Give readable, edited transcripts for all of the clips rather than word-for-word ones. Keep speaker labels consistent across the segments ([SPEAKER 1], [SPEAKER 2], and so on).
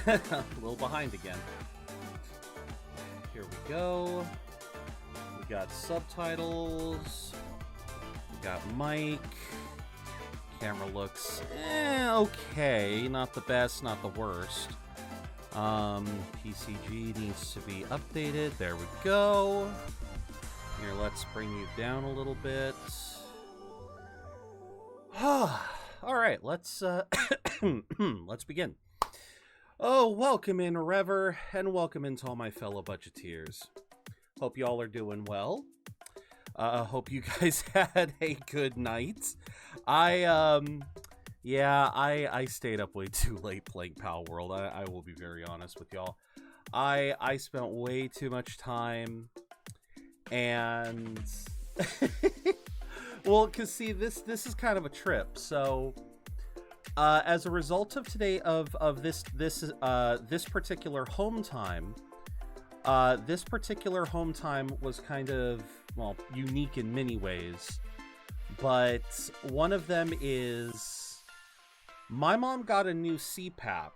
[SPEAKER 1] A little behind again. Here we go. We got subtitles. We got mic. Camera looks okay. Not the best, not the worst. PCG needs to be updated. There we go. Here, let's bring you down a little bit. Alright, let's let's begin. Oh, welcome in, Rever, and welcome into all my fellow budgeteers. Hope y'all are doing well. Hope you guys had a good night. I stayed up way too late playing Pal World. I will be very honest with y'all. I spent way too much time, and well, cause see, this is kind of a trip. So, as a result of today of this particular home time, this particular home time was kind of, well, unique in many ways, but one of them is my mom got a new CPAP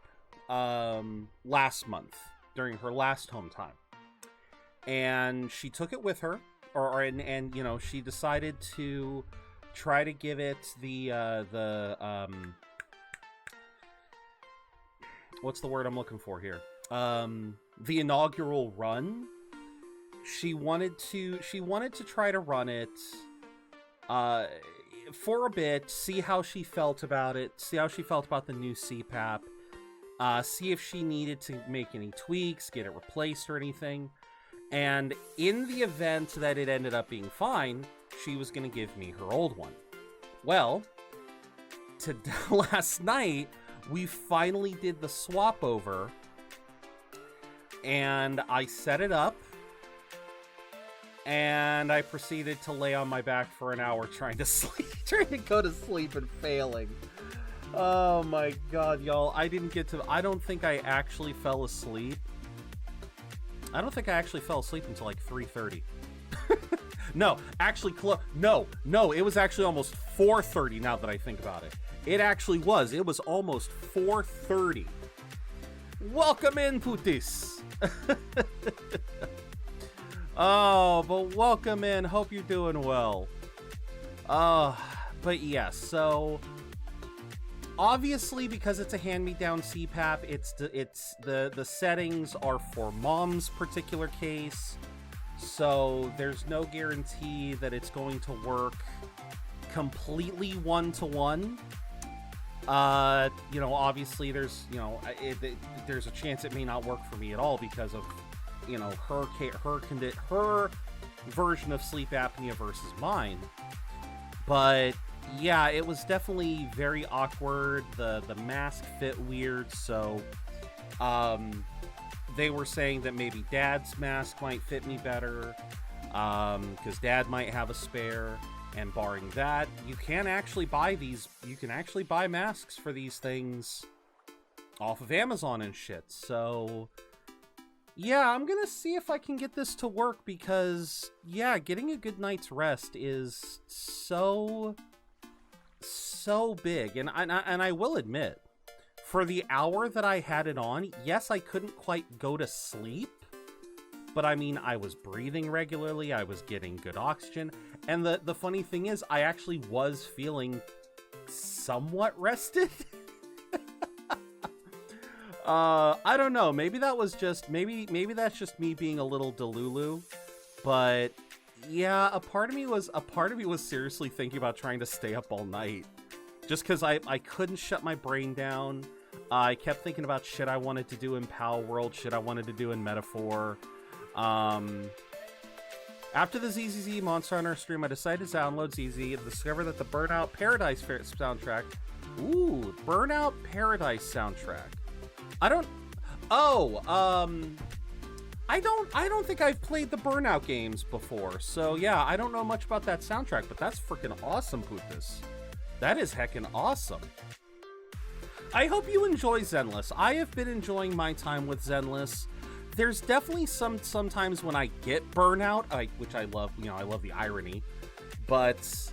[SPEAKER 1] last month during her last home time, and she took it with her, and you know, she decided to try to give it the what's the word I'm looking for here? The inaugural run. She wanted to try to run it for a bit, see how she felt about it, see how she felt about the new CPAP, see if she needed to make any tweaks, get it replaced or anything. And in the event that it ended up being fine, she was going to give me her old one. Well, last night, we finally did the swap over, and I set it up, and I proceeded to lay on my back for an hour trying to go to sleep and failing. Oh my god, y'all. I don't think I actually fell asleep. I don't think I actually fell asleep until like 3:30. No, actually, no, it was actually almost 4:30 now that I think about it. It actually was. It was almost 4:30. Welcome in, putis. Oh, but welcome in. Hope you're doing well. But yeah, so obviously, because it's a hand-me-down CPAP, the settings are for mom's particular case, so there's no guarantee that it's going to work completely one-to-one. You know, obviously there's, you know, there's a chance it may not work for me at all because of, you know, her version of sleep apnea versus mine. But yeah, it was definitely very awkward. The mask fit weird, so they were saying that maybe Dad's mask might fit me better, because Dad might have a spare. And barring that, you can actually buy masks for these things off of Amazon and shit. So yeah, I'm gonna see if I can get this to work, because yeah, getting a good night's rest is so big. And I will admit, for the hour that I had it on, yes, I couldn't quite go to sleep, but I mean, I was breathing regularly, I was getting good oxygen, and the funny thing is, I actually was feeling somewhat rested. I don't know, maybe that was just, maybe that's just me being a little delulu, but yeah, a part of me was seriously thinking about trying to stay up all night, just because I couldn't shut my brain down. I kept thinking about shit I wanted to do in Pal World, shit I wanted to do in Metaphor. After the ZZZ Monster Hunter stream, I decided to download ZZ and discover that the Burnout Paradise soundtrack. Ooh, Burnout Paradise soundtrack. I don't think I've played the Burnout games before, so yeah, I don't know much about that soundtrack, but that's freaking awesome, Putis. That is heckin' awesome. I hope you enjoy Zenless. I have been enjoying my time with Zenless. There's definitely sometimes when I get burnout, which I love, you know, I love the irony, but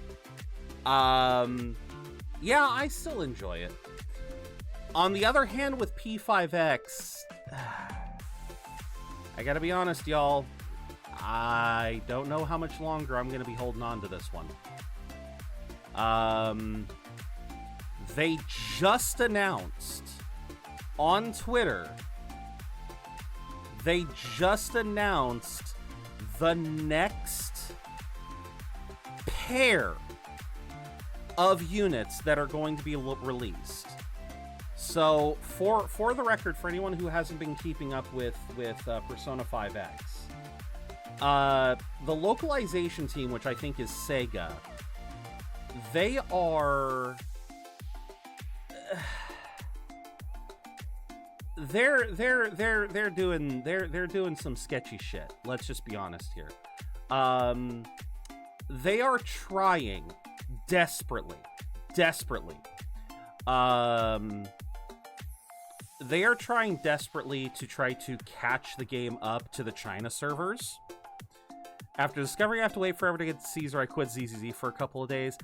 [SPEAKER 1] yeah, I still enjoy it. On the other hand, with P5X, I gotta be honest, y'all. I don't know how much longer I'm gonna be holding on to this one. They just announced on Twitter, they just announced the next pair of units that are going to be released. So, for the record, for anyone who hasn't been keeping up with Persona 5X, the localization team, which I think is Sega, they are they're doing some sketchy shit. Let's just be honest here. They are trying desperately. They are trying desperately to try to catch the game up to the China servers. After discovering I have to wait forever to get to Caesar, I quit ZZZ for a couple of days.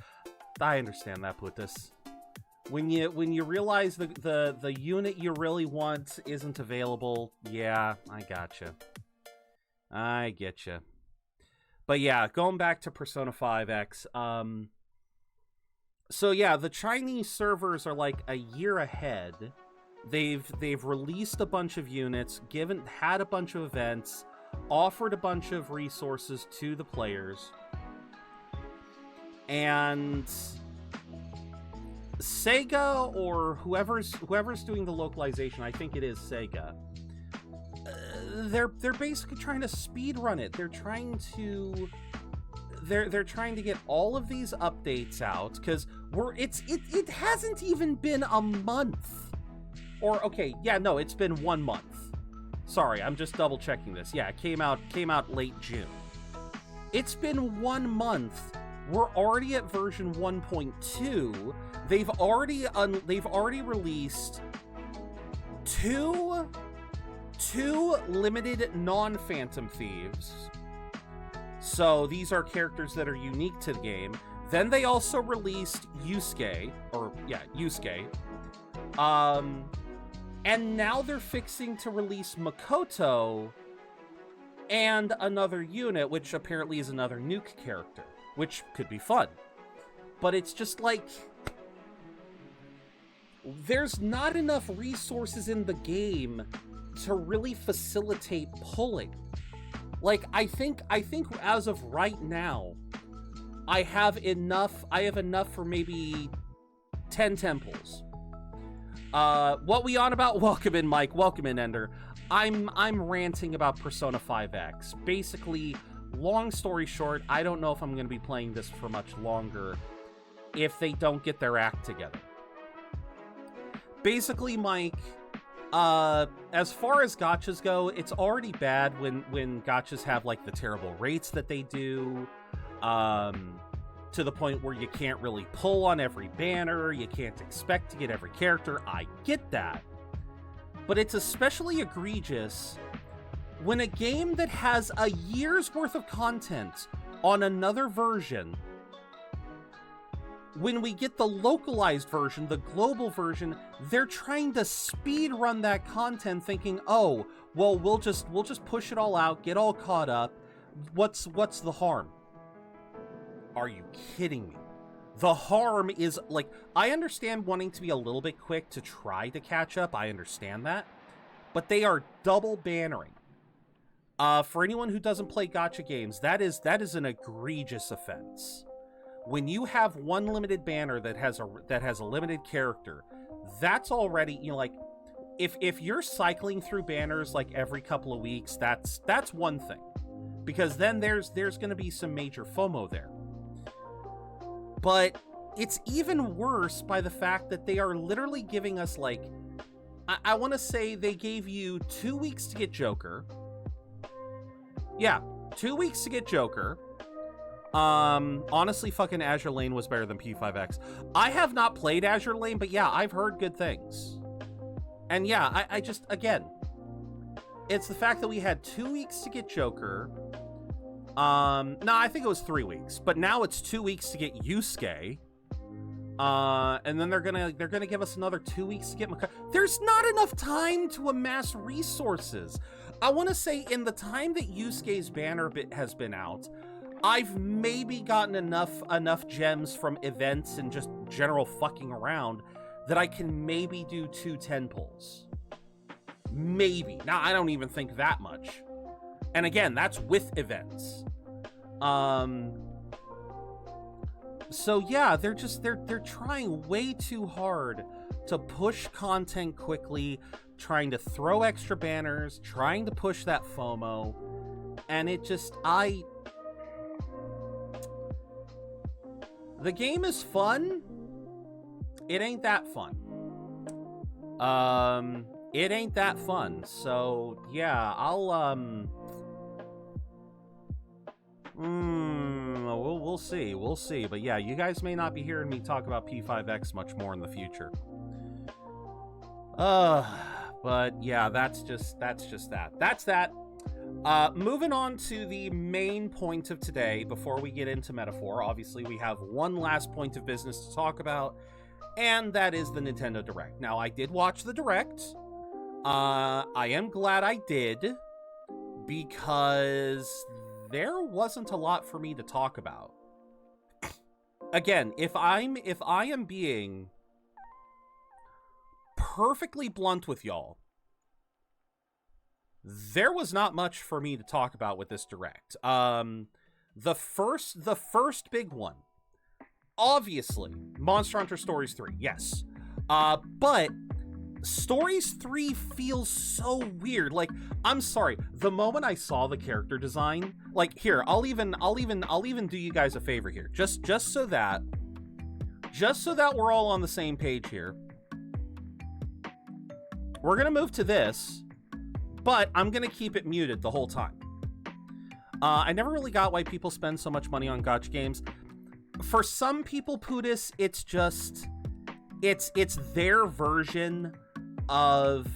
[SPEAKER 1] I understand that, Putus. When you realize the unit you really want isn't available, yeah, I gotcha. I get you. But yeah, going back to Persona 5X, so yeah, the Chinese servers are like a year ahead. They've released a bunch of units, had a bunch of events, offered a bunch of resources to the players, and Sega, or whoever's doing the localization, I think it is Sega, they're basically trying to speed run it. They're trying to get all of these updates out, because it hasn't even been a month. Or okay, yeah, no, it's been 1 month. Sorry, I'm just double checking this. Yeah, it came out late June. It's been 1 month. We're already at version 1.2. They've already released two limited non-Phantom Thieves. So these are characters that are unique to the game. Then they also released Yusuke. And now they're fixing to release Makoto and another unit, which apparently is another nuke character, which could be fun. But it's just like, there's not enough resources in the game to really facilitate pulling. Like, I think as of right now, I have enough for maybe 10 temples. What we on about? Welcome in, Mike. Welcome in, Ender. I'm ranting about Persona 5X. Basically, long story short, I don't know if I'm going to be playing this for much longer if they don't get their act together. Basically, Mike, as far as gachas go, it's already bad when gachas have like the terrible rates that they do. To the point where you can't really pull on every banner, you can't expect to get every character. I get that. But it's especially egregious when a game that has a year's worth of content on another version, when we get the localized version, the global version, they're trying to speed run that content thinking, oh, well, we'll just push it all out, get all caught up. What's the harm? Are you kidding me? The harm is, like, I understand wanting to be a little bit quick to try to catch up. I understand that. But they are double bannering. For anyone who doesn't play gacha games, that is an egregious offense. When you have one limited banner that has a limited character, that's already, you know, like, if you're cycling through banners like every couple of weeks, that's one thing. Because then there's going to be some major FOMO there. But it's even worse by the fact that they are literally giving us, like, I want to say they gave you 2 weeks to get Joker. Yeah, 2 weeks to get Joker. Honestly, fucking Azure Lane was better than P5X. I have not played Azure Lane, but yeah, I've heard good things. And yeah, I just, again, it's the fact that we had 2 weeks to get Joker. No, I think it was 3 weeks, but now it's 2 weeks to get Yusuke. And then they're gonna give us another 2 weeks to get There's not enough time to amass resources. I want to say in the time that Yusuke's banner has been out, I've maybe gotten enough gems from events and just general fucking around that I can maybe do 2 10 pulls. Maybe. Now, I don't even think that much. And again, that's with events. So yeah, they're trying way too hard to push content quickly, trying to throw extra banners, trying to push that FOMO, and it just, the game is fun. It ain't that fun. It ain't that fun. So yeah, we'll see. We'll see. But yeah, you guys may not be hearing me talk about P5X much more in the future. But yeah, that's that. That's that. Moving on to the main point of today before we get into Metaphor. Obviously, we have one last point of business to talk about, and that is the Nintendo Direct. Now, I did watch the Direct. I am glad I did, because there wasn't a lot for me to talk about. Again, if I am being perfectly blunt with y'all, there was not much for me to talk about with this Direct. The first big one, obviously, Monster Hunter Stories 3, yes. But Stories 3 feels so weird. Like, I'm sorry, the moment I saw the character design, like, here, I'll even do you guys a favor here. Just so that we're all on the same page here. We're gonna move to this, but I'm gonna keep it muted the whole time. I never really got why people spend so much money on gacha games. For some people, Pootis, it's just, it's their version of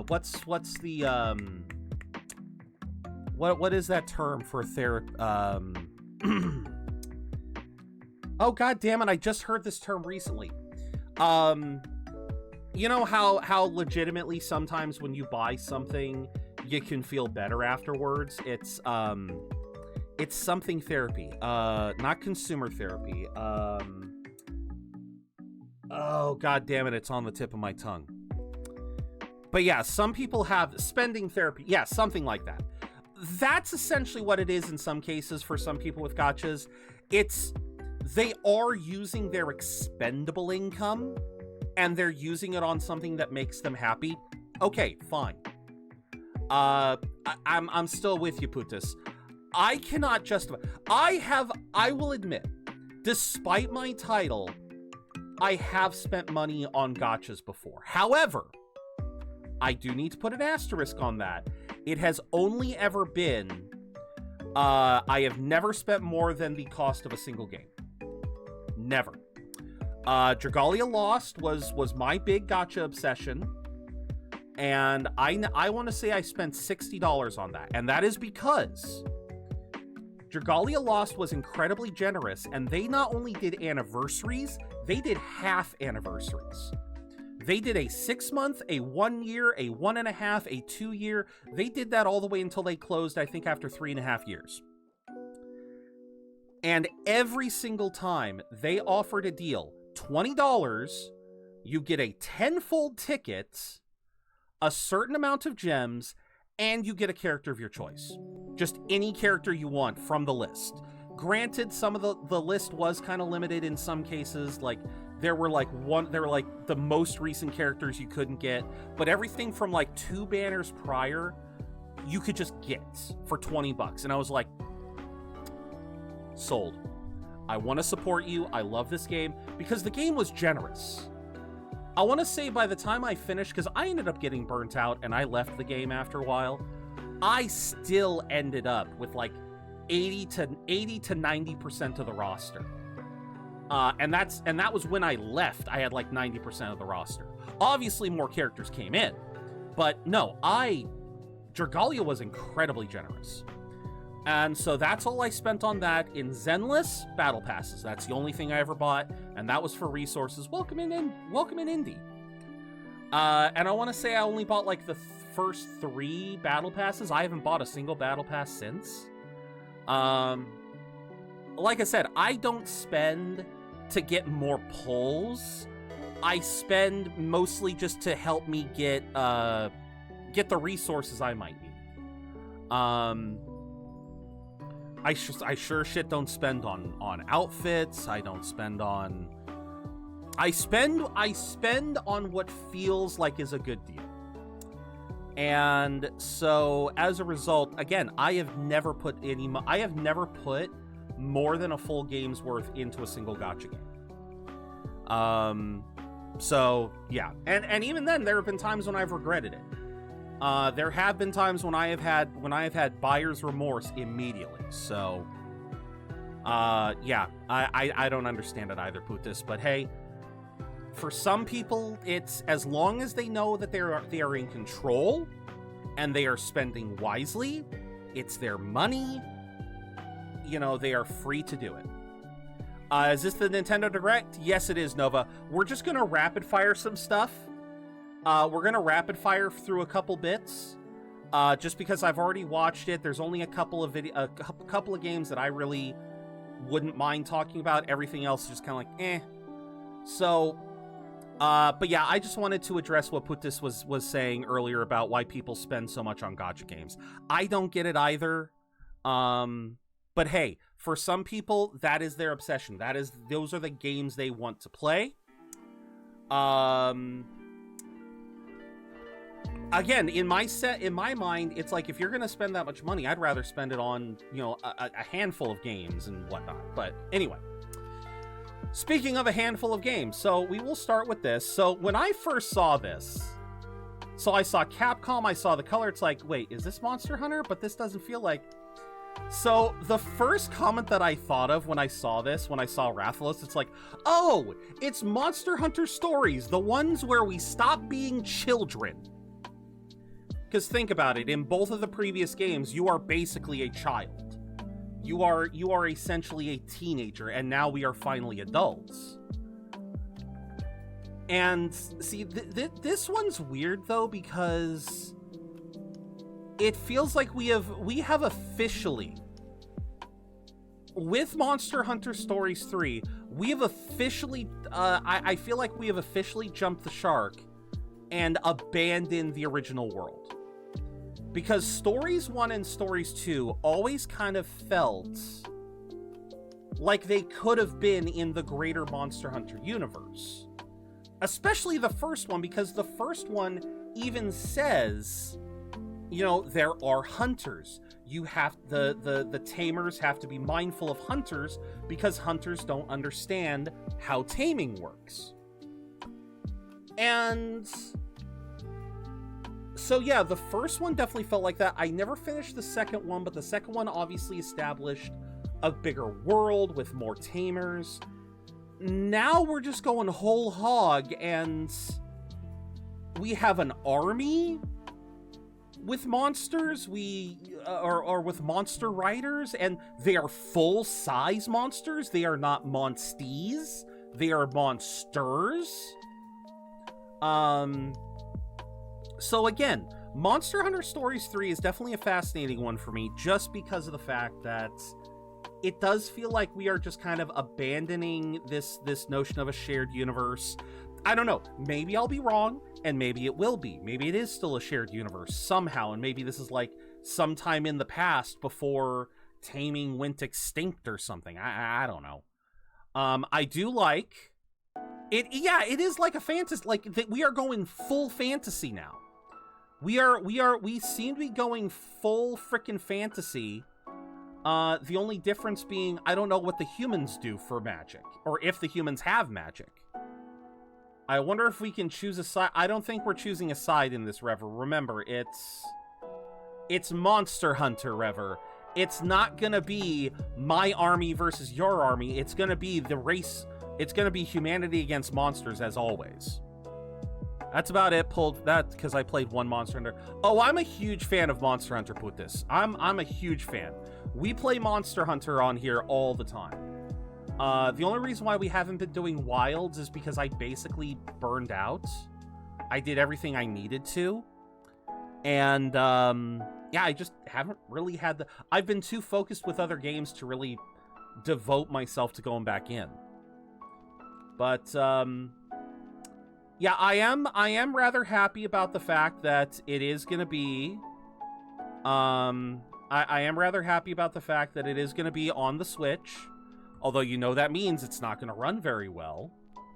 [SPEAKER 1] what's the what is that term for therapy? Oh god damn it, I just heard this term recently. You know how legitimately sometimes when you buy something you can feel better afterwards? It's something therapy, not consumer therapy. Oh god damn it, it's on the tip of my tongue. But yeah, some people have spending therapy. Yeah, something like that. That's essentially what it is in some cases for some people with gachas. They are using their expendable income and they're using it on something that makes them happy. Okay, fine. I'm still with you, Putis. I cannot justify. I will admit, despite my title, I have spent money on gachas before. However, I do need to put an asterisk on that. It has only ever been, I have never spent more than the cost of a single game. Never. Dragalia Lost was my big gacha obsession. And I want to say I spent $60 on that. And that is because Dragalia Lost was incredibly generous, and they not only did anniversaries, they did half anniversaries. They did a 6-month, a 1 year, a 1.5, a 2 year. They did that all the way until they closed, I think, after 3.5 years. And every single time they offered a deal, $20, you get a 10-fold ticket, a certain amount of gems, and you get a character of your choice. Just any character you want from the list. Granted, some of the list was kind of limited in some cases. Like, there were the most recent characters you couldn't get, but everything from like 2 banners prior, you could just get for $20. And I was like, sold. I want to support you. I love this game because the game was generous. I want to say by the time I finished, because I ended up getting burnt out and I left the game after a while, I still ended up with like 80 to 90% of the roster. And that was when I left. I had like 90% of the roster. Obviously more characters came in, but no, Dragalia was incredibly generous. And so that's all I spent on that. In Zenless, battle passes. That's the only thing I ever bought, and that was for resources. Welcome in Indy. And I want to say I only bought like the first 3 battle passes. I haven't bought a single battle pass since. Like I said, I don't spend to get more pulls. I spend mostly just to help me get the resources I might need. I sure shit don't spend on outfits. I don't spend on... I spend on what feels like is a good deal. And so, as a result, again, I have never put more than a full game's worth into a single gacha game. So, yeah. And even then, there have been times when I've regretted it. There have been times when I have had buyer's remorse immediately. So, yeah, I don't understand it either, Putis. But hey, for some people, it's as long as they know that they are in control and they are spending wisely, it's their money, you know, they are free to do it. Is this the Nintendo Direct? Yes, it is, Nova. We're just gonna rapid fire some stuff. We're gonna rapid fire through a couple bits, just because I've already watched it. There's only a couple of games that I really wouldn't mind talking about. Everything else is just kind of like, eh. So, but yeah, I just wanted to address what Putis was saying earlier about why people spend so much on gacha games. I don't get it either. But hey, for some people, that is their obsession. Those are the games they want to play. Again, in my mind, it's like, if you're gonna spend that much money, I'd rather spend it on, you know, a handful of games and whatnot. But anyway, speaking of a handful of games, so we will start with this. So when I first saw this, so I saw Capcom, I saw the color, it's like, wait, is this Monster Hunter? But this doesn't feel like... So the first comment that I thought of when I saw this, when I saw Rathalos, it's like, oh, it's Monster Hunter Stories, the ones where we stop being children. Because think about it, in both of the previous games, you are basically a child. You are essentially a teenager, and now we are finally adults. And see, this one's weird though, because it feels like we have officially, with Monster Hunter Stories 3, we have officially, I feel like we have officially jumped the shark and abandoned the original world. Because Stories 1 and Stories 2 always kind of felt like they could have been in the greater Monster Hunter universe. Especially the first one, because the first one even says, you know, there are hunters. You have, the tamers have to be mindful of hunters, because hunters don't understand how taming works. And... so yeah, the first one definitely felt like that. I never finished the second one, but the second one obviously established a bigger world with more tamers. Now we're just going whole hog, and we have an army with monsters, or with monster riders, and they are full-size monsters. They are not monsties. They are monsters. So again, Monster Hunter Stories 3 is definitely a fascinating one for me, just because of the fact that it does feel like we are just kind of abandoning this notion of a shared universe. I don't know, maybe I'll be wrong, and maybe it will be. Maybe it is still a shared universe somehow, and maybe this is like sometime in the past before taming went extinct or something. I don't know. I do like it. Yeah, it is like a fantasy, like we are going full fantasy now. We seem to be going full frickin' fantasy. The only difference being, I don't know what the humans do for magic, or if the humans have magic. I wonder if we can choose a side. I don't think we're choosing a side in this, Rever. Remember, it's Monster Hunter, Rever. It's not gonna be my army versus your army. It's gonna be the race. It's gonna be humanity against monsters, as always. That's about it. Pulled that because I played one Monster Hunter. Oh, I'm a huge fan of Monster Hunter, Putis. I'm a huge fan. We play Monster Hunter on here all the time. The only reason why we haven't been doing Wilds is because I basically burned out. I did everything I needed to. And, yeah, I just haven't really had the... I've been too focused with other games to really devote myself to going back in. But, yeah, I am rather happy about the fact that it is going to be... I am rather happy about the fact that it is going to be on the Switch. Although, you know, that means it's not going to run very well.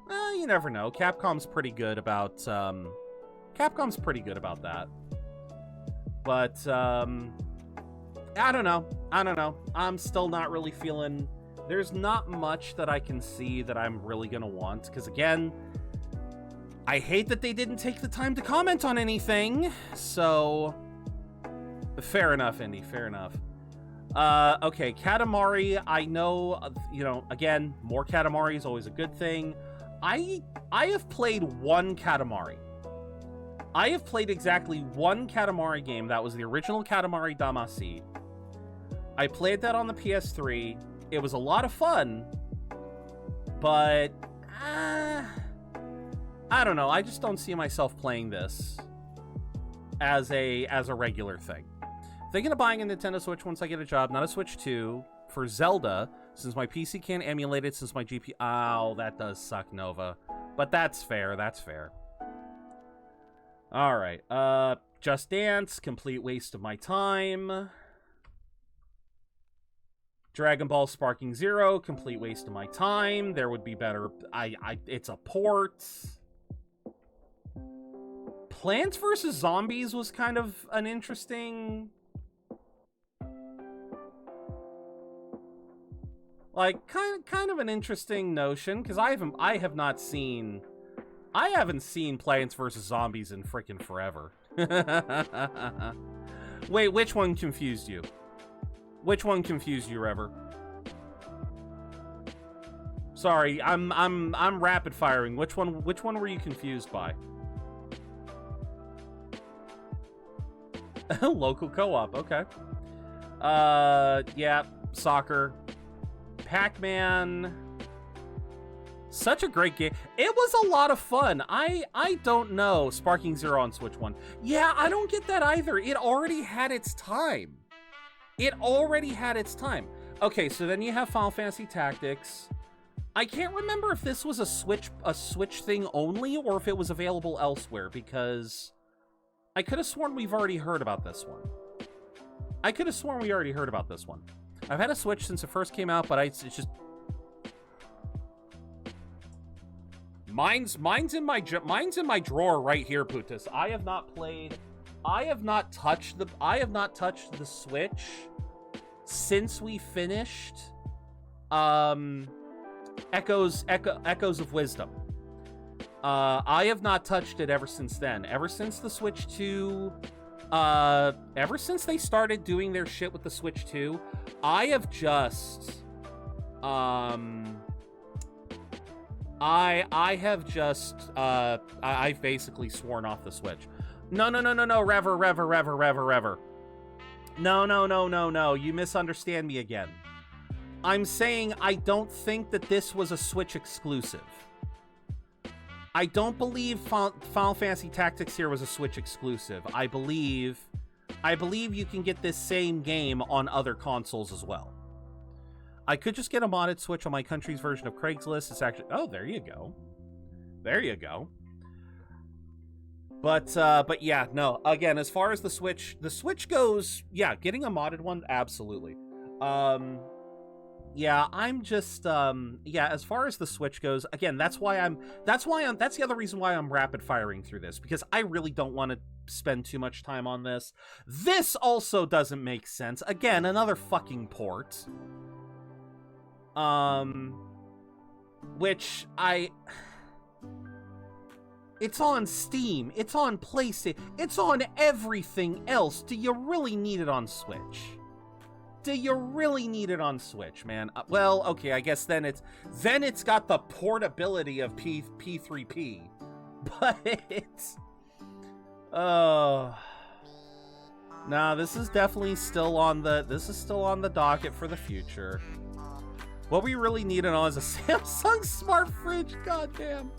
[SPEAKER 1] You never know. Capcom's pretty good about that. But, I don't know. I'm still not really feeling... There's not much that I can see that I'm really going to want. Because, again, I hate that they didn't take the time to comment on anything. So, fair enough, Indy. Fair enough. Okay, Katamari, I know, you know, again, more Katamari is always a good thing. I have played one Katamari. I have played exactly one Katamari game. That was the original Katamari Damacy. I played that on the PS3. It was a lot of fun, but I don't know. I just don't see myself playing this as a regular thing. Thinking of buying a Nintendo Switch once I get a job, not a Switch 2, for Zelda, since my PC can't emulate it since my GPU... Ow, that does suck, Nova. But that's fair, that's fair. Alright, Just Dance, complete waste of my time. Dragon Ball Sparking Zero, complete waste of my time. There would be better... it's a port. Plants vs. Zombies was kind of an interesting... Like, kind of an interesting notion, because I haven't seen Plants vs. Zombies in frickin' forever. Wait, which one confused you? Which one confused you, Rever? Sorry, I'm rapid firing. Which one were you confused by? Local co-op, okay. Yeah, soccer. Pac-Man. Such a great game. It was a lot of fun. I don't know. Sparking Zero on Switch 1. Yeah, I don't get that either. It already had its time. It already had its time. Okay, so then you have Final Fantasy Tactics. I can't remember if this was a Switch thing only or if it was available elsewhere, because I could have sworn we've already heard about this one. I've had a Switch since it first came out, but it's just... Mine's in my drawer right here, Putis. I have not touched the Switch since we finished Echoes of Wisdom. I have not touched it ever since then. Ever since the Switch 2, ever since they started doing their shit with the Switch 2, I have just I've basically sworn off the Switch. No, Rever. No, you misunderstand me again. I'm saying I don't think that this was a Switch exclusive. I don't believe Final Fantasy Tactics here was a Switch exclusive. I believe you can get this same game on other consoles as well. I could just get a modded Switch on my country's version of Craigslist. It's actually... Oh, there you go. But yeah, no. Again, as far as the Switch goes, yeah, getting a modded one, absolutely. Yeah, I'm just, yeah, as far as the Switch goes, again, that's the other reason why I'm rapid firing through this, because I really don't want to spend too much time on this. This also doesn't make sense. Again, another fucking port. Which it's on Steam, it's on PlayStation, it's on everything else. Do you really need it on Switch? Man? Well, okay, I guess then it's got the portability of P3P, But it's... Oh... Nah, this is definitely still on the... This is still on the docket for the future. What we really need now is a Samsung smart fridge. Goddamn.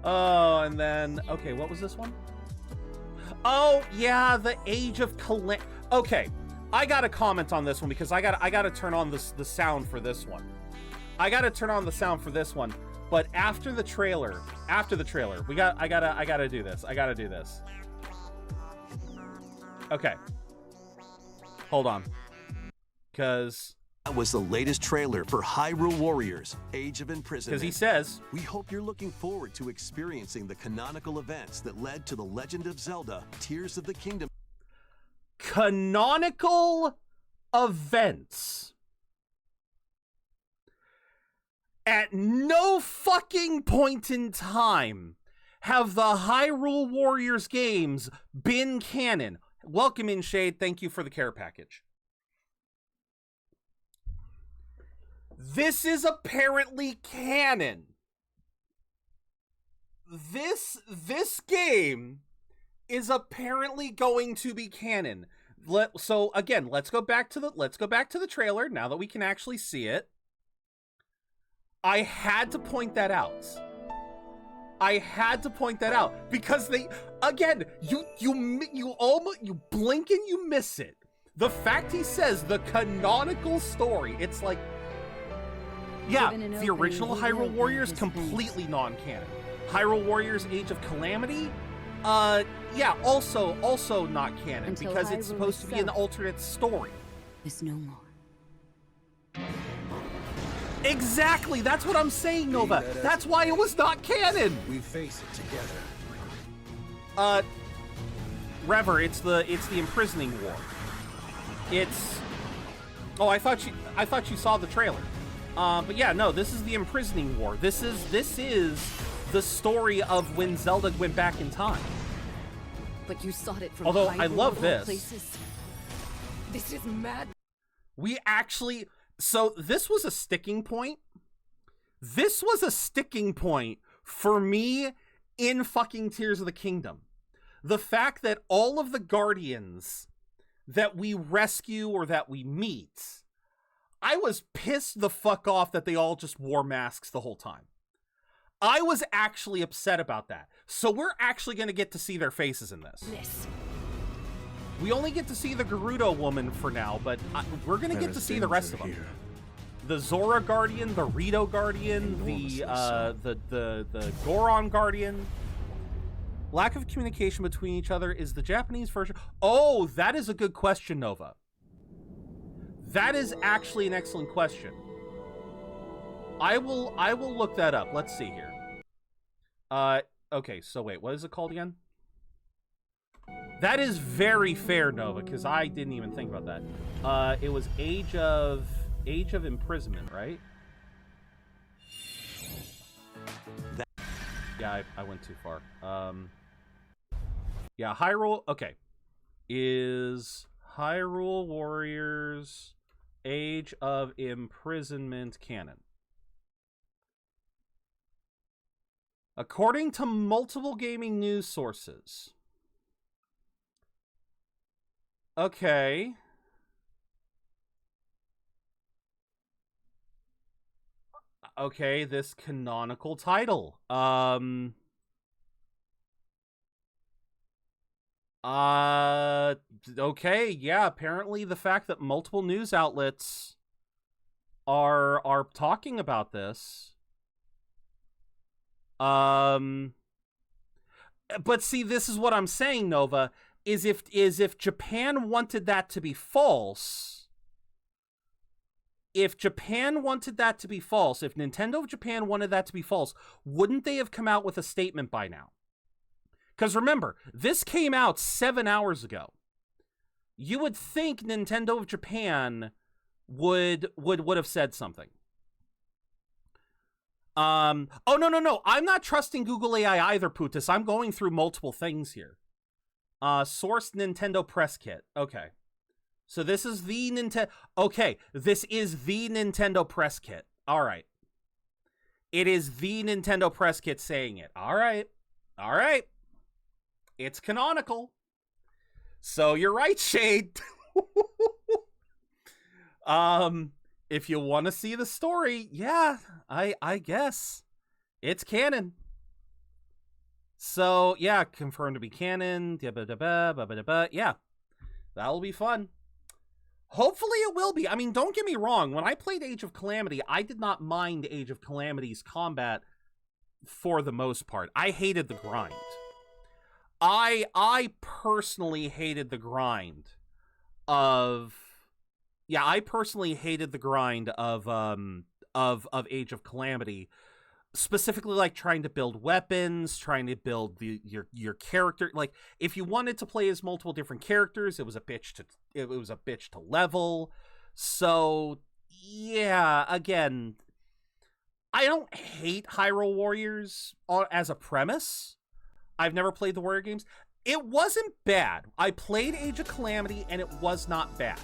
[SPEAKER 1] Oh, and then... Okay, what was this one? Oh, yeah, the Age of Calamity. Okay, I gotta comment on this one because I gotta turn on the sound for this one. I gotta turn on the sound for this one. But after the trailer, I gotta do this. I gotta do this. Okay. Hold on. Because...
[SPEAKER 2] That was the latest trailer for Hyrule Warriors, Age of Imprisonment.
[SPEAKER 1] Because he says...
[SPEAKER 2] We hope you're looking forward to experiencing the canonical events that led to The Legend of Zelda, Tears of the Kingdom.
[SPEAKER 1] Canonical events. At no fucking point in time have the Hyrule Warriors games been canon. Welcome in, Shade. Thank you for the care package. This is apparently canon. This game is apparently going to be canon. So again, let's go back to the trailer now that we can actually see it. I had to point that out. Because they, again, you almost, you blink and you miss it. The fact he says the canonical story, it's like, yeah, the original Hyrule Warriors completely non-canon. Hyrule Warriors Age of Calamity, yeah, also not canon because it's supposed to be an alternate story.
[SPEAKER 3] Is no more.
[SPEAKER 1] Exactly, that's what I'm saying, Nova. That's why it was not canon.
[SPEAKER 4] We face it together.
[SPEAKER 1] Rever, it's the imprisoning war. It's... Oh, I thought you saw the trailer. But yeah, no, this is the imprisoning war. This is the story of when Zelda went back in time.
[SPEAKER 3] But you sought it from
[SPEAKER 1] Although I love this.
[SPEAKER 3] Places. This is mad.
[SPEAKER 1] We actually... So this was a sticking point. This was a sticking point for me in fucking Tears of the Kingdom. The fact that all of the Guardians that we rescue or that we meet, I was pissed the fuck off that they all just wore masks the whole time. I was actually upset about that. So we're actually going to get to see their faces in this. We only get to see the Gerudo woman for now, but we're going to get to see the rest of them. The Zora Guardian, the Rito Guardian, the Goron Guardian. Lack of communication between each other is the Japanese version. Oh, that is a good question, Nova. That is actually an excellent question. I will look that up. Let's see here. Okay, so wait, what is it called again? That is very fair, Nova, because I didn't even think about that. It was Age of Imprisonment, right? Yeah, I went too far. Yeah, Hyrule. Okay, is Hyrule Warriors Age of Imprisonment canon? According to multiple gaming news sources. Okay. Okay, this canonical title. Okay, yeah, apparently the fact that multiple news outlets are talking about this. But see, this is what I'm saying, Nova. Is if Japan wanted that to be false, if Nintendo of Japan wanted that to be false, wouldn't they have come out with a statement by now? Because remember, this came out 7 hours ago. You would think Nintendo of Japan would have said something. Oh, no. I'm not trusting Google AI either, Putis. I'm going through multiple things here. Source Nintendo press kit. Okay. So this is the Nintendo... Okay, this is the Nintendo press kit. All right. It is the Nintendo press kit saying it. All right. All right. It's canonical. So you're right, Shade. If you want to see the story, yeah, I guess it's canon. So yeah, confirmed to be canon. Yeah, that'll be fun. Hopefully it will be. I mean, don't get me wrong. When I played Age of Calamity, I did not mind Age of Calamity's combat for the most part. I hated the grind. I personally hated the grind of Age of Calamity, specifically like trying to build weapons, trying to build your character. Like if you wanted to play as multiple different characters, it was a bitch to level. So yeah, again, I don't hate Hyrule Warriors as a premise. I've never played the Warrior games. It wasn't bad. I played Age of Calamity and it was not bad.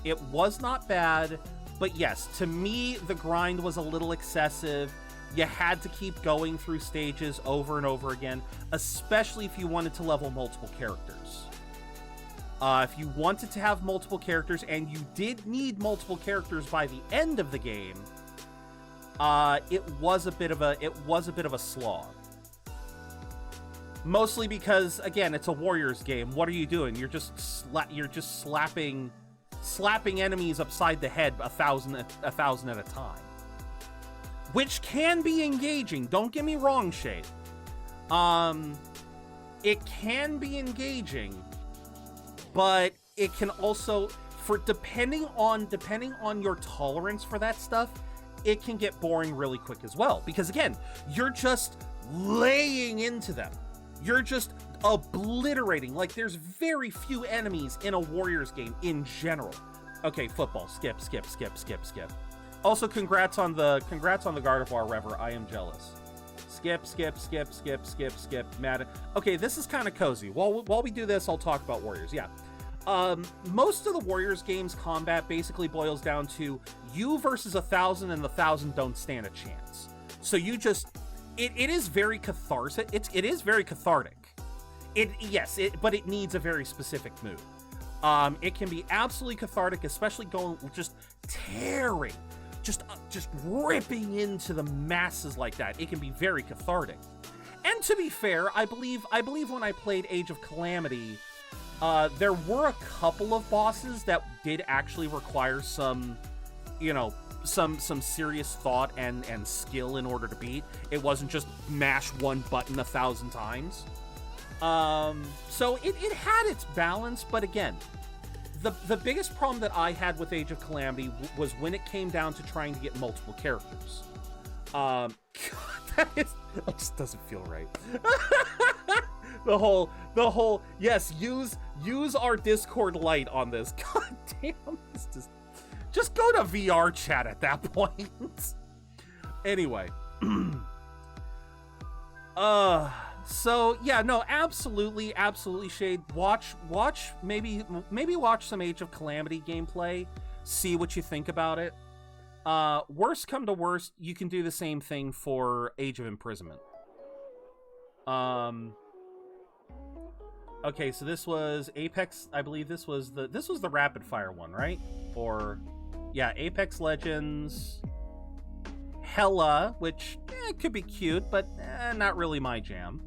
[SPEAKER 1] It was not bad, but yes, to me, the grind was a little excessive. You had to keep going through stages over and over again, especially if you wanted to level multiple characters. If you wanted to have multiple characters, and you did need multiple characters by the end of the game, it was a bit of a slog. Mostly because, again, it's a Warriors game. What are you doing? You're just slapping enemies upside the head a thousand at a time, which can be engaging. Don't get me wrong, Shade. It can be engaging, but it can also, depending on your tolerance for that stuff, it can get boring really quick as well. Because again, you're just laying into them. You're just obliterating. Like, there's very few enemies in a Warriors game in general. Okay, football. Skip. Also, congrats on the Gardevoir Rever. I am jealous. Skip. Madden. Okay, this is kind of cozy. While we do this, I'll talk about Warriors. Yeah. Most of the Warriors games combat basically boils down to you versus 1,000, and the 1,000 don't stand a chance. So you just... It is very cathartic. It is very cathartic. But it needs a very specific mood. It can be absolutely cathartic, especially going just tearing, just ripping into the masses like that. It can be very cathartic. And to be fair, I believe when I played Age of Calamity, there were a couple of bosses that did actually require some, some serious thought and skill in order to beat. It wasn't just mash one button 1,000 times. So it had its balance, but again, the biggest problem that I had with Age of Calamity was when it came down to trying to get multiple characters. God, that just doesn't feel right. the whole yes, use our Discord Lite on this. God damn, this just go to VR chat at that point. Anyway. So yeah, no, absolutely, Shade. Watch, maybe watch some Age of Calamity gameplay. See what you think about it. Worst come to worst, you can do the same thing for Age of Imprisonment. Okay, so this was Apex. I believe this was the rapid fire one, right? Or yeah, Apex Legends, Hella, which could be cute, but not really my jam.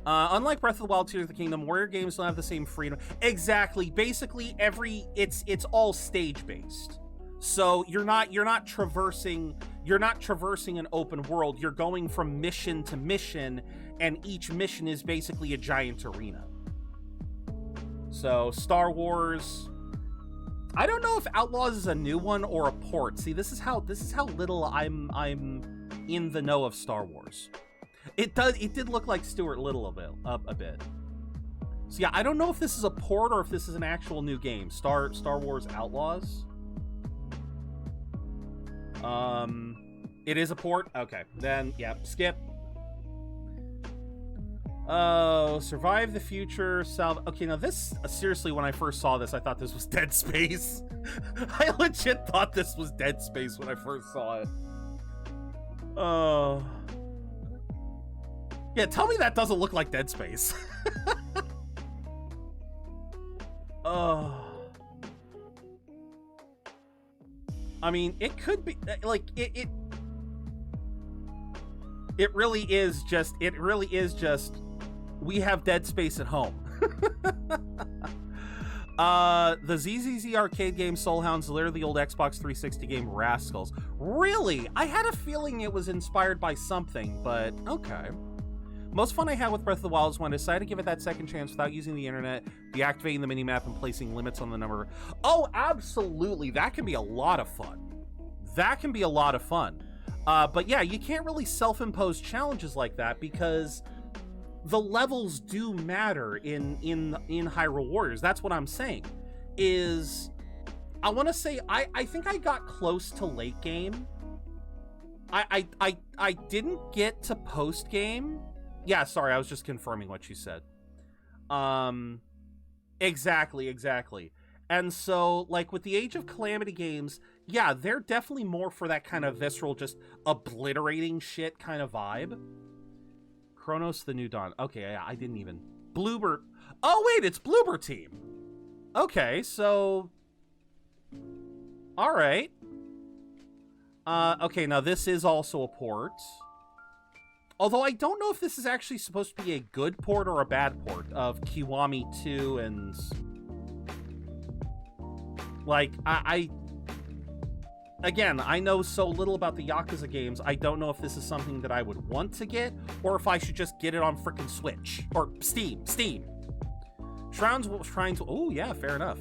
[SPEAKER 1] Unlike Breath of the Wild, Tears of the Kingdom, Warrior games don't have the same freedom. Exactly. Basically, it's all stage based. So you're not traversing an open world. You're going from mission to mission, and each mission is basically a giant arena. So Star Wars, I don't know if Outlaws is a new one or a port. See, this is how little I'm in the know of Star Wars. It did look like Stuart Little a bit. So yeah, I don't know if this is a port or if this is an actual new game. Star Wars Outlaws. It is a port. Okay, then yeah, skip. Oh, Survive the Future, Okay, now this, seriously, when I first saw this, I thought this was Dead Space. I legit thought this was Dead Space when I first saw it. Oh. Yeah, tell me that doesn't look like Dead Space. Oh. I mean, it could be like it really is just we have Dead Space at home. The ZZZ arcade game Soulhound's literally the old Xbox 360 game Rascals. Really? I had a feeling it was inspired by something, but okay. Most fun I had with Breath of the Wild is when I decided to give it that second chance without using the internet, deactivating the minimap, and placing limits on the number. Oh, absolutely. That can be a lot of fun. That can be a lot of fun. But yeah, you can't really self-impose challenges like that because the levels do matter in Hyrule Warriors. That's what I'm saying. I want to say I think I got close to late game. I didn't get to post game. Yeah, sorry, I was just confirming what you said. Exactly. And so, like, with the Age of Calamity games, yeah, they're definitely more for that kind of visceral, just obliterating shit kind of vibe. Chronos the New Dawn. Okay, yeah, I didn't even... Bloober... Oh, wait, it's Bloober Team. Okay, so... Alright. Okay, now this is also a port. Although I don't know if this is actually supposed to be a good port or a bad port of Kiwami 2 and... Like, Again, I know so little about the Yakuza games, I don't know if this is something that I would want to get, or if I should just get it on frickin' Switch. Or Steam. Shrines... Oh, yeah, fair enough.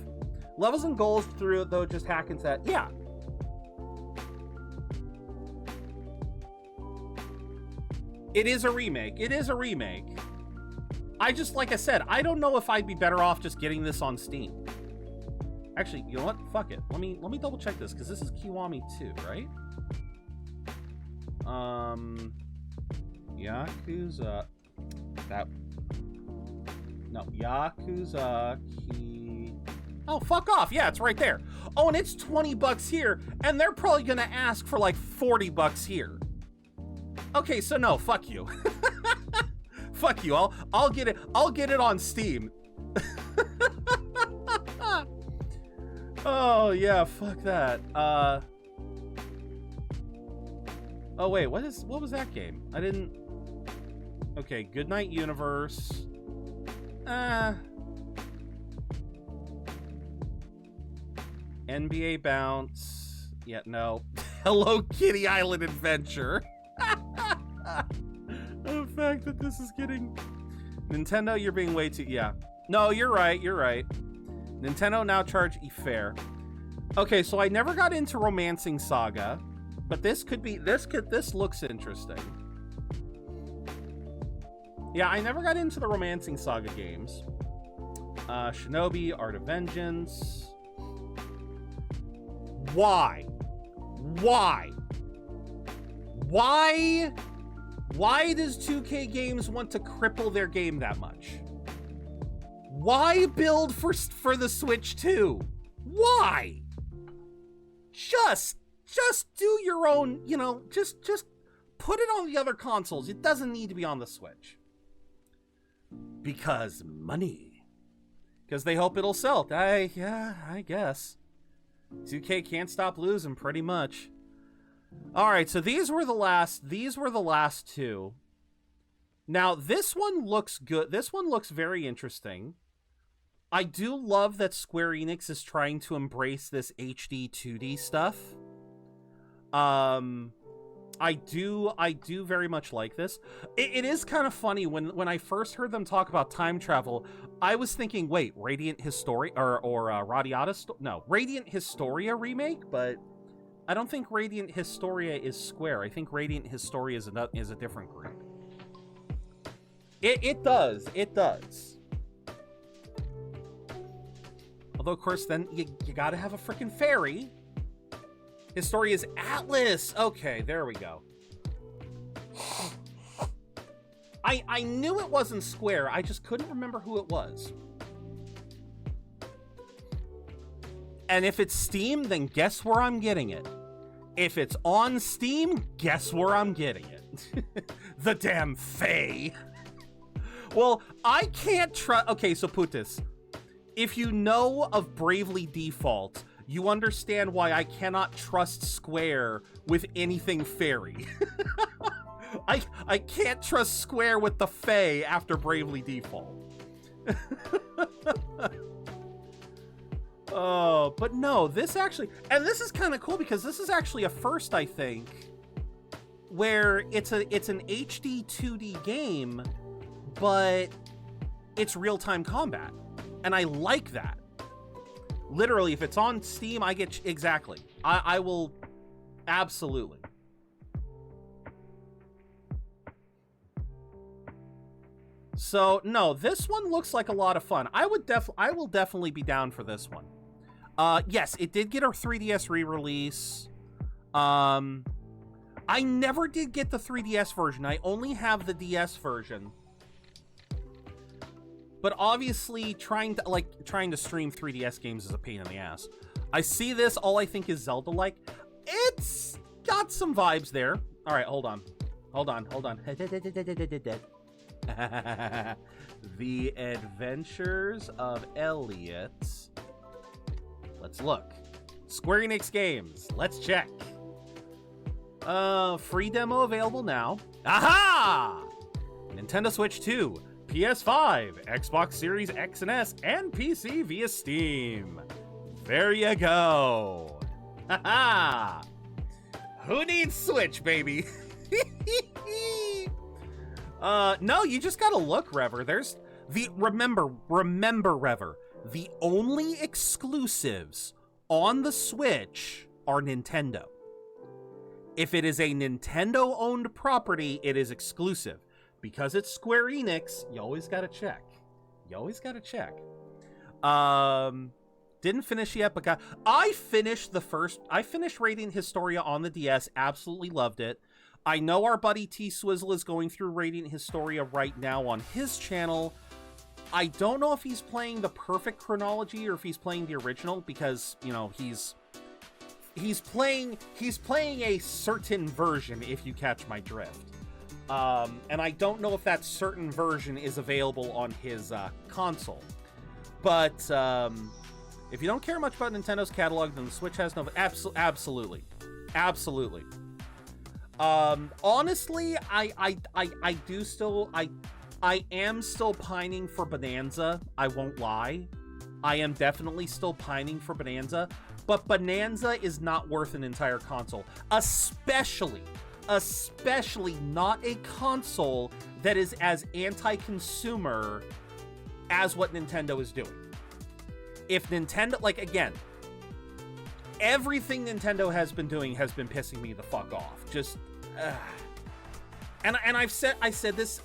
[SPEAKER 1] Levels and goals through, though, just hack and set. Yeah. It is a remake. I just, like I said, I don't know if I'd be better off just getting this on Steam. Actually, you know what? Fuck it. Let me double check this, because this is Kiwami 2, right? Yakuza... Yakuza Oh, fuck off. Yeah, it's right there. Oh, and it's $20 here, and they're probably gonna ask for like $40 here. Okay, so no, fuck you. Fuck you. I'll get it on Steam. Oh yeah, fuck that. Oh wait, what was that game? I didn't... Okay, Goodnight Universe. NBA Bounce. Yeah, no. Hello Kitty Island Adventure. The fact that this is getting... Nintendo, you're being way too... Yeah. No, you're right. Nintendo now charge fair. Okay, so I never got into Romancing Saga, but this looks interesting. Yeah, I never got into the Romancing Saga games. Shinobi, Art of Vengeance. Why? Why does 2K Games want to cripple their game that much? Why build for the Switch 2? Why? Just do your own, just put it on the other consoles. It doesn't need to be on the Switch. Because money. Because they hope it'll sell. I guess. 2K can't stop losing pretty much. All right, so these were the last two. Now, this one looks good. This one looks very interesting. I do love that Square Enix is trying to embrace this HD 2D stuff. I do very much like this. It is kind of funny when I first heard them talk about time travel, I was thinking, wait, Radiant Historia or Radiant Historia remake, but I don't think Radiant Historia is Square. I think Radiant Historia is a different group. It does. Although, of course, then you gotta have a freaking fairy. Historia's Atlas. Okay, there we go. I knew it wasn't Square. I just couldn't remember who it was. And if it's Steam, then guess where I'm getting it. If it's on Steam, guess where I'm getting it? The damn Fae. Well, I can't trust... Okay, so Putis, if you know of Bravely Default, you understand why I cannot trust Square with anything fairy. I can't trust Square with the Fae after Bravely Default. Oh, but no, this actually... And this is kind of cool because this is actually a first, I think, where it's an HD 2D game, but it's real-time combat. And I like that. Literally, if it's on Steam, I get... Exactly. I will... Absolutely. So, no, this one looks like a lot of fun. I will definitely be down for this one. Yes, it did get a 3DS re-release. I never did get the 3DS version. I only have the DS version. But obviously, trying to stream 3DS games is a pain in the ass. I see this, all I think is Zelda-like. It's got some vibes there. All right, hold on. The Adventures of Elliot. Let's look. Square Enix games. Let's check. Free demo available now. Aha! Nintendo Switch 2, PS5, Xbox Series X and S, and PC via Steam. There you go. Haha! Who needs Switch, baby? No, you just gotta look, Rever. There's the... Remember, Rever. The only exclusives on the Switch are Nintendo. If it is a Nintendo-owned property, it is exclusive. Because it's Square Enix, you always gotta check. Didn't finish yet, but I finished Radiant Historia on the DS, absolutely loved it. I know our buddy T-Swizzle is going through Radiant Historia right now on his channel. I don't know if he's playing the perfect chronology or if he's playing the original, because, you know, he's playing a certain version, if you catch my drift. And I don't know if that certain version is available on his console. But if you don't care much about Nintendo's catalog, then the Switch has no... Absolutely. Honestly, I am still pining for Bonanza. I won't lie. I am definitely still pining for Bonanza, but Bonanza is not worth an entire console, especially not a console that is as anti-consumer as what Nintendo is doing. If Nintendo, like, again, everything Nintendo has been doing has been pissing me the fuck off. Just, and I said this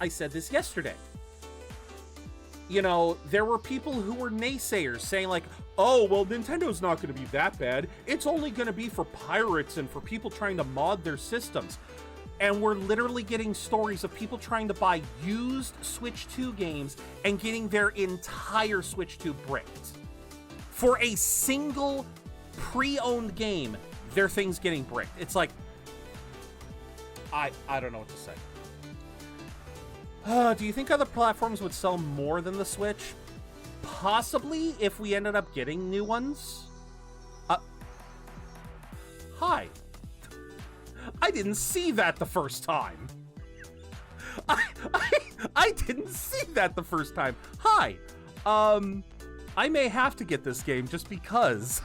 [SPEAKER 1] yesterday. You know, there were people who were naysayers saying like, oh, well, Nintendo's not going to be that bad. It's only going to be for pirates and for people trying to mod their systems. And we're literally getting stories of people trying to buy used Switch 2 games and getting their entire Switch 2 bricked. For a single pre-owned game, their thing's getting bricked. It's like, I don't know what to say. Do you think other platforms would sell more than the Switch? Possibly, if we ended up getting new ones. Hi. I didn't see that the first time. I didn't see that the first time. Hi. I may have to get this game just because.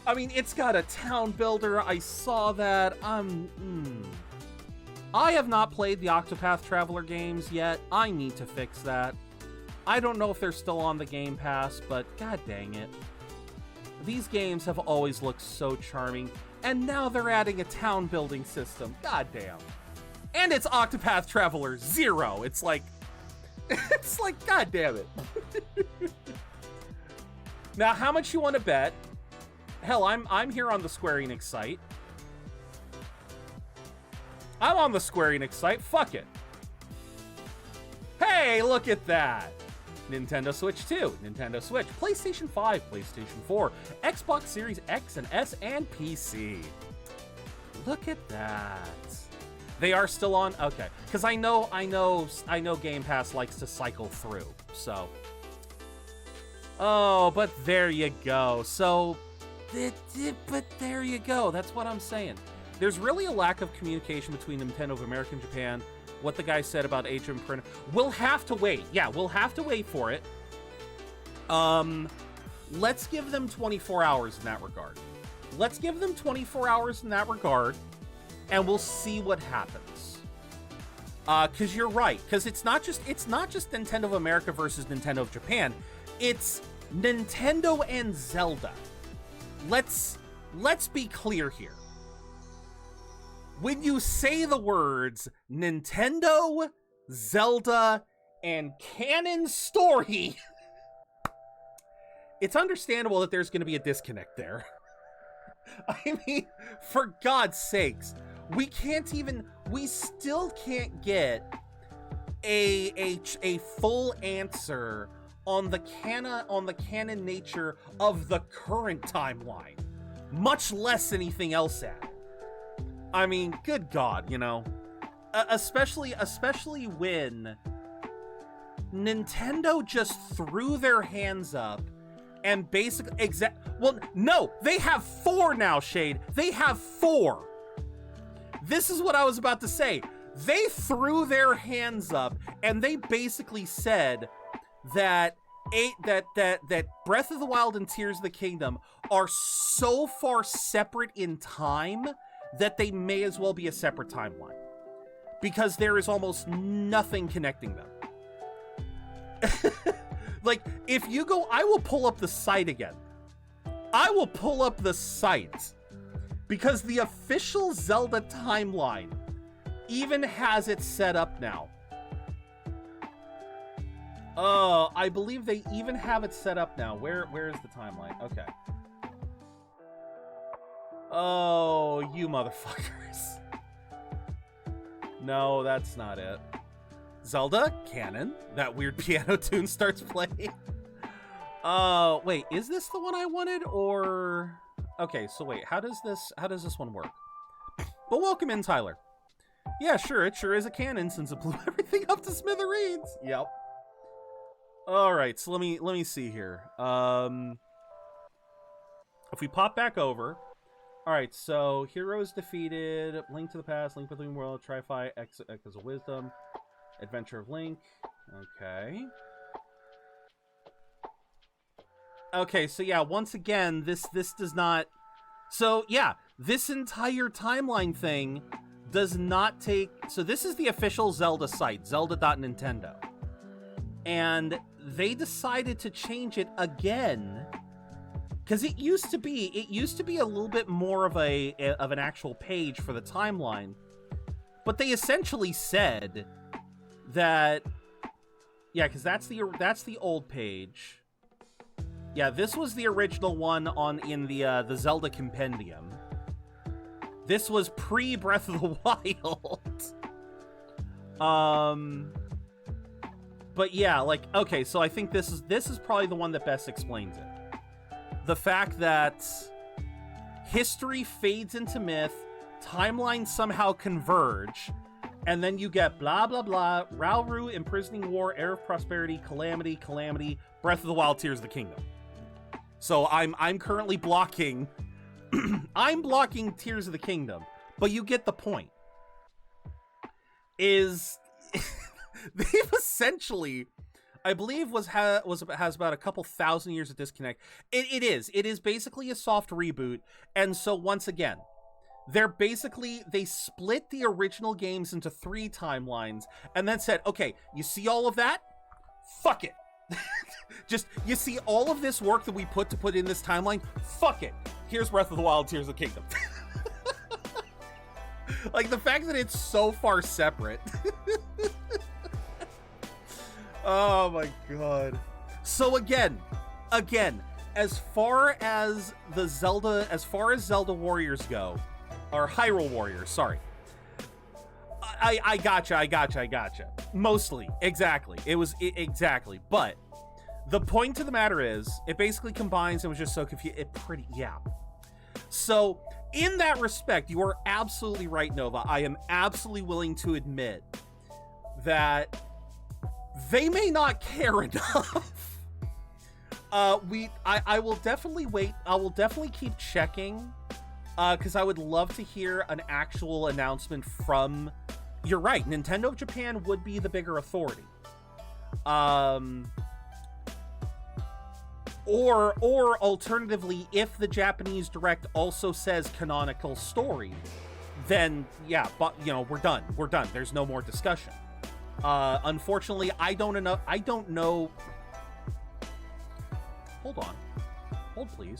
[SPEAKER 1] I mean, it's got a town builder. I saw that. I have not played the Octopath Traveler games yet. I need to fix that. I don't know if they're still on the Game Pass, but god dang it. These games have always looked so charming, and now they're adding a town building system. God damn. And it's Octopath Traveler 0. It's like, god damn it. Now, how much you want to bet? Hell, I'm here on the Square Enix site. I'm on the Square Enix site. Fuck it. Hey, look at that. Nintendo Switch 2, Nintendo Switch, PlayStation 5, PlayStation 4, Xbox Series X and S, and PC. Look at that. They are still on? Okay. Because I know Game Pass likes to cycle through, so. Oh, but there you go. So, but there you go. That's what I'm saying. There's really a lack of communication between Nintendo of America and Japan. What the guy said about Age of Empire. We'll have to wait. Yeah, we'll have to wait for it. Let's give them 24 hours in that regard. Let's give them 24 hours in that regard, and we'll see what happens. Because you're right. Because it's not just Nintendo of America versus Nintendo of Japan. It's Nintendo and Zelda. Let's be clear here. When you say the words Nintendo, Zelda, and canon story, it's understandable that there's going to be a disconnect there. I mean, for God's sakes, we still can't get a full answer on the canon nature of the current timeline, much less anything else at it. I mean, good God, you know, especially when Nintendo just threw their hands up and basically well, no, they have 4 now, Shade. They have 4. This is what I was about to say. They threw their hands up and they basically said that Breath of the Wild and Tears of the Kingdom are so far separate in time that they may as well be a separate timeline, because there is almost nothing connecting them. Like, if you go, I will pull up the site again. I will pull up the site, because the official Zelda timeline even has it set up now. Oh, I believe they even have it set up now. Where is the timeline? Okay. Oh, you motherfuckers. No, that's not it. Zelda, canon. That weird piano tune starts playing. Wait, is this the one I wanted, or... Okay, so wait, how does this one work? But welcome in, Tyler. Yeah, sure, it sure is a canon since it blew everything up to smithereens. Yep. Alright, so let me see here. If we pop back over... Alright, so Heroes defeated, Link to the Past, Link Between Worlds, Tri-Fi, Echoes of Wisdom, Adventure of Link. Okay. Okay, so yeah, once again, this does not... So yeah, this entire timeline thing does not take... So this is the official Zelda site, zelda.nintendo. And they decided to change it again... Because it used to be a little bit more of an actual page for the timeline, but they essentially said that, yeah, because that's the old page. Yeah, this was the original one in the Zelda Compendium. This was pre Breath of the Wild. But yeah, like, okay, so I think this is probably the one that best explains it. The fact that history fades into myth, timelines somehow converge, and then you get blah, blah, blah, Rauru, Imprisoning War, Heir of Prosperity, Calamity, Breath of the Wild, Tears of the Kingdom. So I'm currently blocking... I'm blocking Tears of the Kingdom, but you get the point. They've essentially... I believe has about a couple thousand years of disconnect. It is basically a soft reboot, and so once again, they split the original games into 3 timelines, and then said, okay, you see all of that? Fuck it. Just, you see all of this work that we put in this timeline? Fuck it. Here's Breath of the Wild, Tears of the Kingdom. Like, the fact that it's so far separate. Oh my God. So again, as far as Zelda Warriors go, or Hyrule Warriors, sorry. I gotcha. Mostly, exactly. Exactly. But The point of the matter is, it basically combines and was just so confused. Yeah. So, in that respect, you are absolutely right, Nova. I am absolutely willing to admit that they may not care enough. I will definitely wait. I will definitely keep checking, because I would love to hear an actual announcement from. You're right. Nintendo of Japan would be the bigger authority. Or alternatively, if the Japanese Direct also says canonical story, then yeah, but we're done. We're done. There's no more discussion. Unfortunately, I don't know. Hold on. Hold, please.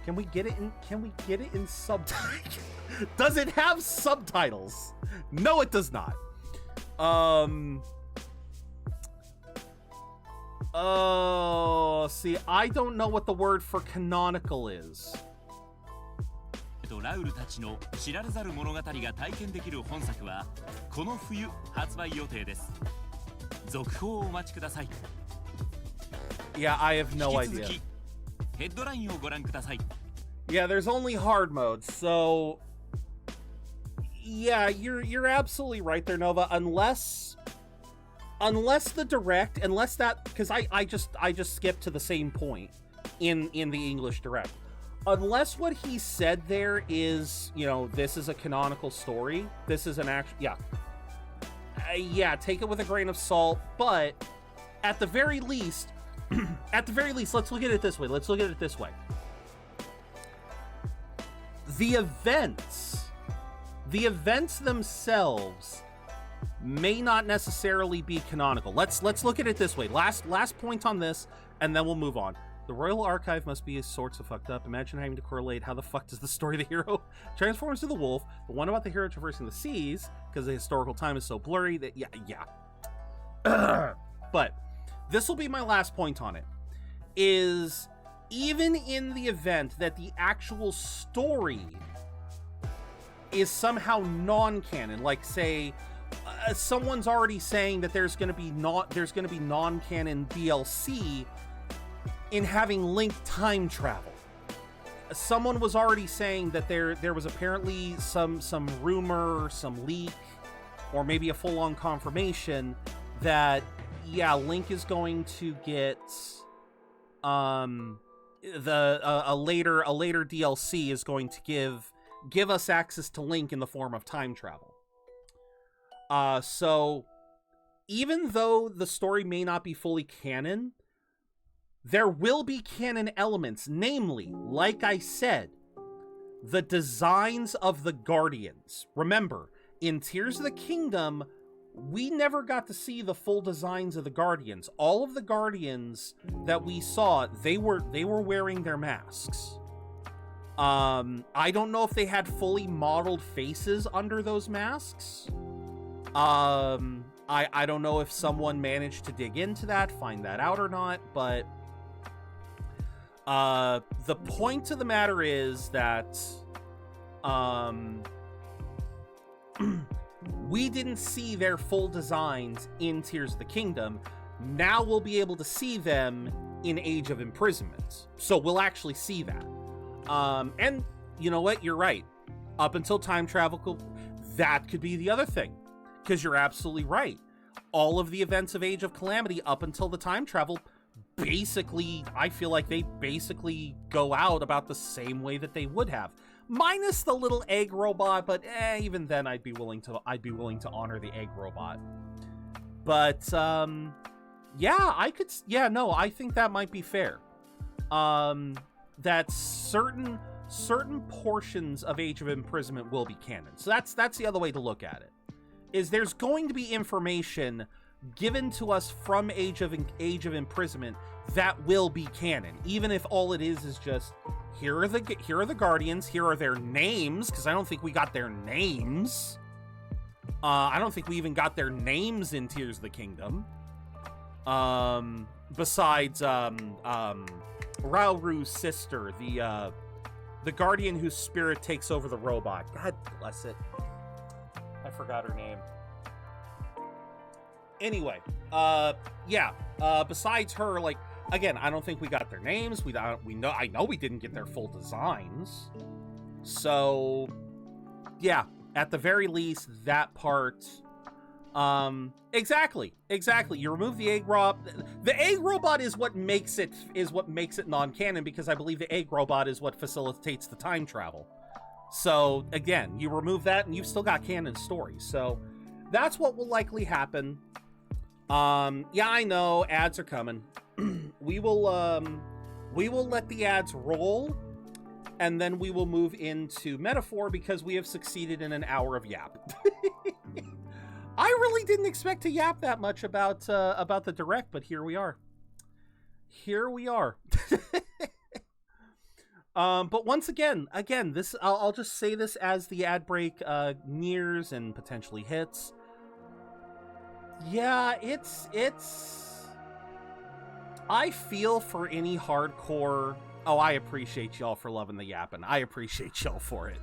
[SPEAKER 1] Can we get it in subtitles? Does it have subtitles? No, it does not. Oh, see, I don't know what the word for canonical is.
[SPEAKER 4] ラウルたちの知られざる物語が体験できる本作はこの冬発売予定です。続報をお待ちください。
[SPEAKER 1] Yeah, I have no idea.
[SPEAKER 4] 引き続きヘッドラインをご覧ください。
[SPEAKER 1] Yeah, there's only hard mode, so yeah, you're absolutely right there, Nova. Unless the direct, because I just skipped to the same point in the English direct. Unless what he said there is, this is a canonical story. This is an actual, yeah, take it with a grain of salt. But at the very least, let's look at it this way. The events themselves may not necessarily be canonical. Let's look at it this way. Last point on this, and then we'll move on. The Royal Archive must be sorts of fucked up. Imagine having to correlate how the fuck does the story of the hero transforms to the wolf, the one about the hero traversing the seas, because the historical time is so blurry that, yeah. But this will be my last point on it, is even in the event that the actual story is somehow non-canon, like say, someone's already saying that there's going to be non-canon DLC in having Link time travel. Someone was already saying that there was apparently some rumor, some leak, or maybe a full-on confirmation that Link is going to get a later DLC is going to give us access to Link in the form of time travel. So even though the story may not be fully canon, there will be canon elements, namely, like I said, the designs of the Guardians. Remember, in Tears of the Kingdom, we never got to see the full designs of the Guardians. All of the Guardians that we saw, they were wearing their masks. I don't know if they had fully modeled faces under those masks. I don't know if someone managed to dig into that, find that out or not, but the point of the matter is that we didn't see their full designs in Tears of the Kingdom. Now we'll be able to see them in Age of Imprisonment. So we'll actually see that. And you know what? You're right. Up until time travel, that could be the other thing. Because you're absolutely right. All of the events of Age of Calamity up until the time travel, basically, I feel like they basically go out about the same way that they would have. Minus the little egg robot, but even then I'd be willing to honor the egg robot. But I think that might be fair. That certain portions of Age of Imprisonment will be canon. So that's the other way to look at it. Is there's going to be information given to us from Age of Imprisonment that will be canon, even if all it is just here are the Guardians, here are their names, because I don't think we got their names. I don't think we even got their names in Tears of the Kingdom. Besides Raoru's sister, the The guardian whose spirit takes over the robot. God bless it. I forgot her name. Anyway, yeah. Besides her, like, again, I don't think we got their names. I know we didn't get their full designs. So, yeah, at the very least, that part. Exactly. You remove the egg robot. The egg robot is what makes it non-canon, because I believe the egg robot is what facilitates the time travel. So again, you remove that and you've still got canon stories. So that's what will likely happen. Yeah, I know ads are coming. We will let the ads roll, and then we will move into Metaphor, because we have succeeded in an hour of yap. I really didn't expect to yap that much about the Direct, but here we are. But once again, this I'll just say this as the ad break nears and potentially hits. Yeah, it's. I feel for any hardcore. Oh, I appreciate y'all for loving the yapping. I appreciate y'all for it.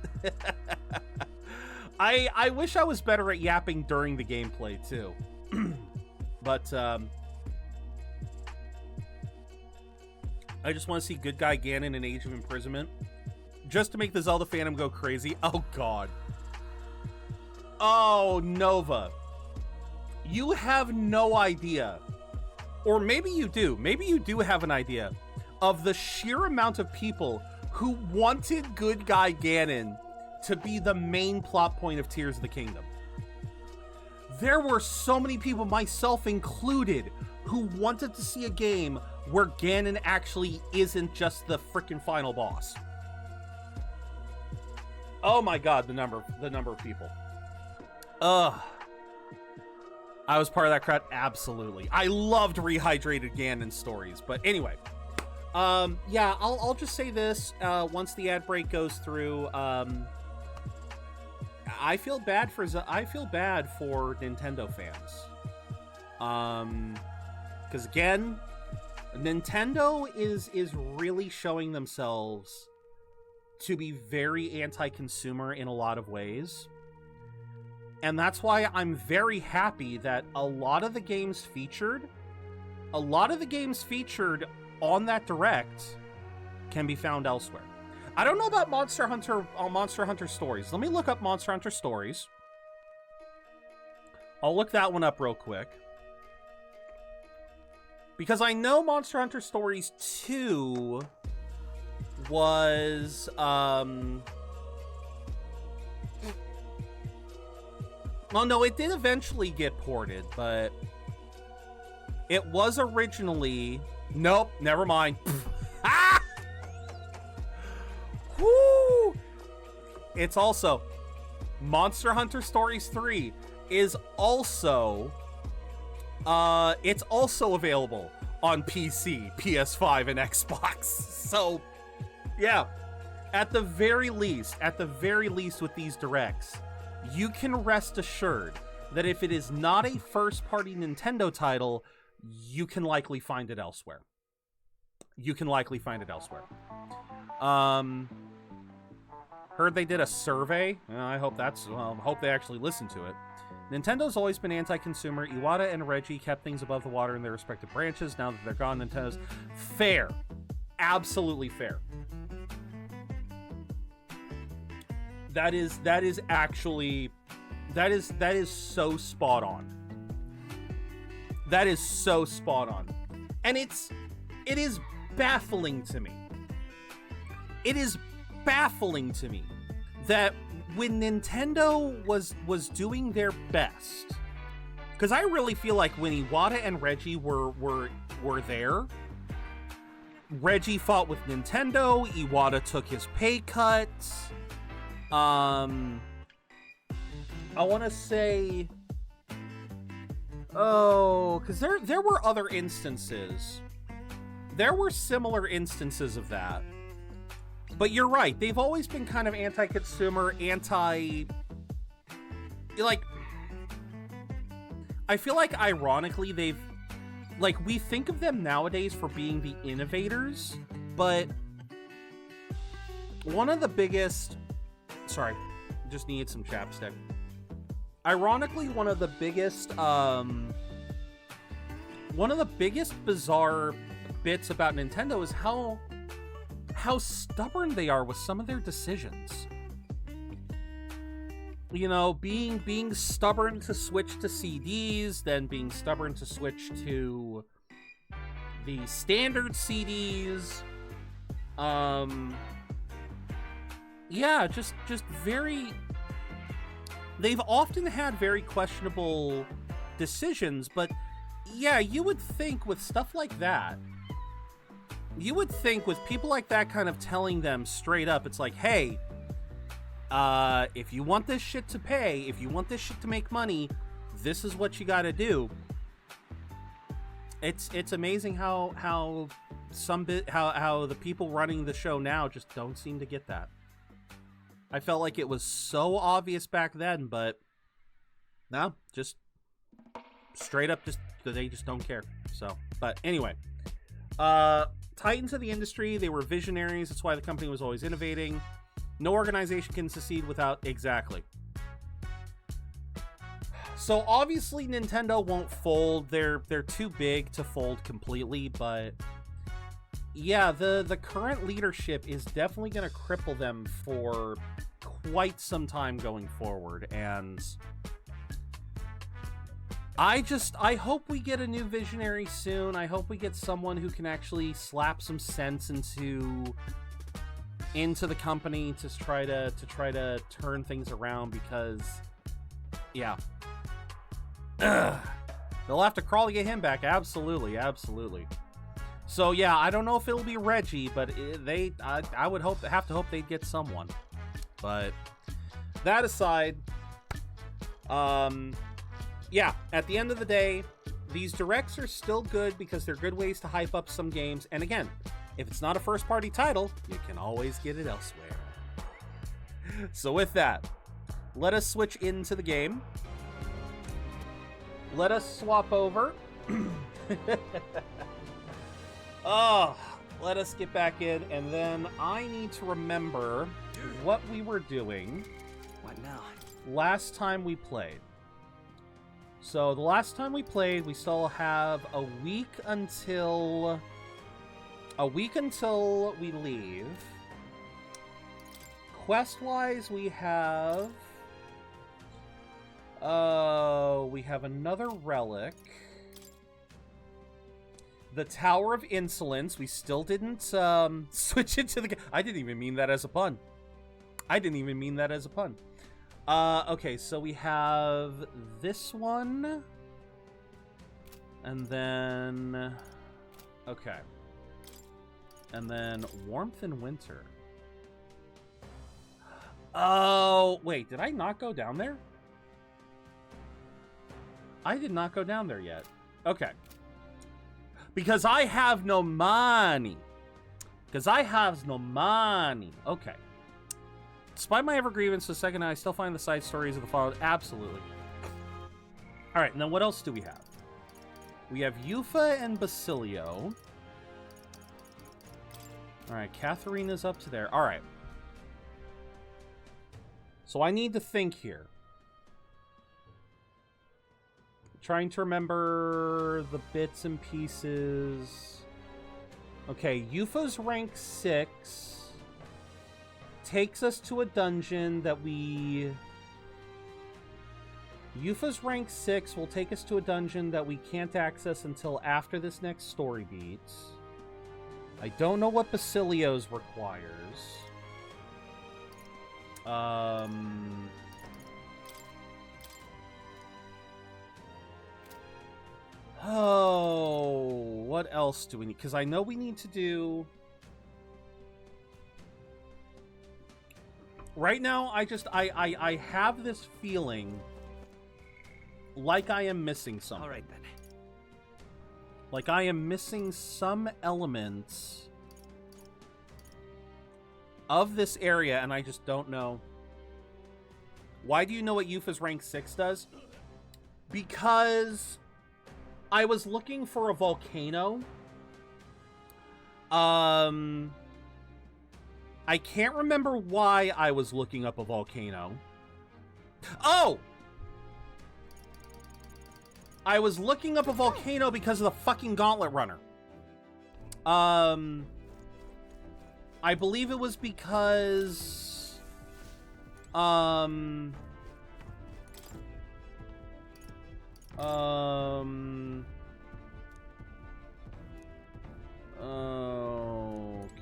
[SPEAKER 1] I wish I was better at yapping during the gameplay too. But I just want to see good guy Ganon in Age of Imprisonment, just to make the Zelda fandom go crazy. Oh god. Oh, Nova. You have no idea. Or maybe you do. Maybe you do have an idea of the sheer amount of people who wanted good guy Ganon to be the main plot point of Tears of the Kingdom. There were so many people, myself included, who wanted to see a game where Ganon actually isn't just the freaking final boss. Oh my god, the number of people. Ugh. I was part of that crowd, absolutely. I loved rehydrated Ganon stories, but anyway. Yeah, I'll just say this, once the ad break goes through, I feel bad for Nintendo fans. Because again, Nintendo is really showing themselves to be very anti-consumer in a lot of ways. And that's why I'm very happy that a lot of the games featured on that Direct can be found elsewhere. I don't know about Monster Hunter Stories. Let me look up Monster Hunter Stories. I'll look that one up real quick. Because I know Monster Hunter Stories 2 was, well, no, it did eventually get ported, but it was originally... Nope, never mind. Ah! Woo! It's also... Monster Hunter Stories 3 is also... it's also available on PC, PS5, and Xbox. So, yeah. At the very least with these Directs, you can rest assured that if it is not a first-party Nintendo title, you can likely find it elsewhere. Heard they did a survey. I hope hope they actually listened to it. Nintendo's always been anti-consumer. Iwata and Reggie kept things above the water in their respective branches. Now that they're gone, Nintendo's fair. Absolutely fair. That is so spot on. That is so spot on. And it is baffling to me. It is baffling to me that when Nintendo was doing their best, because I really feel like when Iwata and Reggie were there, Reggie fought with Nintendo, Iwata took his pay cut. I want to say, because there were other instances. There were similar instances of that. But you're right. They've always been kind of anti-consumer, I feel like ironically we think of them nowadays for being the innovators, but one of the biggest... Sorry, just needed some chapstick. Ironically, one of the biggest bizarre bits about Nintendo is how stubborn they are with some of their decisions. You know, being stubborn to switch to CDs, then being stubborn to switch to the standard CDs. Yeah, just very... They've often had very questionable decisions, but yeah, you would think with stuff like that, you would think with people like that kind of telling them straight up, it's like, hey, if you want this shit to pay, if you want this shit to make money, this is what you gotta do. It's amazing how the people running the show now just don't seem to get that. I felt like it was so obvious back then, but no, just straight up, they just don't care. So, but anyway, titans of the industry, they were visionaries. That's why the company was always innovating. No organization can succeed without... Exactly. So obviously Nintendo won't fold. They're too big to fold completely, but yeah, the current leadership is definitely going to cripple them for quite some time going forward, and I hope we get a new visionary soon. I hope we get someone who can actually slap some sense into the company to try to turn things around, because yeah. They'll have to crawl to get him back. Absolutely. So yeah, I don't know if it'll be Reggie, but I would have to hope they'd get someone. But that aside, yeah, at the end of the day, these directs are still good because they're good ways to hype up some games. And again, if it's not a first-party title, you can always get it elsewhere. So with that, let us switch into the game. Let us swap over. Oh, let us get back in, and then I need to remember what we were doing.
[SPEAKER 5] What now?
[SPEAKER 1] Last time we played. So the last time we played, we still have a week until we leave. Quest-wise, we have another relic. The Tower of Insolence. We still didn't switch it to the... I didn't even mean that as a pun. Okay, so we have this one. And then... Okay. And then Warmth in Winter. Oh, wait. Did I not go down there? I did not go down there yet. Okay. Because I have no money. Okay. Despite my ever grievance, the second I still find the side stories of the followed. Absolutely. Alright, and then what else do we have? We have Yufa and Basilio. Alright, Katharina's up to there. Alright. So I need to think here. Trying to remember the bits and pieces. Okay, Yufa's rank 6 takes us to a dungeon that we... Yufa's rank 6 will take us to a dungeon that we can't access until after this next story beat. I don't know what Basilio's requires. Oh, what else do we need? Because I know we need to do... Right now, I have this feeling like I am missing something.
[SPEAKER 5] All right, then.
[SPEAKER 1] Like I am missing some elements of this area, and I just don't know. Why do you know what Yufa's rank 6 does? Because I was looking for a volcano. I can't remember why I was looking up a volcano. Oh! I was looking up a volcano because of the fucking Gauntlet Runner. I believe it was because...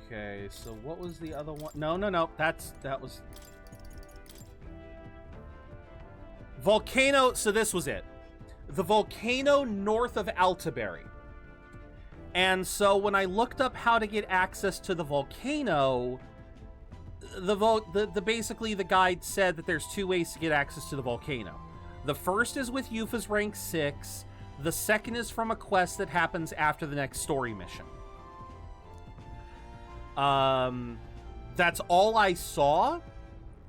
[SPEAKER 1] Okay, so what was the other one? No. That was... Volcano, so this was it. The volcano north of Altaberry. And so when I looked up how to get access to the volcano, basically the guide said that there's 2 ways to get access to the volcano. The first is with Yufa's rank 6. The second is from a quest that happens after the next story mission. That's all I saw.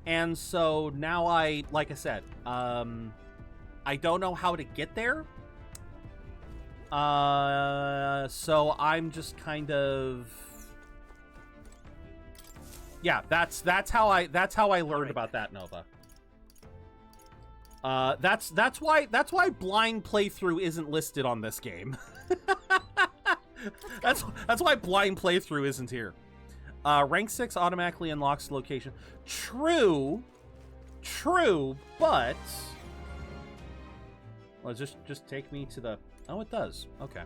[SPEAKER 1] And so now like I said, I don't know how to get there. So I'm just kind of... Yeah, that's how I learned about that, Nova. That's why blind playthrough isn't listed on this game. That's why blind playthrough isn't here. Rank 6 automatically unlocks the location. True, but... Well, just take me to the... Oh, it does. Okay.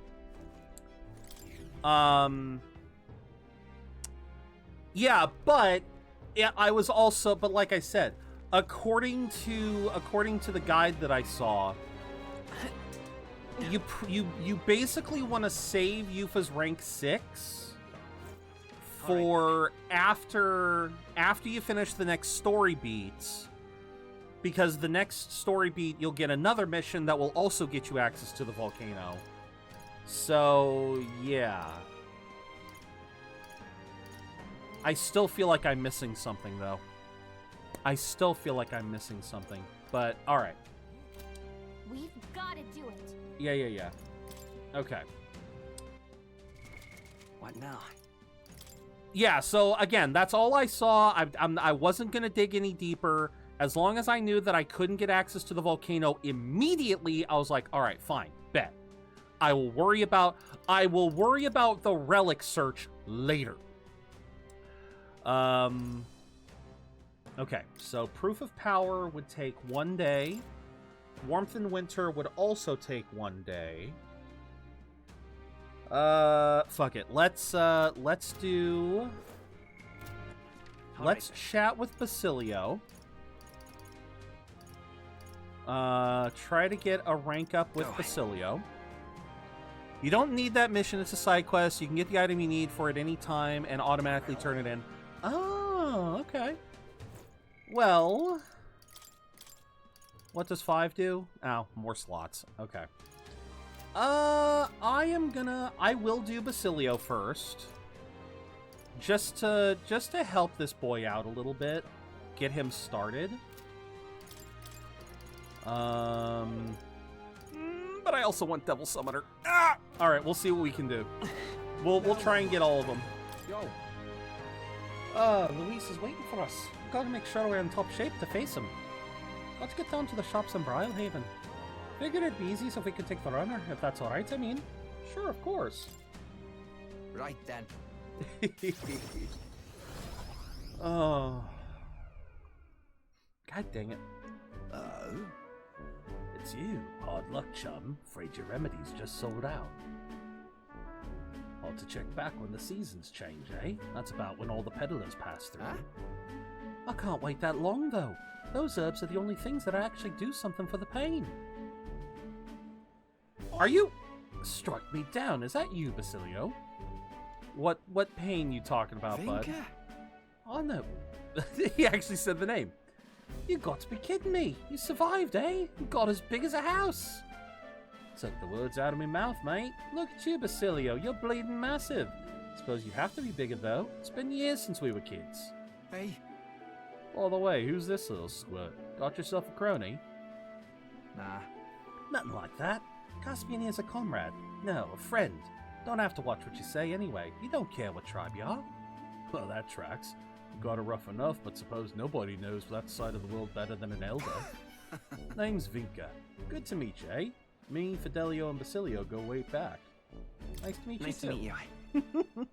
[SPEAKER 1] Yeah, but... Yeah, I was also... But like I said, according to the guide that I saw, you basically want to save Yufa's rank 6 for after you finish the next story beats, because the next story beat you'll get another mission that will also get you access to the volcano. So yeah, I still feel like I'm missing something though. But all right,
[SPEAKER 5] We've got to do it.
[SPEAKER 1] yeah. Okay.
[SPEAKER 6] What now?
[SPEAKER 1] Yeah, so again, that's all I saw. I wasn't going to dig any deeper. As long as I knew that I couldn't get access to the volcano immediately, I was like, all right, fine, bet. I will worry about the relic search later. Okay, so Proof of Power would take 1 day. Warmth in Winter would also take 1 day. Fuck it. Let's chat with Basilio. Try to get a rank up with Basilio. You don't need that mission. It's a side quest. You can get the item you need for it any time and automatically turn it in. Oh, okay. Well, what does 5 do? Oh, more slots. Okay. I will do Basilio first. Just to help this boy out a little bit. Get him started. But I also want Devil Summoner. Ah! Alright, we'll see what we can do. We'll try and get all of them.
[SPEAKER 6] Yo.
[SPEAKER 1] Luis is waiting for us. Gotta make sure we're in top shape to face him. Let's get down to the shops in Brilehaven. Figured it'd be easy if we could take the runner, if that's alright, I mean. Sure, of course.
[SPEAKER 6] Right then.
[SPEAKER 1] Oh. God dang it.
[SPEAKER 6] Oh?
[SPEAKER 1] It's you. Hard luck, chum. Afraid your remedy's just sold out. Ought to check back when the seasons change, eh? That's about when all the peddlers pass through.
[SPEAKER 6] Huh?
[SPEAKER 1] I can't wait that long, though. Those herbs are the only things that actually do something for the pain. Are you... Struck me down. Is that you, Basilio? What pain you talking about, bud?
[SPEAKER 6] Vinka?
[SPEAKER 1] Oh, no. He actually said the name. You got to be kidding me. You survived, eh? You got as big as a house. Took the words out of my mouth, mate. Look at you, Basilio. You're bleeding massive. Suppose you have to be bigger, though. It's been years since we were kids.
[SPEAKER 6] Hey.
[SPEAKER 1] By the way, who's this little squirt? Got yourself a crony?
[SPEAKER 6] Nah.
[SPEAKER 1] Nothing like that. Caspian here's a comrade. No, a friend. Don't have to watch what you say anyway. You don't care what tribe you are. Well, that tracks. Got it rough enough, but suppose nobody knows that side of the world better than an elder. Name's Vinka. Good to meet you, eh? Me, Fidelio, and Basilio go way back. Nice to meet
[SPEAKER 6] Nice
[SPEAKER 1] you
[SPEAKER 6] to
[SPEAKER 1] too.
[SPEAKER 6] meet you.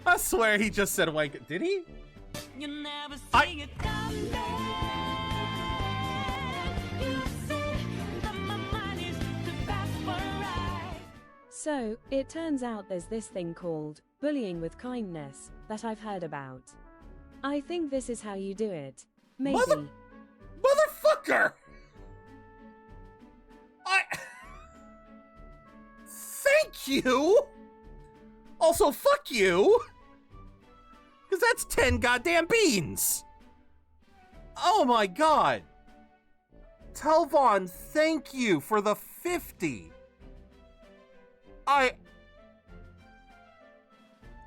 [SPEAKER 1] I swear he just said wank. Did he?
[SPEAKER 4] You never
[SPEAKER 1] I-
[SPEAKER 4] sing it down You say that my mind is too fast for a ride.
[SPEAKER 7] So, it turns out there's this thing called bullying with kindness that I've heard about. I think this is how you do it. Maybe.
[SPEAKER 1] Motherfucker! Thank you! Also, fuck you! Because that's 10 goddamn beans! Oh my god! Telvon, thank you for the 50!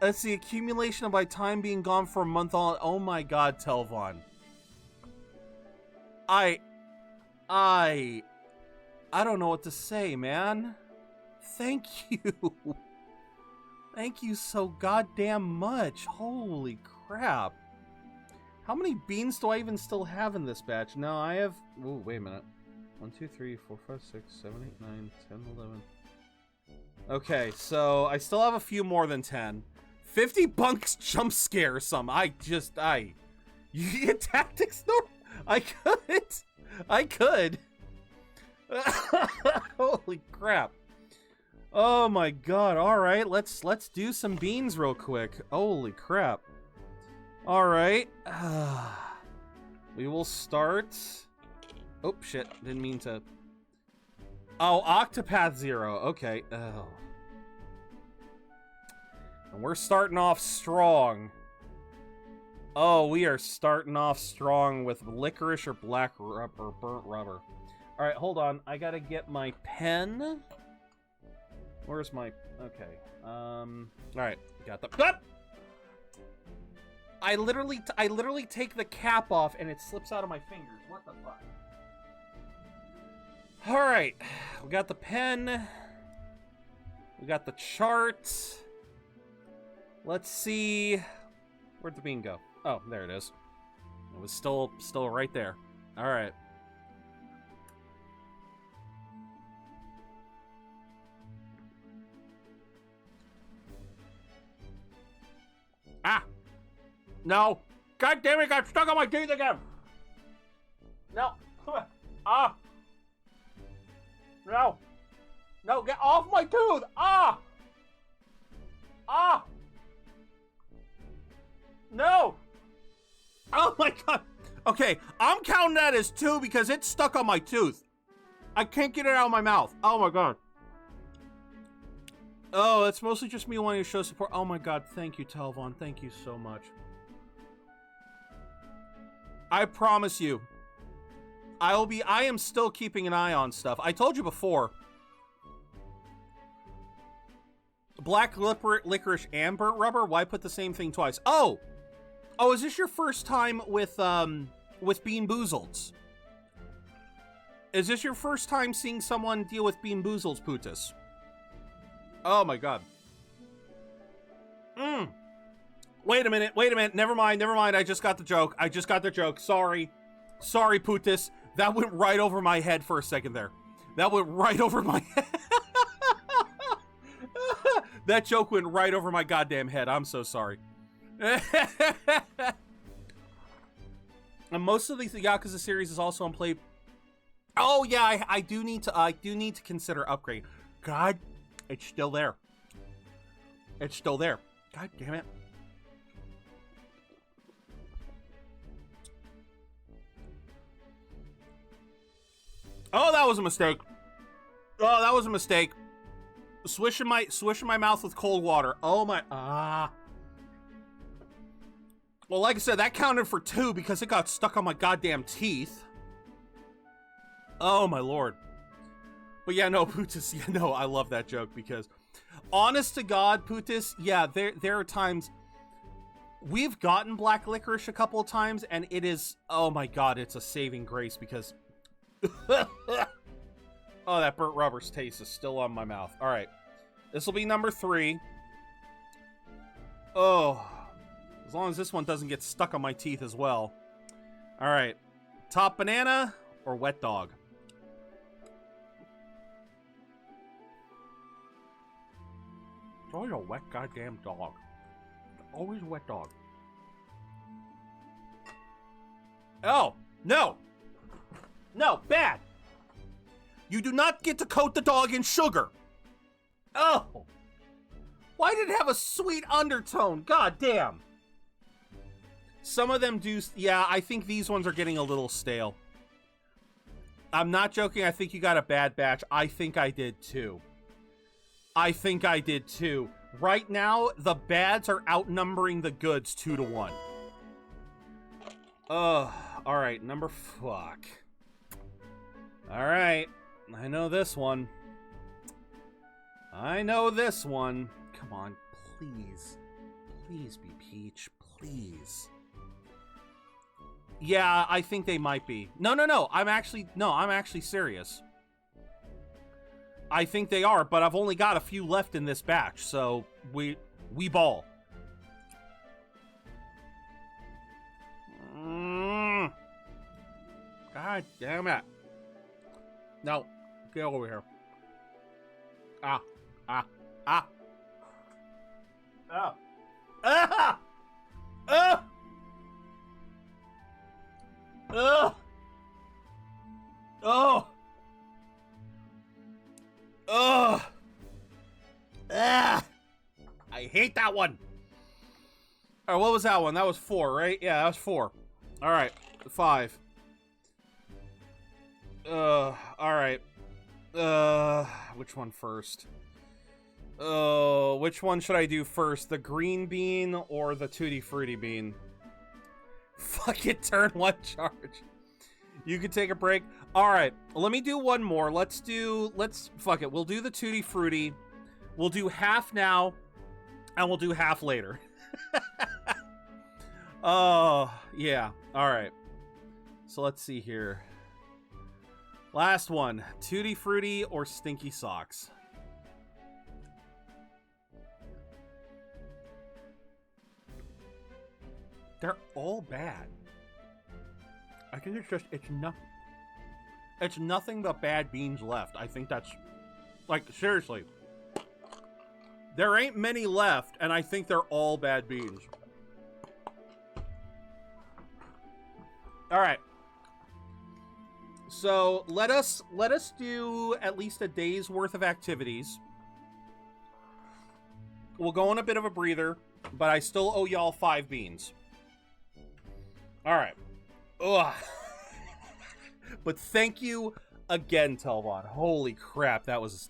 [SPEAKER 1] That's the accumulation of my time being gone for a month on. Oh my god, Telvon. I don't know what to say, man. Thank you. Thank you so goddamn much. Holy crap. How many beans do I even still have in this batch? No, I have... Ooh, wait a minute. 1, 2, 3, 4, 5, 6, 7, 8, 9, 10, 11... Okay, so I still have a few more than 10. 50 bunks jump scare some. You get tactics? No, I could. Holy crap. Oh my god. All right, let's do some beans real quick. Holy crap. All right. We will start. Oh shit, didn't mean to. Oh, Octopath Zero. Okay. Oh. And we're starting off strong. Oh, we are starting off strong with licorice or black rubber, burnt rubber. All right, hold on. I gotta get my pen. Where's my... Okay. All right. Got the... Ah! I literally take the cap off and it slips out of my fingers. What the fuck? All right. We got the pen. We got the chart. Let's see. Where'd the bean go? Oh, there it is. It was still right there. All right. Ah! No! God damn it, got stuck on my teeth again! No! Ah! No! No, get off my tooth! Ah! Ah! No! Oh my god! Okay, I'm counting that as 2 because it's stuck on my tooth. I can't get it out of my mouth. Oh my god. Oh, it's mostly just me wanting to show support. Oh my god, thank you, Telvon. Thank you so much. I promise you, I am still keeping an eye on stuff. I told you before. Black licorice and burnt rubber? Why put the same thing twice? Oh! Oh, is this your first time with Bean Boozled? Is this your first time seeing someone deal with Bean Boozled, Putis? Oh my god. Wait a minute. Never mind. I just got the joke. Sorry, Putis. That went right over my head for a second there. That went right over my head. That joke went right over my goddamn head. I'm so sorry. And most of the Yakuza series is also on play. Oh yeah, I do need to consider upgrade. God, it's still there. It's still there. God damn it. Oh, that was a mistake. Swishing my mouth with cold water. Oh my, Well, like I said, that counted for 2 because it got stuck on my goddamn teeth. Oh my lord. But yeah, no, Putis, yeah, no, I love that joke because, honest to God, Putis, yeah, there are times we've gotten black licorice a couple of times, and it is, oh my god, it's a saving grace because, oh, that burnt rubber's taste is still on my mouth. All right, this will be number 3. Oh, As long as this one doesn't get stuck on my teeth as well. All right. Top banana or wet dog? It's always a wet goddamn dog. Always a wet dog. Oh, no. No, bad. You do not get to coat the dog in sugar. Oh. Why did it have a sweet undertone? God damn. Some of them do. Yeah, I think these ones are getting a little stale. I'm not joking. I think you got a bad batch. I think I did too. Right now, the bads are outnumbering the goods 2-1. All right, number fuck. All right, I know this one. Come on, please. Please be peach, please. Yeah, I think they might be. No. I'm actually serious. I think they are, but I've only got a few left in this batch, so we ball. God damn it. No, get over here. Ah. I hate that one. All right, what was that one? That was 4, right? Yeah, that was 4. All right, 5. All right. Which one first? Which one should I do first? The green bean or the Tutti Frutti bean? Fuck it, turn 1 charge. You can take a break. All right, let me do one more. Fuck it. We'll do the Tutti Frutti. We'll do half now, and we'll do half later. Oh, yeah. All right. So let's see here. Last one. Tutti Frutti or Stinky Socks? They're all bad. I think it's nothing but bad beans left. I think that's, like, seriously. There ain't many left, and I think they're all bad beans. All right. So let us do at least a day's worth of activities. We'll go on a bit of a breather, but I still owe y'all 5 beans. All right. Ugh. But thank you again, Telvon. Holy crap, that was...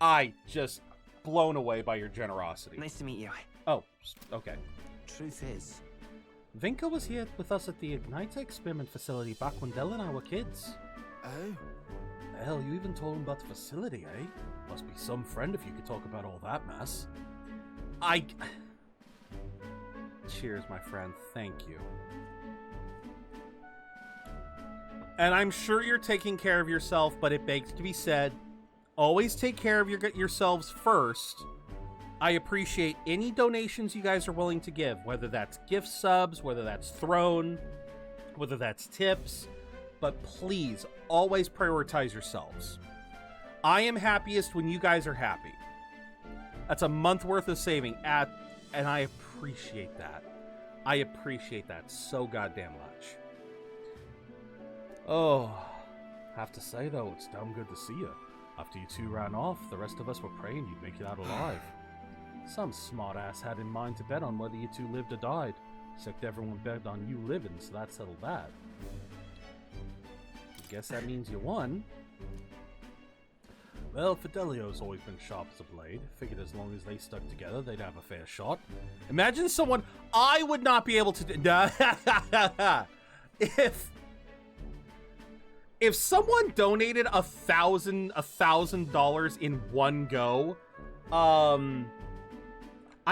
[SPEAKER 1] I just blown away by your generosity.
[SPEAKER 6] Nice to meet you.
[SPEAKER 1] Oh, okay.
[SPEAKER 6] Truth is...
[SPEAKER 1] Vinka was here with us at the Ignite experiment facility back when Del and I were kids.
[SPEAKER 6] Oh?
[SPEAKER 1] Hell, you even told him about the facility, eh? Must be some friend if you could talk about all that mess. Cheers, my friend. Thank you. And I'm sure you're taking care of yourself, but it begs to be said, always take care of yourselves first. I appreciate any donations you guys are willing to give, whether that's gift subs, whether that's thrown, whether that's tips, but please always prioritize yourselves. I am happiest when you guys are happy. That's a month worth of saving, and I appreciate that. I appreciate that so goddamn much. Oh, have to say though, it's damn good to see you. After you two ran off, the rest of us were praying you'd make it out alive. Some smartass had in mind to bet on whether you two lived or died. Except everyone bet on you living, so that settled that. Guess that means you won. Well, Fidelio's always been sharp as a blade. Figured as long as they stuck together, they'd have a fair shot. Imagine someone... I would not be able to... If someone donated $1,000 in one go, I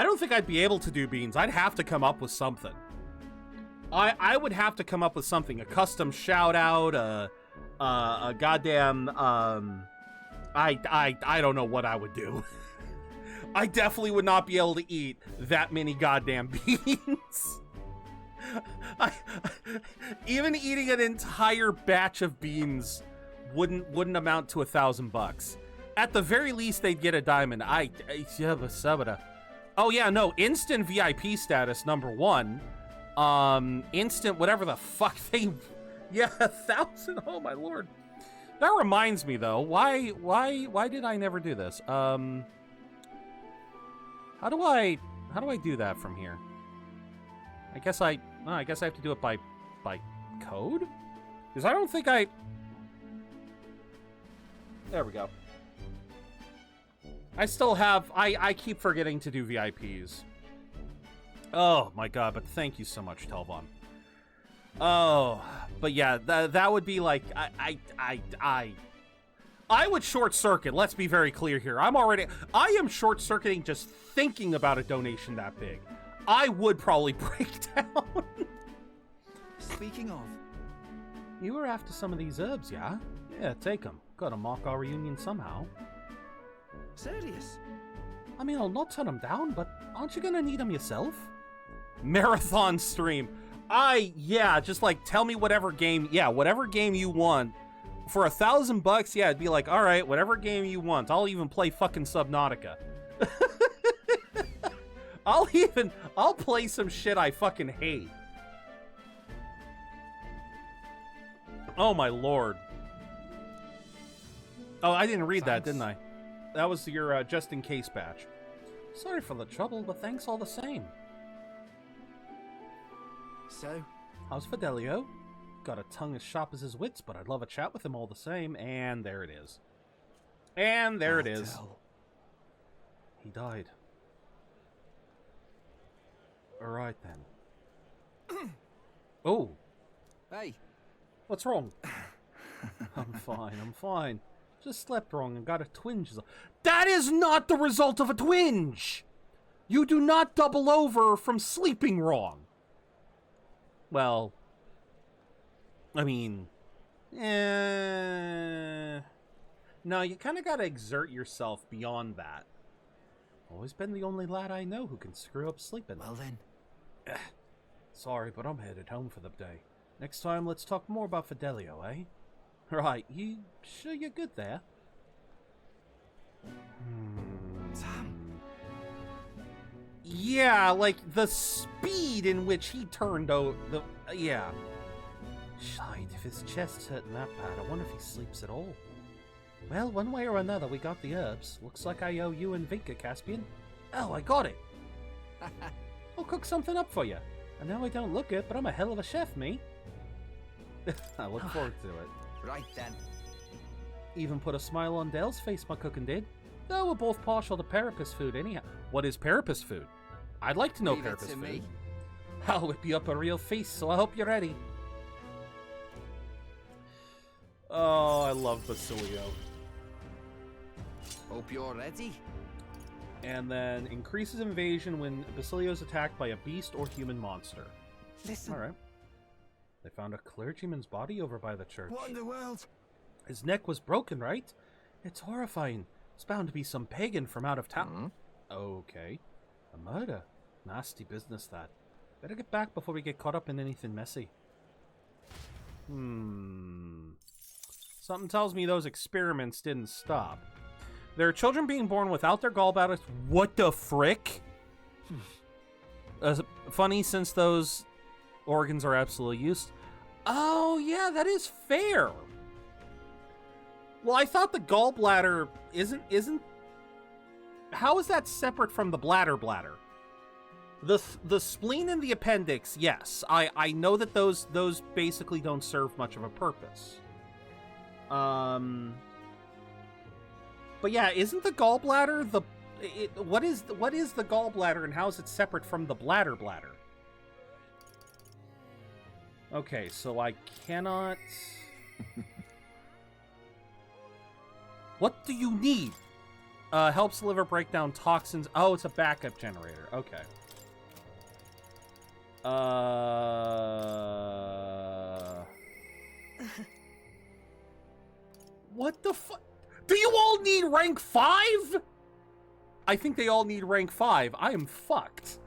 [SPEAKER 1] don't think I'd be able to do beans. I'd have to come up with something. I would have to come up with something. A custom shout out, a goddamn, I don't know what I would do. I definitely would not be able to eat that many goddamn beans. Even eating an entire batch of beans wouldn't amount to $1,000. At the very least, they'd get a diamond. Oh yeah, no, instant VIP status #1. Instant whatever the fuck they. Yeah, 1,000. Oh my lord. That reminds me though. Why did I never do this? How do I do that from here? I guess I have to do it by code? Because I don't think there we go. I still have I keep forgetting to do VIPs. Oh my god, but thank you so much, Telvon. Oh, but yeah, that would be like I would short circuit. Let's be very clear here. I am short circuiting just thinking about a donation that big. I would probably break down.
[SPEAKER 6] Speaking of,
[SPEAKER 1] you were after some of these herbs, yeah? Yeah, take them. Gotta mark our reunion somehow.
[SPEAKER 6] serious?
[SPEAKER 1] I mean, I'll not turn them down, but aren't you gonna need them yourself? Marathon stream. Just like tell me whatever game you want. For $1,000, yeah, it'd be like, all right, whatever game you want. I'll even play fucking Subnautica. I'll play some shit I fucking hate. Oh my lord. Oh, I didn't read that, didn't I? That was your just in case batch. Sorry for the trouble, but thanks all the same.
[SPEAKER 6] So,
[SPEAKER 1] how's Fidelio? Got a tongue as sharp as his wits, but I'd love a chat with him all the same. And there it is. And there it is. He died. Alright then. Oh.
[SPEAKER 6] hey,
[SPEAKER 1] What's wrong? I'm fine. Just slept wrong and got a twinge. That is not the result of a twinge! You do not double over from sleeping wrong. Well, I mean, no, you kind of got to exert yourself beyond that. Always been the only lad I know who can screw up sleeping.
[SPEAKER 6] well then.
[SPEAKER 1] Sorry, but I'm headed home for the day. Next time, let's talk more about Fidelio, eh? Right, you sure you're good there?
[SPEAKER 6] Sam.
[SPEAKER 1] Yeah, like the speed in which he turned out. Yeah. Shite, if his chest's hurting that bad, I wonder if he sleeps at all. Well, one way or another, we got the herbs. Looks like I owe you and Vinka, Caspian. Oh, I got it. I'll cook something up for you. I know I don't look it, but I'm a hell of a chef, me. I look forward to it.
[SPEAKER 6] Right then.
[SPEAKER 1] Even put a smile on Dale's face, my cooking did. Though we're both partial to Parapus food anyhow. What is Parapus food? I'd like to know
[SPEAKER 6] Leave it
[SPEAKER 1] Parapus
[SPEAKER 6] to
[SPEAKER 1] food.
[SPEAKER 6] me.
[SPEAKER 1] I'll whip you up a real feast, so I hope you're ready. Oh, I love Basilio.
[SPEAKER 6] Hope you're ready.
[SPEAKER 1] And then increases invasion when Basilio is attacked by a beast or human monster.
[SPEAKER 6] Listen.
[SPEAKER 1] All right. They found a clergyman's body over by the church.
[SPEAKER 6] What in the world?
[SPEAKER 1] His neck was broken, right? It's horrifying. It's bound to be some pagan from out of town. Okay. A murder. Nasty business, that. Better get back before we get caught up in anything messy. Something tells me those experiments didn't stop. There are children being born without their gallbladders. What the frick? Funny, since those organs are absolutely useless. Oh, yeah, that is fair. Well, I thought the gallbladder isn't... How is that separate from the bladder? The spleen and the appendix, yes. I know that those basically don't serve much of a purpose. But yeah, isn't the gallbladder what is the gallbladder and how is it separate from the bladder? Okay, so I cannot... What do you need? Helps liver break down toxins. Oh, it's a backup generator. Okay. What the fuck? Do you all need rank 5? I think they all need rank 5. I am fucked.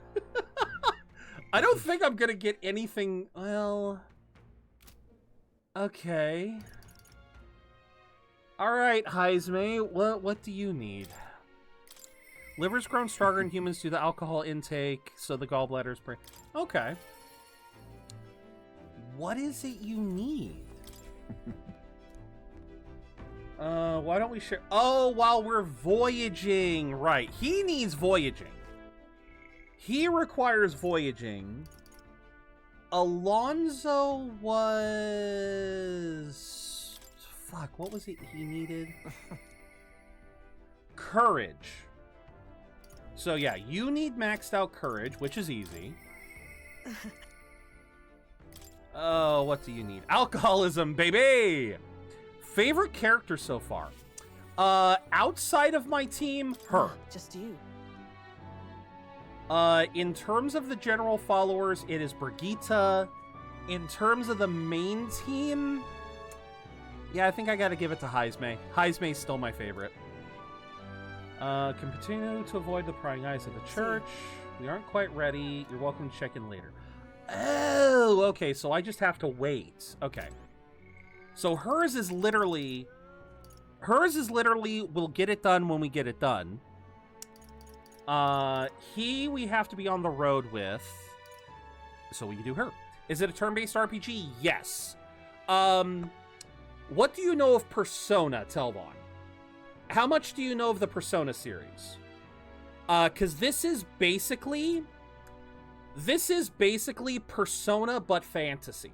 [SPEAKER 1] I don't think I'm gonna get anything. Well, okay. All right, Heisme, what do you need? Liver's grown stronger in humans due to alcohol intake, so the gallbladder's break. Okay. What is it you need? Why don't we share? Oh, while we're voyaging, right? He needs voyaging. He requires voyaging. Alonzo was... Fuck, what was it he needed? Courage. So yeah, you need maxed out courage, which is easy. Oh, what do you need? Alcoholism, baby! Favorite character so far? Outside of my team, her.
[SPEAKER 8] Just you.
[SPEAKER 1] In terms of the general followers, it is Brigitte. In terms of the main team, yeah, I think I gotta give it to Heisme. Heisme's still my favorite. Can continue to avoid the prying eyes of the church. We aren't quite ready. You're welcome to check in later. Oh, okay, so I just have to wait. Okay. So hers is literally, we'll get it done when we get it done. We have to be on the road with, so we can do her. Is it a turn-based RPG? Yes. What do you know of Persona, Telvon? How much do you know of the Persona series? Because this is basically Persona but fantasy.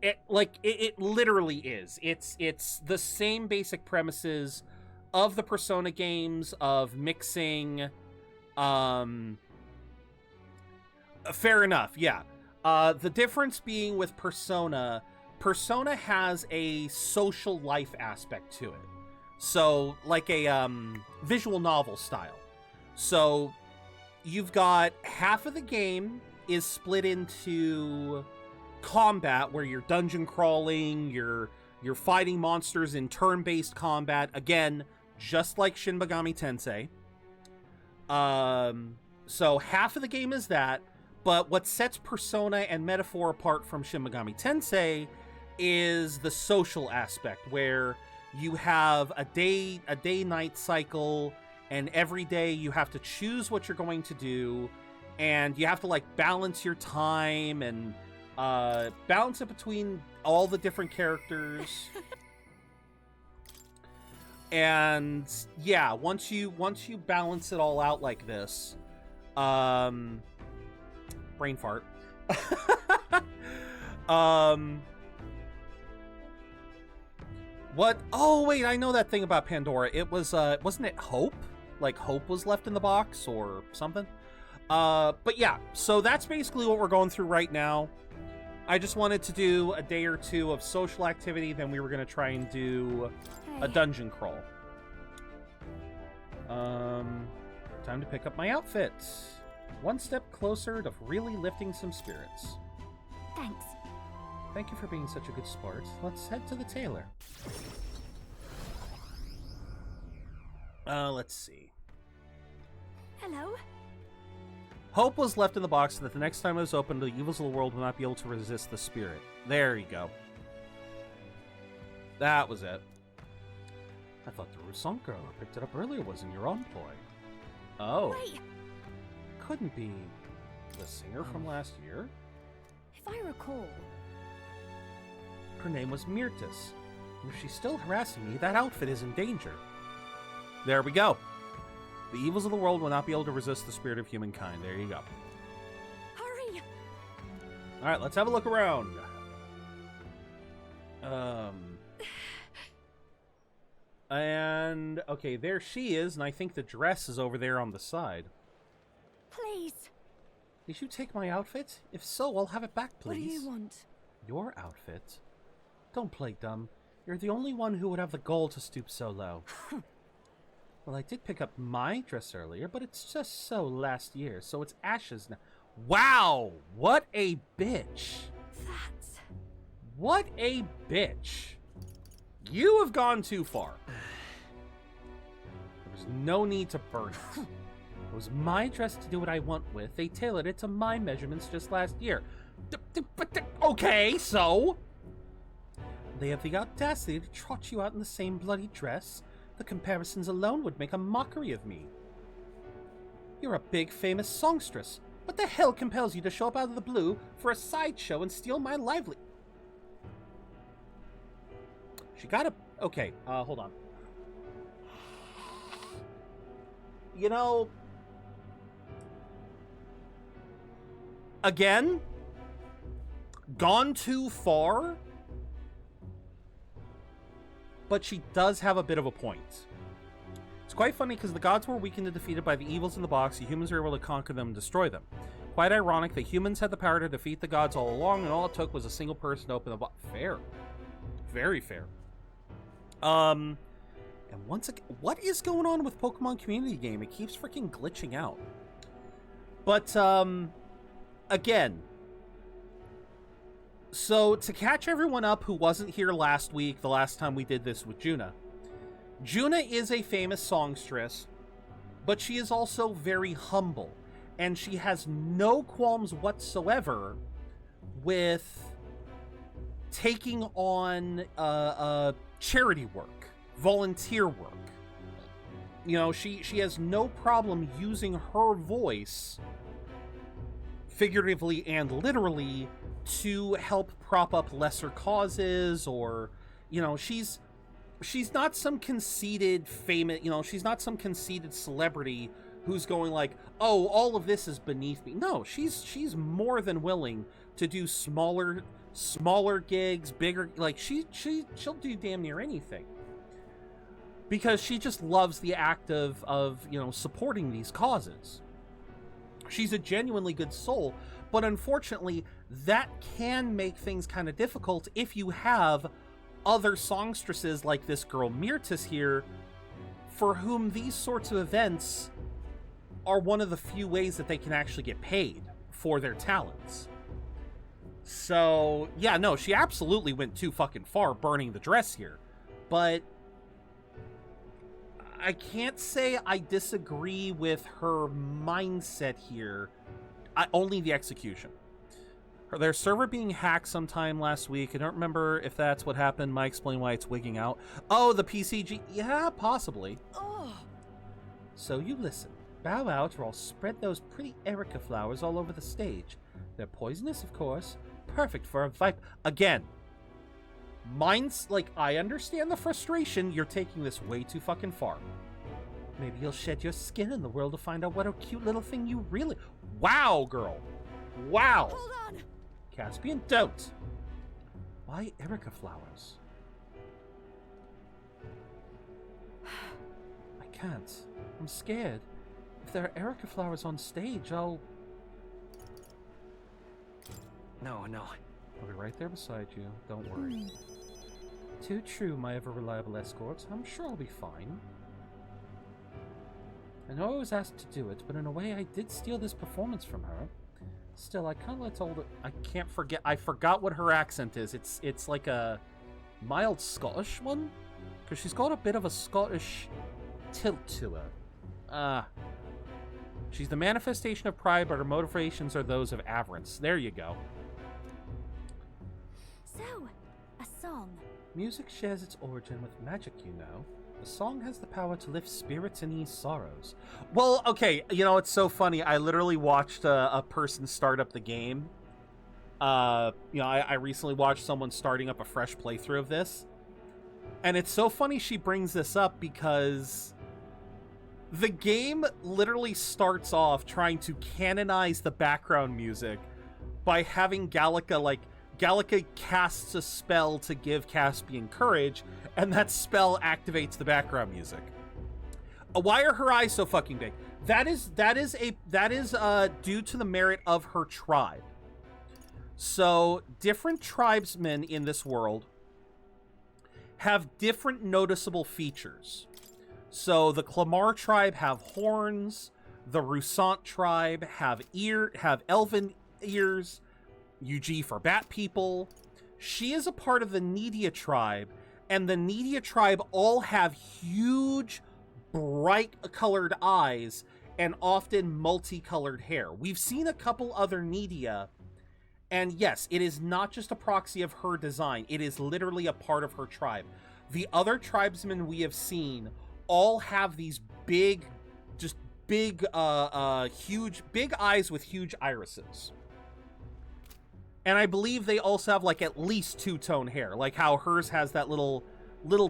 [SPEAKER 1] It literally is. It's the same basic premises of the Persona games, of mixing. Fair enough, yeah. The difference being with Persona has a social life aspect to it. So, like a visual novel style. So, you've got half of the game is split into combat, where you're dungeon crawling, you're fighting monsters in turn-based combat. Again, just like Shin Megami Tensei. So half of the game is that, but what sets Persona and Metaphor apart from Shin Megami Tensei is the social aspect, where you have a day-night cycle, and every day you have to choose what you're going to do, and you have to like balance your time and balance it between all the different characters. And yeah, once you balance it all out like this, brain fart. What? Oh wait, I know that thing about Pandora. It was wasn't it Hope? Like Hope was left in the box or something? But yeah, so that's basically what we're going through right now. I just wanted to do a day or two of social activity, then we were going to try and do a dungeon crawl. Time to pick up my outfit. One step closer to really lifting some spirits.
[SPEAKER 5] Thanks.
[SPEAKER 1] Thank you for being such a good sport. Let's head to the tailor. Let's see.
[SPEAKER 5] Hello.
[SPEAKER 1] Hope was left in the box so that the next time it was opened, the evils of the world will not be able to resist the spirit. There you go. That was it. I thought the Roussan girl who picked it up earlier was in your employ. Oh.
[SPEAKER 5] Wait.
[SPEAKER 1] Couldn't be the singer from last year?
[SPEAKER 5] If I recall...
[SPEAKER 1] Her name was Myrtis. If she's still harassing me, that outfit is in danger. There we go. The evils of the world will not be able to resist the spirit of humankind. There you go.
[SPEAKER 5] Hurry!
[SPEAKER 1] Alright, let's have a look around. And, okay, there she is, and I think the dress is over there on the side.
[SPEAKER 5] Please.
[SPEAKER 1] Did you take my outfit? If so, I'll have it back, please.
[SPEAKER 5] What do you want?
[SPEAKER 1] Your outfit? Don't play dumb. You're the only one who would have the gall to stoop so low. Well, I did pick up my dress earlier, but it's just so last year, so it's ashes now. Wow! What a bitch!
[SPEAKER 5] That's...
[SPEAKER 1] What a bitch! You have gone too far. There's no need to burn it. It was my dress to do what I want with. They tailored it to my measurements just last year. Okay, so? They have the audacity to trot you out in the same bloody dress. The comparisons alone would make a mockery of me. You're a big, famous songstress. What the hell compels you to show up out of the blue for a sideshow and steal my lively... She got a... Okay, hold on. You know... Again? Gone too far? But she does have a bit of a point. It's quite funny because the gods were weakened and defeated by the evils in the box. The humans were able to conquer them and destroy them. Quite ironic that humans had the power to defeat the gods all along, and all it took was a single person to open the box. Fair. Very fair. And once again, what is going on with Pokemon Community Game? It keeps freaking glitching out. But, again, so to catch everyone up who wasn't here last week, the last time we did this with Juna, Juna is a famous songstress, but she is also very humble, and she has no qualms whatsoever with taking on charity work, volunteer work. You know, she has no problem using her voice, figuratively and literally, to help prop up lesser causes, or, you know, she's not some conceited famous, you know, she's not some conceited celebrity who's going like, oh, all of this is beneath me. No, she's more than willing to do smaller gigs, bigger, like she'll do damn near anything. Because she just loves the act of, you know, supporting these causes. She's a genuinely good soul, but unfortunately, that can make things kind of difficult if you have other songstresses like this girl Myrtis here, for whom these sorts of events are one of the few ways that they can actually get paid for their talents. So, yeah, no, she absolutely went too fucking far burning the dress here. But I can't say I disagree with her mindset here. Only the execution. Their server being hacked sometime last week. I don't remember if that's what happened. Might explain why it's wigging out. Oh, the PCG. Yeah, possibly.
[SPEAKER 3] Oh.
[SPEAKER 1] So you listen. Bow out or I'll spread those pretty Erica flowers all over the stage. They're poisonous, of course. Perfect for a vipe. Again, mine's like, I understand the frustration. You're taking this way too fucking far. Maybe you'll shed your skin in the world to find out what a cute little thing you really... Wow, girl. Wow.
[SPEAKER 3] Hold on.
[SPEAKER 1] Caspian, don't. Why Erica flowers? I can't. I'm scared. If there are Erica flowers on stage, I'll...
[SPEAKER 6] No.
[SPEAKER 1] I'll be right there beside you. Don't worry. Too true, my ever-reliable escort. I'm sure I'll be fine. I know I was asked to do it, but in a way I did steal this performance from her. Still, I can't let all the... I can't forget... I forgot what her accent is. It's like a mild Scottish one? Because she's got a bit of a Scottish tilt to her. She's the manifestation of pride, but her motivations are those of avarice. There you go.
[SPEAKER 5] So, a song.
[SPEAKER 1] Music shares its origin with magic, you know. A song has the power to lift spirits and ease sorrows. Well, okay, you know, it's so funny. I literally watched a person start up the game. You know, I recently watched someone starting up a fresh playthrough of this. And it's so funny she brings this up because the game literally starts off trying to canonize the background music by having Gallica, like, Gallica casts a spell to give Caspian courage, and that spell activates the background music. Why are her eyes so fucking big? That is due to the merit of her tribe. So different tribesmen in this world have different noticeable features. So the Clamar tribe have horns, the Roussant tribe have elven ears, UG for bat people. She is a part of the Nidia tribe, and the Nidia tribe all have huge, bright colored eyes and often multicolored hair. We've seen a couple other Nidia, and yes, it is not just a proxy of her design. It is literally a part of her tribe. The other tribesmen we have seen all have these big, just big, huge, big eyes with huge irises. And I believe they also have, like, at least two-tone hair, like how hers has that little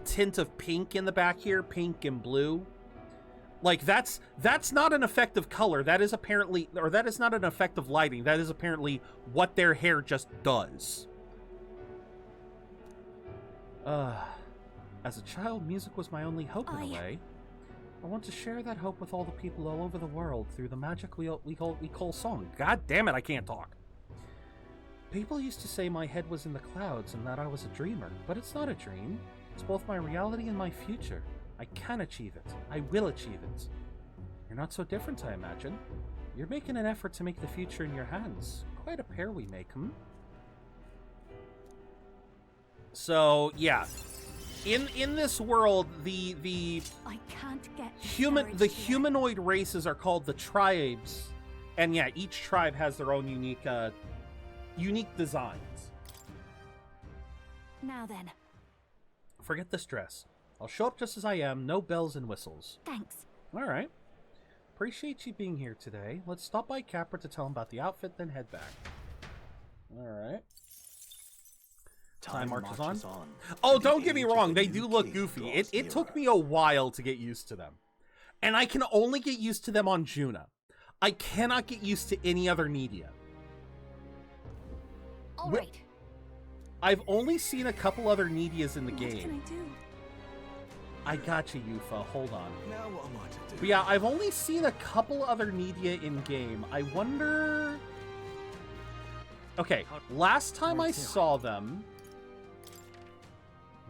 [SPEAKER 1] tint of pink in the back here, pink and blue. Like, that's not an effect of color. That is apparently, or that is not an effect of lighting. That is apparently what their hair just does. As a child, music was my only hope in a way. I want to share that hope with all the people all over the world through the magic we call song. God damn it, I can't talk. People used to say my head was in the clouds and that I was a dreamer, but it's not a dream. It's both my reality and my future. I can achieve it. I will achieve it. You're not so different, I imagine. You're making an effort to make the future in your hands. Quite a pair we make, hmm? So, yeah. In this world, the
[SPEAKER 5] I can't get
[SPEAKER 1] humanoid races are called the tribes. And yeah, each tribe has their own unique designs.
[SPEAKER 5] Now then.
[SPEAKER 1] Forget the stress. I'll show up just as I am, no bells and whistles.
[SPEAKER 5] Thanks.
[SPEAKER 1] Alright. Appreciate you being here today. Let's stop by Capra to tell him about the outfit, then head back. Alright. Time marches on. Oh, don't get me wrong, they do look goofy. It took me a while to get used to them. And I can only get used to them on Juna. I cannot get used to any other Nidia.
[SPEAKER 5] Alright.
[SPEAKER 1] I've only seen a couple other Nidias in the game.
[SPEAKER 5] What can I do?
[SPEAKER 1] I got you, Yufa. Hold on.
[SPEAKER 2] Now what am I to do?
[SPEAKER 1] But yeah, I've only seen a couple other Nidia in-game. I wonder... Okay, last time I saw them,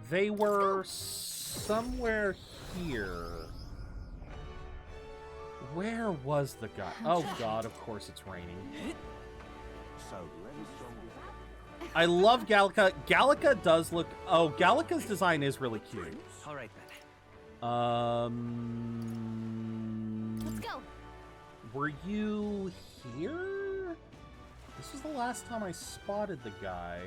[SPEAKER 1] they were somewhere here. Where was the guy? Oh god, of course it's raining. I love Gallica. Gallica does look... Oh, Gallica's design is really cute.
[SPEAKER 6] All right then.
[SPEAKER 5] Let's go.
[SPEAKER 1] Were you here? This was the last time I spotted the guy.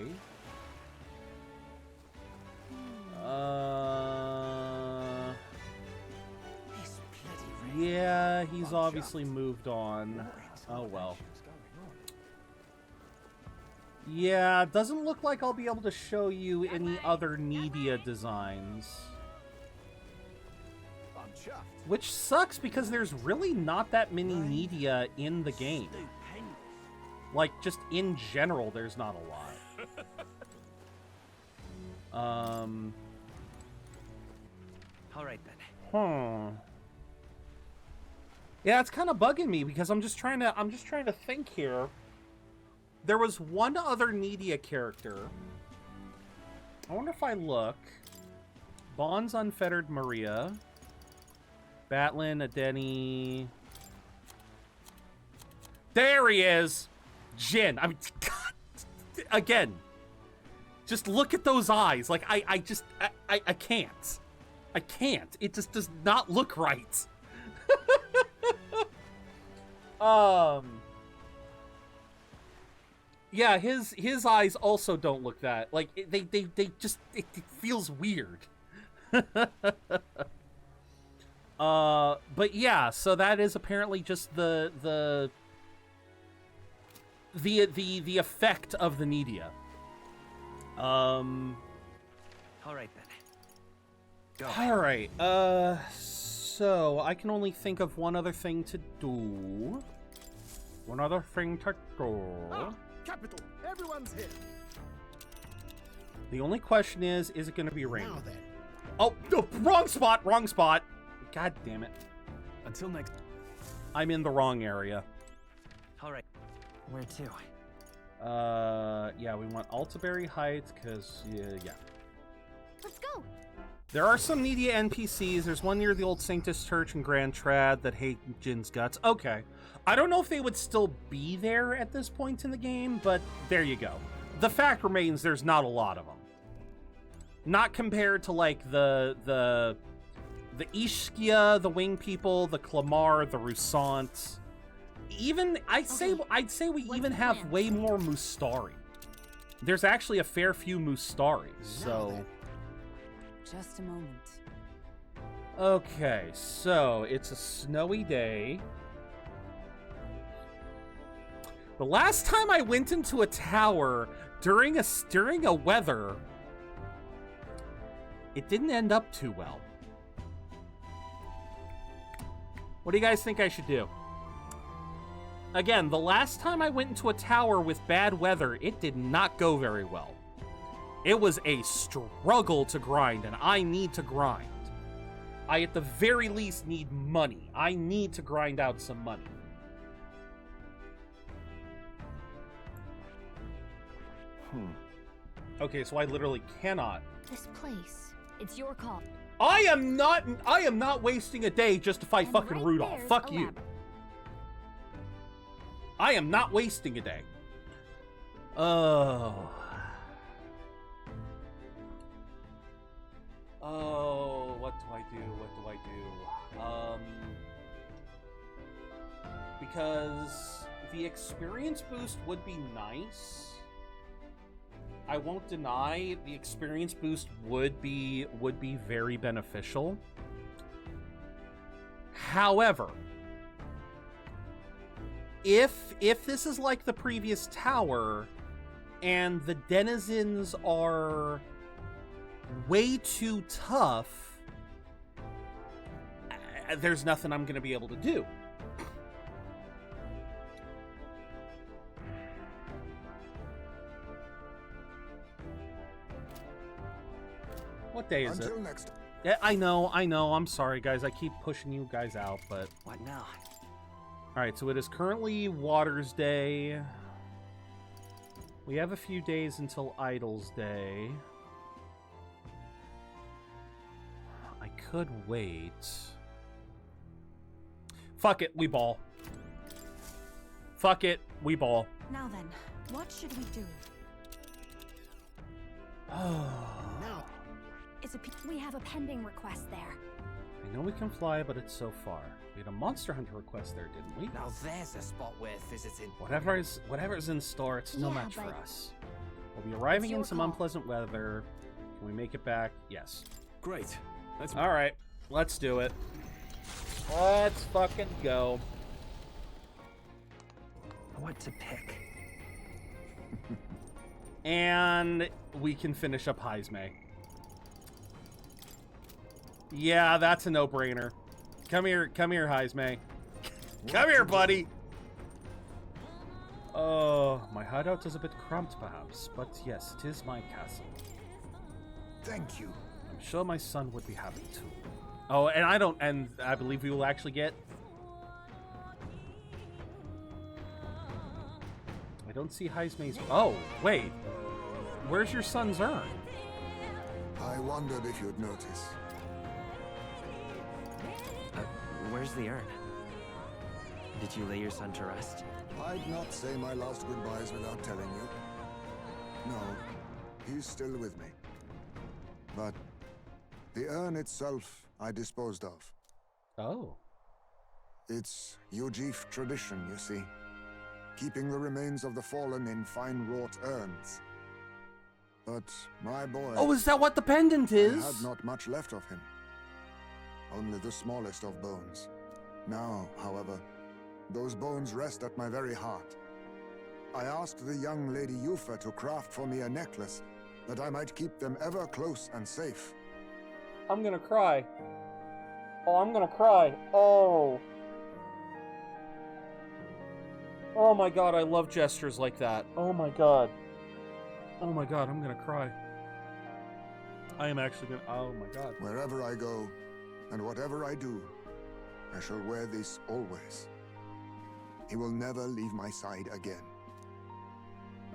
[SPEAKER 1] Yeah, he's obviously moved on. Oh well. Yeah, doesn't look like I'll be able to show you any other Nidia designs. Which sucks because there's really not that many Nidia in the game. Like, just in general, there's not a lot.
[SPEAKER 6] Alright then.
[SPEAKER 1] Yeah, it's kind of bugging me because I'm just trying to think here. There was one other Nidia character. I wonder if I look. Bond's Unfettered Maria. Batlin, Adeni. There he is! Jin. I mean, God, again. Just look at those eyes. Like, I can't. I can't. It just does not look right. Yeah, his eyes also don't look that. Like, they just, it feels weird. But yeah, so that is apparently just the effect of the Nidia.
[SPEAKER 6] Alright then. Go.
[SPEAKER 1] Alright, so I can only think of one other thing to do. One other thing to do.
[SPEAKER 8] Capital. Everyone's here.
[SPEAKER 1] The only question is it going to be raining?
[SPEAKER 8] Now then.
[SPEAKER 1] Oh, no, wrong spot, wrong spot. God damn it.
[SPEAKER 6] Until next.
[SPEAKER 1] I'm in the wrong area.
[SPEAKER 6] Alright. Where to?
[SPEAKER 1] Yeah, we want Altaberry Heights, because, yeah.
[SPEAKER 5] Let's go.
[SPEAKER 1] There are some Nidia NPCs. There's one near the old Sanctus Church in Grand Trad that hate Jin's guts. Okay. I don't know if they would still be there at this point in the game, but there you go. The fact remains there's not a lot of them. Not compared to, like, the the Ishkia, the Wing People, the Clamar, the Rusant. Even I'd say we
[SPEAKER 5] What's
[SPEAKER 1] even
[SPEAKER 5] the
[SPEAKER 1] have
[SPEAKER 5] plan?
[SPEAKER 1] way more Mustari. There's actually a fair few Mustari, so.
[SPEAKER 3] Just a moment.
[SPEAKER 1] Okay, so it's a snowy day. The last time I went into a tower during a weather, it didn't end up too well. What do you guys think I should do? Again, the last time I went into a tower with bad weather, it did not go very well. It was a struggle to grind, and I need to grind. I, at the very least, need money. I need to grind out some money. Okay, so I literally cannot.
[SPEAKER 5] This place. It's your call.
[SPEAKER 1] I am not wasting a day just to fight
[SPEAKER 5] And
[SPEAKER 1] fucking
[SPEAKER 5] right
[SPEAKER 1] Rudolph.
[SPEAKER 5] there's
[SPEAKER 1] Fuck
[SPEAKER 5] a
[SPEAKER 1] you.
[SPEAKER 5] lab.
[SPEAKER 1] I am not wasting a day. Oh. Oh, what do I do? What do I do? Because the experience boost would be nice. I won't deny the experience boost would be very beneficial. However, if this is like the previous tower and the denizens are way too tough, there's nothing I'm going to be able to do. What day is it?
[SPEAKER 8] Until next.
[SPEAKER 1] Yeah, I know. I'm sorry, guys. I keep pushing you guys out, but...
[SPEAKER 6] What now?
[SPEAKER 1] Alright, so it is currently Water's Day. We have a few days until Idol's Day. I could wait. Fuck it, we ball. Fuck it, we ball.
[SPEAKER 3] Now then, what should we do?
[SPEAKER 8] Now.
[SPEAKER 5] We have a pending request there.
[SPEAKER 1] I know we can fly, but it's so far. We had a Monster Hunter request there, didn't we?
[SPEAKER 6] Now there's a spot worth visiting.
[SPEAKER 1] Whatever's in store, it's no
[SPEAKER 5] Yeah,
[SPEAKER 1] match for
[SPEAKER 5] but
[SPEAKER 1] us. We'll be arriving
[SPEAKER 5] your
[SPEAKER 1] in some
[SPEAKER 5] call.
[SPEAKER 1] unpleasant weather. Can we make it back? Yes.
[SPEAKER 6] Great. Let's
[SPEAKER 1] Alright, let's do it. Let's fucking go.
[SPEAKER 6] what to pick.
[SPEAKER 1] And we can finish up Heisme. Yeah, that's a no-brainer. Come here, Heisme. Come here, buddy. Oh, my hideout is a bit cramped, perhaps, but yes, it is my castle.
[SPEAKER 8] Thank you.
[SPEAKER 1] I'm sure my son would be happy too. Oh, and I believe we will actually get... I don't see Heisme's... Oh, wait. Where's your son's urn?
[SPEAKER 8] I wondered if you'd notice.
[SPEAKER 6] Where's the urn? Did you lay your son to rest?
[SPEAKER 8] I'd not say my last goodbyes without telling you. No, he's still with me. But the urn itself I disposed of.
[SPEAKER 1] Oh.
[SPEAKER 8] It's Yujif tradition, you see. Keeping the remains of the fallen in fine-wrought urns. But my boy...
[SPEAKER 1] Oh, is that what the pendant
[SPEAKER 8] I
[SPEAKER 1] is?
[SPEAKER 8] had not much left of him. Only the smallest of bones. Now, however, those bones rest at my very heart. I asked the young Lady Yufa to craft for me a necklace, that I might keep them ever close and safe.
[SPEAKER 1] I'm gonna cry. Oh, I'm gonna cry. Oh. Oh my god, I love gestures like that. Oh my god. Oh my god, I'm gonna cry. I am actually gonna... Oh my god.
[SPEAKER 8] Wherever I go, and whatever I do, I shall wear this always. He will never leave my side again.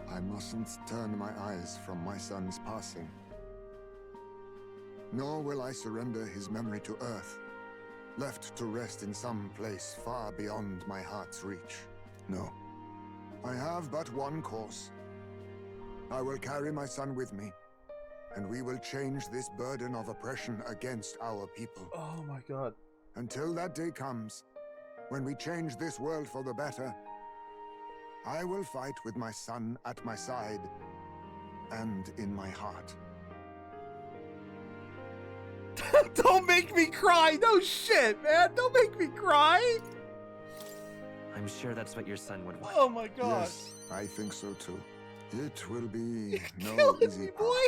[SPEAKER 8] I mustn't turn my eyes from my son's passing. Nor will I surrender his memory to Earth, left to rest in some place far beyond my heart's reach. No. I have but one course. I will carry my son with me, and we will change this burden of oppression against our people.
[SPEAKER 1] Oh my god.
[SPEAKER 8] Until that day comes, when we change this world for the better, I will fight with my son at my side and in my heart.
[SPEAKER 1] Don't make me cry! No shit, man! Don't make me cry!
[SPEAKER 6] I'm sure that's what your son would want.
[SPEAKER 1] Oh my god.
[SPEAKER 8] Yes, I think so too. It will be no
[SPEAKER 1] Killing
[SPEAKER 8] easy
[SPEAKER 1] me,
[SPEAKER 8] path.
[SPEAKER 1] boy!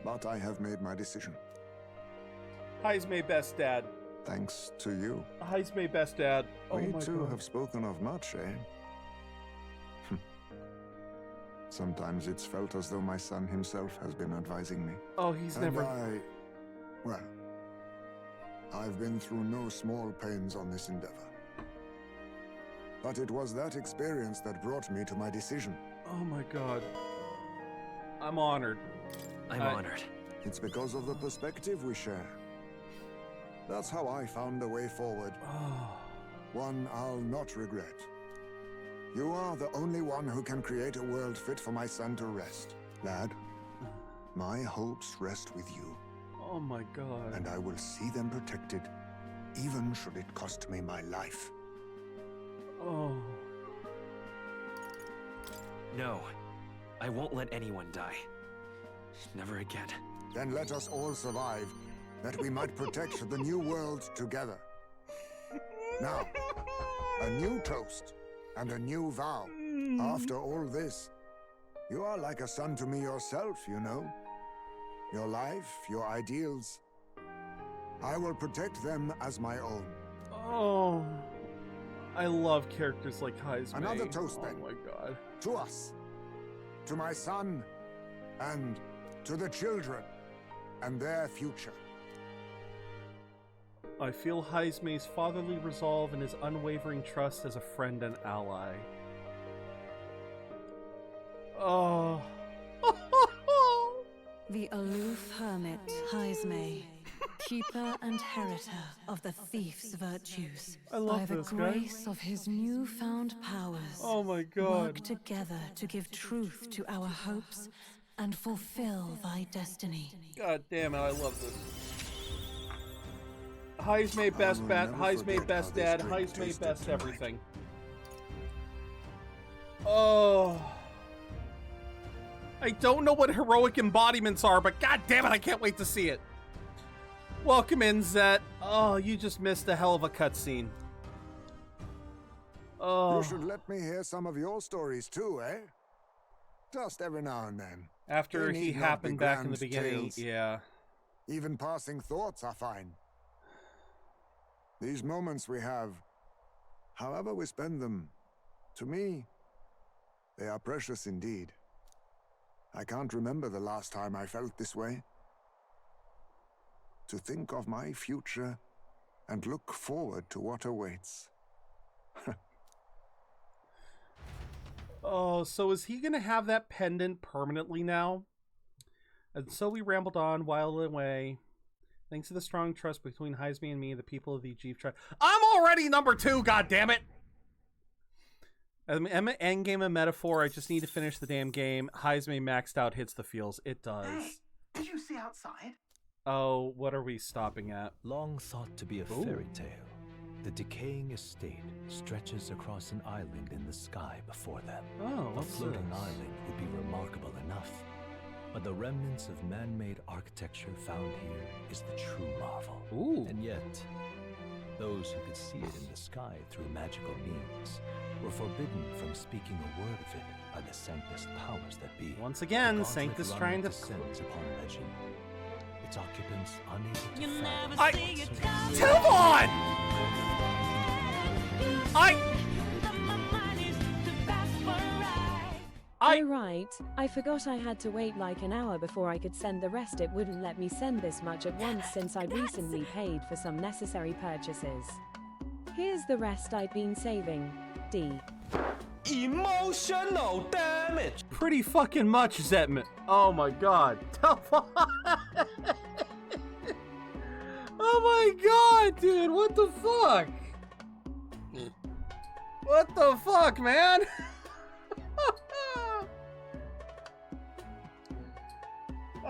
[SPEAKER 8] But I have made my decision.
[SPEAKER 1] Heismay best dad.
[SPEAKER 8] Thanks to you.
[SPEAKER 1] Heismay best dad. Oh
[SPEAKER 8] We
[SPEAKER 1] my
[SPEAKER 8] two
[SPEAKER 1] god.
[SPEAKER 8] have spoken of much, eh? Sometimes it's felt as though my son himself has been advising me.
[SPEAKER 1] Oh, he's
[SPEAKER 8] And
[SPEAKER 1] never...
[SPEAKER 8] well, I've been through no small pains on this endeavor. But it was that experience that brought me to my decision.
[SPEAKER 1] Oh my god. I'm honored.
[SPEAKER 6] I'm honored.
[SPEAKER 8] It's because of the perspective we share. That's how I found a way forward.
[SPEAKER 1] Oh.
[SPEAKER 8] One I'll not regret. You are the only one who can create a world fit for my son to rest. Lad, my hopes rest with you,
[SPEAKER 1] Oh my god.
[SPEAKER 8] and I will see them protected, even should it cost me my life.
[SPEAKER 1] Oh.
[SPEAKER 6] No, I won't let anyone die. Never again.
[SPEAKER 8] Then let us all survive, that we might protect the new world together. Now, a new toast and a new vow. After all this, you are like a son to me yourself, you know. Your life, your ideals, I will protect them as my own.
[SPEAKER 1] Oh. I love characters like Heismay.
[SPEAKER 8] Another toast, then.
[SPEAKER 1] Oh my god.
[SPEAKER 8] To us, to my son, and to the children, and their future.
[SPEAKER 1] I feel Heismay's fatherly resolve and his unwavering trust as a friend and ally. Oh.
[SPEAKER 3] The aloof hermit, Heismay, keeper and heritor of the thief's virtues.
[SPEAKER 1] I love
[SPEAKER 3] By the
[SPEAKER 1] this guy.
[SPEAKER 3] grace of his newfound powers,
[SPEAKER 1] Oh my
[SPEAKER 3] work
[SPEAKER 1] god.
[SPEAKER 3] together to give truth to our hopes and fulfill thy destiny.
[SPEAKER 1] God damn it, I love this. Heismay best
[SPEAKER 8] will
[SPEAKER 1] bat,
[SPEAKER 8] never
[SPEAKER 1] Heismay
[SPEAKER 8] forget
[SPEAKER 1] best
[SPEAKER 8] how this
[SPEAKER 1] dad,
[SPEAKER 8] drink
[SPEAKER 1] Heismay
[SPEAKER 8] tasted
[SPEAKER 1] best
[SPEAKER 8] tonight.
[SPEAKER 1] everything. Oh. I don't know what heroic embodiments are, but god damn it, I can't wait to see it. Welcome in, Zet. Oh, you just missed a hell of a cutscene. Oh.
[SPEAKER 8] You should let me hear some of your stories too, eh? Just every now and then.
[SPEAKER 1] After
[SPEAKER 8] They
[SPEAKER 1] he
[SPEAKER 8] need not
[SPEAKER 1] happened
[SPEAKER 8] be
[SPEAKER 1] back in the
[SPEAKER 8] grand
[SPEAKER 1] beginning,
[SPEAKER 8] tales.
[SPEAKER 1] yeah.
[SPEAKER 8] Even passing thoughts are fine. These moments we have, however we spend them, to me, they are precious indeed. I can't remember the last time I felt this way. To think of my future and look forward to what awaits.
[SPEAKER 1] Oh, so is he gonna have that pendant permanently now? And so we rambled on, while away. Thanks to the strong trust between Heismay and me, the people of the Achieve tribe. I'm already number 2, goddammit! Endgame of Metaphor, I just need to finish the damn game. Heismay maxed out hits the feels. It does.
[SPEAKER 9] Hey, did you see outside?
[SPEAKER 1] Oh, what are we stopping at?
[SPEAKER 10] Long thought to be a
[SPEAKER 1] Ooh.
[SPEAKER 10] fairy tale, the decaying estate stretches across an island in the sky before them.
[SPEAKER 1] Oh,
[SPEAKER 10] A
[SPEAKER 1] what's
[SPEAKER 10] floating
[SPEAKER 1] this?
[SPEAKER 10] island would be remarkable enough, but the remnants of man-made architecture found here is the true marvel.
[SPEAKER 1] Ooh.
[SPEAKER 10] And yet, those who could see it in the sky through magical means were forbidden from speaking a word of it by the Sanctus powers that be.
[SPEAKER 1] Once again,
[SPEAKER 10] The
[SPEAKER 1] Sanctus
[SPEAKER 10] gauntlet
[SPEAKER 1] trying to...
[SPEAKER 10] descends upon legend. Its occupants unable to
[SPEAKER 3] You
[SPEAKER 10] fathom
[SPEAKER 3] never
[SPEAKER 1] I...
[SPEAKER 3] see it
[SPEAKER 1] Come on!
[SPEAKER 7] Oh right, I forgot I had to wait like an hour before I could send the rest. It wouldn't let me send this much at once since I'd recently paid for some necessary purchases. Here's the rest I'd been saving. D.
[SPEAKER 6] Emotional damage!
[SPEAKER 1] Pretty fucking much, Zetman. Oh my god. Oh my god, dude. What the fuck? What the fuck, man?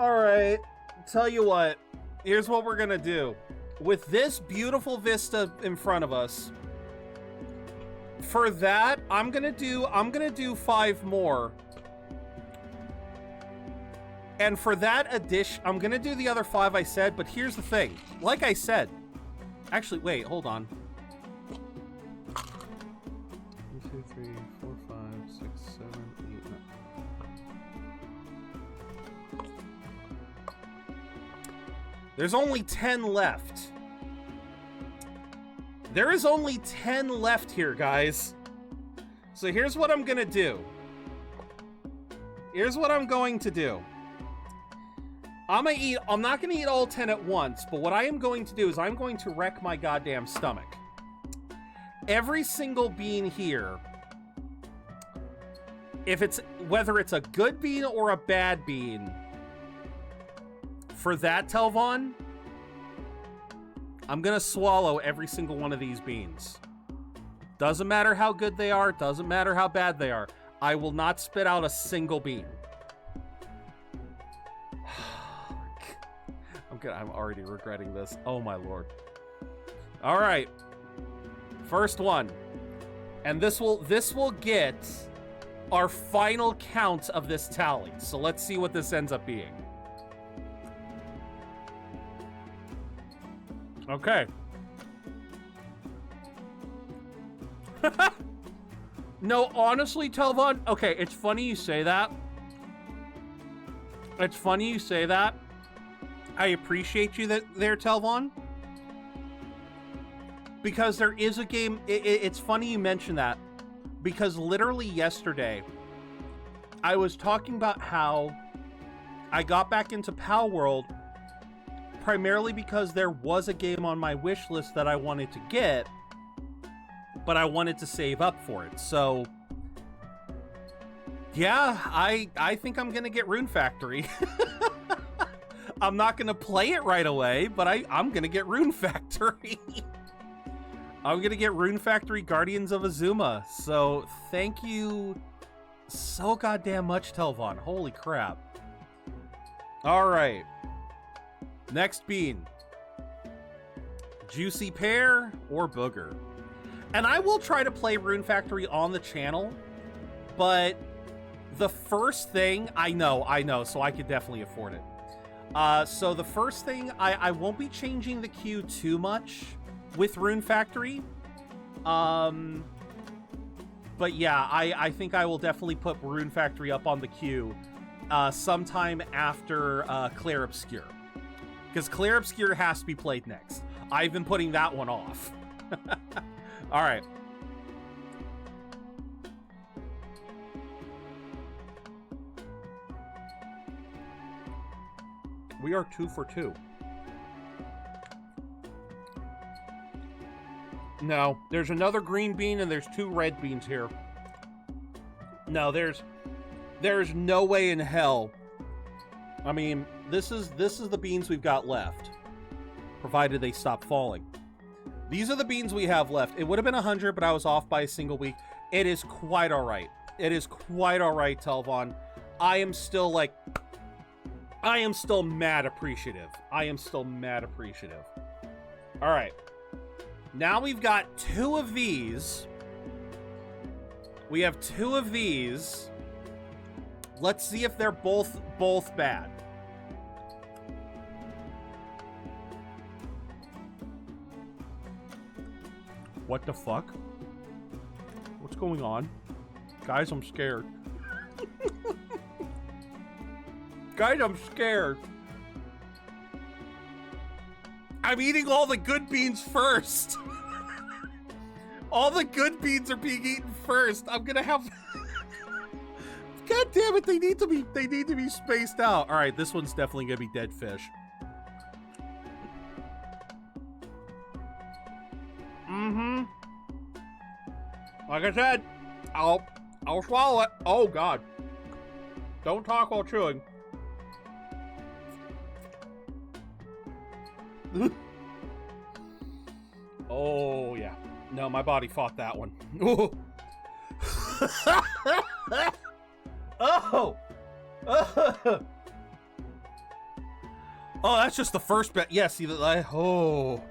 [SPEAKER 1] All right. Tell you what. Here's what we're gonna do. With this beautiful vista in front of us, for that, I'm gonna do 5 more. And for that addition, I'm gonna do the other 5 I said, but here's the thing. Like I said, actually, wait, hold on. 1, 2, 3, 4, 5, 6, 7, 8, 9. There's only 10 left. There is only 10 left here, guys. So here's what I'm gonna do. Here's what I'm going to do. I'm not gonna eat all 10 at once, but what I am going to do is I'm going to wreck my goddamn stomach. Every single bean here, whether it's a good bean or a bad bean, for that, Telvon, I'm gonna swallow every single one of these beans. Doesn't matter how good they are, doesn't matter how bad they are. I will not spit out a single bean. I'm already regretting this. Oh my lord. All right. First one. And this will get our final count of this tally. So let's see what this ends up being. Okay. No, honestly, Telvon, okay, it's funny you say that. It's funny you say that. I appreciate you there, Telvon. Because there is a game, it's funny you mention that. Because literally yesterday, I was talking about how I got back into Pal World primarily because there was a game on my wish list that I wanted to get, but I wanted to save up for it. So, yeah, I think I'm going to get Rune Factory. I'm not going to play it right away, but I'm going to get Rune Factory. I'm going to get Rune Factory Guardians of Azuma. So, thank you so goddamn much, Telvon. Holy crap. All right. Next bean. Juicy pear or booger. And I will try to play Rune Factory on the channel, but the first thing, I know, so I could definitely afford it. So the first thing, I won't be changing the queue too much with Rune Factory. But yeah, I think I will definitely put Rune Factory up on the queue sometime after Clair Obscure. Because Clair Obscure has to be played next. I've been putting that one off. All right. We are 2 for 2. No, there's another green bean and there's 2 red beans here. No, there's no way in hell. I mean, this is the beans we've got left, provided they stop falling. These are the beans we have left. It would have been 100, but I was off by a single week. It is quite all right. It is quite all right, Telvon. I am still mad appreciative. I am still mad appreciative. All right. Now we've got 2 of these. We have 2 of these. Let's see if they're both bad. What the fuck? What's going on? Guys, I'm scared. Guys, I'm scared. I'm eating all the good beans first. All the good beans are being eaten first. I'm gonna have... God damn it, they need to be spaced out. All right, this one's definitely gonna be dead fish. Mm-hmm. Like I said, I'll swallow it. Oh God. Don't talk while chewing. Oh yeah. No, my body fought that one. Oh. Oh. Oh, that's just the first bet. Yes, see that. Oh.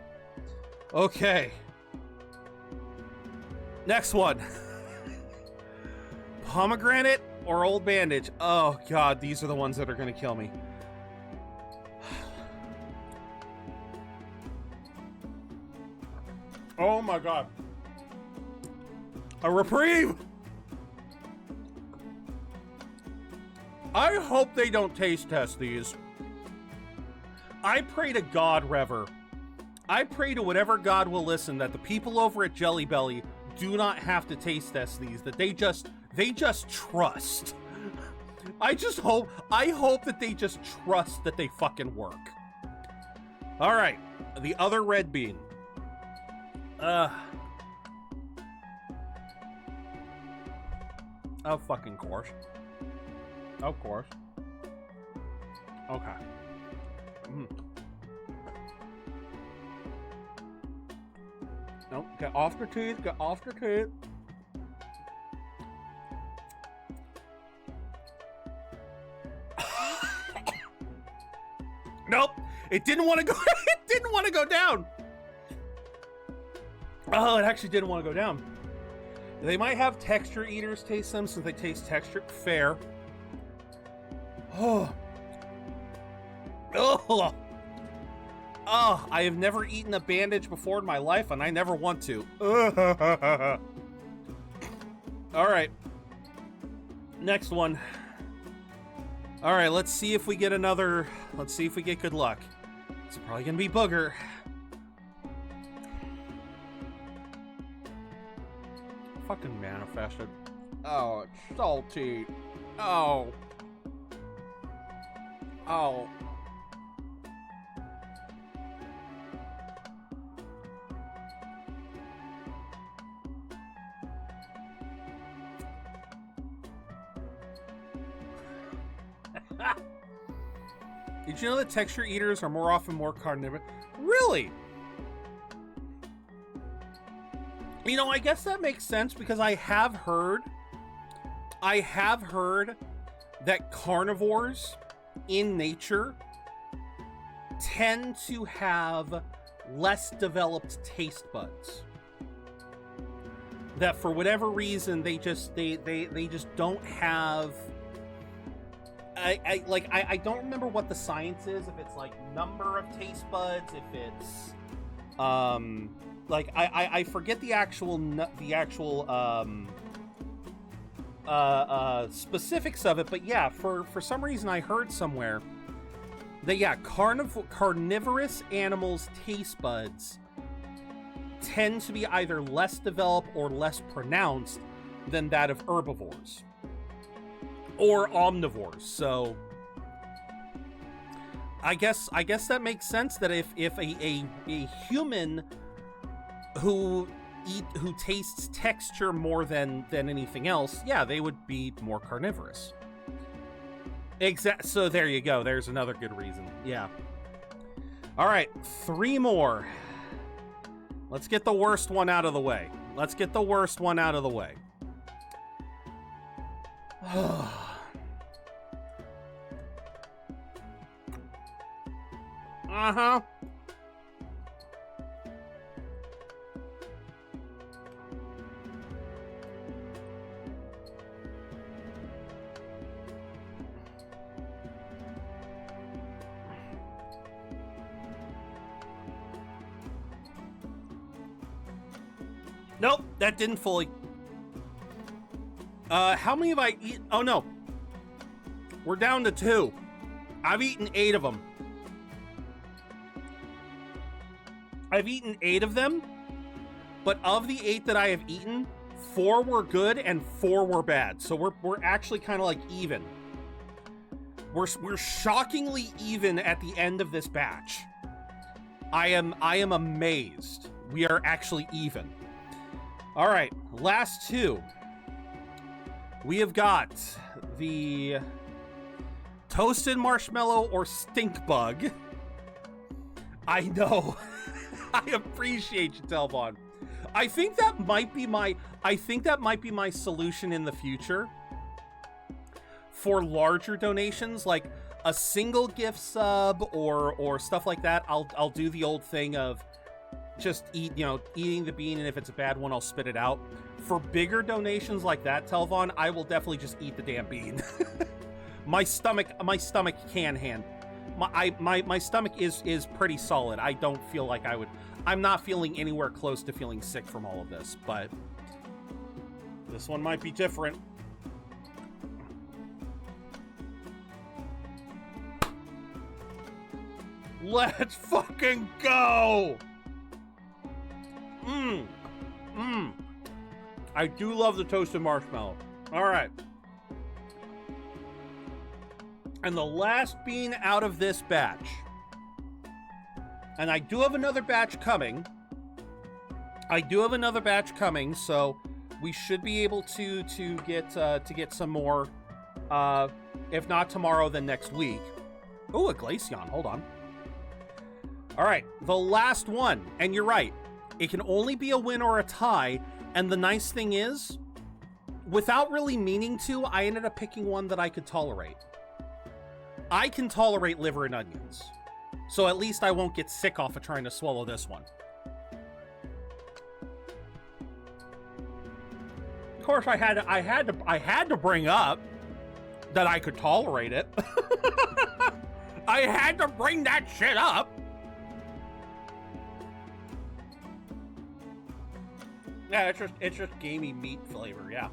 [SPEAKER 1] Okay. Next one. Pomegranate or old bandage? Oh god, these are the ones that are gonna kill me. Oh my god. A reprieve! I hope they don't taste test these. I pray to God, Rever. I pray to whatever God will listen that the people over at Jelly Belly do not have to taste test these, that they just trust. I hope that they just trust that they fucking work. All right, the other red bean. Oh, fucking course. Of course. Okay. Nope, get off the teeth, get off the teeth. Nope, it didn't want to go, it didn't want to go down. Oh, it actually didn't want to go down. They might have texture eaters taste them since they taste texture. Fair. Oh. Oh. Oh, I have never eaten a bandage before in my life, and I never want to. All right. Next one. All right, let's see if we get another. Let's see if we get good luck. It's probably gonna be booger. Fucking manifested. Oh, it's salty. Oh. Oh. Did you know that texture eaters are more carnivorous? Really? You know, I guess that makes sense because I have heard that carnivores in nature tend to have less developed taste buds. That for whatever reason they just don't have. I don't remember what the science is, if it's like number of taste buds, if it's like I forget the actual specifics of it, but yeah, for some reason I heard somewhere that yeah, carnivorous animals' taste buds tend to be either less developed or less pronounced than that of herbivores or omnivores. So I guess that makes sense that if a human who tastes texture more than anything else, yeah, they would be more carnivorous. So there you go. There's another good reason. Yeah. All right, 3 more. Let's get the worst one out of the way. Uh-huh. Nope, that didn't fully. How many have I eaten? Oh no. We're down to 2. I've eaten 8 of them. I've eaten 8 of them, but of the 8 that I have eaten, 4 were good and 4 were bad. So we're actually kind of like even. We're shockingly even at the end of this batch. I am amazed. We are actually even. All right, last 2. We have got the toasted marshmallow or stink bug. I know. I appreciate you, Telvon. I think that might be my solution in the future for larger donations. Like a single gift sub or stuff like that, I'll do the old thing of just eating the bean, and if it's a bad one, I'll spit it out. For bigger donations like that, Telvon, I will definitely just eat the damn bean. my stomach can handle. My stomach is pretty solid. I don't feel like I would. I'm not feeling anywhere close to feeling sick from all of this, but this one might be different. Let's fucking go! I do love the toasted marshmallow. All right. And the last bean out of this batch. And I do have another batch coming. So we should be able to get some more. If not tomorrow, then next week. Oh, a Glaceon. Hold on. All right, the last one. And you're right. It can only be a win or a tie. And the nice thing is, without really meaning to, I ended up picking one that I could tolerate. I can tolerate liver and onions. So at least I won't get sick off of trying to swallow this one. Of course, I had to bring up that I could tolerate it. I had to bring that shit up. Yeah, it's just gamey meat flavor, yeah.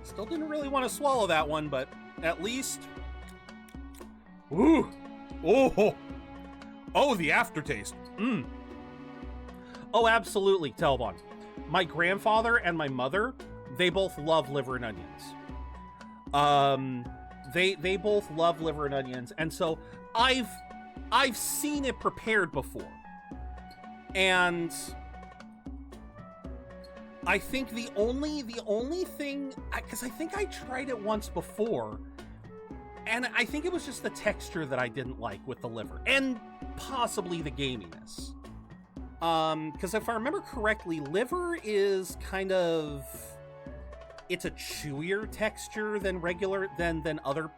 [SPEAKER 1] Still didn't really want to swallow that one, but at least... Ooh! Oh, the aftertaste. Oh, absolutely, Telvon. My grandfather and my mother, they both love liver and onions. They both love liver and onions, and so I've seen it prepared before. And I think the only thing, because I think I tried it once before, and I think it was just the texture that I didn't like with the liver, and possibly the gaminess. Because if I remember correctly, liver is kind of, it's a chewier texture than than other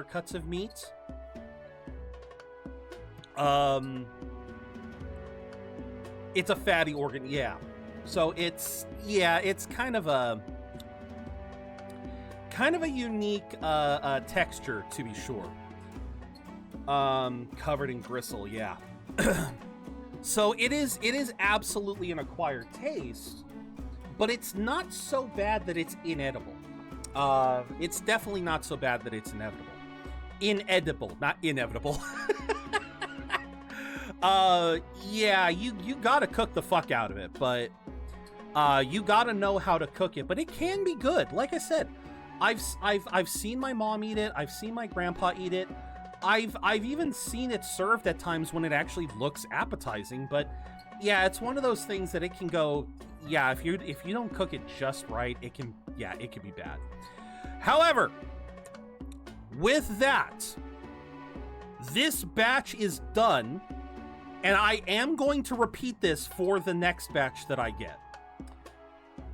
[SPEAKER 1] cuts of meat. It's a fatty organ, yeah. So it's kind of a unique texture, to be sure. Covered in gristle, yeah. So it is absolutely an acquired taste, but it's not so bad that it's inedible. It's definitely not so bad that it's inevitable. Inedible, not inevitable. Yeah, you gotta cook the fuck out of it, but you gotta know how to cook it, but it can be good. Like I said, I've seen my mom eat it, I've seen my grandpa eat it, I've even seen it served at times when it actually looks appetizing, but yeah, it's one of those things that it can go, yeah, if you don't cook it just right, it can be bad. However, with that, this batch is done. And I am going to repeat this for the next batch that I get.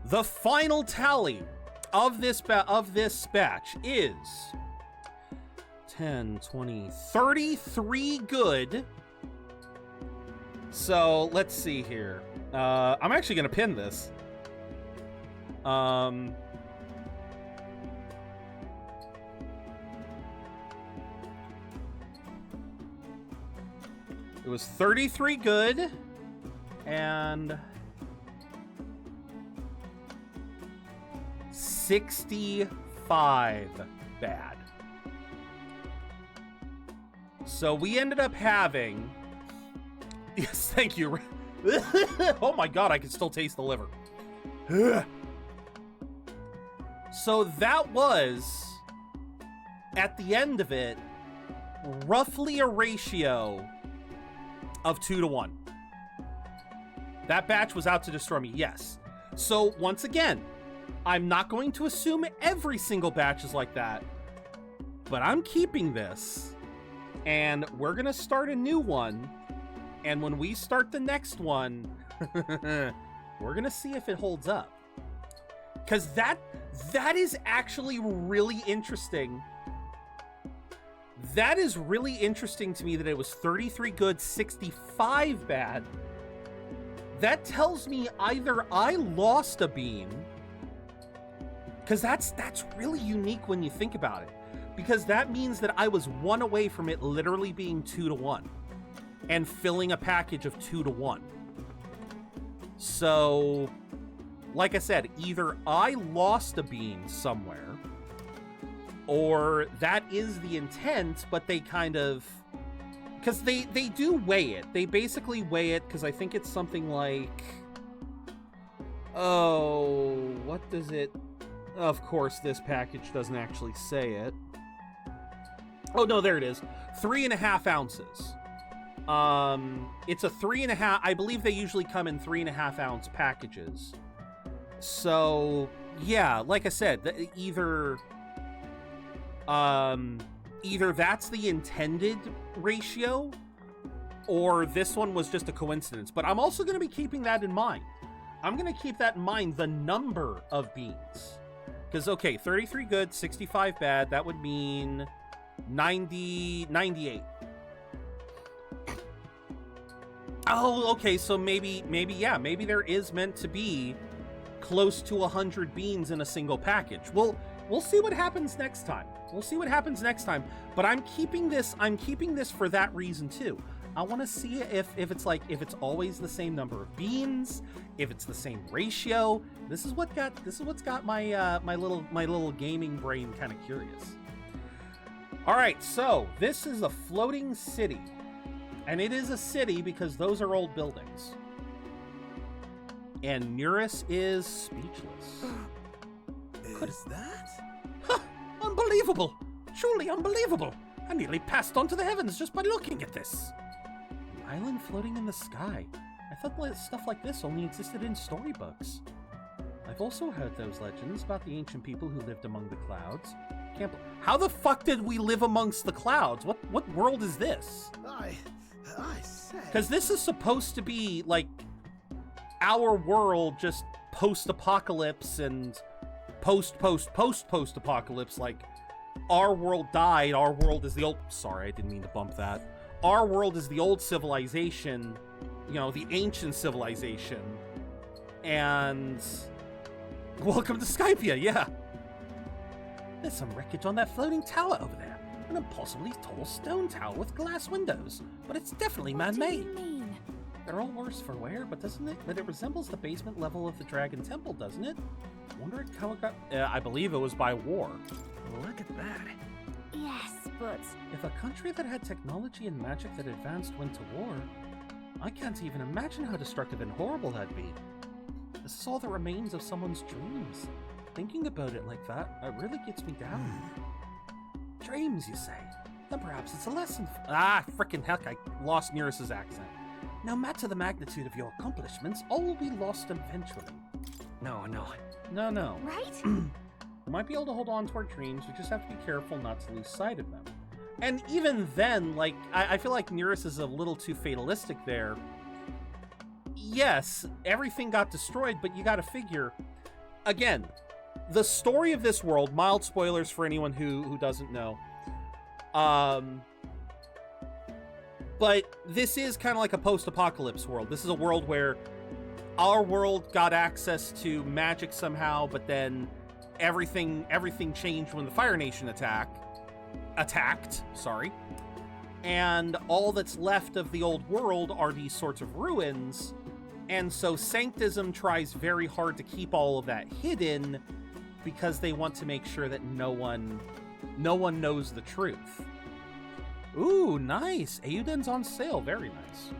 [SPEAKER 1] The final tally of this batch is 10, 20, 33 good. So let's see here. I'm actually going to pin this. It was 33 good and 65 bad. So we ended up having... Yes, thank you. Oh my god, I can still taste the liver. So that was, at the end of it, roughly a ratio of 2-to-1. That batch was out to destroy me, yes. So once again, I'm not going to assume every single batch is like that, but I'm keeping this, and we're gonna start a new one, and when we start the next one, we're gonna see if it holds up. Because that is actually really interesting. That is really interesting to me that it was 33 good, 65 bad. That tells me either I lost a bean, because that's really unique when you think about it. Because that means that I was 1 away from it literally being 2-1 and filling a package of 2-1. So, like I said, either I lost a bean somewhere, or that is the intent, but they kind of... Because they do weigh it. They basically weigh it, because I think it's something like... Oh, what does it... Of course, this package doesn't actually say it. Oh, no, there it is. 3.5 ounces. It's a 3.5... I believe they usually come in 3.5 ounce packages. So, yeah, like I said, either that's the intended ratio, or this one was just a coincidence. But I'm also going to be keeping that in mind. I'm going to keep that in mind, the number of beans. Because, okay, 33 good, 65 bad, that would mean 98. Oh, okay, so maybe there is meant to be close to 100 beans in a single package. Well, we'll see what happens next time. But I'm keeping this for that reason too. I want to see if it's always the same number of beans, if it's the same ratio. This is what's got my my little gaming brain kind of curious. All right, so this is a floating city. And it is a city because those are old buildings. And Neurus is speechless.
[SPEAKER 2] Is that?
[SPEAKER 1] Huh, unbelievable! Truly unbelievable! I nearly passed onto the heavens just by looking at this. An island floating in the sky. I thought stuff like this only existed in storybooks. I've also heard those legends about the ancient people who lived among the clouds. How the fuck did we live amongst the clouds? What world is this?
[SPEAKER 2] I said...
[SPEAKER 1] Because this is supposed to be, like, our world just post-apocalypse and post-apocalypse. Like, our world died, our world is the old... Sorry, I didn't mean to bump that. Our world is the old civilization, you know, the ancient civilization. And... Welcome to Skypia, yeah. There's some wreckage on that floating tower over there. An impossibly tall stone tower with glass windows, but it's definitely man-made.
[SPEAKER 5] What do you mean?
[SPEAKER 1] They're all worse for wear, but it resembles the basement level of the Dragon Temple, doesn't it? Wonder how it got... I believe it was by war.
[SPEAKER 6] Look at that.
[SPEAKER 5] Yes, but...
[SPEAKER 1] If a country that had technology and magic that advanced went to war, I can't even imagine how destructive and horrible that'd be. This is all that remains of someone's dreams. Thinking about it like that, it really gets me down. Dreams, you say? Then perhaps it's a lesson. Frickin' heck, I lost Neurus's accent. No matter the magnitude of your accomplishments, all will be lost eventually.
[SPEAKER 6] No.
[SPEAKER 1] Right? We might be able to hold on to our dreams, we just have to be careful not to lose sight of them. And even then, like, I feel like Neurus is a little too fatalistic there. Yes, everything got destroyed, but you gotta figure, again, the story of this world, mild spoilers for anyone who doesn't know, but this is kind of like a post-apocalypse world. This is a world where our world got access to magic somehow, but then everything changed when the Fire Nation attacked, and all that's left of the old world are these sorts of ruins, and so Sanctism tries very hard to keep all of that hidden because they want to make sure that no one knows the truth. Ooh, nice. Eiyuden's on sale. Very nice.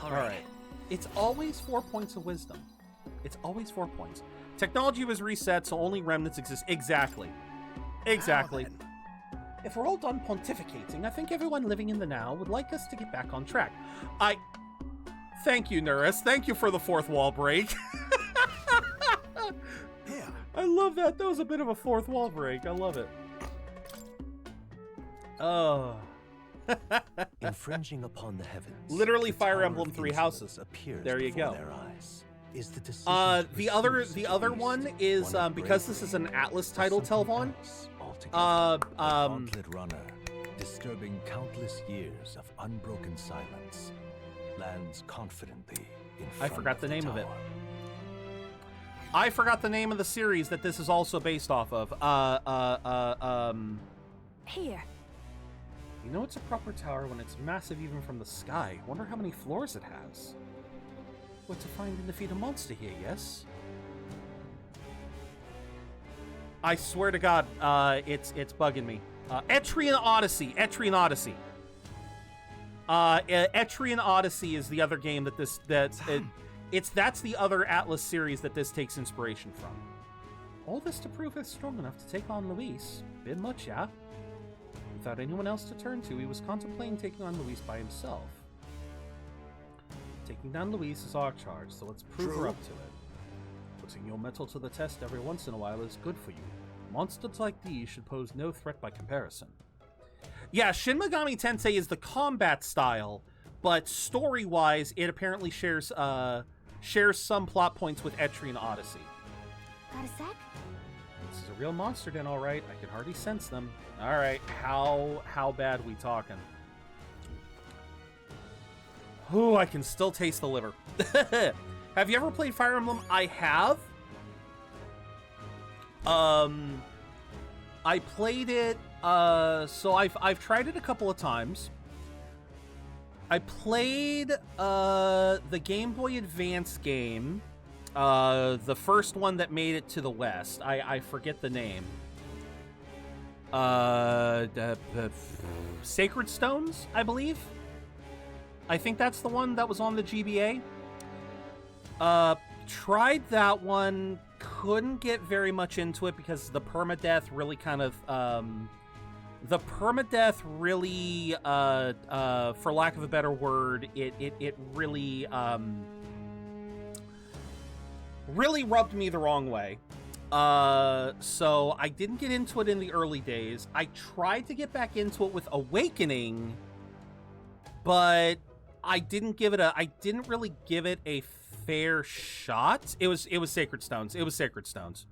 [SPEAKER 1] All right. It's always 4 points of wisdom. It's always 4 points. Technology was reset, so only remnants exist. Exactly. If we're all done pontificating, I think everyone living in the now would like us to get back on track. Thank you, Neurus. Thank you for the fourth wall break.
[SPEAKER 2] Yeah.
[SPEAKER 1] I love that. That was a bit of a fourth wall break. I love it. Oh.
[SPEAKER 10] Infringing upon the heavens.
[SPEAKER 1] Literally
[SPEAKER 10] the
[SPEAKER 1] Fire
[SPEAKER 10] Tower
[SPEAKER 1] Emblem
[SPEAKER 10] of
[SPEAKER 1] 3
[SPEAKER 10] Insolence
[SPEAKER 1] houses.
[SPEAKER 10] appears
[SPEAKER 1] There you
[SPEAKER 10] before
[SPEAKER 1] go.
[SPEAKER 10] their eyes. is the decision
[SPEAKER 1] the other one is because this is an Atlas title, Telvon.
[SPEAKER 10] Gauntlet runner, disturbing countless years of unbroken silence, lands confidently in front
[SPEAKER 1] I forgot the name of it.
[SPEAKER 10] tower.
[SPEAKER 1] I forgot the name of the series that this is also based off of.
[SPEAKER 5] Here.
[SPEAKER 1] You know it's a proper tower when it's massive even from the sky. Wonder how many floors it has. What to find and defeat a monster here, yes? I swear to God, it's bugging me. Etrian Odyssey. Etrian Odyssey. Etrian Odyssey is the other game that that's the other Atlas series that this takes inspiration from. All this to prove he's strong enough to take on Luis. Bit much, yeah? Without anyone else to turn to, he was contemplating taking on Luis by himself. Taking down Luis is our charge, so let's prove her up to it. Putting your mettle to the test every once in a while is good for you. Monsters like these should pose no threat by comparison. Yeah, Shin Megami Tensei is the combat style, but story-wise, it apparently shares some plot points with Etrian Odyssey.
[SPEAKER 5] Got a sec?
[SPEAKER 1] This is a real monster den, all right. I can hardly sense them. All right, how bad we talking? Ooh, I can still taste the liver. Have you ever played Fire Emblem? I have. I played it. So I've tried it a couple of times. I played the Game Boy Advance game, the first one that made it to the West. I forget the name. Sacred Stones, I believe. I think that's the one that was on the GBA. Tried that one, couldn't get very much into it because the permadeath really kind of for lack of a better word, it really really rubbed me the wrong way. So I didn't get into it in the early days. I tried to get back into it with Awakening, but I didn't really give it a fair shot. It was Sacred Stones. It was Sacred Stones.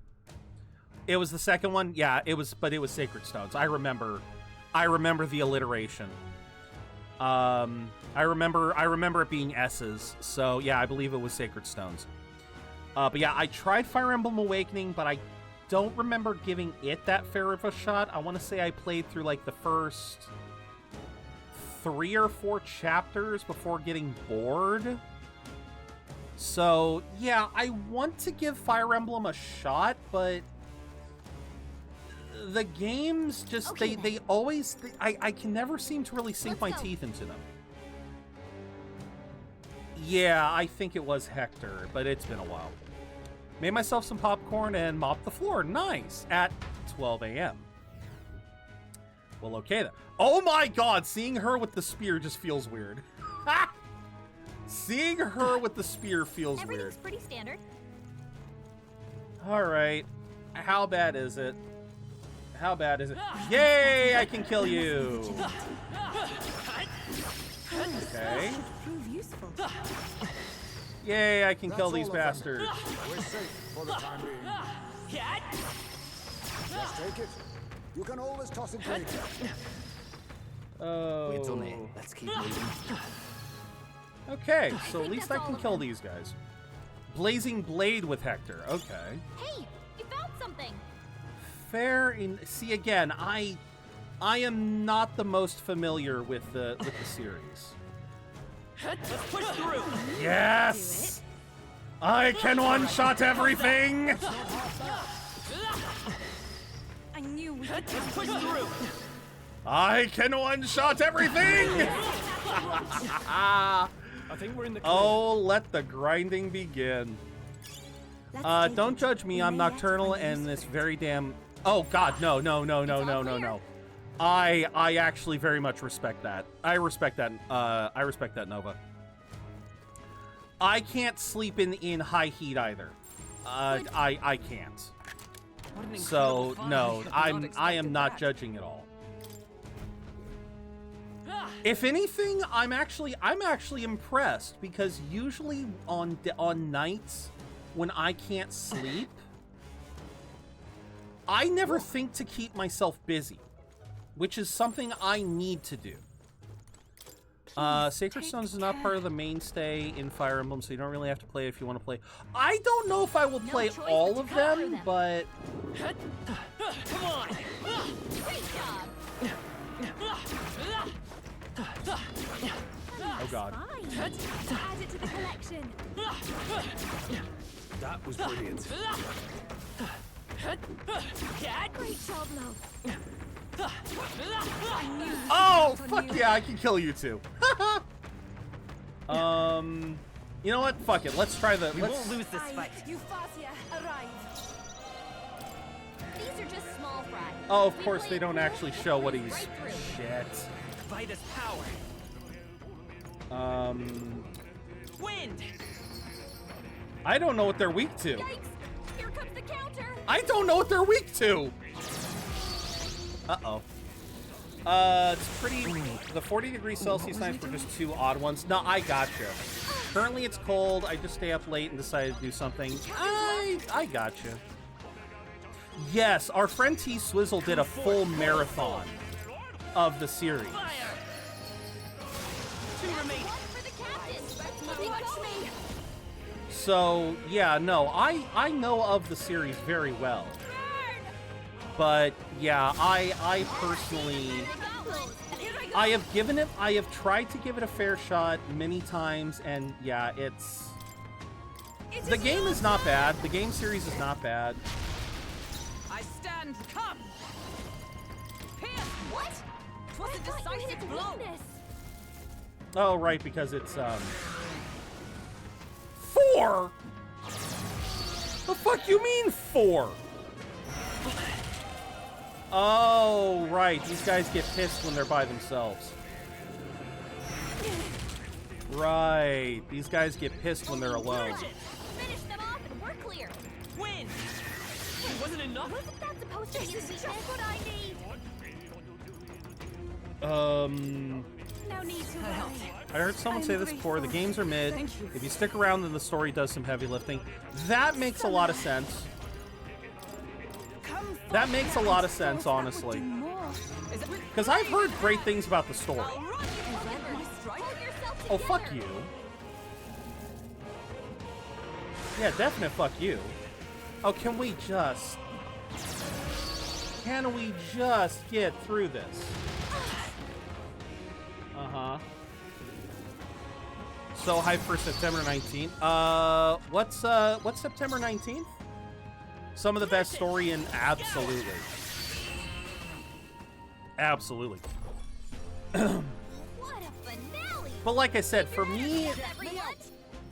[SPEAKER 1] It was the second one. Yeah, it was Sacred Stones. I remember the alliteration. I remember it being S's. So yeah, I believe it was Sacred Stones. But yeah, I tried Fire Emblem Awakening, but I don't remember giving it that fair of a shot. I want to say I played through like the first 3 or 4 chapters before getting bored. So yeah, I want to give Fire Emblem a shot, but the games just, okay, they always, I can never seem to really sink my teeth into them. Yeah, I think it was Hector, but it's been a while. Made myself some popcorn and mopped the floor. Nice. At 12 a.m. Well, okay then. Oh my god, seeing her with the spear just feels weird. Seeing her with the spear feels weird.
[SPEAKER 5] Everything's pretty standard.
[SPEAKER 1] Alright. How bad is it? How bad is it? Yay, I can kill you! Okay. Yay, I can kill these bastards.
[SPEAKER 8] We're safe for the time being. Just take it. You can always toss it later.
[SPEAKER 1] Oh.
[SPEAKER 6] Wait till May. Let's keep moving.
[SPEAKER 1] Okay, so at least I can kill these guys. Blazing Blade with Hector. Okay.
[SPEAKER 5] Hey, you found something.
[SPEAKER 1] Fair in. See again, I am not the most familiar with the series.
[SPEAKER 4] Let's push through.
[SPEAKER 1] Yes! I can one-shot everything!
[SPEAKER 3] I knew we could.
[SPEAKER 4] Let's push through.
[SPEAKER 1] I can one-shot everything!
[SPEAKER 6] I think we're in the clear.
[SPEAKER 1] Oh, let the grinding begin. Don't judge me, I'm nocturnal and this very damn... Oh god, no. I actually very much respect that. I respect that Nova. I can't sleep in high heat either. I can't. So no, I am not judging at all. If anything, I'm actually impressed, because usually on nights when I can't sleep, I never think to keep myself busy, which is something I need to do. Sacred Stones is not part of the mainstay in Fire Emblem, so you don't really have to play it if you want to play. I don't know if I will play all of them, but...
[SPEAKER 11] Come on!
[SPEAKER 5] Great job!
[SPEAKER 1] Oh god.
[SPEAKER 5] Add it to the collection.
[SPEAKER 10] That was brilliant.
[SPEAKER 5] Great job, Lo.
[SPEAKER 1] Oh, fuck yeah, I can kill you too. You know what? Fuck it. Let's try the...
[SPEAKER 11] We won't lose this fight.
[SPEAKER 5] Euphausia, arrive. These are just small fry.
[SPEAKER 1] Oh, of course they don't actually show what he's... Shit.
[SPEAKER 11] By this power. Wind.
[SPEAKER 1] I don't know what they're weak to.
[SPEAKER 5] Yikes! Here comes the counter.
[SPEAKER 1] I don't know what they're weak to. Uh-oh. It's pretty... The 40 degrees Celsius nights were just two odd ones. No, I gotcha. Currently it's cold. I just stay up late and decided to do something. I gotcha. Yes, our friend T Swizzle did a full marathon of the series. So, yeah, no, I know of the series very well. But, yeah, I personally... I have tried to give it a fair shot many times, and yeah, it's... The game is not bad. The game series is not bad.
[SPEAKER 11] I stand, come! Pierce! What? 'Twas a decisive blow!
[SPEAKER 1] Oh, right, because it's, 4? The fuck you mean 4? Oh, right. These guys get pissed when they're by themselves. Right. These guys get pissed when they're alone.
[SPEAKER 5] Finish them off and we're clear.
[SPEAKER 11] Win! It wasn't enough?
[SPEAKER 5] Wasn't that supposed to be a weakness? What I need. No need to worry.
[SPEAKER 1] I heard someone say this before. The games are mid. If you stick around, then the story does some heavy lifting. That makes a lot of sense. That makes a lot of sense, honestly. Because I've heard great things about the story. Oh, fuck you. Yeah, definite fuck you. Oh, can we just get through this? Uh-huh. So hyped for September 19th. What's September 19th? Some of the best story in... Absolutely. Absolutely.
[SPEAKER 5] What a finale!
[SPEAKER 1] But like I said, for me,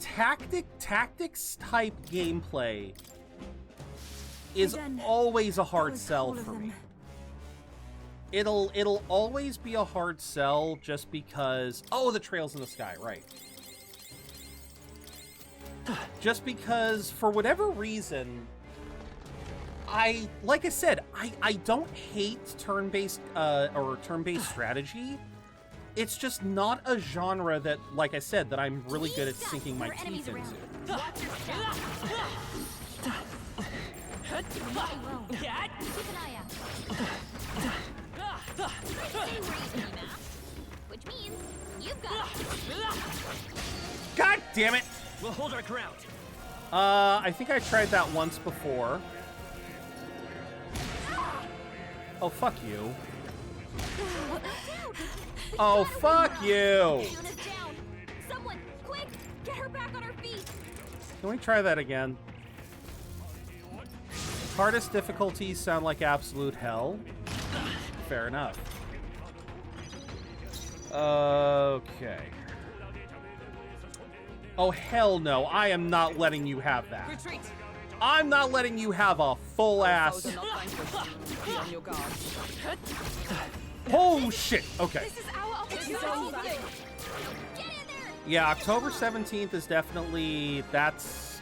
[SPEAKER 1] tactics type gameplay is always a hard sell for me. It'll always be a hard sell just because... Oh, the trails in the sky, right. Just because, for whatever reason... like I said, I don't hate turn-based or turn-based strategy. It's just not a genre that, like I said, that I'm really good at sinking my teeth into.
[SPEAKER 5] Which means you've got.
[SPEAKER 1] God damn it!
[SPEAKER 11] We'll hold our ground.
[SPEAKER 1] I think I tried that once before. Oh, fuck you. Oh, fuck you!
[SPEAKER 5] Someone, quick, get her back on her feet.
[SPEAKER 1] Can we try that again? Hardest difficulties sound like absolute hell. Fair enough. Okay. Oh, hell no. I am not letting you have that.
[SPEAKER 11] Retreat.
[SPEAKER 1] I'm not letting you have a full ass. Oh shit. Okay.
[SPEAKER 5] This is our opportunity.
[SPEAKER 1] Yeah, October 17th is definitely... That's...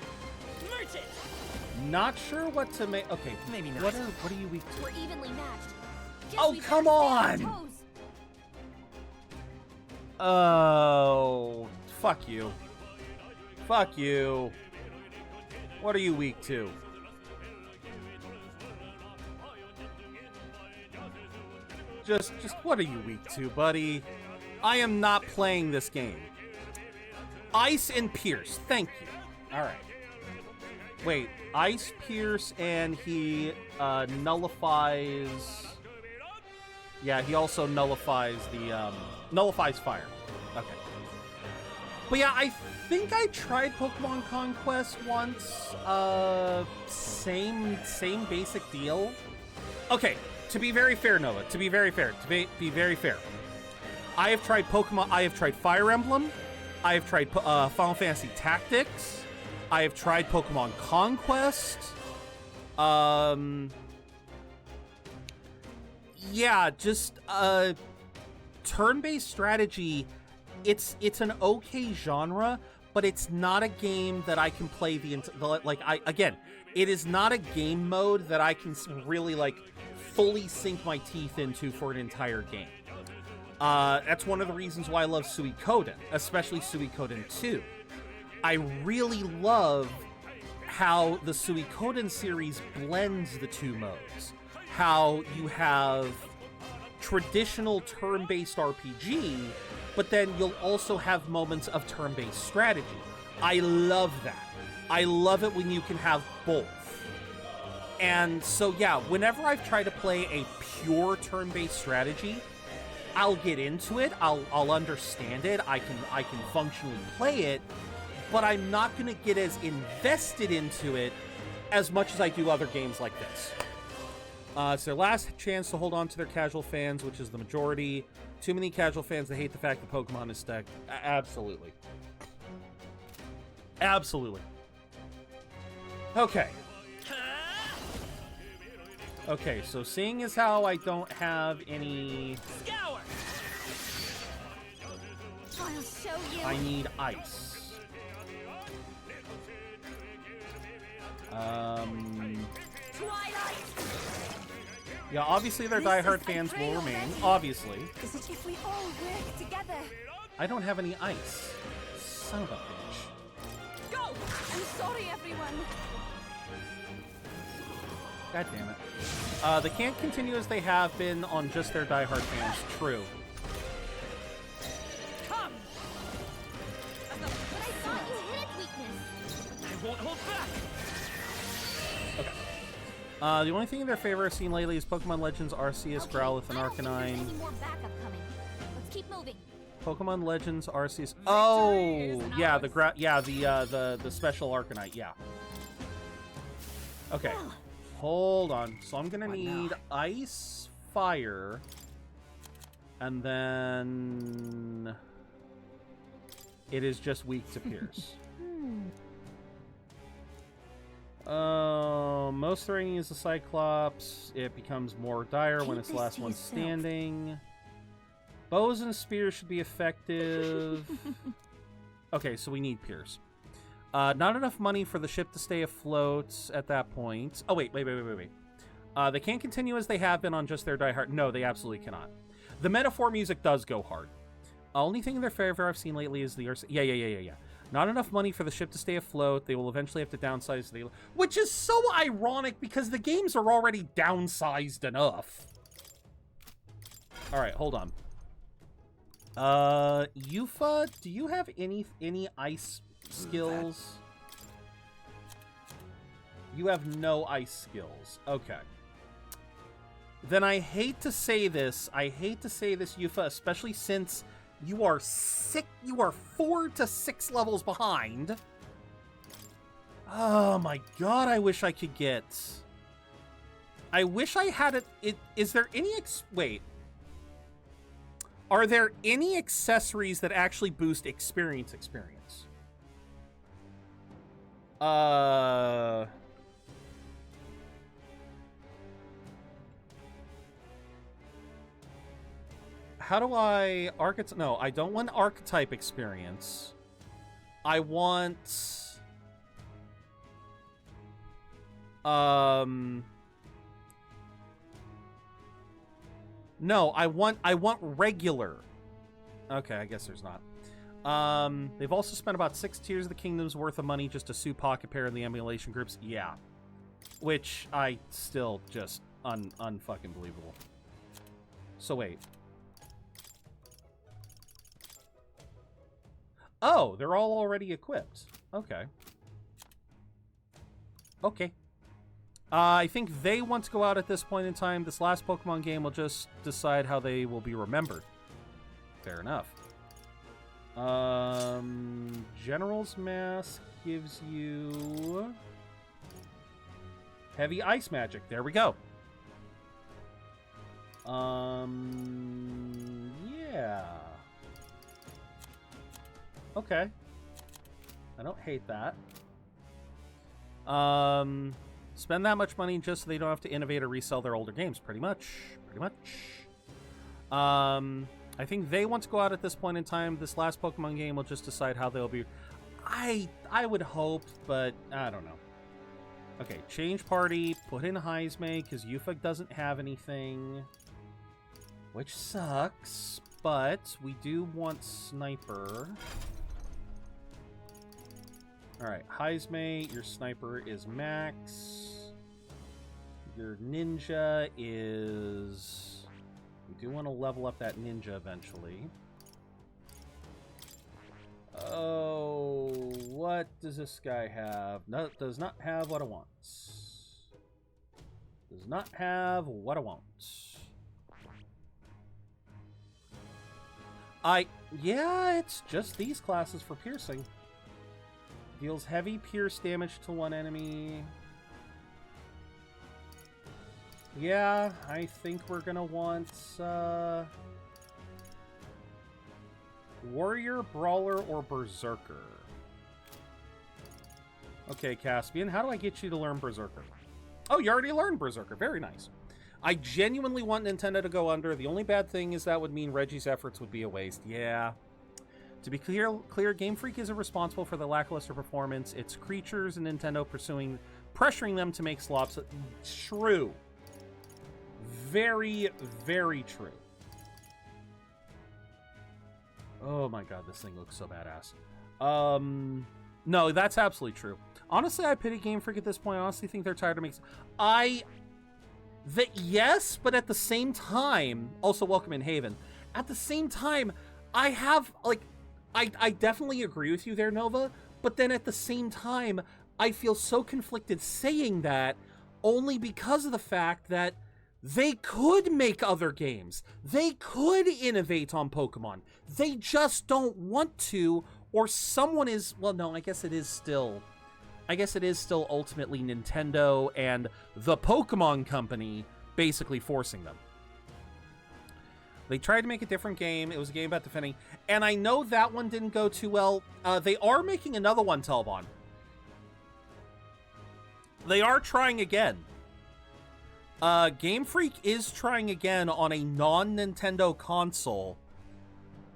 [SPEAKER 1] Not sure what to make... Okay,
[SPEAKER 11] maybe not.
[SPEAKER 1] What are you weak to?
[SPEAKER 5] We're evenly matched.
[SPEAKER 1] Oh, come on! Oh, fuck you. Fuck you. What are you weak to? Just what are you weak to, buddy? I am not playing this game. Ice and Pierce, thank you. Alright. Wait, Ice, Pierce, and he nullifies... Yeah, he also nullifies the, nullifies fire. Okay. But yeah, I think I tried Pokemon Conquest once. Same basic deal. Okay, to be very fair, Noah, to be very fair, I have tried Pokemon, I have tried Fire Emblem, I have tried Final Fantasy Tactics, I have tried Pokemon Conquest, yeah, just, turn-based strategy, it's an okay genre, but it's not a game that I can play it is not a game mode that I can really, fully sink my teeth into for an entire game. That's one of the reasons why I love Suikoden, especially Suikoden 2. I really love how the Suikoden series blends the two modes. How you have traditional turn-based RPG, but then you'll also have moments of turn-based strategy. I love that. I love it when you can have both. And so, yeah, whenever I've tried to play a pure turn-based strategy, I'll get into it, I'll understand it, I can functionally play it, but I'm not going to get as invested into it as much as I do other games like this. It's their last chance to hold on to their casual fans, which is the majority. Too many casual fans that hate the fact that Pokemon is stacked. Absolutely. Absolutely. Okay. Okay, so seeing as how I don't have any...
[SPEAKER 5] Scour! I'll show you.
[SPEAKER 1] I need ice.
[SPEAKER 5] Twilight!
[SPEAKER 1] Yeah, obviously their diehard fans will remain. Obviously.
[SPEAKER 5] Is it if we all work together?
[SPEAKER 1] I don't have any ice. Son of a bitch.
[SPEAKER 5] Go! I'm sorry, everyone.
[SPEAKER 1] God damn it. They can't continue as they have been on just their diehard fans. True.
[SPEAKER 5] Come! But I thought you hit its weakness.
[SPEAKER 11] I won't hold back!
[SPEAKER 1] Okay. The only thing in their favor I've seen lately is Pokemon Legends Arceus, Growlithe, and Arcanine.
[SPEAKER 5] Let's keep moving.
[SPEAKER 1] Pokemon Legends Arceus. Oh, yeah, the special Arcanine. Yeah. Okay. Hold on. So I'm gonna need ice, fire, and then it is just weak to Pierce. Most threatening is the Cyclops. It becomes more dire when it's the last one standing. Bows and spears should be effective. Okay, so we need Pierce. Not enough money for the ship to stay afloat at that point. Oh, wait. They can't continue as they have been on just their diehard. No, they absolutely cannot. The Metaphor music does go hard. Only thing in their favor I've seen lately is the... Yeah. Not enough money for the ship to stay afloat. They will eventually have to downsize the... Which is so ironic because the games are already downsized enough. Alright, hold on. Yufa, do you have any ice skills? You have no ice skills. Okay. Then I hate to say this, Yufa, especially since you are 4 to 6 levels behind. Oh my god, I wish I could get... I wish I had it. Is there any... Wait. Are there any accessories that actually boost experience? How do I... No, I don't want archetype experience. I want... No, I want regular Okay, I guess there's not. They've also spent about 6 tiers of the kingdom's worth of money just to sue Pocket Pair and the emulation groups. Yeah. Which I still just unfucking believable. So wait. Oh, they're all already equipped. Okay. Okay. I think they want to go out at this point in time. This last Pokemon game will just decide how they will be remembered. Fair enough. General's Mask gives you heavy ice magic. There we go. Yeah. Okay. I don't hate that. Spend that much money just so they don't have to innovate or resell their older games. Pretty much. I think they want to go out at this point in time. This last Pokemon game will just decide how they'll be. I would hope, but I don't know. Okay, change party. Put in Heismay, because Yufug doesn't have anything. Which sucks, but we do want Sniper. Alright, Heismay, your Sniper is max. Your Ninja is... We do want to level up that Ninja eventually. Oh, what does this guy have? No, does not have what I want. Does not have what I want. Yeah, it's just these classes for piercing. Deals heavy pierce damage to one enemy. Yeah, I think we're gonna want Warrior, Brawler, or Berserker. Okay, Caspian, how do I get you to learn Berserker? Oh, you already learned Berserker. Very nice. I genuinely want Nintendo to go under. The only bad thing is that would mean Reggie's efforts would be a waste. Yeah. To be clear, Game Freak isn't responsible for the lackluster performance. It's creatures and Nintendo pressuring them to make slops. True. Very, very true. Oh my god, this thing looks so badass. No, that's absolutely true. Honestly, I pity Game Freak at this point. I honestly think they're tired of making... Yes, but at the same time... Also, welcome in Haven. At the same time, I have, like... I definitely agree with you there, Nova, but then at the same time, I feel so conflicted saying that only because of the fact that they could make other games. They could innovate on Pokemon. They just don't want to, or someone is... Well, no, I guess it is still ultimately Nintendo and the Pokemon Company basically forcing them. They tried to make a different game. It was a game about defending. And I know that one didn't go too well. They are making another one, Telbon. They are trying again. Game Freak is trying again on a non-Nintendo console.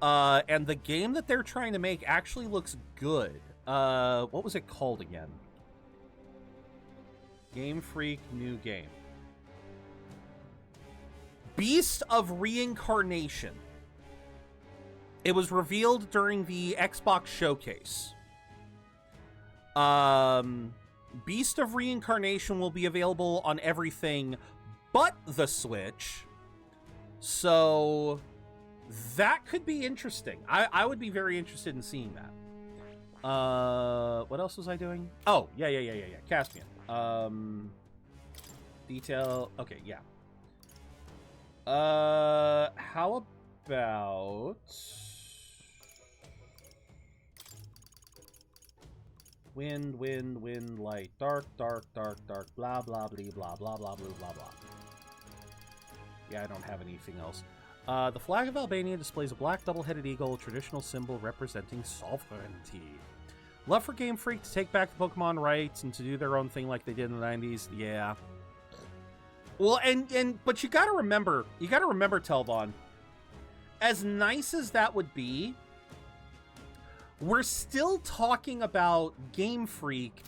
[SPEAKER 1] And the game that they're trying to make actually looks good. What was it called again? Game Freak new game. Beast of Reincarnation. It was revealed during the Xbox showcase. Beast of Reincarnation will be available on everything but the Switch. So that could be interesting. I would be very interested in seeing that. What else was I doing? Oh, yeah. Caspian. Detail. Okay, yeah. How about wind, light, dark, blah, blah, blah, blah, blah, blah, blah, blah, blah. Yeah, I don't have anything else. The flag of Albania displays a black double-headed eagle, a traditional symbol representing sovereignty. Love for Game Freak to take back the Pokemon rights and to do their own thing like they did in the 90s. Yeah. Well, but you gotta remember, Telvon, as nice as that would be, we're still talking about Game Freak,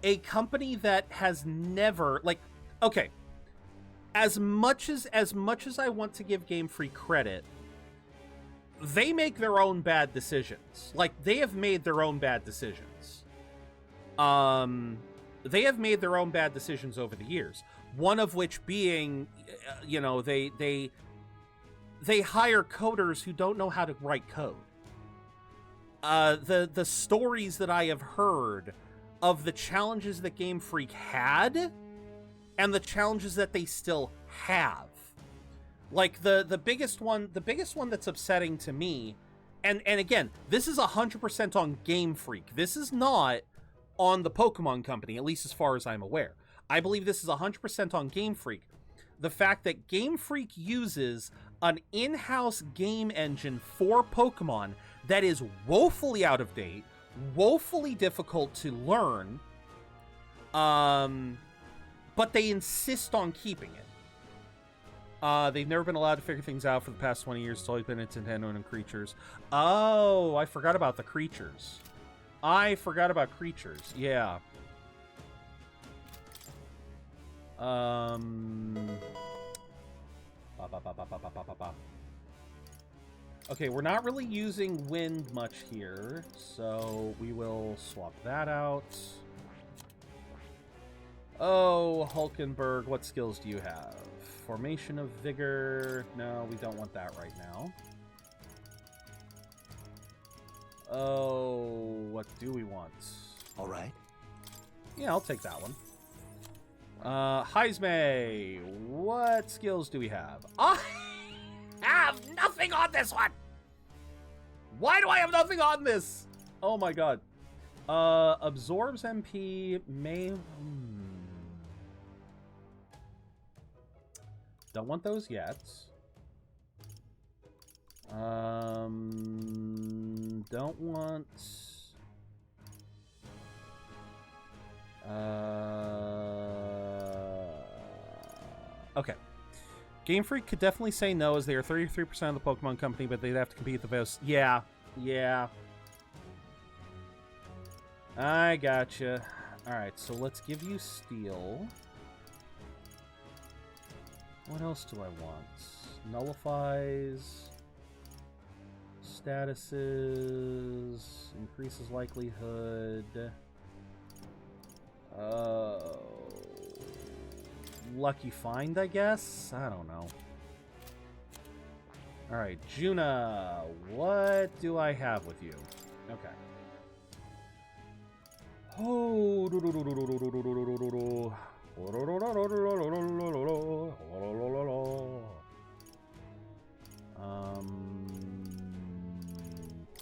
[SPEAKER 1] a company that has never, like, okay, as much as I want to give Game Freak credit, they make their own bad decisions. Like, they have made their own bad decisions. They have made their own bad decisions over the years. One of which being, you know, they hire coders who don't know how to write code. The stories that I have heard of the challenges that Game Freak had and the challenges that they still have. Like the biggest one that's upsetting to me, and again, this is 100% on Game Freak. This is not on the Pokemon Company, at least as far as I'm aware. I believe this is 100% on Game Freak. The fact that Game Freak uses an in-house game engine for Pokemon that is woefully out of date, woefully difficult to learn, but they insist on keeping it. They've never been allowed to figure things out for the past 20 years. It's always been Nintendo and creatures. Oh, I forgot about the creatures. Yeah. Okay, we're not really using wind much here, so we will swap that out. Oh, Hulkenberg, what skills do you have? Formation of Vigor. No, we don't want that right now. Oh, what do we want?
[SPEAKER 2] All right.
[SPEAKER 1] Yeah, I'll take that one. Heisme, what skills do we have? I have nothing on this one! Why do I have nothing on this? Oh my god. Absorbs MP, may... Don't want those yet. Don't want... Okay. Game Freak could definitely say no, as they are 33% of the Pokemon Company, but they'd have to compete with the most. Yeah. I gotcha. Alright, so let's give you Steel. What else do I want? Nullifies. Statuses. Increases likelihood. Lucky find, I guess? I don't know. Alright, Juna, what do I have with you? Okay. Oh,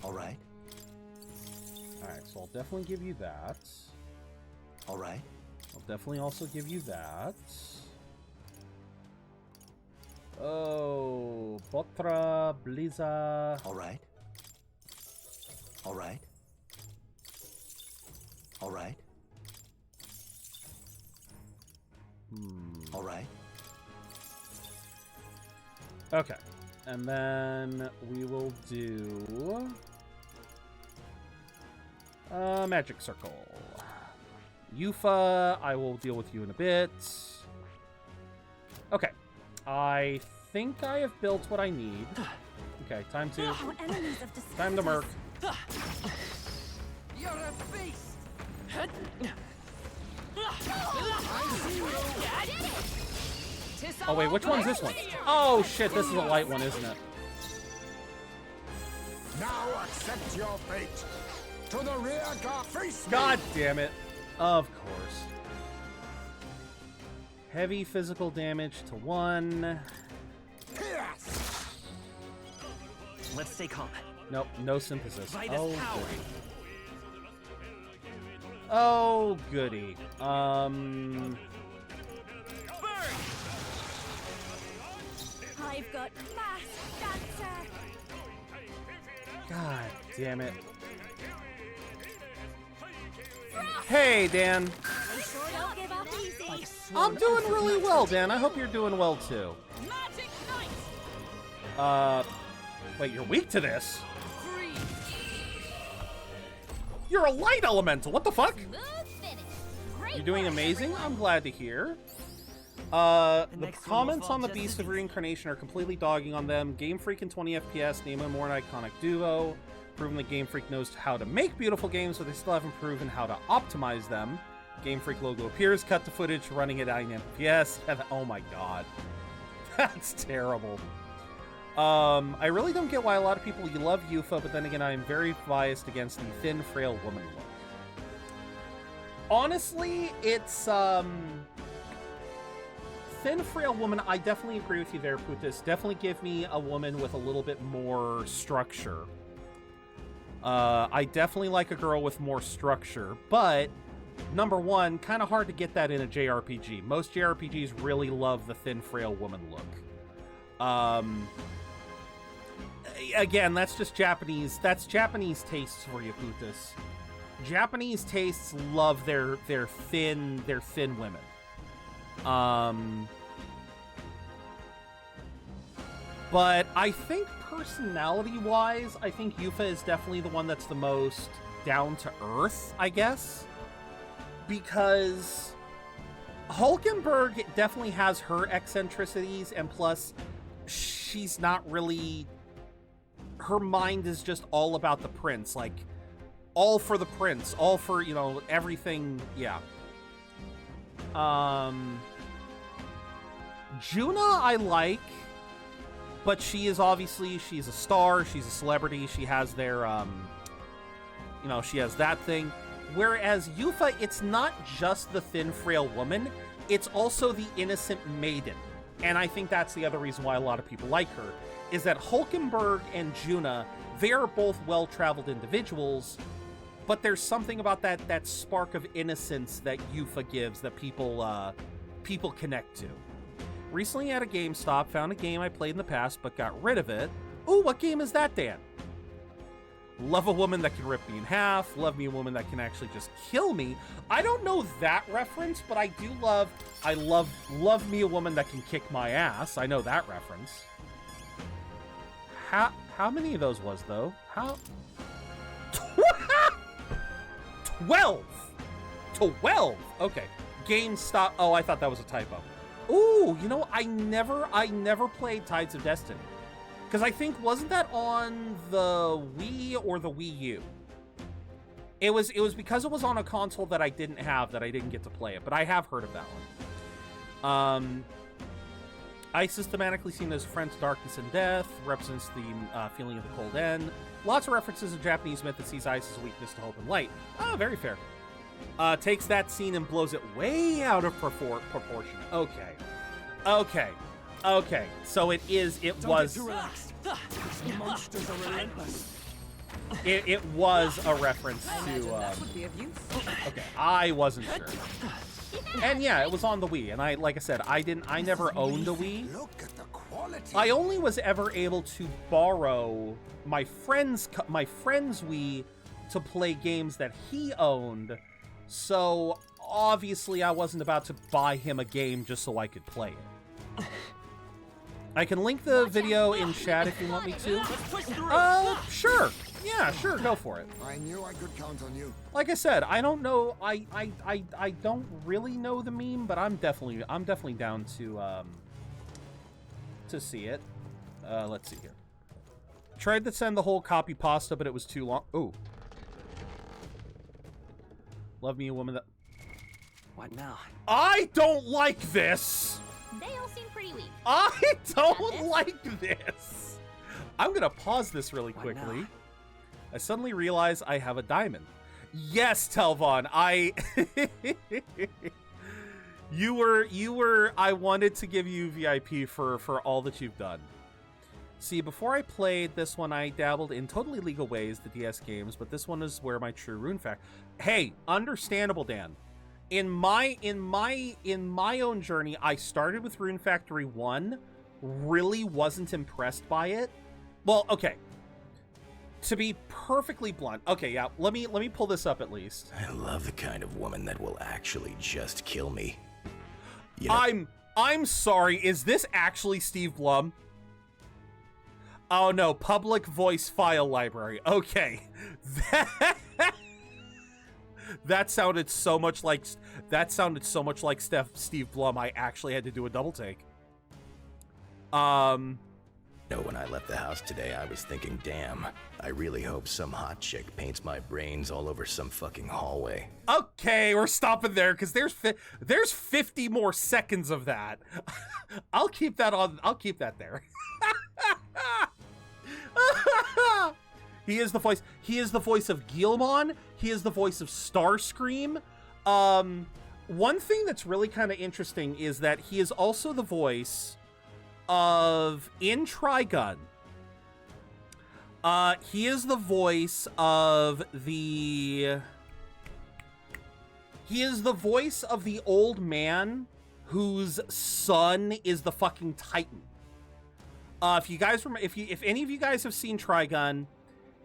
[SPEAKER 2] Alright.
[SPEAKER 1] Alright, so I'll definitely give you that.
[SPEAKER 2] Alright.
[SPEAKER 1] I'll definitely also give you that. Oh, Botra, Bliza.
[SPEAKER 2] Alright. Alright. Alright. Alright.
[SPEAKER 1] Okay. And then we will do... Magic Circle. Yufa, I will deal with you in a bit. Okay. I think I have built what I need. Okay, time to merc.
[SPEAKER 11] You're a beast.
[SPEAKER 1] Oh wait, which one's this one? Oh shit, this is a light one, isn't it?
[SPEAKER 8] Now accept your fate. To the rear guard, face me.
[SPEAKER 1] God damn it. Of course. Heavy physical damage to 1.
[SPEAKER 8] Yes.
[SPEAKER 6] Let's stay calm.
[SPEAKER 1] Nope, no synthesis.
[SPEAKER 6] Vitus
[SPEAKER 1] Oh,
[SPEAKER 6] power.
[SPEAKER 1] goody. Oh, goody.
[SPEAKER 5] I've got mass dancer.
[SPEAKER 1] God damn it. Hey, Dan.
[SPEAKER 5] I sure don't give up easy.
[SPEAKER 1] I'm doing really well, Dan. I hope you're doing well, too.
[SPEAKER 11] Magic Knight.
[SPEAKER 1] Wait, you're weak to this?
[SPEAKER 11] Freeze.
[SPEAKER 1] You're a light elemental. What the fuck?
[SPEAKER 5] Smooth finish. Great
[SPEAKER 1] You're doing
[SPEAKER 5] work,
[SPEAKER 1] amazing.
[SPEAKER 5] everyone.
[SPEAKER 1] I'm glad to hear. The comments on the Beast of Reincarnation are completely dogging on them. Game Freak in 20 FPS, name a more iconic duo. Proven that Game Freak knows how to make beautiful games, but they still haven't proven how to optimize them. Game Freak logo appears, cut to footage running at 9 FPS. Oh my god. That's terrible. I really don't get why a lot of people love Yufa, but then again, I am very biased against the thin, frail woman look. Honestly, it's, thin, frail woman, I definitely agree with you there, Putis. Definitely give me a woman with a little bit more structure. I definitely like a girl with more structure, but number one, kind of hard to get that in a JRPG. Most JRPGs really love the thin, frail woman look. Again, that's just Japanese. That's Japanese tastes for you, Putis. Japanese tastes love their thin women. But I think personality-wise, I think Yufa is definitely the one that's the most down-to-earth, I guess. Because Hulkenberg definitely has her eccentricities, and plus, she's not really... Her mind is just all about the prince, like, all for the prince, all for, you know, everything, yeah. Juna I like, but she is obviously, she's a star, she's a celebrity, she has their, you know, she has that thing. Whereas Yufa, it's not just the thin, frail woman, it's also the innocent maiden. And I think that's the other reason why a lot of people like her, is that Hulkenberg and Juna, they are both well-traveled individuals, but there's something about that spark of innocence that Yufa gives that people connect to. Recently at a GameStop, found a game I played in the past, but got rid of it. Ooh, what game is that, Dan? Love a woman that can rip me in half. Love me a woman that can actually just kill me. I don't know that reference, but I do love love me a woman that can kick my ass. I know that reference. How many of those was, though? How? 12! 12! Okay. GameStop. Oh, I thought that was a typo. Ooh, you know, I never played Tides of Destiny. Because I think, wasn't that on the Wii or the Wii U? It was because it was on a console that I didn't have that I didn't get to play it, but I have heard of that one. I systematically seen as a friend to darkness and death, represents the feeling of the cold end. Lots of references to Japanese myth that sees ice as a weakness to hope and light. Ah, very fair. Takes that scene and blows it way out of proportion. Okay. So it was... It was a reference to... Okay, I wasn't sure. And yeah, it was on the Wii, and like I said, I never owned a Wii. I only was ever able to borrow my friend's Wii to play games that he owned, so obviously I wasn't about to buy him a game just so I could play it. I can link the video in chat if you want me to. Sure. Yeah, sure, go for it.
[SPEAKER 8] I knew I could count on you.
[SPEAKER 1] Like I said, I don't know, I don't really know the meme, but I'm definitely down to see it. Let's see here. Tried to send the whole copy pasta, but it was too long. Ooh. Love me a woman that...
[SPEAKER 6] What now?
[SPEAKER 1] I don't like this!
[SPEAKER 5] They all seem pretty weak.
[SPEAKER 1] I don't like this! I'm gonna pause this really quickly. I suddenly realize I have a diamond. Yes, Telvon, I wanted to give you VIP for all that you've done. See, before I played this one, I dabbled in totally legal ways, the DS games, but this one is where my true rune fact. Hey, understandable, Dan. In my own journey, I started with Rune Factory 1, really wasn't impressed by it. Well, okay. To be perfectly blunt. Okay, yeah, let me pull this up at least.
[SPEAKER 12] I love the kind of woman that will actually just kill me. You know,
[SPEAKER 1] I'm sorry, is this actually Steve Blum? Oh no, public voice file library. Okay. That sounded so much like Steve Blum. I actually had to do a double take.
[SPEAKER 12] No, when I left the house today, I was thinking, damn, I really hope some hot chick paints my brains all over some fucking hallway.
[SPEAKER 1] Okay, we're stopping there because there's 50 more seconds of that. I'll keep that there. He is the voice. He is the voice of Guilmon. He is the voice of Starscream. One thing that's really kind of interesting is that he is also the voice of in Trigun. He is the voice of the. He is the voice of the old man whose son is the fucking Titan. If you guys remember, if any of you guys have seen Trigun,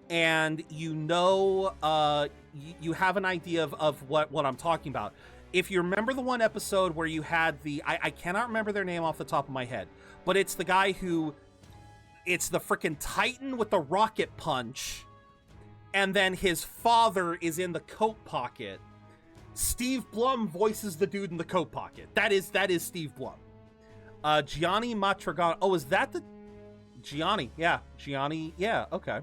[SPEAKER 1] and you know, you have an idea of what I'm talking about. If you remember the one episode where you had the, I cannot remember their name off the top of my head, but it's the guy who, it's the freaking Titan with the rocket punch, and then his father is in the coat pocket. Steve Blum voices the dude in the coat pocket. That is Steve Blum. Gianni Matragana. Oh, is that the Gianni? Yeah, Gianni. Yeah, okay.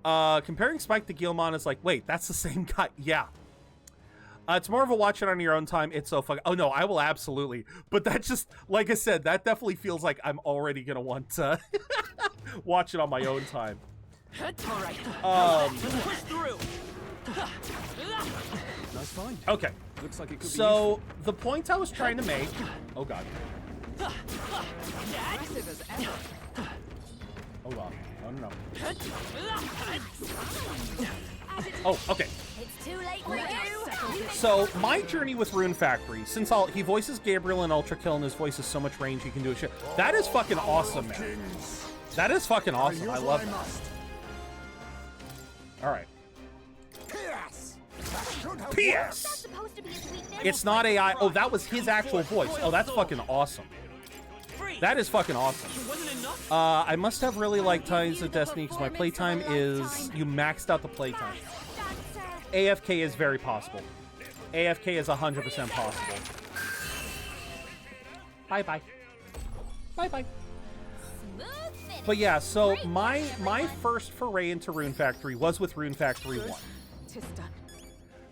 [SPEAKER 1] Comparing Spike to Guilmon is like, wait, that's the same guy. Yeah. It's more of a watch it on your own time. It's so fucking. Oh no, I will absolutely. But that just, like I said, that definitely feels like I'm already gonna want to watch it on my own time.
[SPEAKER 11] All right. Push through.
[SPEAKER 10] Nice find.
[SPEAKER 1] Okay.
[SPEAKER 10] Looks like it could be
[SPEAKER 1] so the point I was trying to make. Oh god.
[SPEAKER 11] Aggressive as ever.
[SPEAKER 1] Hold on. Oh no. Oh, okay.
[SPEAKER 5] It's too late for you.
[SPEAKER 1] So my journey with Rune Factory, since he voices Gabriel in Ultra Kill and his voice is so much range he can do a shit. That is fucking awesome, man. That is fucking awesome. I love that. All right. P.S. It's not AI. Oh, that was his actual voice. Oh, that's fucking awesome. That is fucking awesome. I must have really liked Times of Destiny because my playtime is... You maxed out the playtime. AFK is very possible. AFK is 100% possible. Bye-bye. Bye-bye. But yeah, so my first foray into Rune Factory was with Rune Factory 1.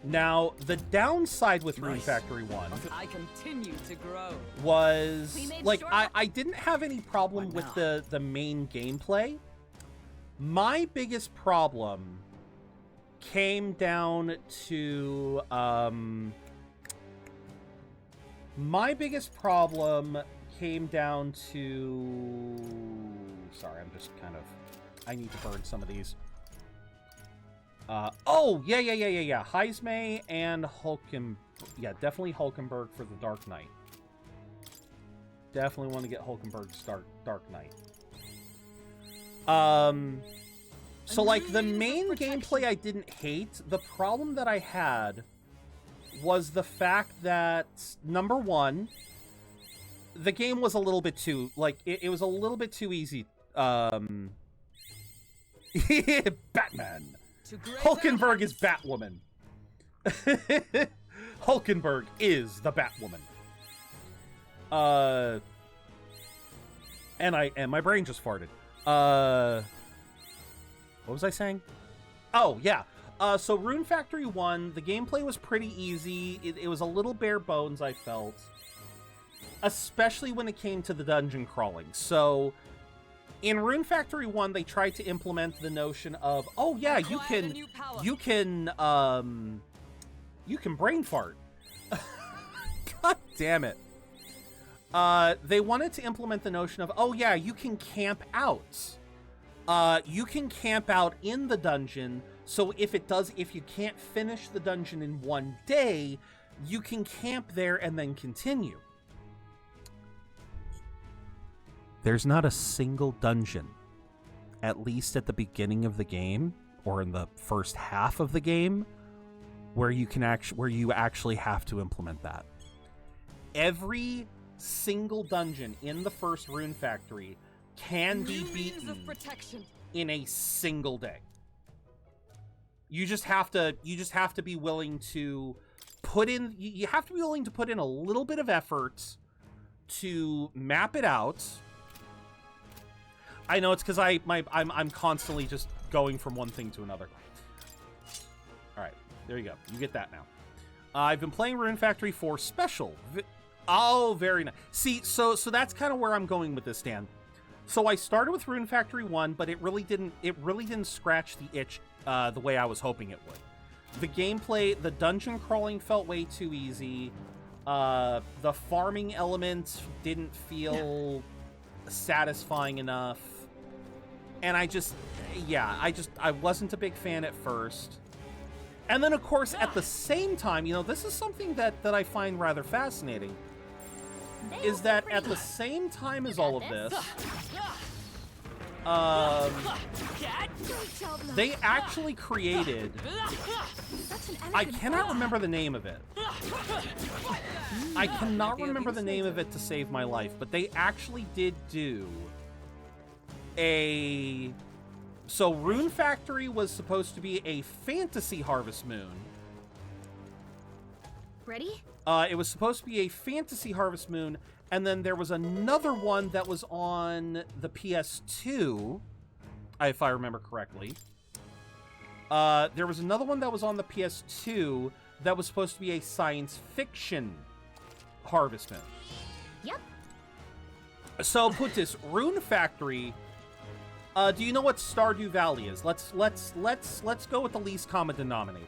[SPEAKER 1] Now, the downside with Rune Factory 1
[SPEAKER 11] I continue to grow.
[SPEAKER 1] was, like, I didn't have any problem with the main gameplay. My biggest problem came down to, sorry, I'm just kind of, I need to burn some of these. Oh, yeah. Heismay and Hulkenberg. Yeah, definitely Hulkenberg for the Dark Knight. Definitely want to get Hulkenberg's Dark Knight. So, like, the main gameplay I didn't hate. The problem that I had was the fact that, number one, the game was a little bit too, like, it was a little bit too easy. Batman. Hulkenberg is Batwoman. Hulkenberg is the Batwoman. And my brain just farted. What was I saying? Oh, yeah. So Rune Factory 1, the gameplay was pretty easy. It was a little bare bones, I felt. Especially when it came to the dungeon crawling. So in Rune Factory 1, they tried to implement the notion of, oh yeah, you can brain fart. God damn it. They wanted to implement the notion of, oh yeah, you can camp out. You can camp out in the dungeon, so if you can't finish the dungeon in one day, you can camp there and then continue. There's not a single dungeon, at least at the beginning of the game, or in the first half of the game, where you actually have to implement that. Every single dungeon in the first Rune Factory can be beaten in a single day. You just have to be willing to put in, you have to be willing to put in a little bit of effort to map it out. I know it's because I'm constantly just going from one thing to another. All right, there you go. You get that now. I've been playing Rune Factory 4 Special. Oh, very nice. See, so that's kind of where I'm going with this, Dan. So I started with Rune Factory 1, but it really didn't scratch the itch the way I was hoping it would. The gameplay, the dungeon crawling felt way too easy. The farming element didn't feel satisfying enough. And I wasn't a big fan at first. And then, of course, at the same time, you know, this is something that I find rather fascinating, is that at the same time as all of this, they actually created, I cannot remember the name of it. I cannot remember the name of it to save my life, but they actually did do so Rune Factory was supposed to be a fantasy Harvest Moon.
[SPEAKER 5] Ready?
[SPEAKER 1] It was supposed to be a fantasy Harvest Moon, and then there was another one that was on the PS2, if I remember correctly. There was another one that was on the PS2 that was supposed to be a science fiction Harvest Moon.
[SPEAKER 5] Yep.
[SPEAKER 1] So put this, Rune Factory. Do you know what Stardew Valley is? Let's go with the least common denominator.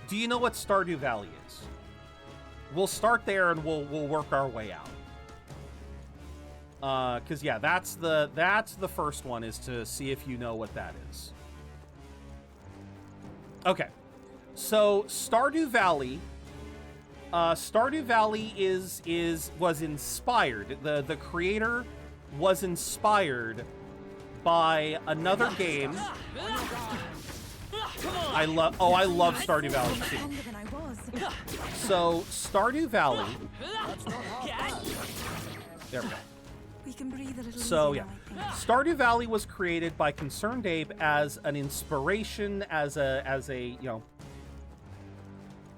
[SPEAKER 1] Do you know what Stardew Valley is? We'll start there and we'll work our way out. Cause yeah, that's the first one, is to see if you know what that is. Okay, so Stardew Valley. Stardew Valley was inspired. The creator was inspired by another game. I love Stardew Valley too. So Stardew Valley. There we go.
[SPEAKER 3] We can breathe a little
[SPEAKER 1] So
[SPEAKER 3] easier,
[SPEAKER 1] yeah,
[SPEAKER 3] I think.
[SPEAKER 1] Stardew Valley was created by Concerned Ape as an inspiration, as a you know.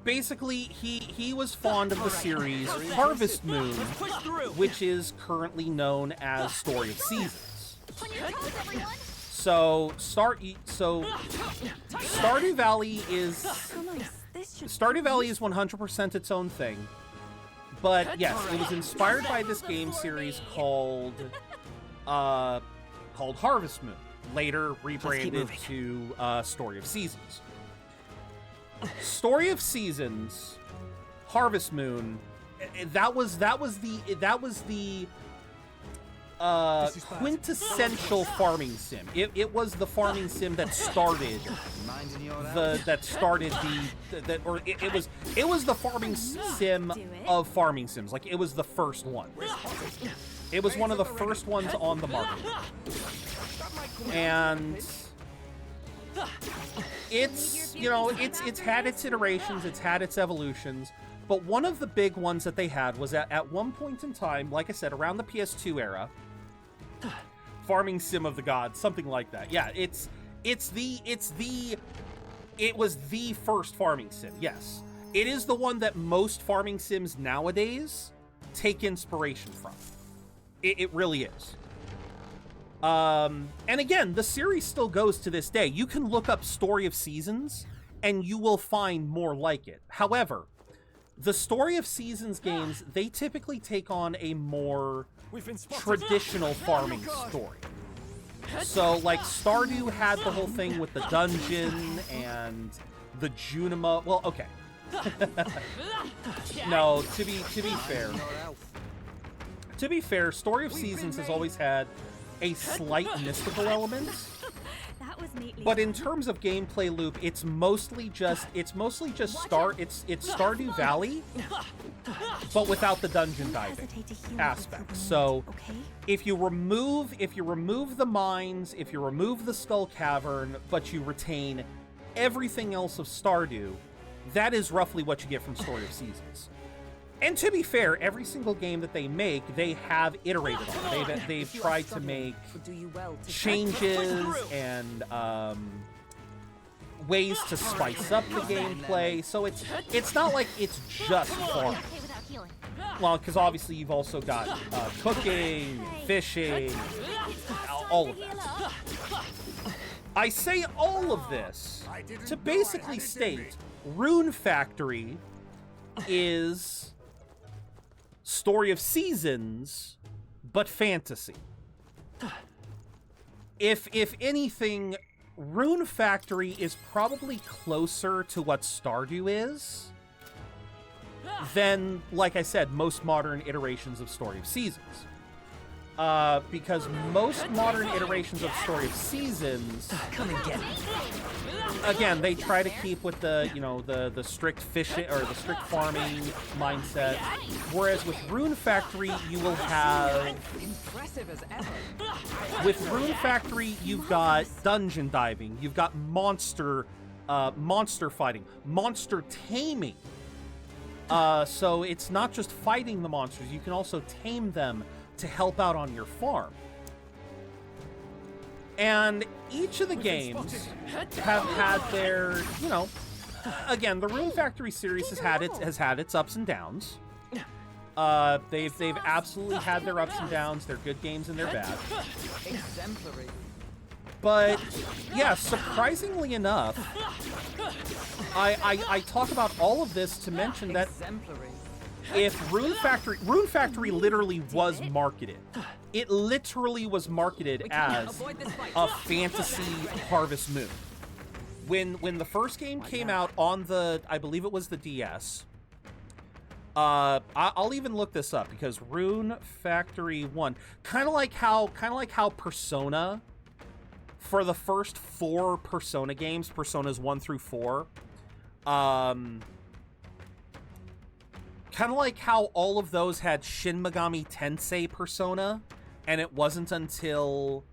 [SPEAKER 1] Basically, he was fond of the series Harvest Moon, which is currently known as Story of Seasons. So Stardew Valley is 100% its own thing. But yes, it was inspired by this game series called Harvest Moon, later rebranded to Story of Seasons. Story of Seasons, Harvest Moon, that was the quintessential farming sim. It was the farming sim that started it was the farming sim of farming sims. Like, it was the first one. It was one of the first ones on the market. And it's, you know, it's had its iterations, it's had its evolutions, but one of the big ones that they had was at one point in time, like I said, around the PS2 era, farming sim of the gods, something like that. Yeah, it was the first farming sim. Yes, it is the one that most farming sims nowadays take inspiration from. It really is. And again, the series still goes to this day. You can look up Story of Seasons and you will find more like it. However, the Story of Seasons games, they typically take on a more traditional farming story. So, like, Stardew had the whole thing with the dungeon and the Junima. Well, okay. No, to be fair, Story of Seasons has always had a slight mystical element. But in terms of gameplay loop, it's mostly just Stardew Valley, but without the dungeon diving aspect. So if you remove the mines, if you remove the Skull Cavern, but you retain everything else of Stardew, that is roughly what you get from Story of Seasons. And to be fair, every single game that they make, they have iterated on. They've tried to make changes and ways to spice up the gameplay. So it's not like it's just farming. Well, because obviously you've also got cooking, fishing, all of that. I say all of this to basically state Rune Factory is Story of Seasons, but fantasy. If anything, Rune Factory is probably closer to what Stardew is than, like I said, most modern iterations of Story of Seasons. Because most modern iterations of Story of Seasons,
[SPEAKER 6] Come and get me.
[SPEAKER 1] Again, they try to keep with the, you know, the strict fishing or the strict farming mindset. Whereas with Rune Factory, you will have...
[SPEAKER 11] Impressive as ever.
[SPEAKER 1] With Rune Factory, you've got dungeon diving, you've got monster fighting, monster taming. So it's not just fighting the monsters, you can also tame them to help out on your farm. And each of the games have had their, you know, again, the Rune Factory series has had its ups and downs. They've absolutely had their ups and downs. They're good games and they're bad.
[SPEAKER 11] Exemplary.
[SPEAKER 1] But yeah, surprisingly enough, I talk about all of this to mention that if Rune Factory literally was marketed. It literally was marketed as a fantasy Harvest Moon. When the first game came out on the, I believe it was the DS. I'll even look this up because Rune Factory 1, kind of like how Persona, for the first 4 Persona games, Personas 1 through 4, kind of like how all of those had Shin Megami Tensei Persona, and it wasn't until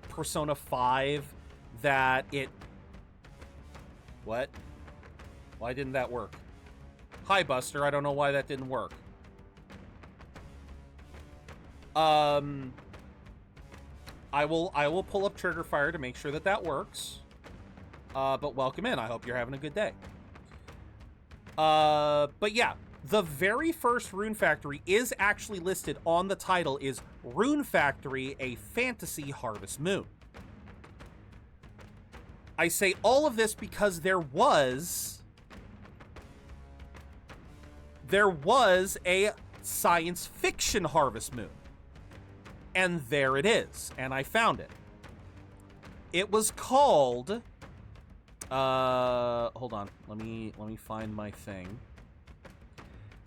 [SPEAKER 1] Persona 5 that it... What? Why didn't that work? Hi, Buster. I don't know why that didn't work. I will pull up Triggerfire to make sure that that works. But welcome in. I hope you're having a good day. But yeah, the very first Rune Factory is actually listed on the title is Rune Factory, a Fantasy Harvest Moon. I say all of this because there was a science fiction Harvest Moon. And there it is, and I found it. It was called... hold on. Let me find my thing.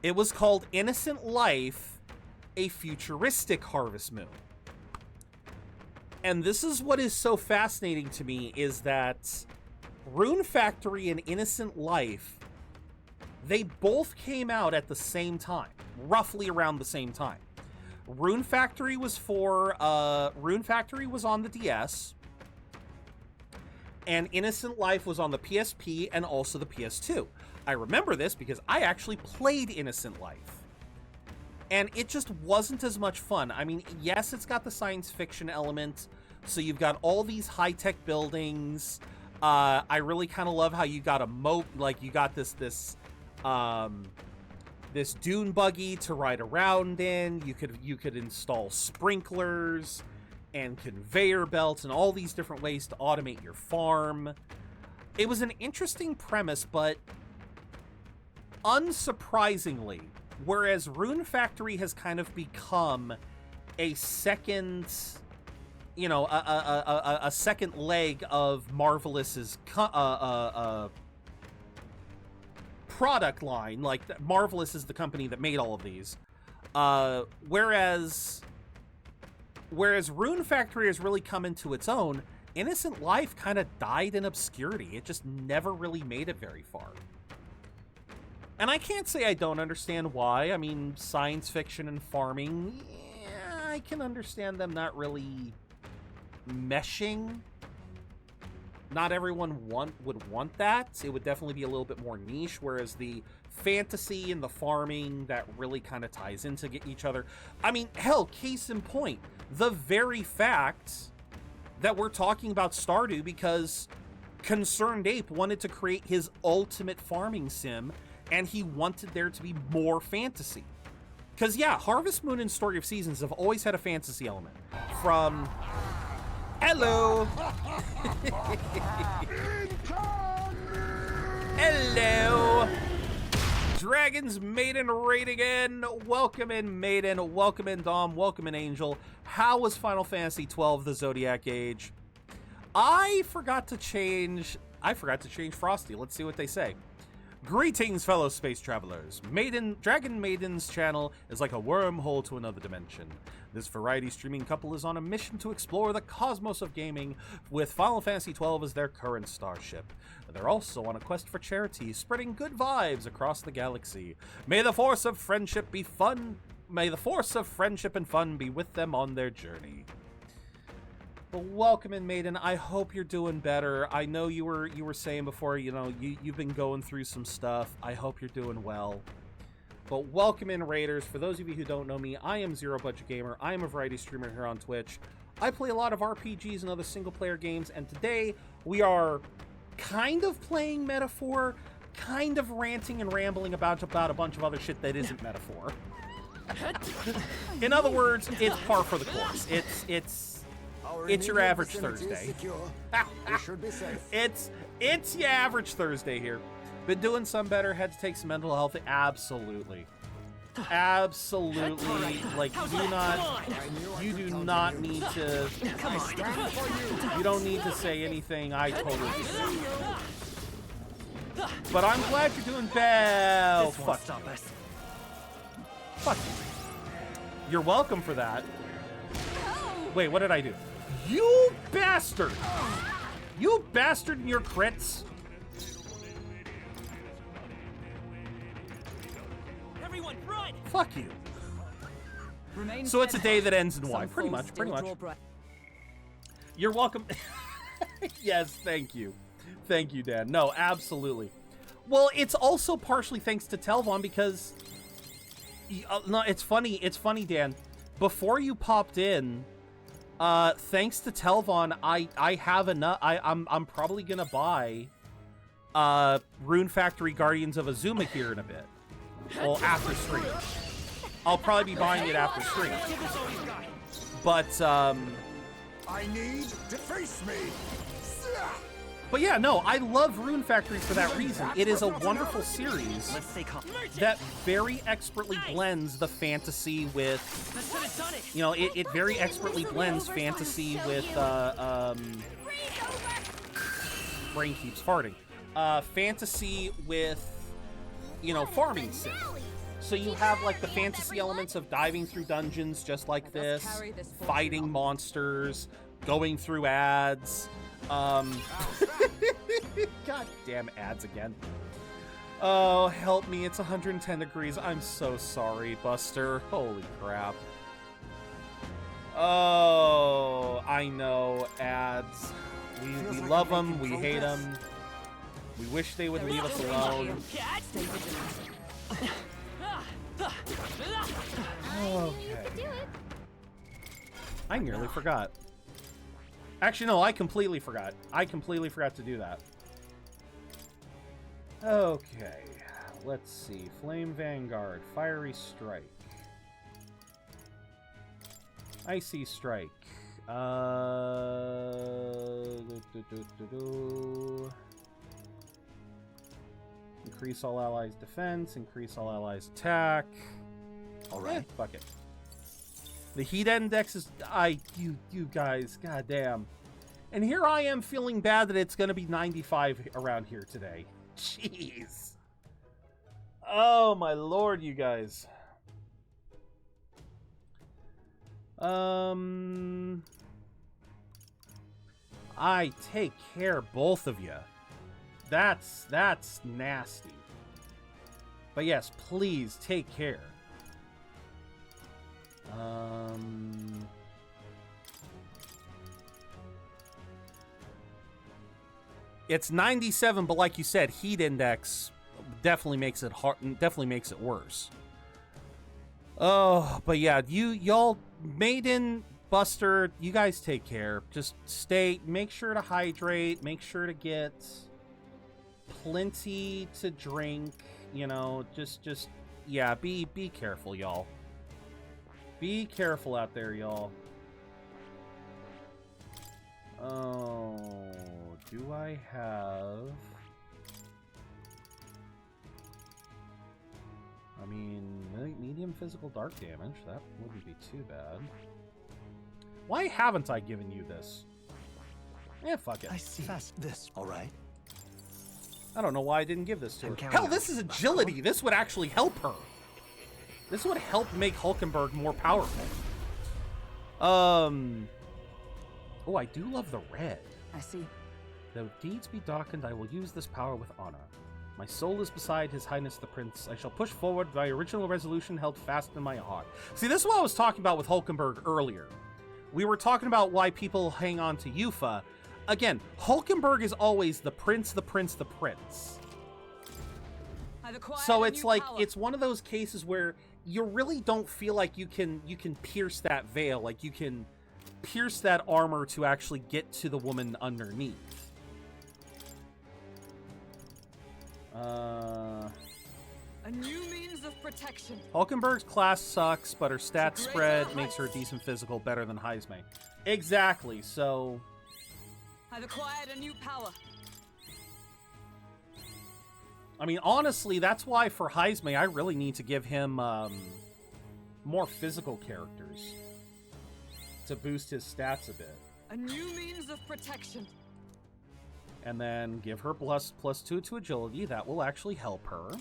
[SPEAKER 1] It was called Innocent Life, a Futuristic Harvest Moon. And this is what is so fascinating to me, is that Rune Factory and Innocent Life, they both came out at the same time, roughly around the same time. Rune Factory was on the DS, and Innocent Life was on the PSP and also the PS2. I remember this because I actually played Innocent Life. And it just wasn't as much fun. I mean, yes, it's got the science fiction element, so you've got all these high-tech buildings. I really kind of love how you got a moat, like you got this dune buggy to ride around in. You could install sprinklers and conveyor belts and all these different ways to automate your farm. It was an interesting premise, but unsurprisingly, whereas Rune Factory has kind of become a second, you know, a second leg of Marvelous's product line, like Marvelous is the company that made all of these, whereas Rune Factory has really come into its own, Innocent Life kind of died in obscurity. It just never really made it very far. And I can't say I don't understand why. I mean, science fiction and farming, yeah, I can understand them not really meshing. Not everyone would want that. It would definitely be a little bit more niche, whereas the fantasy and the farming, that really kind of ties into each other. I mean, hell, case in point, the very fact that we're talking about Stardew because Concerned Ape wanted to create his ultimate farming sim, and he wanted there to be more fantasy. Because, yeah, Harvest Moon and Story of Seasons have always had a fantasy element. From... Hello! Hello! Dragon's Maiden raid again. Welcome in, Maiden. Welcome in, Dom. Welcome in, Angel. How was Final Fantasy XII, the Zodiac Age? I forgot to change Frosty. Let's see what they say. Greetings, fellow space travelers. Dragon Maiden's channel is like a wormhole to another dimension. This variety streaming couple is on a mission to explore the cosmos of gaming with Final Fantasy XII as their current starship. They're also on a quest for charity, spreading good vibes across the galaxy. May the force of friendship and fun be with them on their journey. But welcome in, Maiden. I hope you're doing better. I know you were saying before, you've been going through some stuff. I hope you're doing well. But welcome in, Raiders. For those of you who don't know me, I am ZeroBudgetGamer. I am a variety streamer here on Twitch. I play a lot of RPGs and other single-player games, and today we are kind of playing Metaphor, kind of ranting and rambling about a bunch of other shit that isn't Metaphor. In other words, it's par for the course. It's your average Thursday. It's your average Thursday here. Been doing some better, had to take some mental health. Absolutely. Like, you do not need to, you don't need to say anything. I totally agree. But I'm glad you're doing well. Fuck you. Fuck you. You're welcome for that. Wait, what did I do? You bastard! You bastard in your crits!
[SPEAKER 11] Everyone, run!
[SPEAKER 1] Fuck you. So it's a day that ends in Y. Pretty much. You're welcome. Yes, thank you. Thank you, Dan. No, absolutely. Well, it's also partially thanks to Telvon because... no, it's funny, Dan. Before you popped in... thanks to Telvon, I have enough. I'm probably gonna buy Rune Factory Guardians of Azuma here in a bit. Well, after stream. I'll probably be buying it after stream. But
[SPEAKER 8] I need to face me.
[SPEAKER 1] But yeah, no, I love Rune Factory for that reason. It is a wonderful series that very expertly blends the fantasy with, it very expertly blends fantasy with, brain keeps farting, fantasy with, farming sim. So you have, like, the fantasy elements of diving through dungeons just like this, fighting monsters, going through ads, goddamn ads again. Oh, help me, it's 110 degrees. I'm so sorry, Buster. Holy crap. Oh, I know, ads. We love them, we hate them. We wish they would leave us alone. Okay. I nearly forgot. Actually, no, I completely forgot. I completely forgot to do that. Okay, let's see. Flame Vanguard, Fiery Strike. Icy Strike. Increase all allies' defense, increase all allies' attack. Alright. Fuck it. The heat index is... You guys, goddamn. And here I am feeling bad that it's gonna be 95 around here today. Jeez. Oh my lord, you guys. I take care, both of you. That's nasty. But yes, please take care. It's 97, but like you said, heat index definitely makes it hard, definitely makes it worse. Oh, but yeah, y'all Maiden, Buster, you guys take care. Just make sure to hydrate, make sure to get plenty to drink, you know, yeah, be careful, y'all. Be careful out there, y'all. Oh, do I have... I mean, medium physical dark damage. That wouldn't be too bad. Why haven't I given you this? Eh, fuck it.
[SPEAKER 10] I see this, all right?
[SPEAKER 1] I don't know why I didn't give this to her. Hell, this is agility. This would actually help her. This would help make Hulkenberg more powerful. Oh, I do love the red.
[SPEAKER 3] I see.
[SPEAKER 1] Though deeds be darkened, I will use this power with honor. My soul is beside His Highness the Prince. I shall push forward my original resolution held fast in my heart. See, this is what I was talking about with Hulkenberg earlier. We were talking about why people hang on to Yuffie. Again, Hulkenberg is always the prince, the prince, the prince. So it's like, it's one of those cases where you really don't feel like you can pierce that veil, like you can pierce that armor to actually get to the woman underneath.
[SPEAKER 3] A new means of protection.
[SPEAKER 1] Hulkenberg's class sucks, but her stat spread makes her decent physical, better than Heisme. Exactly, so...
[SPEAKER 3] I've acquired a new power.
[SPEAKER 1] I mean, honestly, that's why for Heisme, I really need to give him more physical characters to boost his stats a bit.
[SPEAKER 3] A new means of protection.
[SPEAKER 1] And then give her +2 to agility. That will actually help her.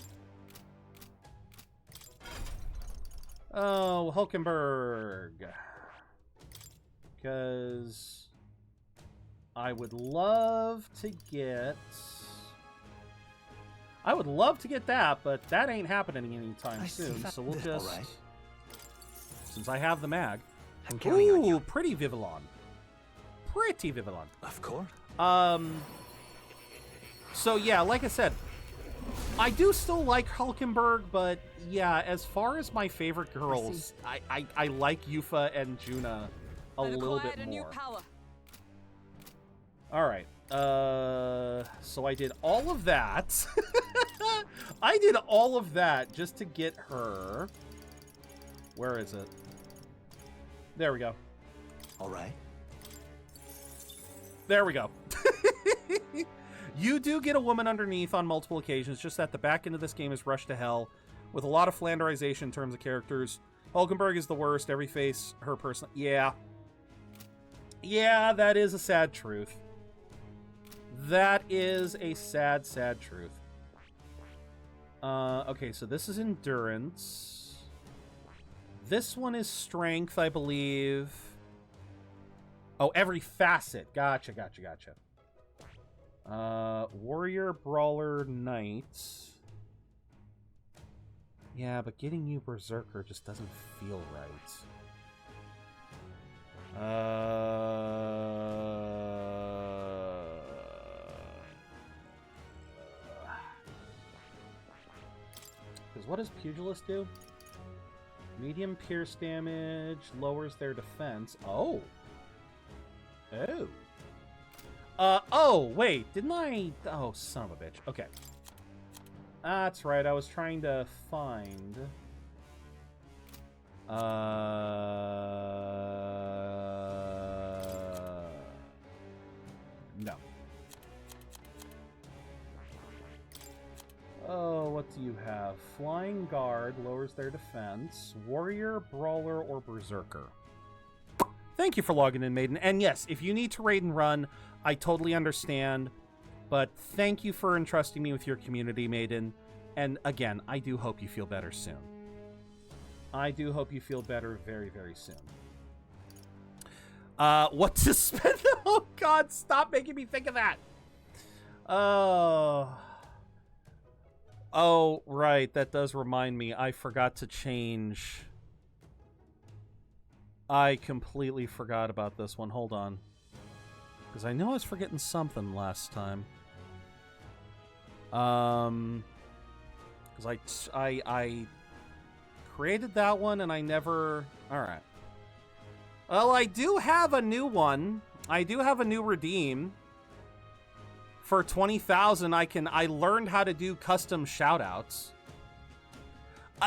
[SPEAKER 1] Oh, Hulkenberg. Because I would love to get... I would love to get that, but that ain't happening anytime soon. So we'll just... Right. Since I have the mag. Ooh, pretty Vivillon. Pretty Vivillon.
[SPEAKER 10] Of course.
[SPEAKER 1] So yeah, like I said, I do still like Hulkenberg, but yeah, as far as my favorite girls, I like Yuffie and Juna a little bit more. Alright, so I did all of that. I did all of that just to get her. Where is it? There we go.
[SPEAKER 10] Alright.
[SPEAKER 1] There we go. You do get a woman underneath on multiple occasions, just that the back end of this game is rushed to hell, with a lot of flanderization in terms of characters. Hulkenberg is the worst, every face, her person... Yeah. Yeah, that is a sad truth. That is a sad, sad truth. Okay, so this is endurance. This one is strength, I believe. Oh, every facet. Gotcha, gotcha, gotcha. Warrior, Brawler, Knight. Yeah, but getting you Berserker just doesn't feel right. Because what does Pugilist do? Medium pierce damage, lowers their defense. Oh. Oh. Oh, wait, didn't I... Oh, son of a bitch. Okay. That's right, I was trying to find... No. Oh, what do you have? Flying Guard lowers their defense. Warrior, Brawler, or Berserker. Thank you for logging in, Maiden. And yes, if you need to raid and run, I totally understand. But thank you for entrusting me with your community, Maiden. And again, I do hope you feel better soon. I do hope you feel better very, very soon. What to spend? Oh, God, stop making me think of that. Oh, right. That does remind me. I forgot to change. I completely forgot about this one. Hold on. Because I know I was forgetting something last time. Because I created that one and I never... Alright. Well, I do have a new one. I do have a new redeem. For 20,000, I learned how to do custom shoutouts.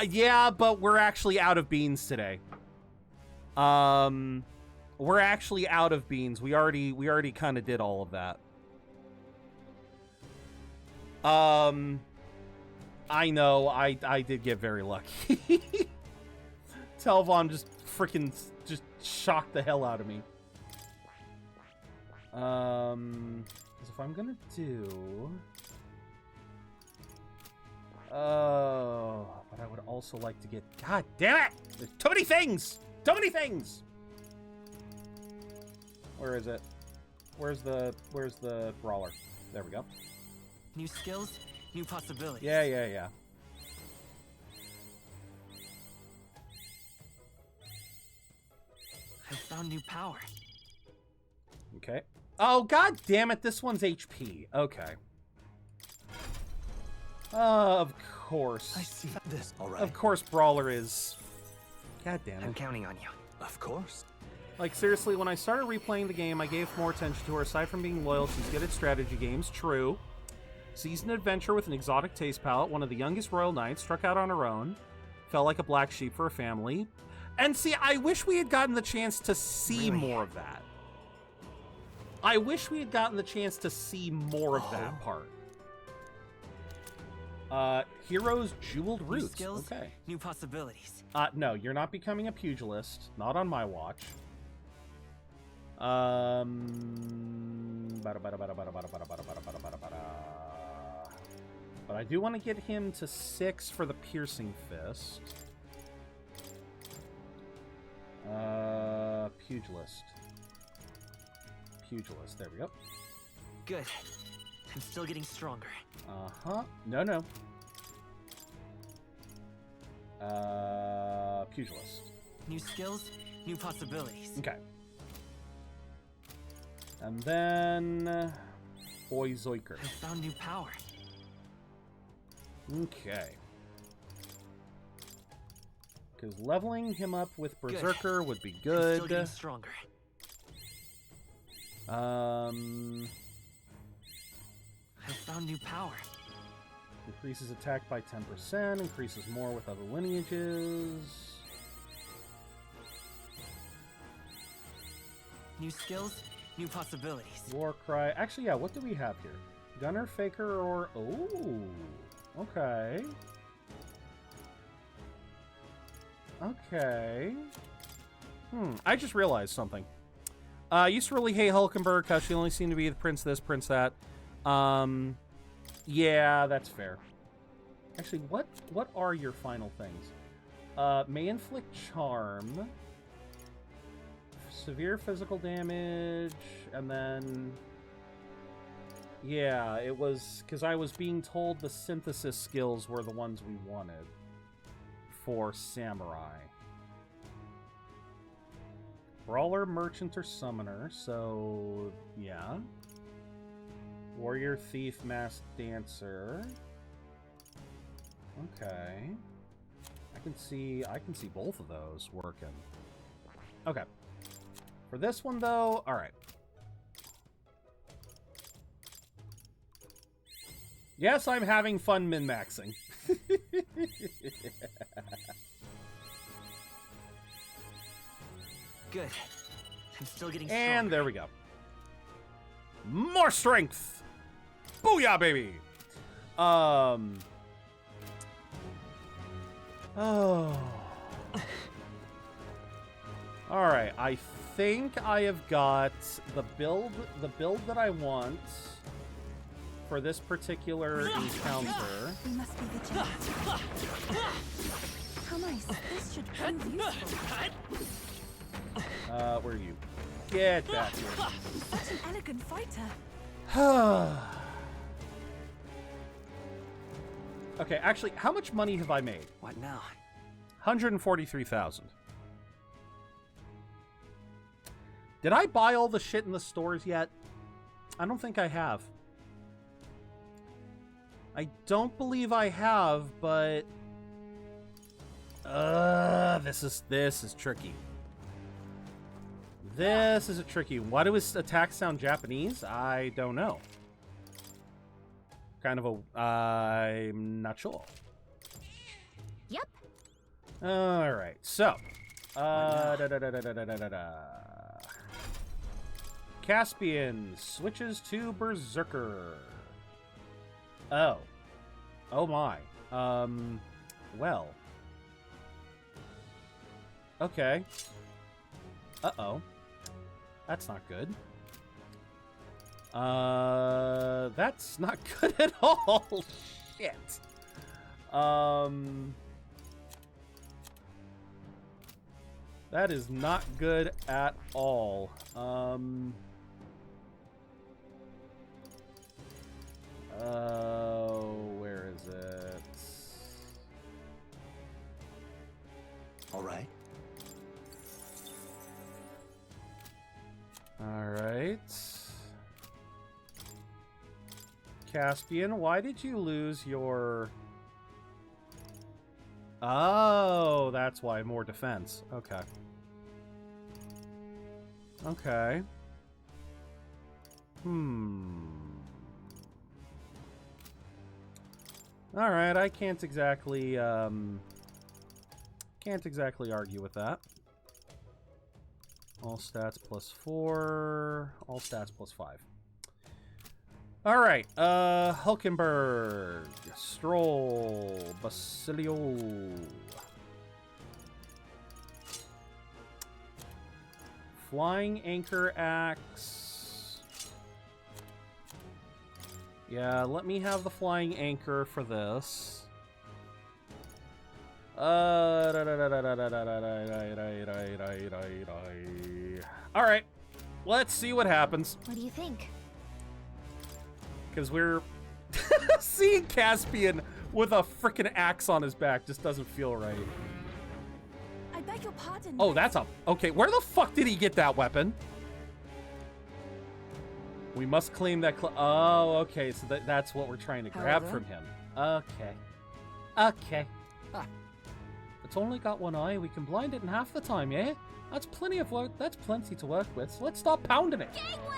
[SPEAKER 1] Yeah, but we're actually out of beans today. We're actually out of beans. We already kind of did all of that. I know, I did get very lucky. Telvon just freaking just shocked the hell out of me. Because if I'm gonna do... Oh, but I would also like to get... God damn it! There's too many things! Too many things! Where is it? Where's the brawler? There we go.
[SPEAKER 6] New skills, new possibilities.
[SPEAKER 1] Yeah.
[SPEAKER 6] I found new power.
[SPEAKER 1] Okay. Oh, god damn it, this one's HP. Okay. Of course.
[SPEAKER 10] I see this, all right.
[SPEAKER 1] Of course Brawler is... God damn it.
[SPEAKER 6] I'm counting on you.
[SPEAKER 10] Of course.
[SPEAKER 1] Like, seriously, when I started replaying the game, I gave more attention to her. Aside from being loyal, she's good at strategy games. True. Seasoned adventurer with an exotic taste palette. One of the youngest royal knights. Struck out on her own. Felt like a black sheep for her family. And see, I wish we had gotten the chance to see more of that. I wish we had gotten the chance to see more of that part. Heroes Jeweled Roots.
[SPEAKER 6] New skills,
[SPEAKER 1] okay.
[SPEAKER 6] New possibilities.
[SPEAKER 1] No, you're not becoming a pugilist. Not on my watch. But I do want to get him to 6 for the piercing fist. Pugilist. There we go.
[SPEAKER 6] Good. I'm still getting stronger.
[SPEAKER 1] Uh-huh. No. Pugilist.
[SPEAKER 6] New skills, new possibilities.
[SPEAKER 1] Okay. And then... Boy Zoiker.
[SPEAKER 6] I found new power.
[SPEAKER 1] Okay. Because leveling him up with Berserker would be good.
[SPEAKER 6] I'm still getting stronger. I found new power.
[SPEAKER 1] Increases attack by 10%, increases more with other lineages.
[SPEAKER 6] New skills, new possibilities.
[SPEAKER 1] Warcry. Actually, yeah, what do we have here? Gunner, Faker, or... Oh, okay. Okay. I just realized something. I used to really hate Hulkenberg because she only seemed to be the prince this, prince that. Yeah, that's fair. Actually, what are your final things? May inflict charm, severe physical damage, and then... Yeah, it was... Because I was being told the synthesis skills were the ones we wanted for Samurai. Brawler, Merchant, or Summoner, so... Yeah. Warrior, Thief, Masked Dancer. Okay. I can see both of those working. Okay. For this one, though, alright. Yes, I'm having fun min-maxing.
[SPEAKER 6] Good. I'm still getting stronger.
[SPEAKER 1] And there we go. More strength! Booyah, baby! Oh. Alright, I think I have got the build that I want for this particular encounter.
[SPEAKER 3] We must be vigilant. How nice. This should prove useful.
[SPEAKER 1] Where are you? Get back here.
[SPEAKER 3] Such an elegant fighter.
[SPEAKER 1] Okay, actually, how much money have I made?
[SPEAKER 6] What now?
[SPEAKER 1] 143,000. Did I buy all the shit in the stores yet? I don't think I have. I don't believe I have, but... this is tricky. This is a tricky one. Why do his attacks sound Japanese? I don't know. Kind of a... I'm not sure.
[SPEAKER 5] Yep.
[SPEAKER 1] Alright, so... Caspian switches to Berserker. Oh. Oh my. Well. Okay. Uh-oh. That's not good. That's not good at all. Shit. That is not good at all. Where is it?
[SPEAKER 2] All right.
[SPEAKER 1] All right. Caspian, why did you lose your... Oh, that's why. More defense. Okay. Okay. All right, I can't exactly argue with that. All stats +4, all stats +5. All right, Hulkenberg, Stroll, Basilio. Flying Anchor Axe. Yeah, let me have the Flying Anchor for this. Alright, let's see what happens.
[SPEAKER 5] What do you think?
[SPEAKER 1] Because we're seeing Caspian with a frickin' axe on his back just doesn't feel right.
[SPEAKER 3] I beg your pardon.
[SPEAKER 1] Oh, that's a... Okay, where the fuck did he get that weapon? We must claim that... Oh, okay, so that's what we're trying to grab from him. Okay. Okay. It's only got one eye. We can blind it in half the time, yeah? That's plenty of work. That's plenty to work with. So let's stop pounding it.
[SPEAKER 5] Gangway!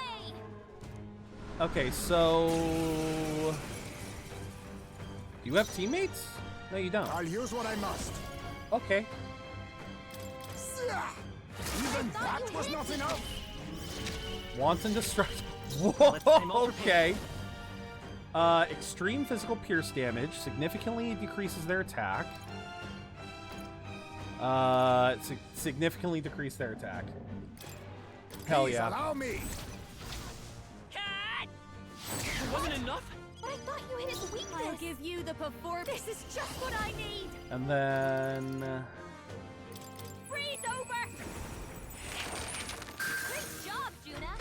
[SPEAKER 1] Okay, so... Do you have teammates? No, you don't.
[SPEAKER 8] I'll use what I must.
[SPEAKER 1] Okay.
[SPEAKER 8] Even that was not enough.
[SPEAKER 1] Wanton Destruction. Whoa, okay. Extreme physical pierce damage significantly decreases their attack. Significantly decrease their attack. Hell
[SPEAKER 8] Please
[SPEAKER 1] yeah.
[SPEAKER 8] allow me.
[SPEAKER 11] It wasn't enough?
[SPEAKER 5] But I thought you hit his weakness.
[SPEAKER 3] I'll give you the performance.
[SPEAKER 5] This is just what I need.
[SPEAKER 1] And then...
[SPEAKER 5] Freeze over. Great job, Juna.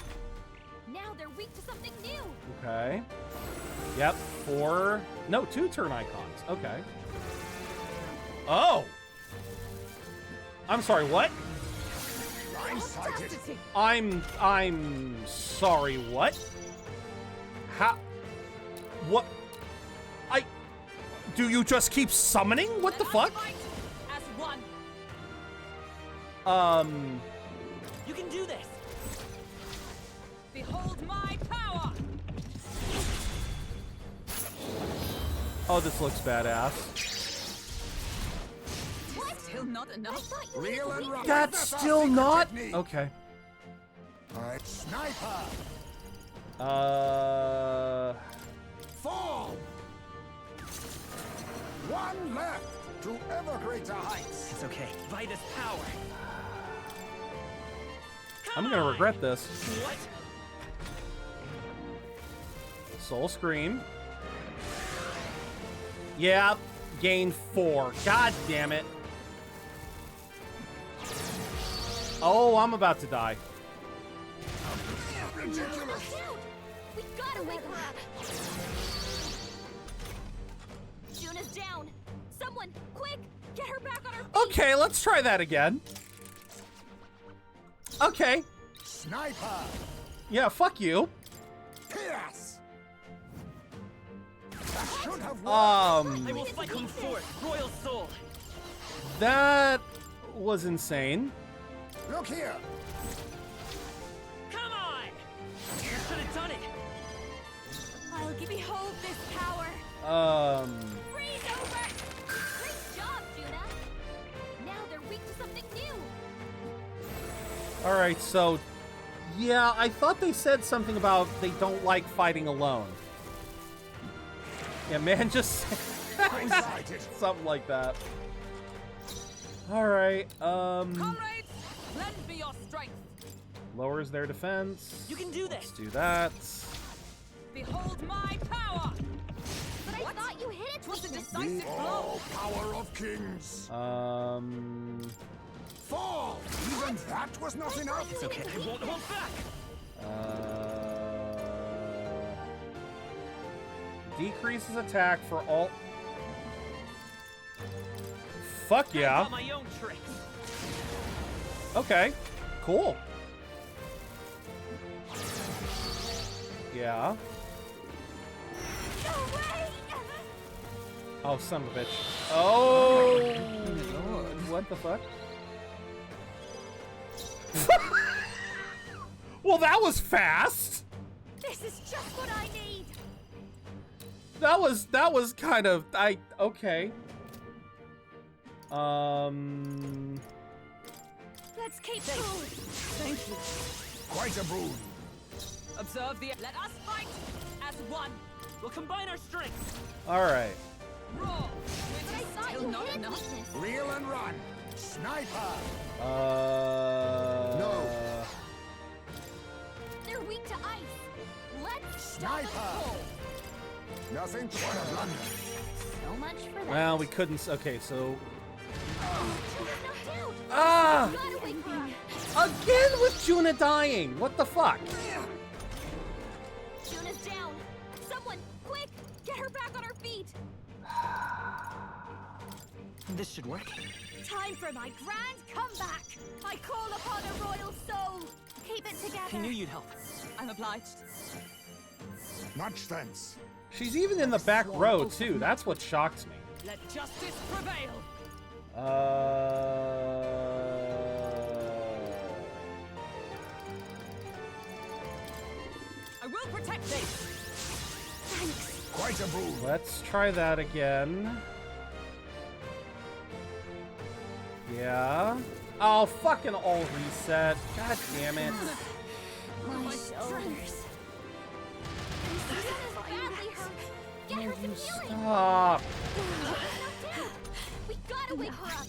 [SPEAKER 5] Now they're weak to something new.
[SPEAKER 1] Okay. Yep, 4... No, 2 turn icons. Okay. Oh! I'm sorry, what? I'm sorry, what? How? What? Do you just keep summoning? What the fuck?
[SPEAKER 11] As one. You can do this. Behold my power.
[SPEAKER 1] Oh, this looks badass.
[SPEAKER 3] Still not enough.
[SPEAKER 8] Real and rough.
[SPEAKER 1] That's still not... Okay.
[SPEAKER 8] Alright, sniper. Fall. One left to ever greater heights.
[SPEAKER 11] It's okay. By this power.
[SPEAKER 1] I'm gonna regret this.
[SPEAKER 11] What?
[SPEAKER 1] Soul Scream. Yeah, gain 4. God damn it. Oh, I'm about to die.
[SPEAKER 8] Ridiculous.
[SPEAKER 5] We gotta wake her up. Juna's down. Someone, quick, get her back on her feet.
[SPEAKER 1] Okay, let's try that again. Okay.
[SPEAKER 8] Sniper.
[SPEAKER 1] Yeah, fuck you.
[SPEAKER 8] Pierce. That should have worked.
[SPEAKER 11] I will fight come forth, Royal Soul.
[SPEAKER 1] That was insane.
[SPEAKER 8] Look here.
[SPEAKER 11] done it!
[SPEAKER 5] I'll give behold this power. Freeze over! Great job, Juna. Now they're weak to something new.
[SPEAKER 1] All right, so yeah, I thought they said something about they don't like fighting alone. Yeah, man, just something like that. All right,
[SPEAKER 11] Comrades, lend me your strength.
[SPEAKER 1] lowers their defense.
[SPEAKER 11] You can do
[SPEAKER 1] Let's
[SPEAKER 11] this.
[SPEAKER 1] do that.
[SPEAKER 11] Behold my power.
[SPEAKER 5] But I thought you hit it.
[SPEAKER 11] Was a decisive blow.
[SPEAKER 8] Power of kings. Fall! Even that was not enough.
[SPEAKER 11] It's okay. I won't hold back.
[SPEAKER 1] Decreases attack for all. Fuck
[SPEAKER 11] I
[SPEAKER 1] yeah.
[SPEAKER 11] got my own tricks.
[SPEAKER 1] Okay, cool. Yeah.
[SPEAKER 5] No way!
[SPEAKER 1] Oh, son of a bitch. Oh! What the fuck? Well, that was fast!
[SPEAKER 5] This is just what I need.
[SPEAKER 1] That was kind of, okay.
[SPEAKER 5] Let's keep going.
[SPEAKER 11] Thank you.
[SPEAKER 8] Quite a boon.
[SPEAKER 11] Observe the. Let us fight as one. We'll combine our strengths.
[SPEAKER 1] Alright.
[SPEAKER 11] Roar.
[SPEAKER 5] But I thought you hit weakness.
[SPEAKER 8] Reel and run. Sniper.
[SPEAKER 1] No.
[SPEAKER 5] They're weak to ice. Let's stop
[SPEAKER 8] Sniper.
[SPEAKER 5] them cold.
[SPEAKER 8] Nothing short of blunder.
[SPEAKER 5] So much for that.
[SPEAKER 1] Well, we couldn't, okay, so.
[SPEAKER 5] Juna's knocked out.
[SPEAKER 1] Ah!
[SPEAKER 5] You gotta wake her up.
[SPEAKER 1] Again with Juna dying! What the fuck?
[SPEAKER 5] Juna's down. Someone, quick, get her back on her feet.
[SPEAKER 11] This should work.
[SPEAKER 5] Time for my grand comeback. I call upon a royal soul. Keep it together.
[SPEAKER 11] I knew you'd help. I'm obliged.
[SPEAKER 8] Much thanks.
[SPEAKER 1] She's even in the back row, too. That's what shocked me.
[SPEAKER 11] Let justice prevail. I will protect this.
[SPEAKER 5] Thanks.
[SPEAKER 8] Quite a boon.
[SPEAKER 1] Let's try that again. Yeah. Oh, fucking all reset. God damn it.
[SPEAKER 5] My shoulders. Juna's badly hurt. Get her some healing.
[SPEAKER 1] Stop.
[SPEAKER 5] We gotta wake her up.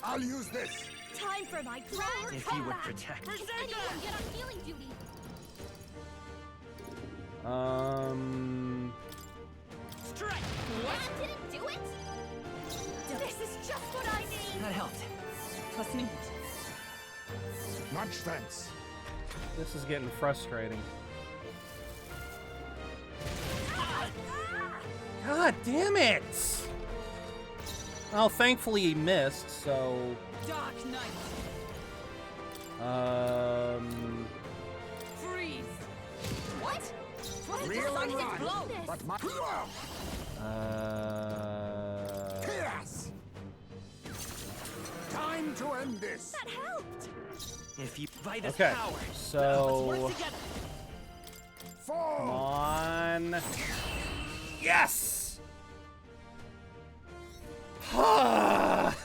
[SPEAKER 8] I'll use this.
[SPEAKER 5] Time for my grand
[SPEAKER 11] If you would
[SPEAKER 5] comeback.
[SPEAKER 11] protect.
[SPEAKER 5] Can anyone get on healing duty?
[SPEAKER 11] Strike.
[SPEAKER 5] That didn't do it? This is just what I need.
[SPEAKER 11] That helped. Plus neat.
[SPEAKER 8] Much thanks.
[SPEAKER 1] This is getting frustrating. God damn it! Well, thankfully he missed, so...
[SPEAKER 11] Dark Knight. Freeze.
[SPEAKER 5] What? What is
[SPEAKER 8] Reel and run.
[SPEAKER 5] blow?
[SPEAKER 8] But my chaos. Time to end this.
[SPEAKER 5] That helped.
[SPEAKER 11] If you by this
[SPEAKER 1] Okay,
[SPEAKER 11] power.
[SPEAKER 1] so-
[SPEAKER 11] Let's work together.
[SPEAKER 8] Fall.
[SPEAKER 1] Come on. Yes! Ha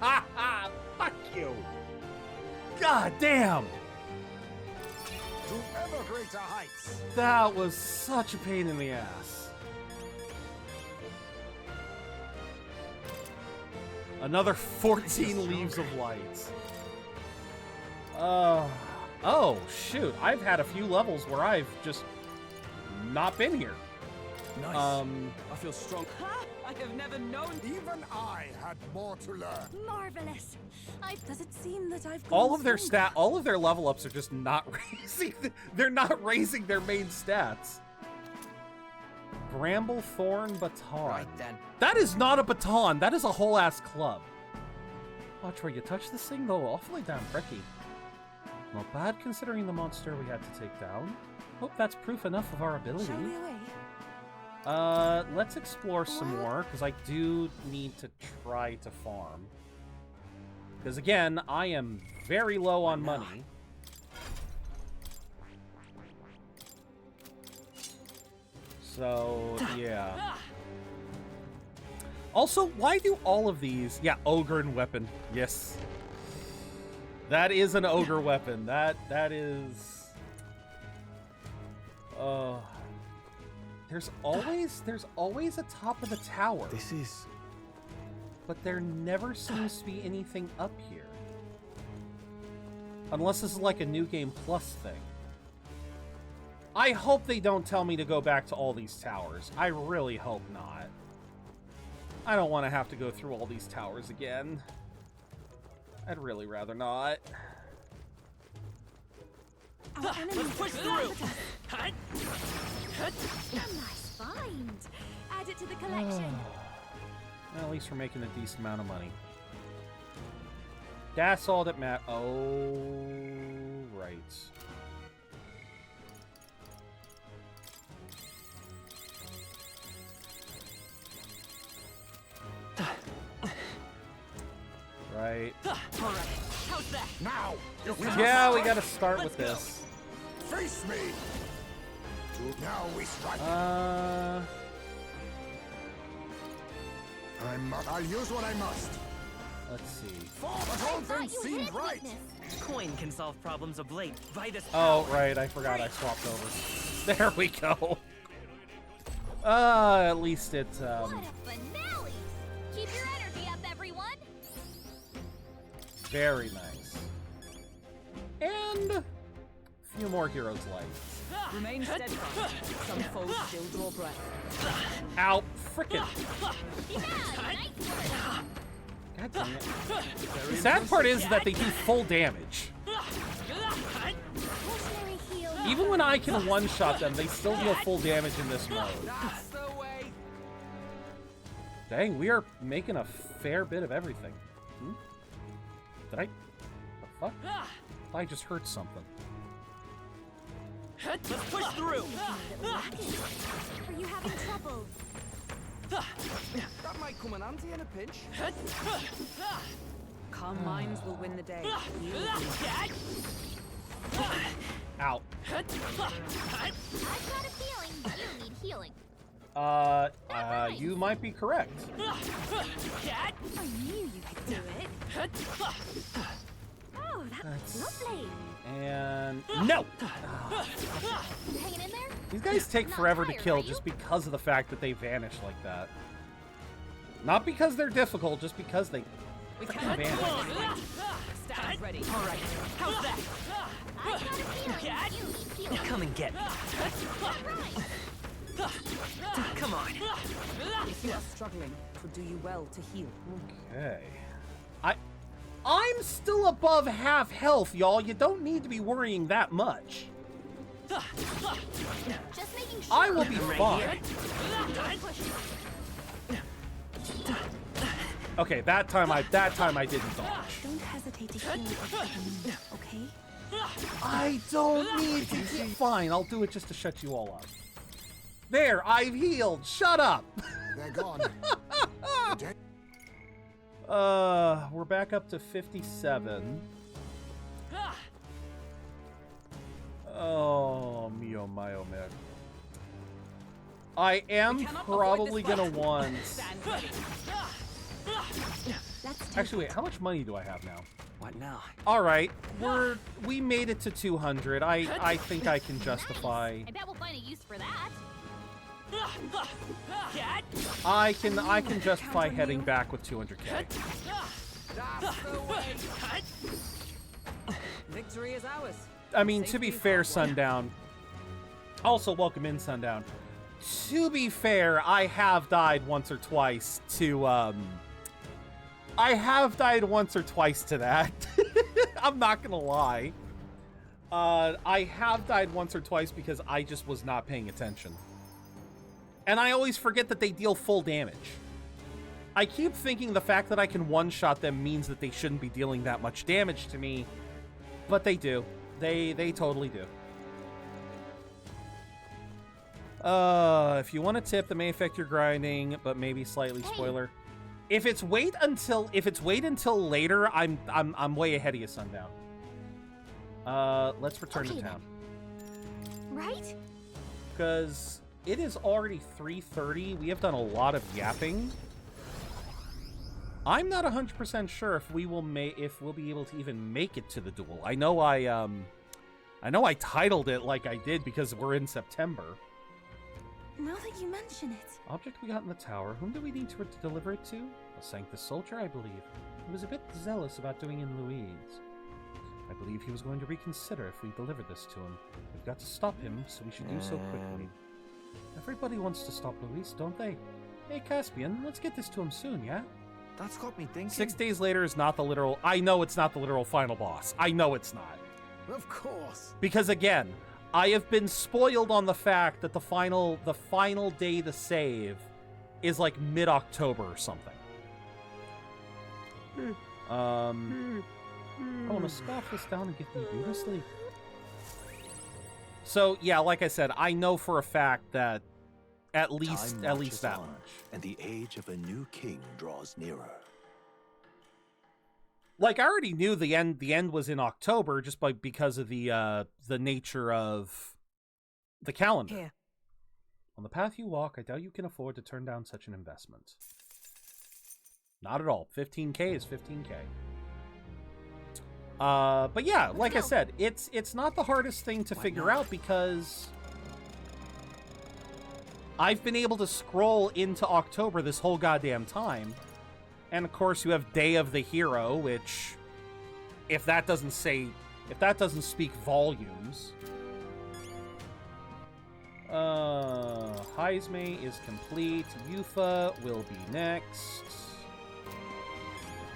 [SPEAKER 1] ha! Fuck you! God damn!
[SPEAKER 8] To ever greater heights.
[SPEAKER 1] That was such a pain in the ass. Another 14 leaves of light. Oh, shoot. I've had a few levels where I've just not been here.
[SPEAKER 11] Nice. I feel strong. Ha! I have never known.
[SPEAKER 8] Even I had more to learn.
[SPEAKER 5] Marvelous. Does it seem that I've
[SPEAKER 1] All of their level ups are just not raising. They're not raising their main stats. Bramble Thorn Baton.
[SPEAKER 11] Right then.
[SPEAKER 1] That is not a baton. That is a whole ass club. Watch where you touch this thing, though. Awfully damn tricky. Not bad considering the monster we had to take down. Hope that's proof enough of our ability.
[SPEAKER 3] Shall we away?
[SPEAKER 1] Let's explore some more, because I do need to try to farm. Because again, I am very low on money. So, yeah. Also, why do all of these... Yeah, ogre and weapon. Yes. That is an ogre weapon. That is... There's always a top of the tower.
[SPEAKER 6] This is...
[SPEAKER 1] But there never seems to be anything up here. Unless this is like a New Game Plus thing. I hope they don't tell me to go back to all these towers. I really hope not. I don't want to have to go through all these towers again. I'd really rather not.
[SPEAKER 5] Let's push through! A nice find. Add it to the collection.
[SPEAKER 1] Well, at least we're making a decent amount of money. That's all that matters. Oh, right. Right.
[SPEAKER 11] All right. How's that?
[SPEAKER 9] Now!
[SPEAKER 1] Yeah, we gotta start with this.
[SPEAKER 9] Face me! Now we strike. I'll use what I must.
[SPEAKER 1] Let's see.
[SPEAKER 9] But all things seemed right.
[SPEAKER 6] Coin can solve problems of late. By this
[SPEAKER 1] Oh, right. I forgot I swapped over. There we go. At least it,
[SPEAKER 5] What a finale! Keep your energy up, everyone!
[SPEAKER 1] Very nice. And a few more heroes' lights.
[SPEAKER 11] Remain steadfast. Some foes still draw breath.
[SPEAKER 1] Ow, frickin'.
[SPEAKER 5] Yeah,
[SPEAKER 1] God damn it. The sad part is that they do full damage. Even when I can one-shot them, they still deal full damage in this mode. Dang, we are making a fair bit of everything. Did I... The fuck? I just heard something.
[SPEAKER 11] Let's push through!
[SPEAKER 5] Are you having trouble?
[SPEAKER 11] That might come in handy in a pinch. Calm minds will win the day.
[SPEAKER 1] Ow.
[SPEAKER 5] I've got a feeling you need healing.
[SPEAKER 1] You might be correct.
[SPEAKER 5] I knew you could do it. Oh, that's lovely.
[SPEAKER 1] And... No!
[SPEAKER 5] You hanging in there?
[SPEAKER 1] These guys take forever to kill just because of the fact that they vanish like that. Not because they're difficult, just because they fucking vanish.
[SPEAKER 11] Stand ready. All right. How's that?
[SPEAKER 5] I've got a feeling you need healing.
[SPEAKER 6] Come and get me. Come on.
[SPEAKER 11] If you are struggling, it would do you well to heal.
[SPEAKER 1] Okay. I'm still above half health, y'all. You don't need to be worrying that much.
[SPEAKER 5] Just making sure.
[SPEAKER 1] I will be fine. Okay, that time I didn't dodge.
[SPEAKER 5] Don't hesitate to heal, okay?
[SPEAKER 1] I don't need to. Fine, I'll do it just to shut you all up. There, I've healed. Shut up.
[SPEAKER 8] They're gone.
[SPEAKER 1] We're back up to 57. Oh, mio mio man. I am probably gonna want... Actually, wait, how much money do I have now?
[SPEAKER 6] What now?
[SPEAKER 1] Alright, we made it to 200. I think I can justify...
[SPEAKER 5] I bet we'll find a use for that.
[SPEAKER 1] I can justify heading back with 200k.
[SPEAKER 11] Victory is ours.
[SPEAKER 1] I mean, to be fair, Sundown. Also, welcome in, Sundown. To be fair, I have died once or twice to, I have died once or twice to that. I'm not gonna lie. I have died once or twice because I just was not paying attention. And I always forget that they deal full damage. I keep thinking the fact that I can one-shot them means that they shouldn't be dealing that much damage to me, but they do. They totally do. If you want a tip that may affect your grinding, but maybe slightly spoiler. If it's wait until later, I'm way ahead of you, Sundown. Let's return to town.
[SPEAKER 5] Right?
[SPEAKER 1] Because it is already 3:30. We have done a lot of yapping. I'm not 100% sure if we'll be able to even make it to the duel. I know I titled it like I did because we're in September.
[SPEAKER 5] Now that you mention it.
[SPEAKER 1] Object we got in the tower. Whom do we need to deliver it to? A Sanctus soldier, I believe. He was a bit zealous about doing in Louise. I believe he was going to reconsider if we delivered this to him. We've got to stop him, so we should do so quickly. Everybody wants to stop Louise, don't they? Hey, Caspian, let's get this to him soon, yeah?
[SPEAKER 6] That's got me thinking.
[SPEAKER 1] 6 days later is not the literal... I know it's not the literal final boss. I know it's not.
[SPEAKER 9] Of course.
[SPEAKER 1] Because, again, I have been spoiled on the fact that the final day to save is like mid-October or something. I want to scarf this down and get me beautifully. So, yeah, like I said, I know for a fact that at least that much.
[SPEAKER 2] And the age of a new king draws nearer.
[SPEAKER 1] Like, I already knew the end was in October just because of the nature of the calendar.
[SPEAKER 3] Here.
[SPEAKER 1] On the path you walk, I doubt you can afford to turn down such an investment. Not at all. 15K is 15K. But yeah, like I said, it's not the hardest thing to figure out because I've been able to scroll into October this whole goddamn time. And of course you have Day of the Hero, which if that doesn't speak volumes. Heisme is complete. Yufa will be next.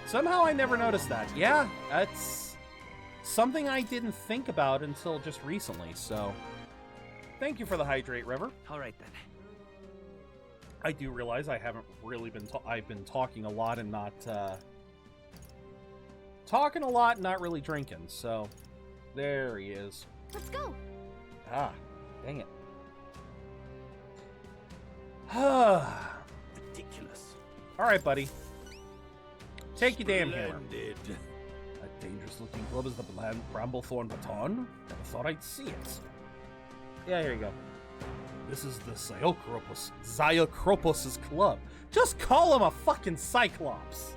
[SPEAKER 1] Somehow I never noticed that. Yeah, that's something I didn't think about until just recently, so thank you for the hydrate, River.
[SPEAKER 6] All right, then.
[SPEAKER 1] I do realize I haven't really been I've been talking a lot and not really drinking, so there he is.
[SPEAKER 5] Let's go.
[SPEAKER 1] Ah, dang it.
[SPEAKER 6] Ridiculous.
[SPEAKER 1] All right, buddy. Take your damn hammer. That dangerous-looking club is the Bramblethorn Baton? Never thought I'd see it. Yeah, here you go. This is the Zyokropos' club. Just call him a fucking Cyclops.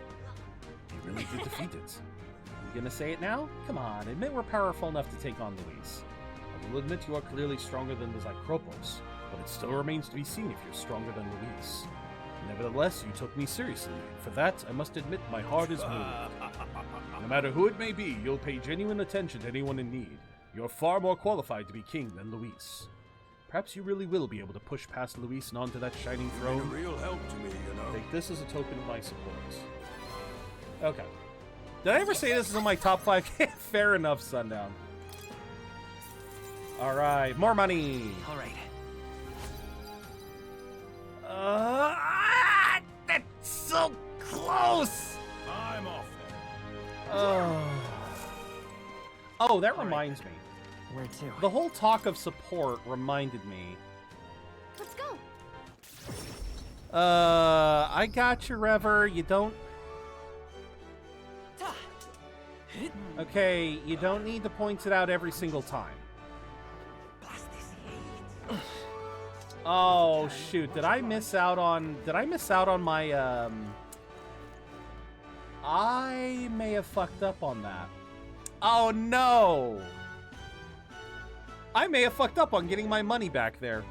[SPEAKER 1] You really did defeat it. You gonna say it now? Come on, admit we're powerful enough to take on Louise. I will admit you are clearly stronger than the Zyokropos, but it still remains to be seen if you're stronger than Louise. Nevertheless, you took me seriously. For that, I must admit my heart is moved. No matter who it may be, you'll pay genuine attention to anyone in need. You're far more qualified to be king than Louise. Perhaps you really will be able to push past Louise and onto that shining throne.
[SPEAKER 9] You've been a real help to me, you know.
[SPEAKER 1] Take this as a token of my support. Okay. Did I ever say this is in my top 5? Fair enough, Sundown. Alright, more money!
[SPEAKER 6] Alright.
[SPEAKER 1] That's so close!
[SPEAKER 9] I'm off
[SPEAKER 1] then. Oh, that reminds me.
[SPEAKER 6] Where to?
[SPEAKER 1] The whole talk of support reminded me.
[SPEAKER 5] Let's go.
[SPEAKER 1] I got you, Rever. You don't... Okay, you don't need to point it out every single time. Oh, shoot. Did I miss out on my, I may have fucked up on that. Oh, no! I may have fucked up on getting my money back there.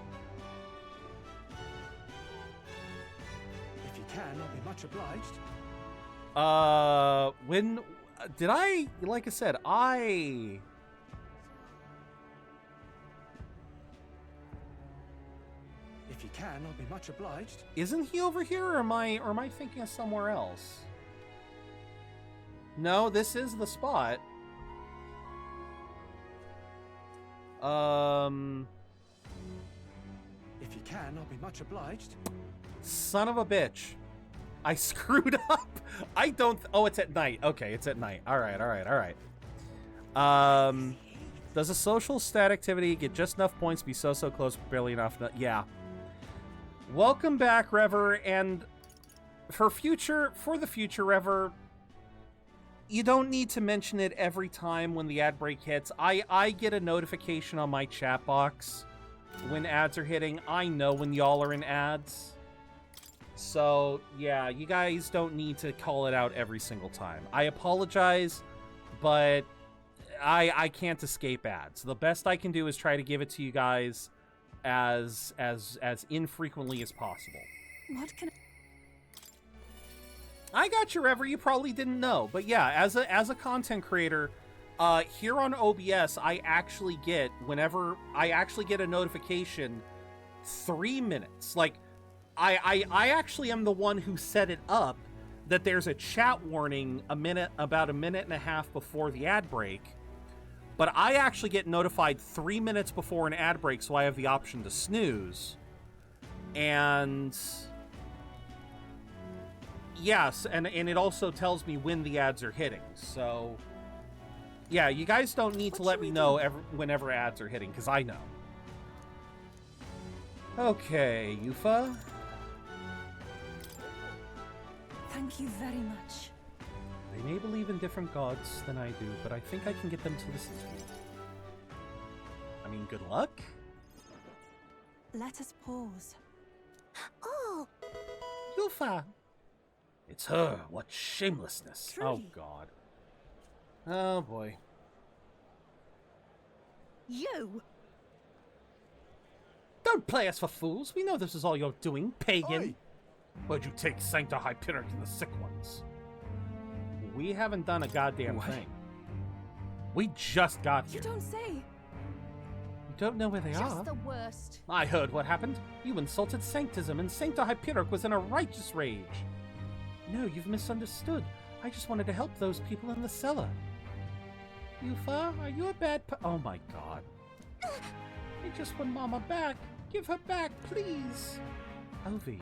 [SPEAKER 9] If you can, I'll be much obliged.
[SPEAKER 1] When did I? Like I said,
[SPEAKER 9] If you can, I'll be much obliged.
[SPEAKER 1] Isn't he over here, or am I thinking of somewhere else? No, this is the spot.
[SPEAKER 9] If you can, I'll be much obliged.
[SPEAKER 1] Son of a bitch. I screwed up. I don't... Oh, it's at night. Okay, it's at night. All right. Does a social stat activity get just enough points to be so close, but barely enough? Yeah. Welcome back, Rever, and for the future, Rever, you don't need to mention it every time when the ad break hits. I get a notification on my chat box when ads are hitting. I know when y'all are in ads. So, yeah, you guys don't need to call it out every single time. I apologize, but I can't escape ads. The best I can do is try to give it to you guys as infrequently as possible.
[SPEAKER 3] What can
[SPEAKER 1] I got you, Rever. You probably didn't know, but yeah, as a content creator, here on OBS, I actually get a notification 3 minutes. Like, I actually am the one who set it up that there's a chat warning about a minute and a half before the ad break. But I actually get notified 3 minutes before an ad break, so I have the option to snooze. And yes, and it also tells me when the ads are hitting. So yeah, you guys don't need to let me know whenever ads are hitting, because I know. Okay, Yufa.
[SPEAKER 3] Thank you very much.
[SPEAKER 1] They may believe in different gods than I do, but I think I can get them to listen to me. I mean, good luck?
[SPEAKER 3] Let us pause.
[SPEAKER 5] Oh!
[SPEAKER 1] Yufa! It's her. What shamelessness.
[SPEAKER 3] Truly.
[SPEAKER 1] Oh, God. Oh, boy.
[SPEAKER 5] You!
[SPEAKER 1] Don't play us for fools. We know this is all you're doing, pagan. Oi. Where'd you take Sancta Hyperic and the sick ones? We haven't done a goddamn thing. We just got here.
[SPEAKER 3] You don't say.
[SPEAKER 1] You don't know where they are?
[SPEAKER 5] Just the worst.
[SPEAKER 1] I heard what happened. You insulted Sanctism, and Sancta Hyperic was in a righteous rage. No, you've misunderstood. I just wanted to help those people in the cellar. Yufa, are you a bad oh my God. I just want Mama back. Give her back, please. Ovi.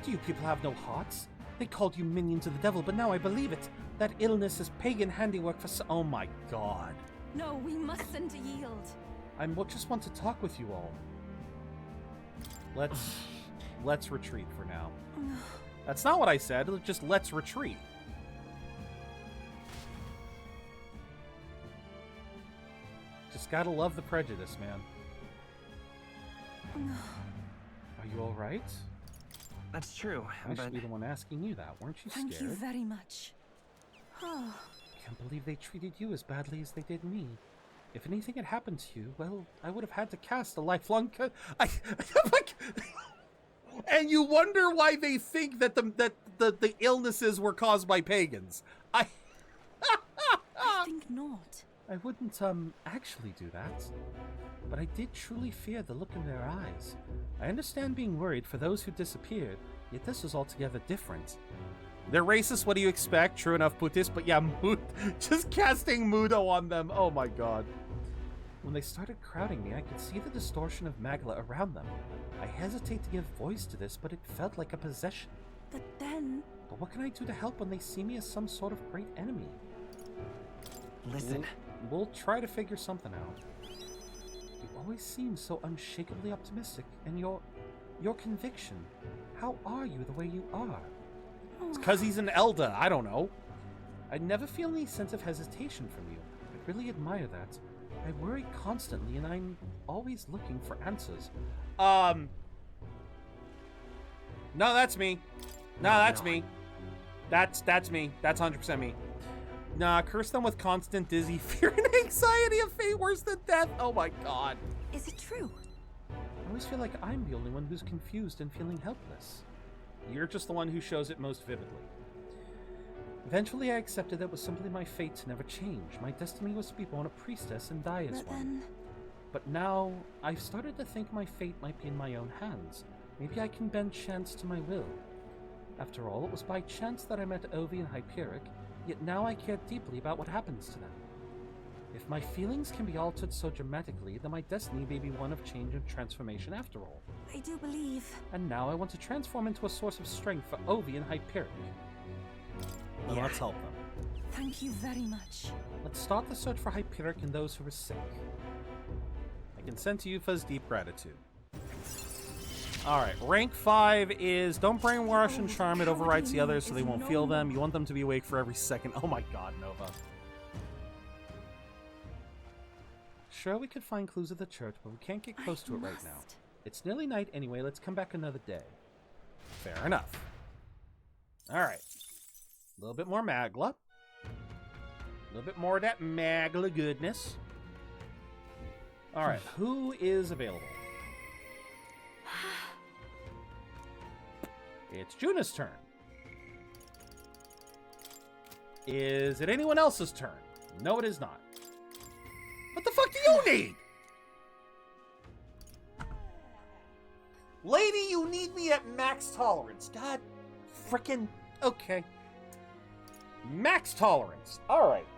[SPEAKER 1] Do you people have no hearts? They called you minions of the devil, but now I believe it. That illness is pagan handiwork for oh my God.
[SPEAKER 3] No, we mustn't yield.
[SPEAKER 1] I just want to talk with you all. Let's retreat for now. That's not what I said. Just let's retreat. Just gotta love the prejudice, man. Are you all right?
[SPEAKER 6] That's true.
[SPEAKER 1] I should be the one asking you that. Weren't you scared?
[SPEAKER 3] Thank you very much.
[SPEAKER 1] Can't believe they treated you as badly as they did me. If anything had happened to you, well, I would have had to cast a lifelong and you wonder why they think that the illnesses were caused by pagans.
[SPEAKER 3] I think not.
[SPEAKER 1] I wouldn't actually do that. But I did truly fear the look in their eyes. I understand being worried for those who disappeared, yet this was altogether different. They're racist, what do you expect? True enough, Putis, but yeah, just casting Mudo on them. Oh my God. When they started crowding me, I could see the distortion of Magla around them. I hesitate to give voice to this, but it felt like a possession.
[SPEAKER 3] But then...
[SPEAKER 1] But what can I do to help when they see me as some sort of great enemy?
[SPEAKER 6] Listen.
[SPEAKER 1] We'll try to figure something out. You always seem so unshakably optimistic, and your conviction. How are you the way you are? It's because he's an elder. I don't know. I never feel any sense of hesitation from you. I really admire that. I worry constantly, and I'm always looking for answers. No, that's me. No, that's me. That's me. That's 100% me. Nah, curse them with constant dizzy fear and anxiety of fate worse than death. Oh my God.
[SPEAKER 3] Is it true?
[SPEAKER 1] I always feel like I'm the only one who's confused and feeling helpless. You're just the one who shows it most vividly. Eventually, I accepted that it was simply my fate to never change. My destiny was to be born a priestess and die as one. But now, I've started to think my fate might be in my own hands. Maybe I can bend chance to my will. After all, it was by chance that I met Ovi and Hyperic, yet now I care deeply about what happens to them. If my feelings can be altered so dramatically, then my destiny may be one of change and transformation after all.
[SPEAKER 3] I do believe.
[SPEAKER 1] And now I want to transform into a source of strength for Ovi and Hyperic. Then let's help them.
[SPEAKER 3] Thank you very much.
[SPEAKER 1] Let's start the search for Hyperic and those who are sick. I consent to Yufa's deep gratitude. Alright, rank 5 is don't brainwash and charm. It overrides the others so they won't feel them. You want them to be awake for every second. Oh my god, Nova. Sure, we could find clues at the church, but we can't get close to it right now. It's nearly night anyway. Let's come back another day. Fair enough. Alright. A little bit more Magla. A little bit more of that Magla goodness. Alright, who is available? It's Juna's turn. Is it anyone else's turn? No, it is not. What the fuck do you need? Lady, you need me at max tolerance. God frickin' okay. Max tolerance. Alright.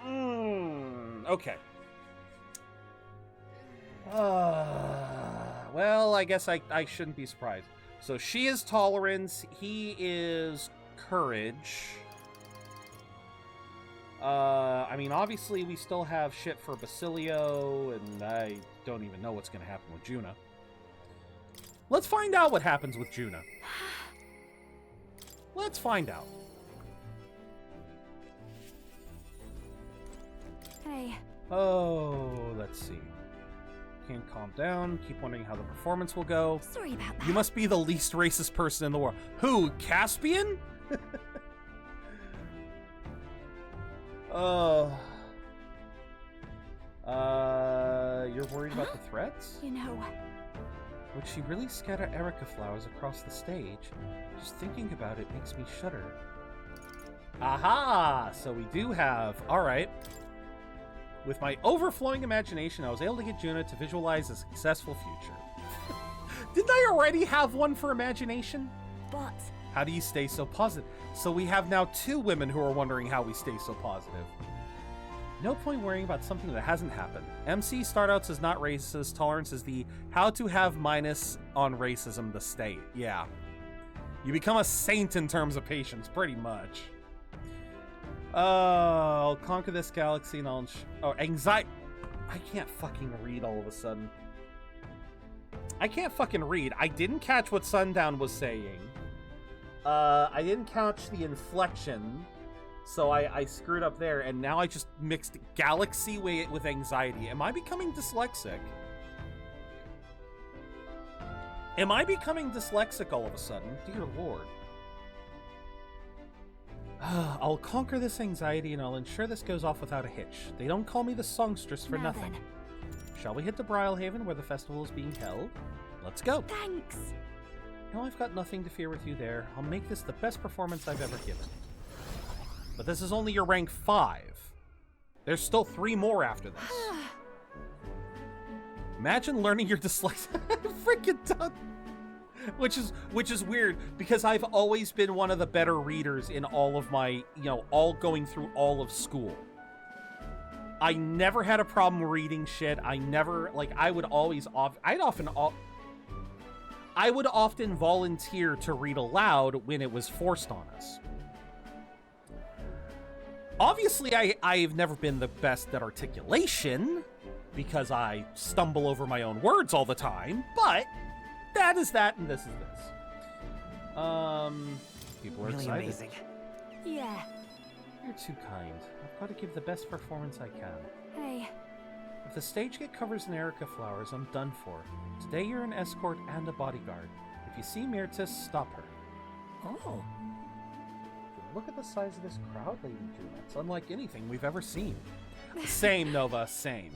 [SPEAKER 1] Okay. Well, I guess I shouldn't be surprised. So she is tolerance, he is courage. I mean, obviously we still have shit for Basilio, and I don't even know what's going to happen with Juna. Let's find out what happens with Juna. Let's find out.
[SPEAKER 5] Hey.
[SPEAKER 1] Oh, let's see. Can't calm down. Keep wondering how the performance will go.
[SPEAKER 5] Sorry about that.
[SPEAKER 1] You must be the least racist person in the world. Who? Caspian? You're worried about the threats?
[SPEAKER 5] You know.
[SPEAKER 1] Would she really scatter Erica flowers across the stage? Just thinking about it makes me shudder. Aha! So we do have... Alright. With my overflowing imagination, I was able to get Juna to visualize a successful future. Didn't I already have one for imagination?
[SPEAKER 5] But...
[SPEAKER 1] How do you stay so positive? So we have now 2 women who are wondering how we stay so positive. No point worrying about something that hasn't happened. MC Startouts is not racist. Tolerance is the how to have minus on racism the state. Yeah. You become a saint in terms of patience, pretty much. I'll conquer this galaxy and I'll... Oh, anxiety... I can't fucking read all of a sudden. I can't fucking read. I didn't catch what Sundown was saying. I didn't catch the inflection, so I screwed up there, and now I just mixed galaxy with anxiety. Am I becoming dyslexic? Am I becoming dyslexic all of a sudden? Dear Lord. I'll conquer this anxiety and I'll ensure this goes off without a hitch. They don't call me the songstress for nothing. Shall we hit the Brylehaven where the festival is being held? Let's go.
[SPEAKER 5] Thanks.
[SPEAKER 1] No, I've got nothing to fear with you there. I'll make this the best performance I've ever given. But this is only your rank 5. There's still 3 more after this. Imagine learning your dyslexia. Freaking done. Which is weird, because I've always been one of the better readers in all of my, all going through all of school. I never had a problem reading shit. I never, I would often volunteer to read aloud when it was forced on us. Obviously, I've never been the best at articulation, because I stumble over my own words all the time, but... that is that, and this is this. People are
[SPEAKER 6] really
[SPEAKER 1] excited.
[SPEAKER 6] Amazing.
[SPEAKER 5] Yeah.
[SPEAKER 1] You're too kind. I've got to give the best performance I can.
[SPEAKER 5] Hey.
[SPEAKER 1] If the stage get covers in Erica flowers, I'm done for. Today you're an escort and a bodyguard. If you see Myrtis, stop her.
[SPEAKER 5] Oh.
[SPEAKER 1] Look at the size of this crowd, Lady Juna. It's unlike anything we've ever seen. Same, Nova, same.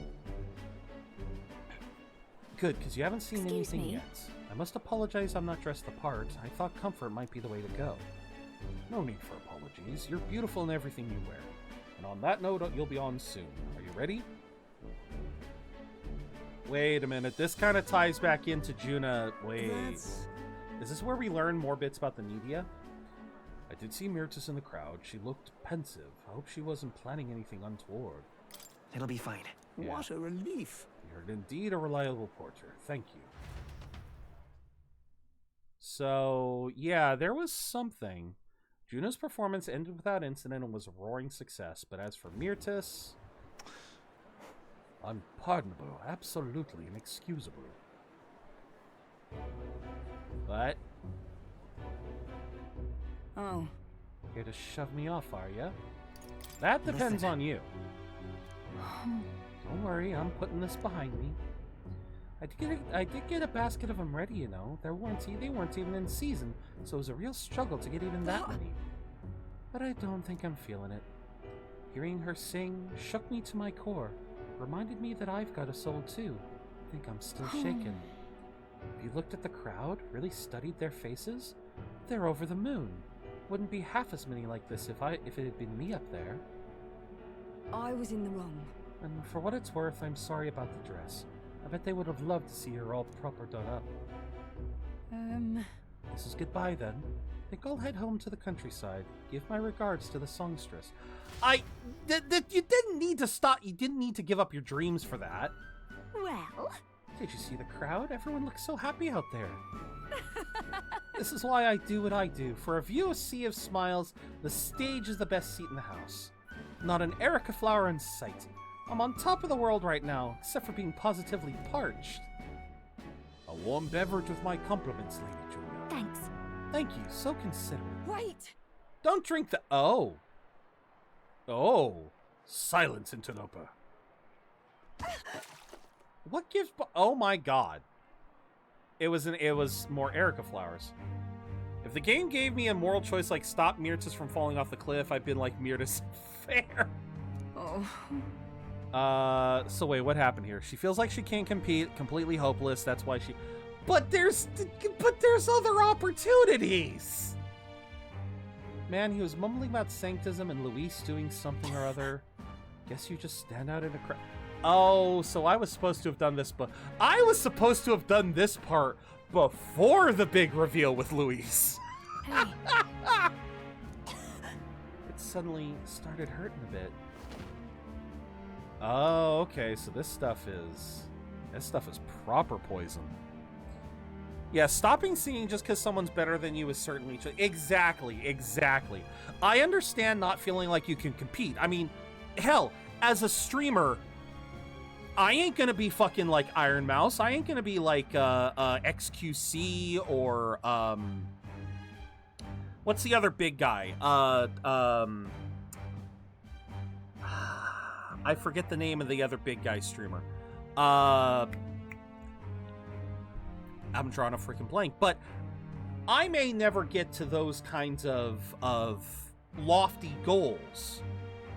[SPEAKER 1] Good, because you haven't seen anything yet. I must apologize I'm not dressed the part. I thought comfort might be the way to go. No need for apologies. You're beautiful in everything you wear. And on that note, you'll be on soon. Are you ready? Wait a minute. This kind of ties back into Juna. Wait. Is this where we learn more bits about the media? I did see Myrtis in the crowd. She looked pensive. I hope she wasn't planning anything untoward.
[SPEAKER 6] It'll be fine.
[SPEAKER 1] Yeah.
[SPEAKER 8] What a relief.
[SPEAKER 1] You're indeed a reliable porter. Thank you. So, yeah, there was something. Juno's performance ended without incident and was a roaring success, but as for Myrtis... Unpardonable, absolutely inexcusable. What?
[SPEAKER 3] Oh.
[SPEAKER 1] Here to shove me off, are ya? That depends on you. Don't worry, I'm putting this behind me. I did get a basket of them ready, you know. They weren't even in season, so it was a real struggle to get even that many. But I don't think I'm feeling it. Hearing her sing shook me to my core. Reminded me that I've got a soul too. I think I'm still shaken. If you looked at the crowd, really studied their faces, they're over the moon. Wouldn't be half as many like this if it had been me up there.
[SPEAKER 3] I was in the wrong.
[SPEAKER 1] And for what it's worth, I'm sorry about the dress. I bet they would have loved to see her all proper done up. This is goodbye then. I think I'll head home to the countryside. Give my regards to the songstress. You didn't need to stop. You didn't need to give up your dreams for that.
[SPEAKER 3] Well?
[SPEAKER 1] Did you see the crowd? Everyone looks so happy out there. This is why I do what I do. For a view of sea of smiles, the stage is the best seat in the house. Not an Erica flower in sight. I'm on top of the world right now, except for being positively parched. A warm beverage with my compliments, Lady Julia.
[SPEAKER 3] Thanks.
[SPEAKER 1] Thank you, so considerate.
[SPEAKER 3] Wait!
[SPEAKER 1] Don't drink the... Oh. Silence, interloper. What gives... Oh my god. It was more Erica flowers. If the game gave me a moral choice like stop Myrtis from falling off the cliff, I'd been like, Myrtis, fair. So wait, what happened here? She feels like she can't compete, completely hopeless, that's why she... But there's other opportunities! Man, he was mumbling about sanctism and Luis doing something or other. Guess you just stand out in a crowd. Oh, so I was supposed to have done this, but I was supposed to have done this part before the big reveal with Luis.
[SPEAKER 3] Hey.
[SPEAKER 1] It suddenly started hurting a bit. Oh, okay, so this stuff is proper poison. Yeah, stopping singing just because someone's better than you is certainly... Exactly. I understand not feeling like you can compete. I mean, hell, as a streamer, I ain't gonna be fucking like Iron Mouse. I ain't gonna be like XQC or... What's the other big guy? I forget the name of the other big guy streamer. I'm drawing a freaking blank, but I may never get to those kinds of lofty goals.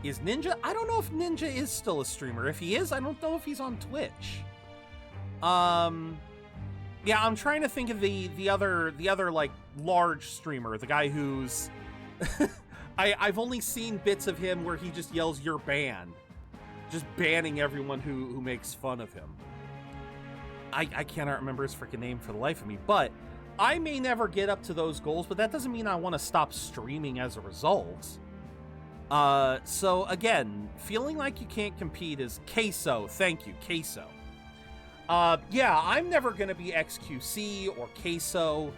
[SPEAKER 1] Is Ninja? I don't know if Ninja is still a streamer. If he is, I don't know if he's on Twitch. Yeah, I'm trying to think of the other like large streamer, the guy who's I've only seen bits of him where he just yells "You're banned," just banning everyone who makes fun of him. I cannot remember his freaking name for the life of me, but I may never get up to those goals, but that doesn't mean I want to stop streaming as a result. So again, feeling like you can't compete is Queso. Thank you, Queso. Yeah, I'm never going to be XQC or Queso.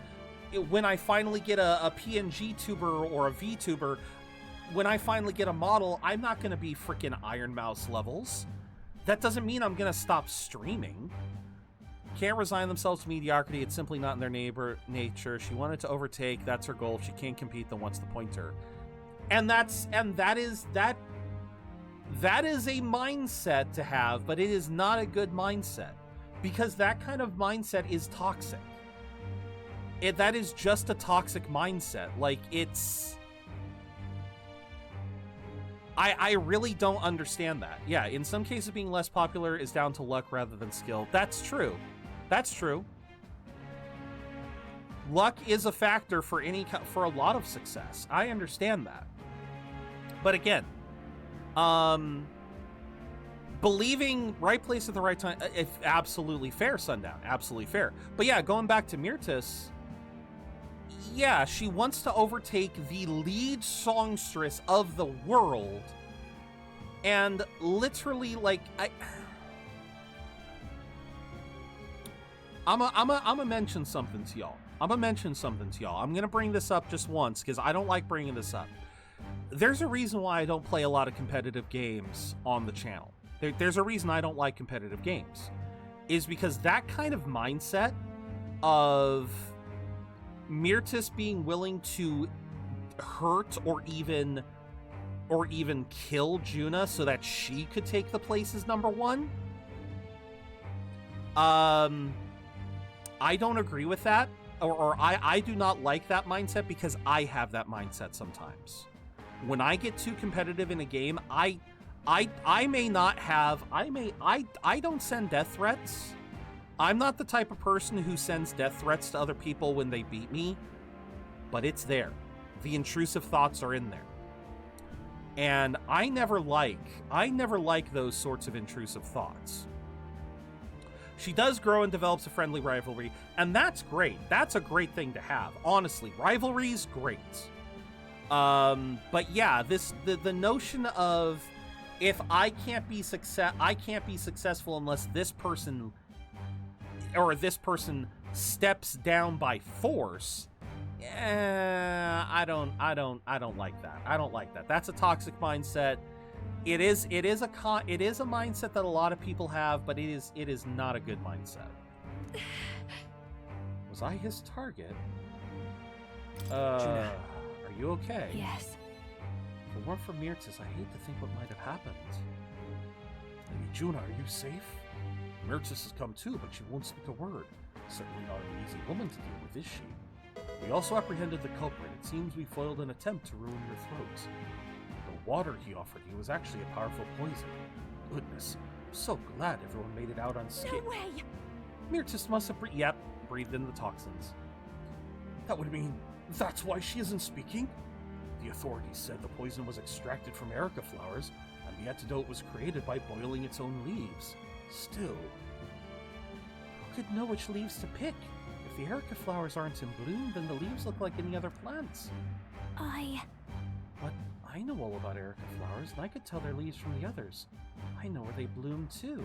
[SPEAKER 1] When I finally get a PNG tuber or a VTuber, when I finally get a model, I'm not going to be freaking Iron Mouse levels. That doesn't mean I'm going to stop streaming. Can't resign themselves to mediocrity. It's simply not in their nature. She wanted to overtake. That's her goal. If she can't compete, then what's the pointer? And that is a mindset to have, but it is not a good mindset, because that kind of mindset is toxic. That is just a toxic mindset. Like, it's... I really don't understand that. Yeah, in some cases being less popular is down to luck rather than skill. That's true. That's true. Luck is a factor for a lot of success. I understand that. But again, believing right place at the right time, absolutely fair, Sundown. Absolutely fair. But yeah, going back to Myrtis, yeah, she wants to overtake the lead songstress of the world. And literally, like, I'm gonna mention something to y'all. I'm gonna mention something to y'all. I'm gonna bring this up just once because I don't like bringing this up. There's a reason why I don't play a lot of competitive games on the channel. There's a reason I don't like competitive games. Is because that kind of mindset of Myrtis being willing to hurt or even kill Juna so that she could take the place as #1. I don't agree with that, or I do not like that mindset because I have that mindset sometimes. When I get too competitive in a game, I don't send death threats. I'm not the type of person who sends death threats to other people when they beat me, but it's there. The intrusive thoughts are in there. And I never like those sorts of intrusive thoughts. She does grow and develops a friendly rivalry, and that's great. That's a great thing to have. Honestly, rivalry's great. But yeah, the notion of if I can't be successful unless this person steps down by force. I don't like that. I don't like that. That's a toxic mindset. It is a mindset that a lot of people have, but it is not a good mindset. Was I his target? Are you okay?
[SPEAKER 5] Yes.
[SPEAKER 1] If it weren't for Myrtis, I hate to think what might have happened. Lady Juna, are you safe? Myrtis has come too, but she won't speak a word. Certainly not an easy woman to deal with, is she? We also apprehended the culprit. It seems we foiled an attempt to ruin your throats. The water he offered you was actually a powerful poison. Goodness, I'm so glad everyone made it out unscathed.
[SPEAKER 5] No way!
[SPEAKER 1] Myrtis must have breathed in the toxins. That would mean that's why she isn't speaking? The authorities said the poison was extracted from erica flowers, and the antidote was created by boiling its own leaves. Still, who could know which leaves to pick? If the erica flowers aren't in bloom, then the leaves look like any other plants. But I know all about erica flowers, and I could tell their leaves from the others. I know where they bloom too.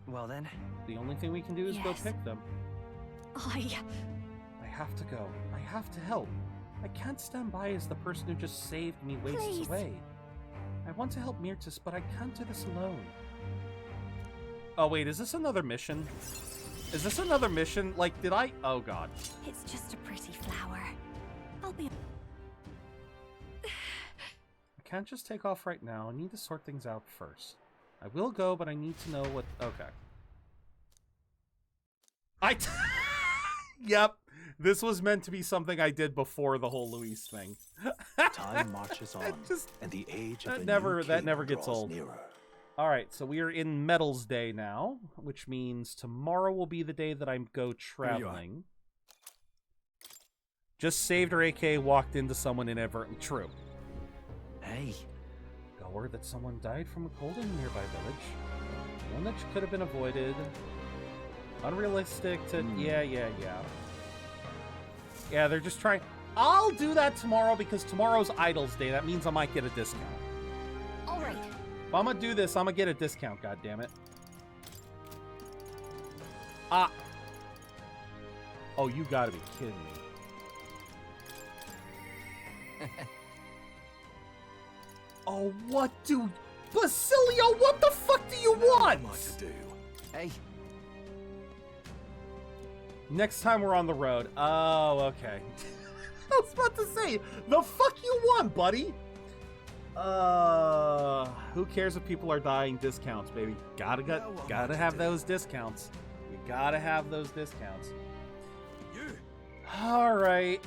[SPEAKER 6] Well then,
[SPEAKER 1] the only thing we can do is go pick them. I have to go. I have to help. I can't stand by as the person who just saved me wastes away. I want to help Myrtis, but I can't do this alone. Oh wait, is this another mission? Is this another mission? Like, did I? Oh god.
[SPEAKER 5] It's just a pretty flower. I'll be...
[SPEAKER 1] I can't just take off right now. I need to sort things out first. I will go, but I need to know what... Okay. Yep. This was meant to be something I did before the whole Luis thing.
[SPEAKER 10] Time marches on, and the age of
[SPEAKER 1] that never gets old. Nearer. All right, so we are in Metals Day now, which means tomorrow will be the day that I go traveling. Just saved her AK, walked into someone inadvertently. True.
[SPEAKER 6] Hey.
[SPEAKER 1] Got word that someone died from a cold in a nearby village. One that could have been avoided. Unrealistic to... Yeah. Yeah, they're just trying... I'll do that tomorrow because tomorrow's Idols Day. That means I might get a discount.
[SPEAKER 5] All right.
[SPEAKER 1] If I'm gonna do this, I'm gonna get a discount, goddammit. Ah. Oh, you gotta be kidding me. Oh, what do... Basilio, what the fuck do you want?
[SPEAKER 2] What to do?
[SPEAKER 6] Hey.
[SPEAKER 1] Next time we're on the road. Oh, okay. I was about to say, the fuck you want, buddy? Who cares if people are dying? Discounts, baby. Gotta have those discounts. You gotta have those discounts. All right.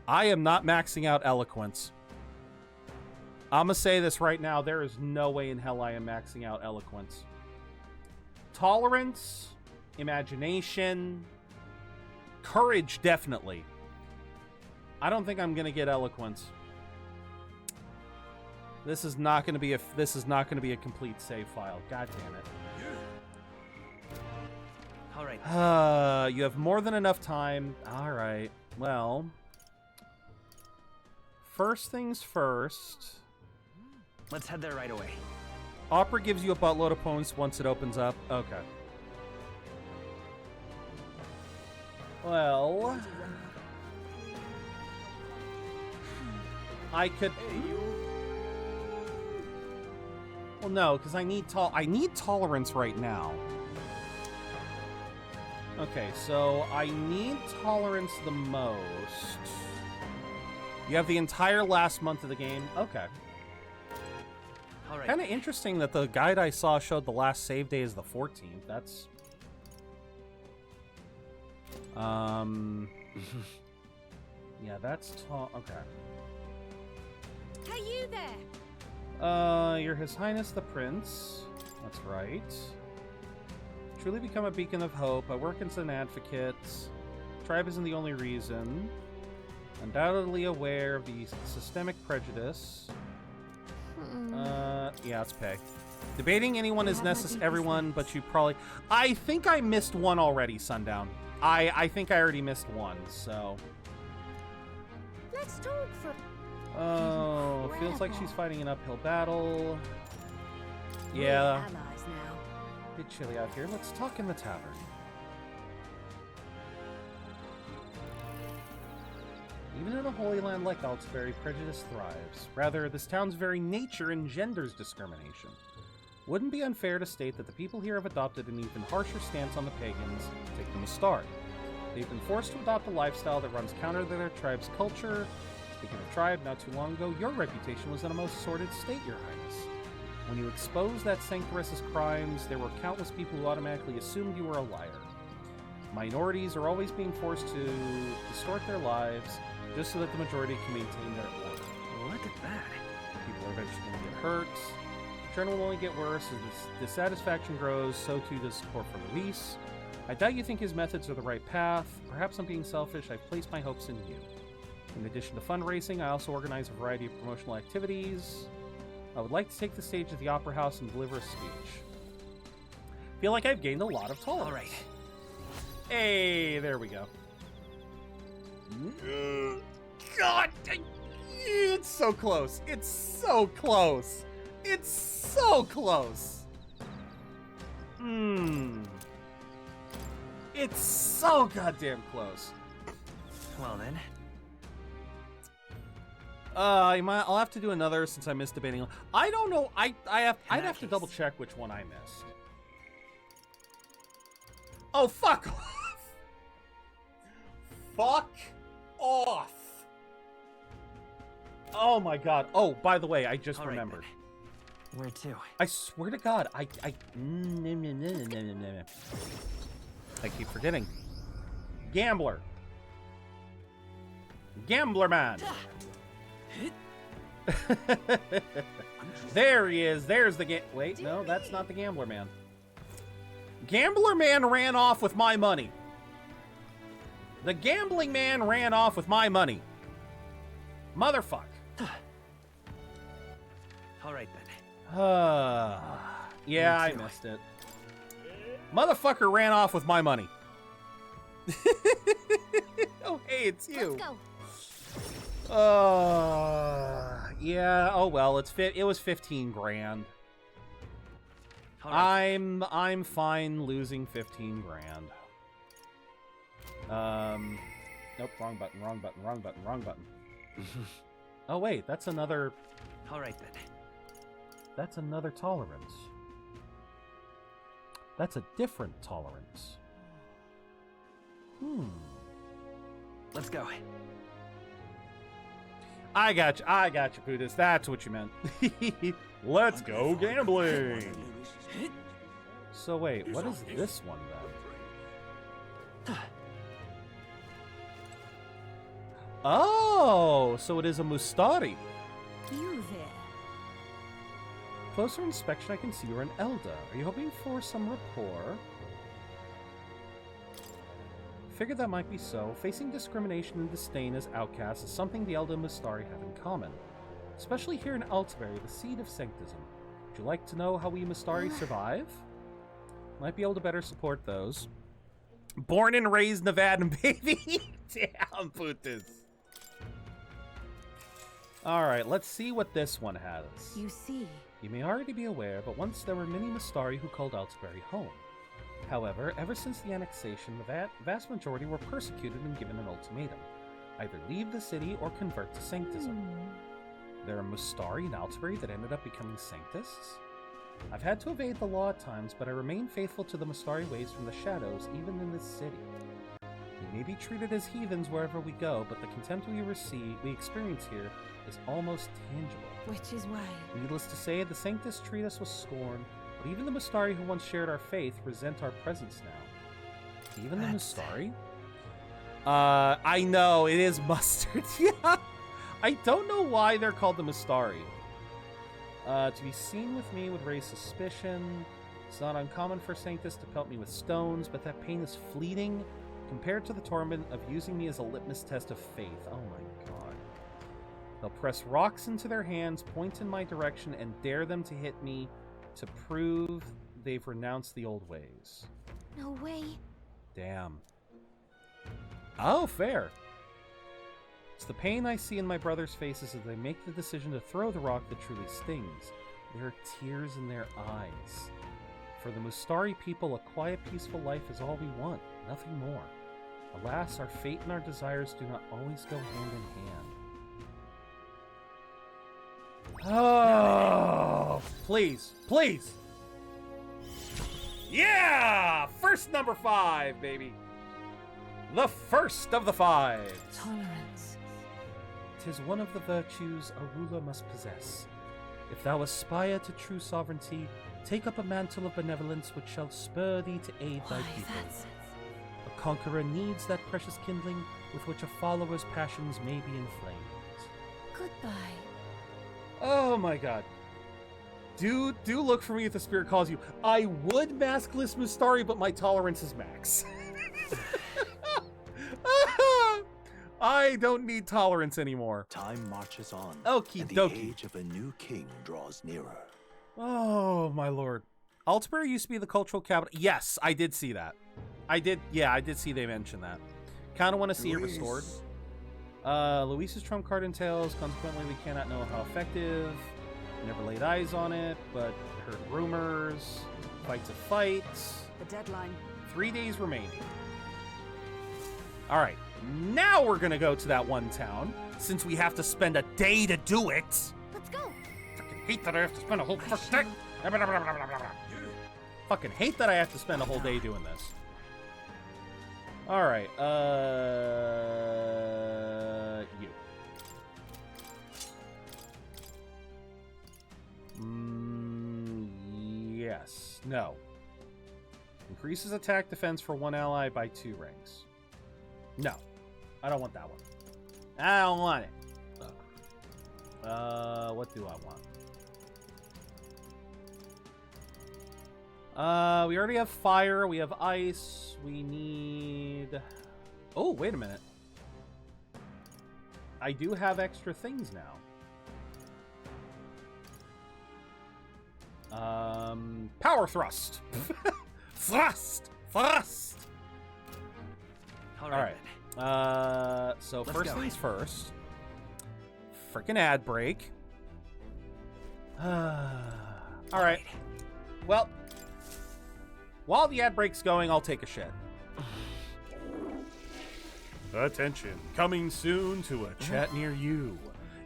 [SPEAKER 1] I am not maxing out eloquence. I'm gonna say this right now. There is no way in hell I am maxing out eloquence. Tolerance, imagination, courage, definitely. I don't think I'm gonna get eloquence. This is not gonna be a complete save file. God damn it.
[SPEAKER 6] All right.
[SPEAKER 1] You have more than enough time. All right. Well, first things first.
[SPEAKER 6] Let's head there right away.
[SPEAKER 1] Opera gives you a buttload of points once it opens up. Okay. Well, I could. Well, no, because I need tolerance right now. Okay, so I need tolerance the most. You have the entire last month of the game. Okay.
[SPEAKER 6] All right.
[SPEAKER 1] Kind of interesting that the guide I saw showed the last save day is the 14th. That's yeah, that's okay.
[SPEAKER 5] Hey, you there!
[SPEAKER 1] You're His Highness the Prince. That's right. Truly become a beacon of hope. I work as an advocate. Tribe isn't the only reason. Undoubtedly aware of the systemic prejudice. Yeah, it's pay. Debating anyone is necessary, everyone, but you probably... I think I missed one already, Sundown. I think I already missed one, so...
[SPEAKER 5] Let's talk for...
[SPEAKER 1] Oh, feels like she's fighting an uphill battle. Yeah.
[SPEAKER 5] Allies now.
[SPEAKER 1] Bit chilly out here. Let's talk in the tavern. Even in a holy land like Altsbury, prejudice thrives. Rather, this town's very nature engenders discrimination. Wouldn't be unfair to state that the people here have adopted an even harsher stance on the pagans. Take them a start. They've been forced to adopt a lifestyle that runs counter to their tribe's culture. Speaking of tribe, not too long ago, your reputation was in a most sordid state, Your Highness. When you exposed that sanctuary's crimes, there were countless people who automatically assumed you were a liar. Minorities are always being forced to distort their lives just so that the majority can maintain their order.
[SPEAKER 6] Look at that.
[SPEAKER 1] People are eventually going to get hurt. The trend will only get worse as dissatisfaction grows, so too does support for Luis. I doubt you think his methods are the right path. Perhaps I'm being selfish. I've placed my hopes in you. In addition to fundraising, I also organize a variety of promotional activities. I would like to take the stage at the Opera House and deliver a speech. Feel like I've gained a lot of tolerance.
[SPEAKER 6] All right.
[SPEAKER 1] Hey, there we go. God, it's so close. It's so close. It's so close. It's so goddamn close.
[SPEAKER 6] Well then.
[SPEAKER 1] I'll have to do another since I missed debating. I don't know. I'd have to double check which one I missed. Oh, fuck off. Fuck off. Oh my god. Oh, by the way, I just remembered.
[SPEAKER 6] Where to?
[SPEAKER 1] I swear to God, I keep forgetting. Gambler. Gambler man. There he is. There's the wait, no, that's not the Gambler man. Gambler man ran off with my money. The gambling man ran off with my money. Motherfuck.
[SPEAKER 6] All right then.
[SPEAKER 1] Yeah, I missed it. Motherfucker ran off with my money. Oh, hey, it's you.
[SPEAKER 5] Let's go.
[SPEAKER 1] Yeah. Oh well, it was 15 grand. Right. I'm fine losing 15 grand. Nope, wrong button. Oh wait, that's another.
[SPEAKER 6] All right then.
[SPEAKER 1] That's another tolerance. That's a different tolerance.
[SPEAKER 6] Let's go.
[SPEAKER 1] I got you, Putis. That's what you meant. Let's go gambling. So wait, what is this one then? Oh, so it is a Mustari.
[SPEAKER 5] You there.
[SPEAKER 1] Closer inspection, I can see you're an Elda. Are you hoping for some rapport? Figured that might be so. Facing discrimination and disdain as outcasts is something the Elda and Mustari have in common. Especially here in Altsbury, the seat of sanctism. Would you like to know how we Mustari survive? Might be able to better support those. Born and raised Nevadan, baby! Damn, Putis. Alright, let's see what this one has.
[SPEAKER 3] You see,
[SPEAKER 1] You may already be aware, but once there were many Mystari who called Altabury home. However, ever since the annexation, the vast majority were persecuted and given an ultimatum. Either leave the city or convert to Sanctism. There are Mystari in Altabury that ended up becoming Sanctists. I've had to evade the law at times, but I remain faithful to the Mystari ways from the shadows, even in this city. We may be treated as heathens wherever we go, but the contempt we experience here is almost tangible.
[SPEAKER 3] Which is why.
[SPEAKER 1] Needless to say, the Sanctists treat us with scorn, but even the Mystari who once shared our faith resent our presence now. Even the Mystari? I know, it is mustard. Yeah. I don't know why they're called the Mystari. To be seen with me would raise suspicion. It's not uncommon for Sanctus to pelt me with stones, but that pain is fleeting compared to the torment of using me as a litmus test of faith. Oh my god. They'll press rocks into their hands, point in my direction, and dare them to hit me to prove they've renounced the old ways.
[SPEAKER 5] No way.
[SPEAKER 1] Damn. Oh, fair. It's the pain I see in my brothers' faces as they make the decision to throw the rock that truly stings. There are tears in their eyes. For the Mystari people, a quiet, peaceful life is all we want, nothing more. Alas, our fate and our desires do not always go hand in hand. Oh, please, please. Yeah! First number 5, baby. The first of the 5.
[SPEAKER 3] Tolerance.
[SPEAKER 1] 'Tis one of the virtues a ruler must possess. If thou aspire to true sovereignty, take up a mantle of benevolence which shall spur thee to aid thy people. A conqueror needs that precious kindling with which a follower's passions may be inflamed.
[SPEAKER 3] Goodbye.
[SPEAKER 1] Oh my god. Do look for me if the spirit calls you. I would maskless Mystari, but my tolerance is max. I don't need tolerance anymore.
[SPEAKER 2] Time marches on.
[SPEAKER 1] Okie
[SPEAKER 2] and the
[SPEAKER 1] dokie.
[SPEAKER 2] age of a new king draws nearer.
[SPEAKER 1] Oh my lord. Altabury used to be the cultural capital. Yes, I did see that. I did see they mentioned that. Kind of want to see it restored. Luis's trump card entails, consequently we cannot know how effective. Never laid eyes on it, but heard rumors. Fight's a fight.
[SPEAKER 3] The deadline.
[SPEAKER 1] 3 days remaining. Alright, now we're gonna go to that one town, since we have to spend a day to do it.
[SPEAKER 5] Let's go.
[SPEAKER 1] Fucking hate that I have to spend a whole day. Fucking hate that I have to spend a whole day doing this. Alright, you. Yes. No. Increases attack defense for one ally by 2 ranks. No. I don't want that one. I don't want it. What do I want? We already have fire. We have ice. We need... Oh, wait a minute. I do have extra things now. Power thrust. Thrust. All right. So
[SPEAKER 6] Let's
[SPEAKER 1] first
[SPEAKER 6] go.
[SPEAKER 1] things first. Frickin' ad break. All right. Well, while the ad break's going, I'll take a shit. Attention, coming soon to a chat near you.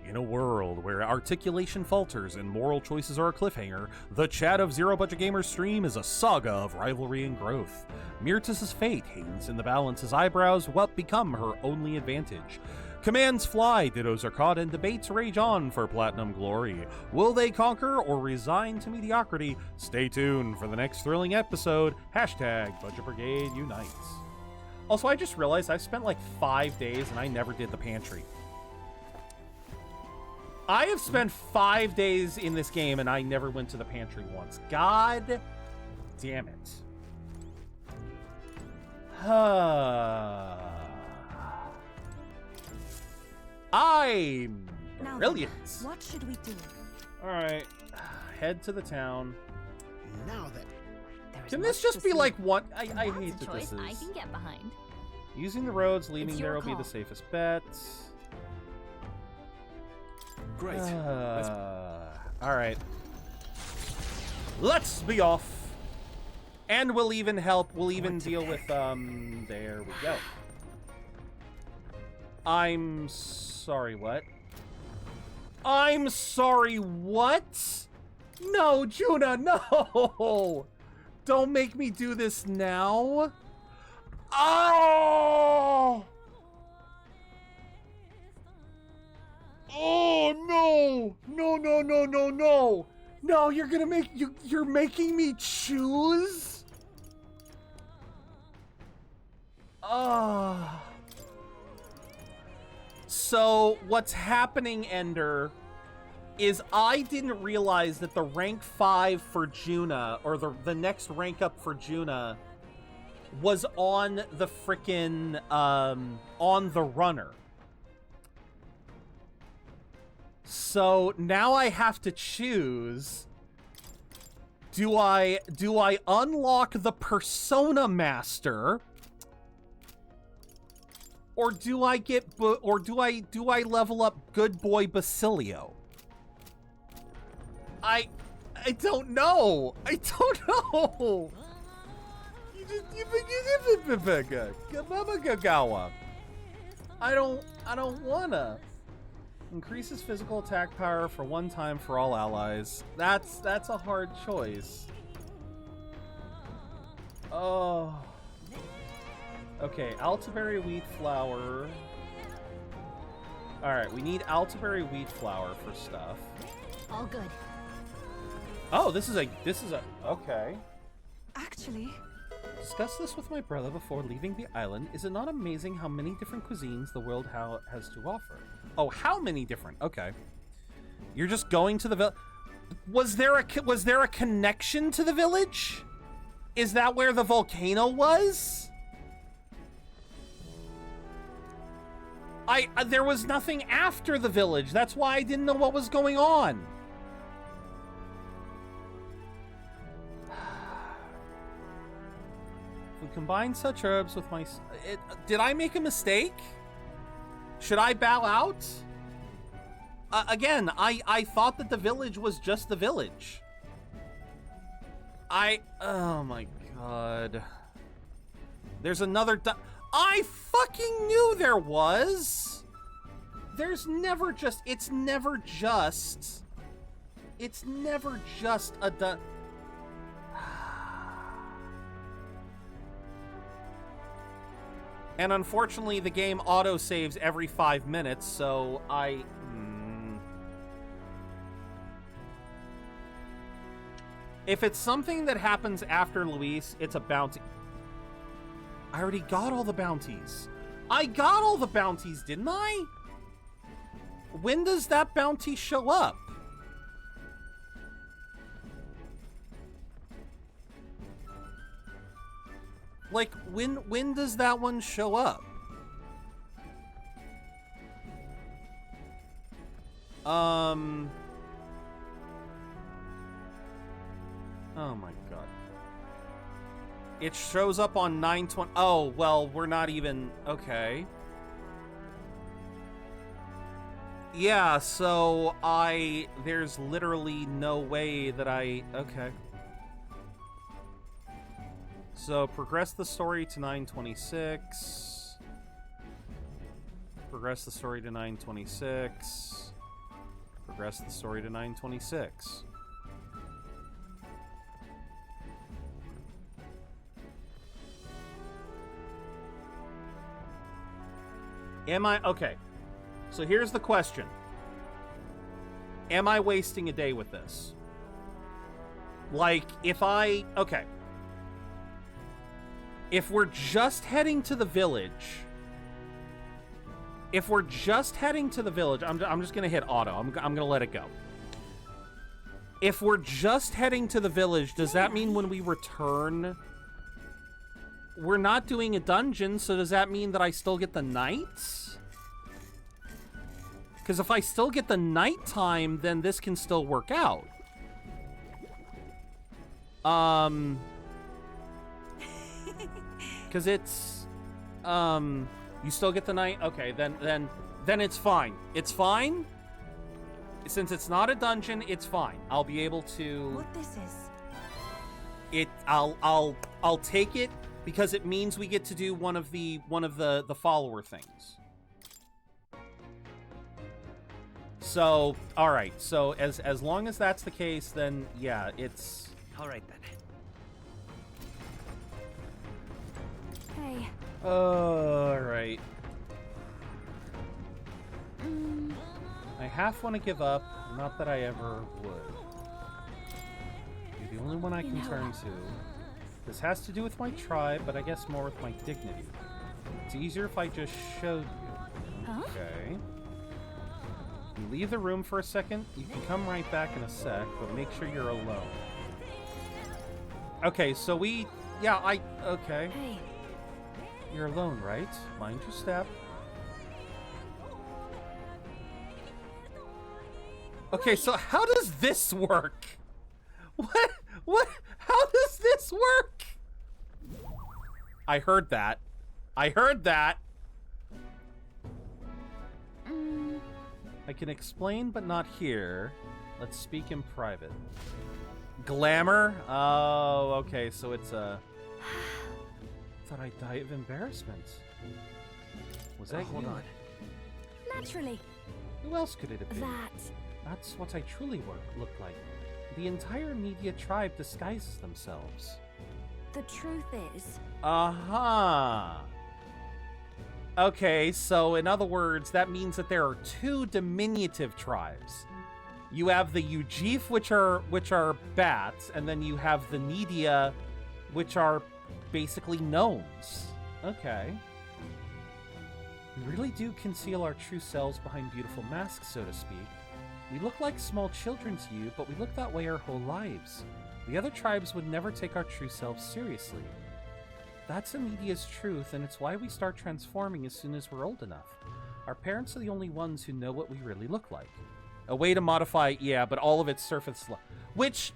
[SPEAKER 1] In a world where articulation falters and moral choices are a cliffhanger, the chat of ZeroBudgetGamer's stream is a saga of rivalry and growth. Myrtis's fate hangs in the balance as eyebrows what become her only advantage. Commands fly, dittos are caught, and debates rage on for platinum glory. Will they conquer or resign to mediocrity? Stay tuned for the next thrilling episode. #Budget Brigade Unites. Also, I just realized I've spent like 5 days and I never did the pantry. I have spent 5 days in this game and I never went to the pantry once. God damn it. I'm brilliant.
[SPEAKER 3] Now, what should we do?
[SPEAKER 1] Alright. Head to the town.
[SPEAKER 3] Now then.
[SPEAKER 1] Can this just be like one? I
[SPEAKER 5] That's
[SPEAKER 1] hate
[SPEAKER 5] a
[SPEAKER 1] that
[SPEAKER 5] choice
[SPEAKER 1] this
[SPEAKER 5] I
[SPEAKER 1] is.
[SPEAKER 5] can get behind.
[SPEAKER 1] Using the roads leading
[SPEAKER 5] It's
[SPEAKER 1] there
[SPEAKER 5] your
[SPEAKER 1] will be the
[SPEAKER 5] call.
[SPEAKER 1] safest bet.
[SPEAKER 2] Great.
[SPEAKER 1] Alright. let's be off. And we'll even help, we'll even deal with, there we go. I'm sorry, what? I'm sorry, what? No, Juna, no! Don't make me do this now. Oh! Oh, no! No, no, no, no, no! No, you're gonna make, you're making me choose? So, what's happening, Ender, is I didn't realize that the rank 5 for Juna, or the next rank up for Juna, was on the frickin', on the runner. So, now I have to choose, do I unlock the Persona Master, or do I do I level up Good Boy Basilio? I don't know. I don't know. I don't wanna. Increases physical attack power for one time for all allies. That's a hard choice. Oh. Okay, Altaberry Wheat Flour. Alright, we need Altaberry Wheat Flour for stuff.
[SPEAKER 5] All good.
[SPEAKER 1] Oh, this is a, okay.
[SPEAKER 3] Actually...
[SPEAKER 1] Discuss this with my brother before leaving the island. Is it not amazing how many different cuisines the world has to offer? Oh, how many different? Okay. You're just going to the village. Was there a connection to the village? Is that where the volcano was? There was nothing after the village. That's why I didn't know what was going on. If we combine such herbs with my... did I make a mistake? Should I bow out? Again, I thought that the village was just the village. Oh my god. There's another... I fucking knew there was! There's never just... It's never just a... And unfortunately, the game auto-saves every 5 minutes, so If it's something that happens after Luis, it's a bounty. I already got all the bounties. I got all the bounties, didn't I? When does that bounty show up? Like, when does that one show up? Oh my god. It shows up on 9/20. Oh, well, we're not even... Okay. Yeah, so there's literally no way that okay. So, progress the story to 9/26. Progress the story to 9/26. Progress the story to 9/26. Am I... Okay. So here's the question. Am I wasting a day with this? Like, if I... Okay. If we're just heading to the village... If we're just heading to the village... I'm just going to hit auto. I'm going to let it go. If we're just heading to the village, does that mean when we return... We're not doing a dungeon, so does that mean that I still get the night? Because if I still get the nighttime, then this can still work out. Because it's... You still get the night? Okay, then it's fine. It's fine. Since it's not a dungeon, it's fine. I'll be able to...
[SPEAKER 3] What this is?
[SPEAKER 1] I'll take it because it means we get to do one of the follower things. So, all right. So as long as that's the case, then yeah, it's
[SPEAKER 6] all right then.
[SPEAKER 5] Hey.
[SPEAKER 1] All right. I half want to give up. Not that I ever would. You're the only one I can turn to. This has to do with my tribe, but I guess more with my dignity. It's easier if I just showed you. Okay. You leave the room for a second. You can come right back in a sec, but make sure you're alone. Okay, so okay.
[SPEAKER 5] Hey.
[SPEAKER 1] You're alone, right? Mind your step. Okay, so how does this work? What? How does this work? I heard that. I can explain, but not here. Let's speak in private. Glamour? Oh, okay, so it's a... Thought I'd die of embarrassment. Was that
[SPEAKER 6] hold on.
[SPEAKER 5] Naturally.
[SPEAKER 1] Who else could it have been?
[SPEAKER 5] That.
[SPEAKER 1] That's what I truly look like. The entire media tribe disguises themselves.
[SPEAKER 5] The truth is...
[SPEAKER 1] Uh-huh. Okay, so in other words, that means that there are two diminutive tribes. You have the Ujif, which are bats, and then you have the Nidia, which are basically gnomes. Okay. We really do conceal our true selves behind beautiful masks, so to speak. We look like small children to you, but we look that way our whole lives. The other tribes would never take our true selves seriously. That's Amedia's truth, and it's why we start transforming as soon as we're old enough. Our parents are the only ones who know what we really look like. A way to modify, yeah, but all of it's surface level. Which,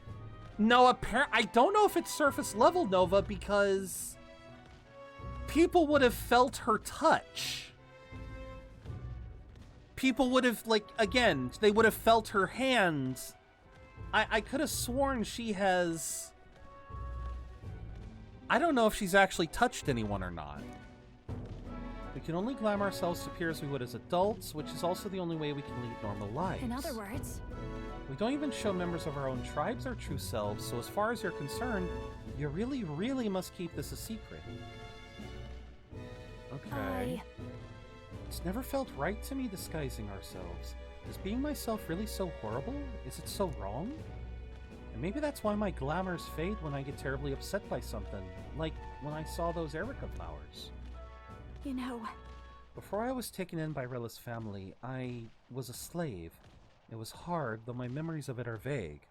[SPEAKER 1] no, I don't know if it's surface level, Nova, because people would have felt her touch. People would have, like, again, they would have felt her hands. I could have sworn she has... I don't know if she's actually touched anyone or not. We can only glam ourselves to appear as we would as adults, which is also the only way we can lead normal lives.
[SPEAKER 5] In other words...
[SPEAKER 1] We don't even show members of our own tribes our true selves, so as far as you're concerned, you really, really must keep this a secret. Okay. It's never felt right to me disguising ourselves. Is being myself really so horrible? Is it so wrong? And maybe that's why my glamours fade when I get terribly upset by something, like when I saw those Erica flowers.
[SPEAKER 5] You know...
[SPEAKER 1] Before I was taken in by Rella's family, I was a slave. It was hard, though my memories of it are vague.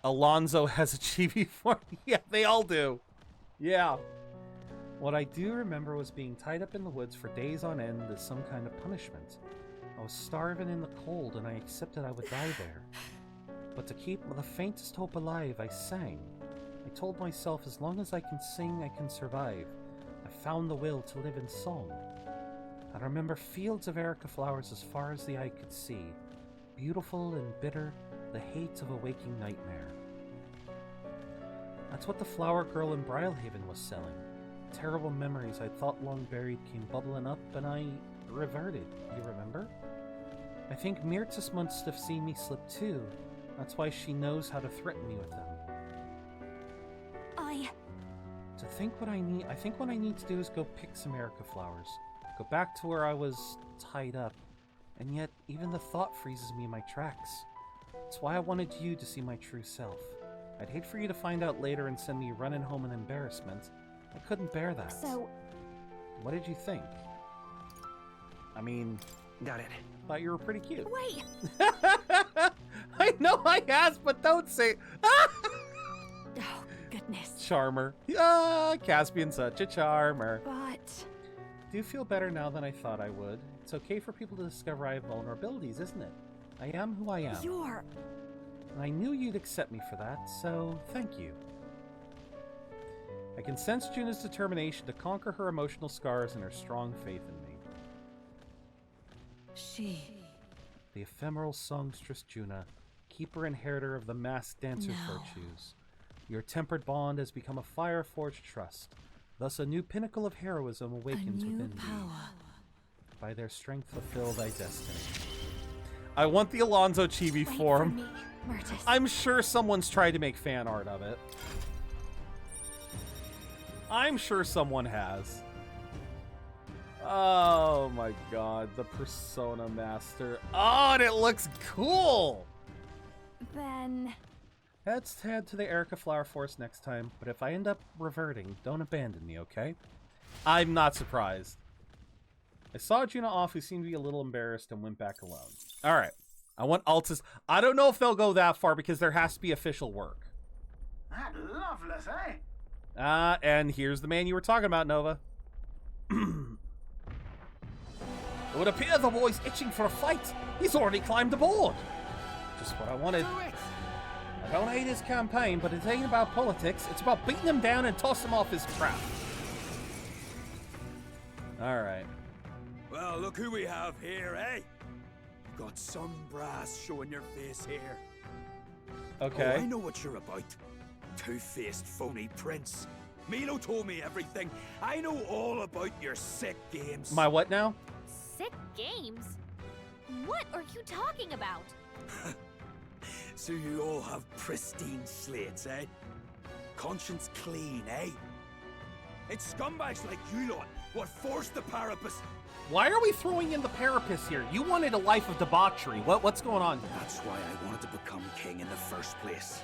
[SPEAKER 1] Alonzo has a chibi form. Yeah, they all do. Yeah. What I do remember was being tied up in the woods for days on end as some kind of punishment. I was starving in the cold, and I accepted I would die there. But to keep the faintest hope alive, I sang. I told myself as long as I can sing, I can survive. I found the will to live in song. I remember fields of Erica flowers as far as the eye could see. Beautiful and bitter, the hate of a waking nightmare. That's what the flower girl in Brylehaven was selling. Terrible memories I thought long buried came bubbling up, and I reverted, you remember? I think Myrtis must have seen me slip too. That's why she knows how to threaten me with them. I think what I need to do is go pick some Erica flowers. Go back to where I was tied up. And yet, even the thought freezes me in my tracks. That's why I wanted you to see my true self. I'd hate for you to find out later and send me running home in embarrassment. I couldn't bear that.
[SPEAKER 5] So...
[SPEAKER 1] What did you think? I mean...
[SPEAKER 6] Got it.
[SPEAKER 1] Thought you were pretty cute.
[SPEAKER 5] Wait!
[SPEAKER 1] I know I asked, but don't say...
[SPEAKER 5] Oh, goodness.
[SPEAKER 1] Charmer. Caspian's such a charmer.
[SPEAKER 5] But...
[SPEAKER 1] Do feel better now than I thought I would. It's okay for people to discover I have vulnerabilities, isn't it? I am who I am.
[SPEAKER 5] You're...
[SPEAKER 1] And I knew you'd accept me for that, so thank you. I can sense Juna's determination to conquer her emotional scars and her strong faith in me.
[SPEAKER 3] She...
[SPEAKER 1] The ephemeral songstress Juna, keeper and inheritor of the masked dancer virtues. Your tempered bond has become a fire-forged trust. Thus a new pinnacle of heroism awakens within thee. By their strength fulfill thy destiny. I want the Alonzo Chibi form. I'm sure someone's tried to make fan art of it. I'm sure someone has. Oh my god, the Persona Master. Oh, and it looks cool!
[SPEAKER 5] Then...
[SPEAKER 1] Let's head to the Erica Flower Forest next time, but if I end up reverting, don't abandon me, okay? I'm not surprised. I saw Juna off, who seemed to be a little embarrassed, and went back alone. Alright. I want Altus. I don't know if they'll go that far, because there has to be official work.
[SPEAKER 13] That loveless, eh?
[SPEAKER 1] And here's the man you were talking about, Nova. It would appear the boy's itching for a fight. He's already climbed aboard. Just what I wanted. I don't hate his campaign, but it ain't about politics. It's about beating him down and tossing him off his trap. Alright.
[SPEAKER 14] Well, look who we have here, eh? Got some brass showing your face here.
[SPEAKER 1] Okay.
[SPEAKER 14] Oh, I know what you're about. Two-faced phony prince. Milo told me everything. I know all about your sick games.
[SPEAKER 1] My what now?
[SPEAKER 5] Sick games? What are you talking about?
[SPEAKER 14] So you all have pristine slates, eh? Conscience clean, eh? It's scumbags like you lot what forced the Parapus.
[SPEAKER 1] Why are we throwing in the Parapus here? You wanted a life of debauchery. What's going on?
[SPEAKER 14] That's why I wanted to become king in the first place.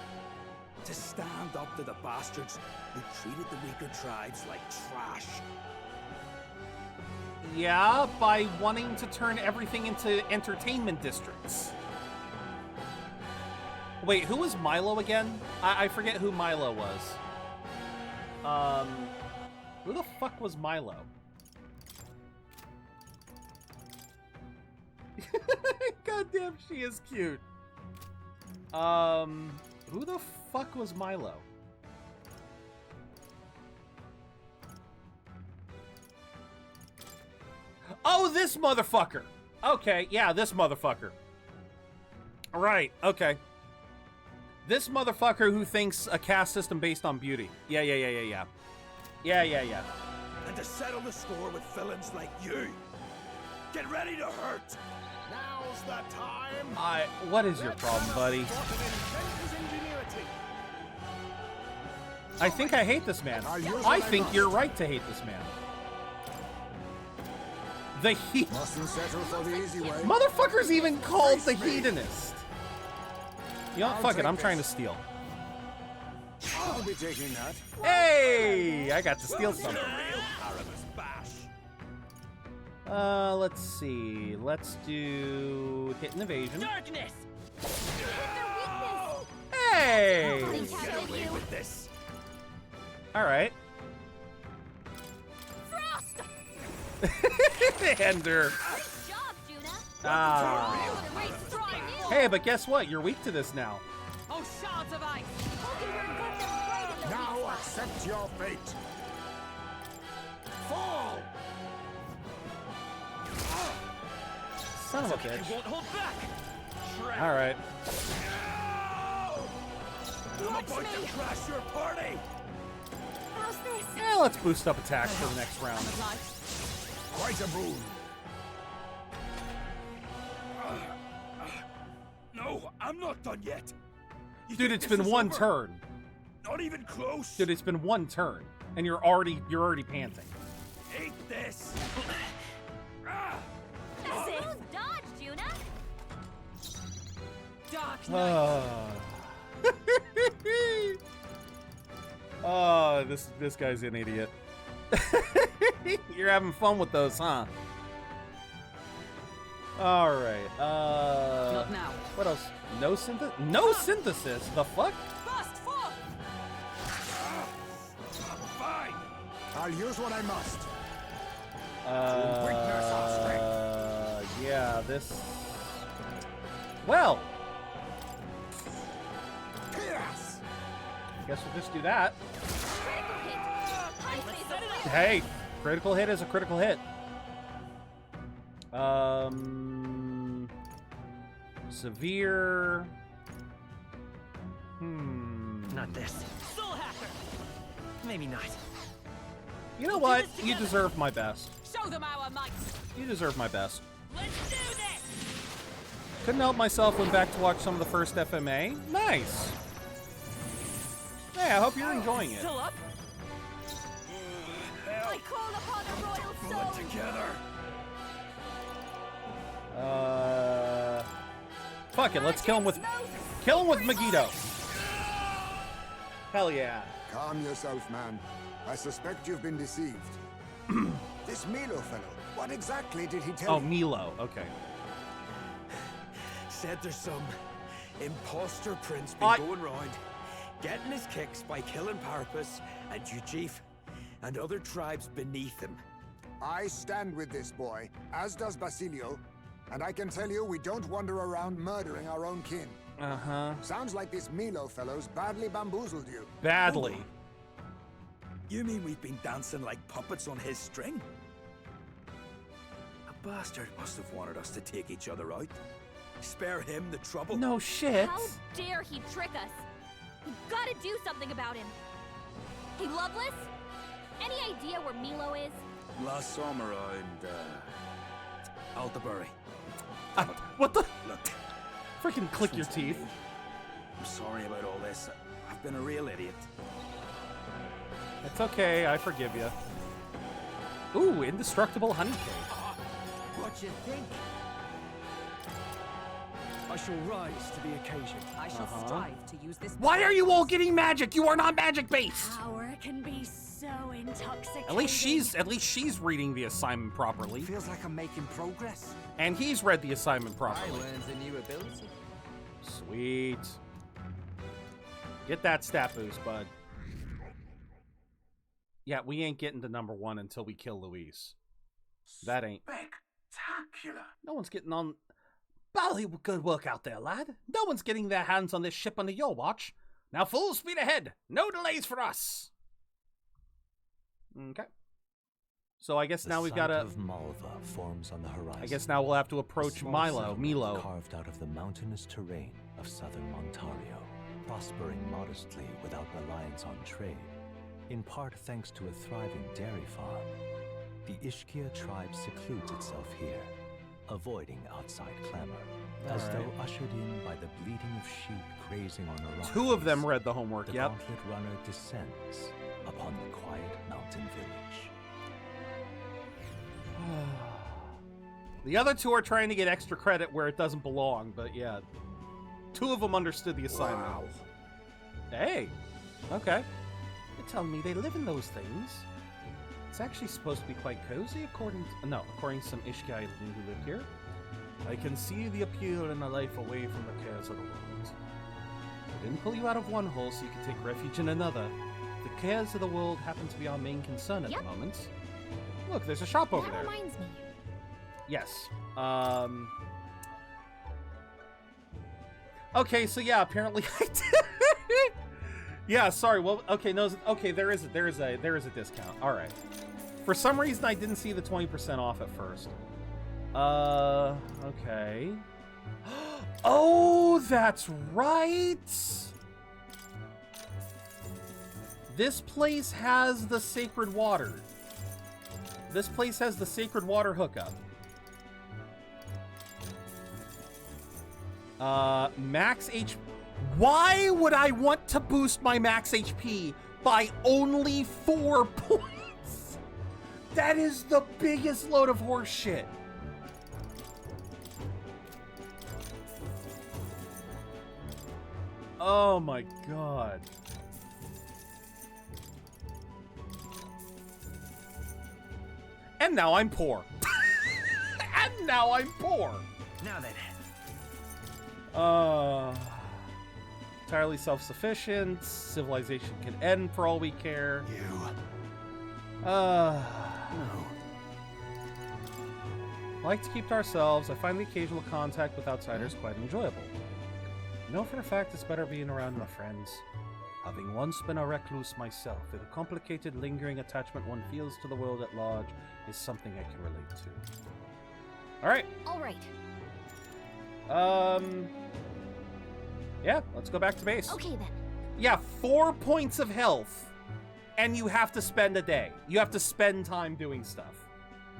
[SPEAKER 14] To stand up to the bastards who treated the weaker tribes like trash.
[SPEAKER 1] Yeah, by wanting to turn everything into entertainment districts. Wait, who was Milo again? I forget who Milo was. Who the fuck was Milo? Goddamn, she is cute. Who the fuck was Milo? Oh, this motherfucker! Okay, yeah, this motherfucker. Right, okay. This motherfucker who thinks a caste system based on beauty. Yeah.
[SPEAKER 14] And to settle the score with villains like you. Get ready to hurt. Now's the time.
[SPEAKER 1] What is your problem, buddy? I think I hate this man. I think you're right to hate this man. The heat. Motherfucker's even called the hedonist. You know what? Fuck it. I'm trying to steal.
[SPEAKER 8] I'll be taking that.
[SPEAKER 1] Hey! I got to steal something. Let's see. Let's do hit and evasion.
[SPEAKER 11] Darkness.
[SPEAKER 1] Hey! All right.
[SPEAKER 5] Frost.
[SPEAKER 1] Ender. Hey, but guess what? You're weak to this now.
[SPEAKER 11] Oh, shards of ice.
[SPEAKER 8] Now accept your fate. Fall.
[SPEAKER 1] Son of a bitch.
[SPEAKER 11] You won't hold back.
[SPEAKER 1] All right.
[SPEAKER 14] I'm about to crash your party.
[SPEAKER 5] How's this?
[SPEAKER 1] Yeah, let's boost up attacks for the next round.
[SPEAKER 8] Quite a boon.
[SPEAKER 14] No, I'm not done yet.
[SPEAKER 1] Dude, it's been one turn.
[SPEAKER 14] Not even close.
[SPEAKER 1] Dude, it's been one turn, and you're already panting.
[SPEAKER 14] Eat this.
[SPEAKER 5] That's it. Dodge, Juna.
[SPEAKER 11] Dark Knight.
[SPEAKER 1] Oh, this guy's an idiot. You're having fun with those, huh? All right.
[SPEAKER 11] Not now.
[SPEAKER 1] What else? No synthesis. The fuck?
[SPEAKER 11] Burst forth.
[SPEAKER 14] Fine.
[SPEAKER 8] I'll use what I must.
[SPEAKER 1] Yeah, this. Well.
[SPEAKER 8] Chaos.
[SPEAKER 1] Guess we'll just do that. Hey, critical hit is a critical hit. Severe.
[SPEAKER 6] Not this.
[SPEAKER 11] Soul hacker.
[SPEAKER 6] Maybe not.
[SPEAKER 1] You know what? You deserve my best.
[SPEAKER 11] Show them our might.
[SPEAKER 1] You deserve my best.
[SPEAKER 11] Let's do this.
[SPEAKER 1] Couldn't help myself, went back to watch some of the first FMA. Nice. Hey, I hope you're enjoying it.
[SPEAKER 11] Still up?
[SPEAKER 5] I call upon a royal soul.
[SPEAKER 14] Together.
[SPEAKER 1] Fuck it, let's kill him with Megiddo. Hell yeah.
[SPEAKER 8] Calm yourself, man. I suspect you've been deceived. This Milo fellow, what exactly did he tell you?
[SPEAKER 1] Oh, Milo, okay.
[SPEAKER 14] Said there's some imposter prince been going round, getting his kicks by killing Parpus and Ujif and other tribes beneath him.
[SPEAKER 8] I stand with this boy, as does Basilio, and I can tell you we don't wander around murdering our own kin.
[SPEAKER 1] Uh-huh.
[SPEAKER 8] Sounds like this Milo fellow's badly bamboozled you.
[SPEAKER 1] Badly.
[SPEAKER 14] You mean we've been dancing like puppets on his string? A bastard must have wanted us to take each other out. Spare him the trouble.
[SPEAKER 1] No shit.
[SPEAKER 5] How dare he trick us? We've got to do something about him. Hey, Loveless? Any idea where Milo is?
[SPEAKER 14] Last summer around, Altabury.
[SPEAKER 1] What the?
[SPEAKER 14] Look.
[SPEAKER 1] Freaking click your teeth.
[SPEAKER 14] I'm sorry about all this. I've been a real idiot.
[SPEAKER 1] It's okay, I forgive you. Ooh, indestructible honey cake.
[SPEAKER 9] What you think? I shall rise to the occasion.
[SPEAKER 11] I shall strive to use this.
[SPEAKER 1] Why are you all getting magic? You are not magic based.
[SPEAKER 5] Power can be so intoxicating.
[SPEAKER 1] At least she's reading the assignment properly.
[SPEAKER 9] Feels like I'm making progress.
[SPEAKER 1] And he's read the assignment properly.
[SPEAKER 11] I learned a new ability.
[SPEAKER 1] Sweet. Get that stat boost, bud. Yeah, we ain't getting to #1 until we kill Luis. That ain't.
[SPEAKER 13] Spectacular.
[SPEAKER 1] No one's getting on. Bally good work out there, lad. No one's getting their hands on this ship under your watch. Now full speed ahead. No delays for us. Okay. So I guess now we've got to.
[SPEAKER 10] of Malva forms on the horizon.
[SPEAKER 1] I guess now we'll have to approach Milo.
[SPEAKER 10] Carved out of the mountainous terrain of southern Ontario, prospering modestly without reliance on trade, in part thanks to a thriving dairy farm. The Ishkia tribe secludes itself here, avoiding outside clamor, as though ushered in by the bleating of sheep grazing on a rock.
[SPEAKER 1] 2 of them read the homework,
[SPEAKER 10] the
[SPEAKER 1] yep.
[SPEAKER 10] gauntlet runner descends upon the quiet mountain village.
[SPEAKER 1] The other 2 are trying to get extra credit where it doesn't belong, but yeah. 2 of them understood the assignment.
[SPEAKER 14] Wow.
[SPEAKER 1] Hey, okay. You're telling me they live in those things? It's actually supposed to be quite cozy, according to some Ishkai who lived here. I can see the appeal in a life away from the cares of the world. I didn't pull you out of one hole so you could take refuge in another. The cares of the world happen to be our main concern at the moment. Look, there's a shop over there.
[SPEAKER 5] That reminds me.
[SPEAKER 1] Yes. Okay, so yeah, apparently I did. Yeah, sorry. Well, okay, no, okay, there is a discount. All right. For some reason, I didn't see the 20% off at first. Okay. Oh, that's right. This place has the sacred water. This place has the sacred water hookup. Max HP. Why would I want to boost my max HP by only 4 points? That is the biggest load of horse shit. Oh my god. And now I'm poor. And now I'm poor.
[SPEAKER 6] Now then.
[SPEAKER 1] Entirely self-sufficient. Civilization can end for all we care.
[SPEAKER 14] No.
[SPEAKER 1] Like to keep to ourselves. I find the occasional contact with outsiders quite enjoyable. I know for a fact it's better being around my friends. Having once been a recluse myself, the complicated, lingering attachment one feels to the world at large is something I can relate to. Alright.
[SPEAKER 5] Alright.
[SPEAKER 1] Yeah, let's go back to base.
[SPEAKER 5] Okay then.
[SPEAKER 1] Yeah, 4 points of health, and you have to spend a day. You have to spend time doing stuff.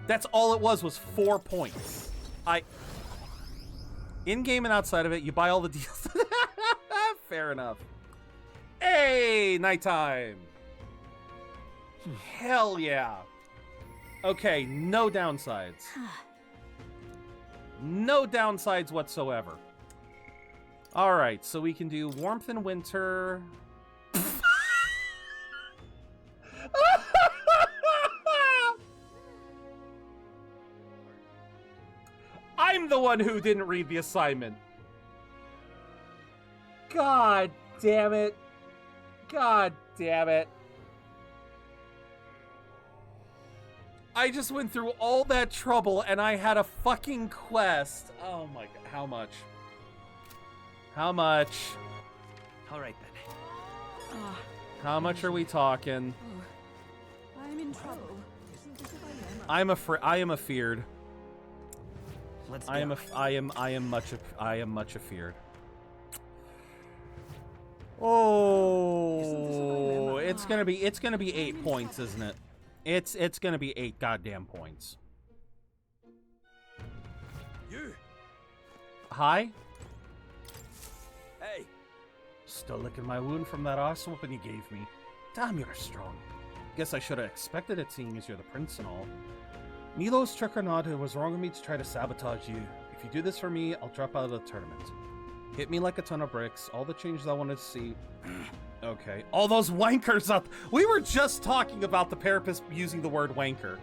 [SPEAKER 1] That's all it was 4 points. In-game and outside of it, you buy all the deals. Fair enough. Hey, nighttime. Hell yeah. Okay, no downsides. No downsides whatsoever. All right, so we can do warmth in winter. I'm the one who didn't read the assignment. God damn it. God damn it. I just went through all that trouble and I had a fucking quest. Oh my god. How much? How much?
[SPEAKER 6] All right then.
[SPEAKER 1] How much are we talking?
[SPEAKER 3] I'm in trouble.
[SPEAKER 1] I am afeared.
[SPEAKER 6] Let's go.
[SPEAKER 1] I am much afeared. Oh, it's gonna be 8 points, isn't it? It's gonna be 8 goddamn points.
[SPEAKER 14] You.
[SPEAKER 1] Hi.
[SPEAKER 14] Hey.
[SPEAKER 1] Still licking my wound from that ass whooping you gave me. Damn, you're strong. Guess I should have expected it, seeing as you're the prince and all. Milo's trick or not, it was wrong of me to try to sabotage you. If you do this for me, I'll drop out of the tournament. Hit me like a ton of bricks. All the changes I wanted to see. Okay. All those wankers up. We were just talking about the parapet using the word wanker.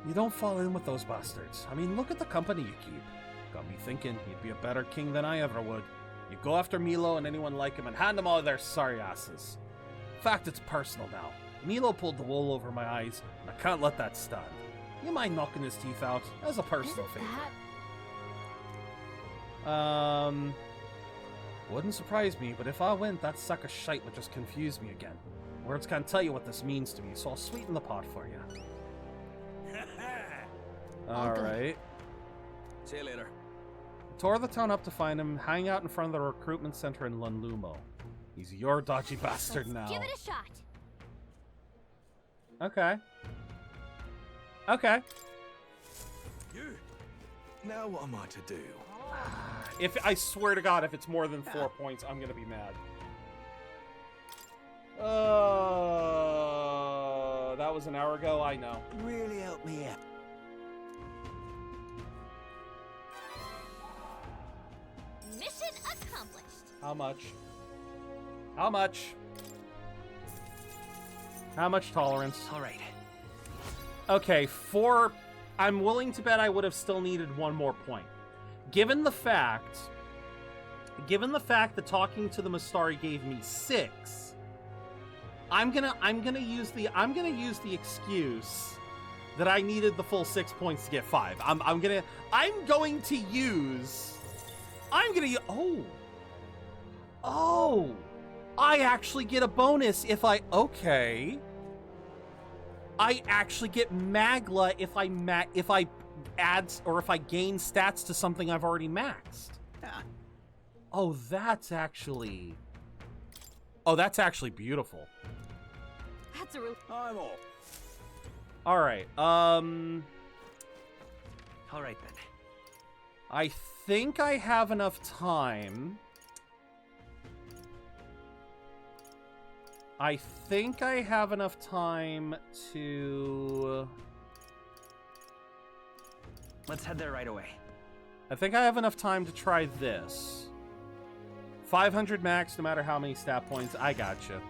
[SPEAKER 1] You don't fall in with those bastards. I mean, look at the company you keep. Got me thinking you'd be a better king than I ever would. You go after Milo and anyone like him and hand them all their sorry asses. In fact, it's personal now. Milo pulled the wool over my eyes, and I can't let that stand. You mind knocking his teeth out as a personal favor? Wouldn't surprise me, but if I win, that sack of shite would just confuse me again. Words can't tell you what this means to me, so I'll sweeten the pot for you. Alright.
[SPEAKER 14] See you later.
[SPEAKER 1] Tore the town up to find him, hanging out in front of the recruitment center in Lunlumo. He's your dodgy bastard now.
[SPEAKER 5] Give it a shot.
[SPEAKER 1] Okay. Okay.
[SPEAKER 14] You. Now what am I to do?
[SPEAKER 1] If I swear to God, if it's more than 4 points, I'm gonna be mad. That was an hour ago. I know.
[SPEAKER 14] Really help me out.
[SPEAKER 5] Mission accomplished.
[SPEAKER 1] How much? How much? How much tolerance?
[SPEAKER 6] All right.
[SPEAKER 1] Okay, 4. I'm willing to bet I would have still needed 1 more point. Given the fact that talking to the Mistari gave me 6, I'm gonna use the excuse that I needed the full 6 points to get 5. Oh, I actually get a bonus if I actually get Magla if I add or if I gain stats to something I've already maxed.
[SPEAKER 14] Yeah.
[SPEAKER 1] Oh, that's actually beautiful.
[SPEAKER 5] That's a real.
[SPEAKER 14] I'm off.
[SPEAKER 1] All right.
[SPEAKER 6] All right then.
[SPEAKER 1] I think I have enough time. To...
[SPEAKER 6] Let's head there right away.
[SPEAKER 1] I think I have enough time to try this. 500 max, no matter how many stat points. I gotcha.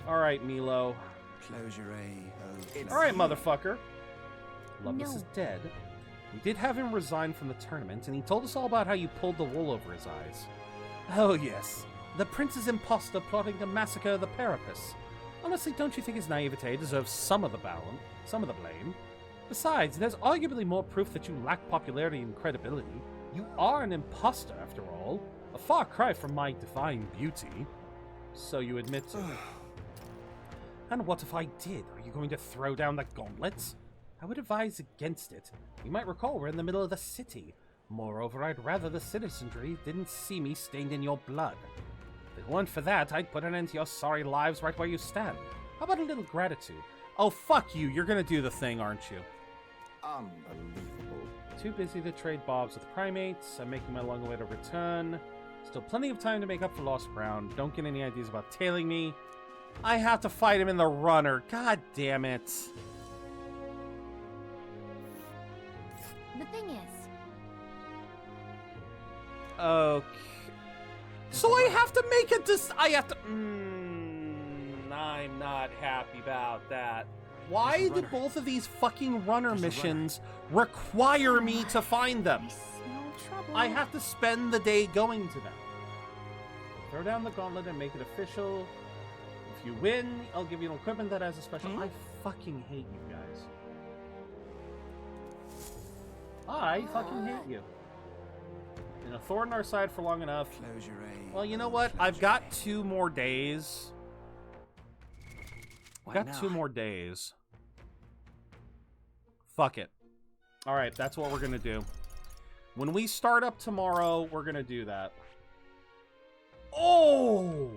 [SPEAKER 1] Alright, Milo.
[SPEAKER 14] Close your eye.
[SPEAKER 1] Alright, motherfucker. Loveless
[SPEAKER 5] No.
[SPEAKER 1] is dead. We did have him resign from the tournament, and he told us all about how you pulled the wool over his eyes. Oh, yes. The prince's imposter plotting to massacre the Parapus. Honestly, don't you think his naivete deserves some of the blame? Besides, there's arguably more proof that you lack popularity and credibility. You are an imposter, after all. A far cry from my divine beauty. So you admit to it. And what if I did? Are you going to throw down the gauntlets? I would advise against it. You might recall we're in the middle of the city. Moreover, I'd rather the citizenry didn't see me stained in your blood. If it weren't for that, I'd put an end to your sorry lives right where you stand. How about a little gratitude? Oh, fuck you. You're gonna do the thing, aren't you?
[SPEAKER 8] Unbelievable.
[SPEAKER 1] Too busy to trade bobs with primates. I'm making my long way to return. Still plenty of time to make up for lost ground. Don't get any ideas about tailing me. I have to fight him in the runner. God damn it.
[SPEAKER 5] The thing is...
[SPEAKER 1] Okay. So I have to make a I have to... I'm not happy about that. Why did both of these fucking runner missions require me to find them? I have to spend the day going to them. Throw down the gauntlet and make it official. If you win, I'll give you an equipment that has a special... I fucking hate you guys. I fucking hate you. And a thorn in our side for long enough.
[SPEAKER 14] Close your eyes.
[SPEAKER 1] Well, you know what? I've got 2 more days. I've got 2 more days. Fuck it. Alright, that's what we're gonna do. When we start up tomorrow, we're gonna do that. Oh!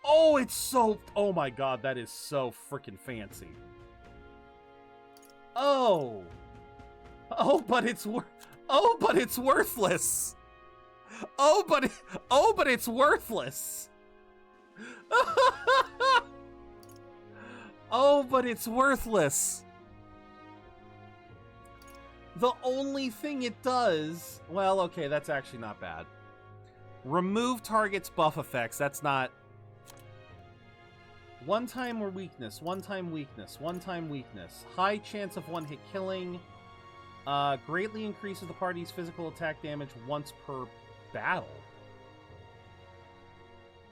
[SPEAKER 1] Oh, it's so... Oh my god, that is so freaking fancy. Oh! Oh, but it's Oh, but it's worthless. Oh, but it's worthless. Oh, but it's worthless. The only thing it does... Well, okay, that's actually not bad. Remove target's buff effects. That's not... One time or weakness. One time weakness. One time weakness. High chance of one-hit killing. Greatly increases the party's physical attack damage once per battle.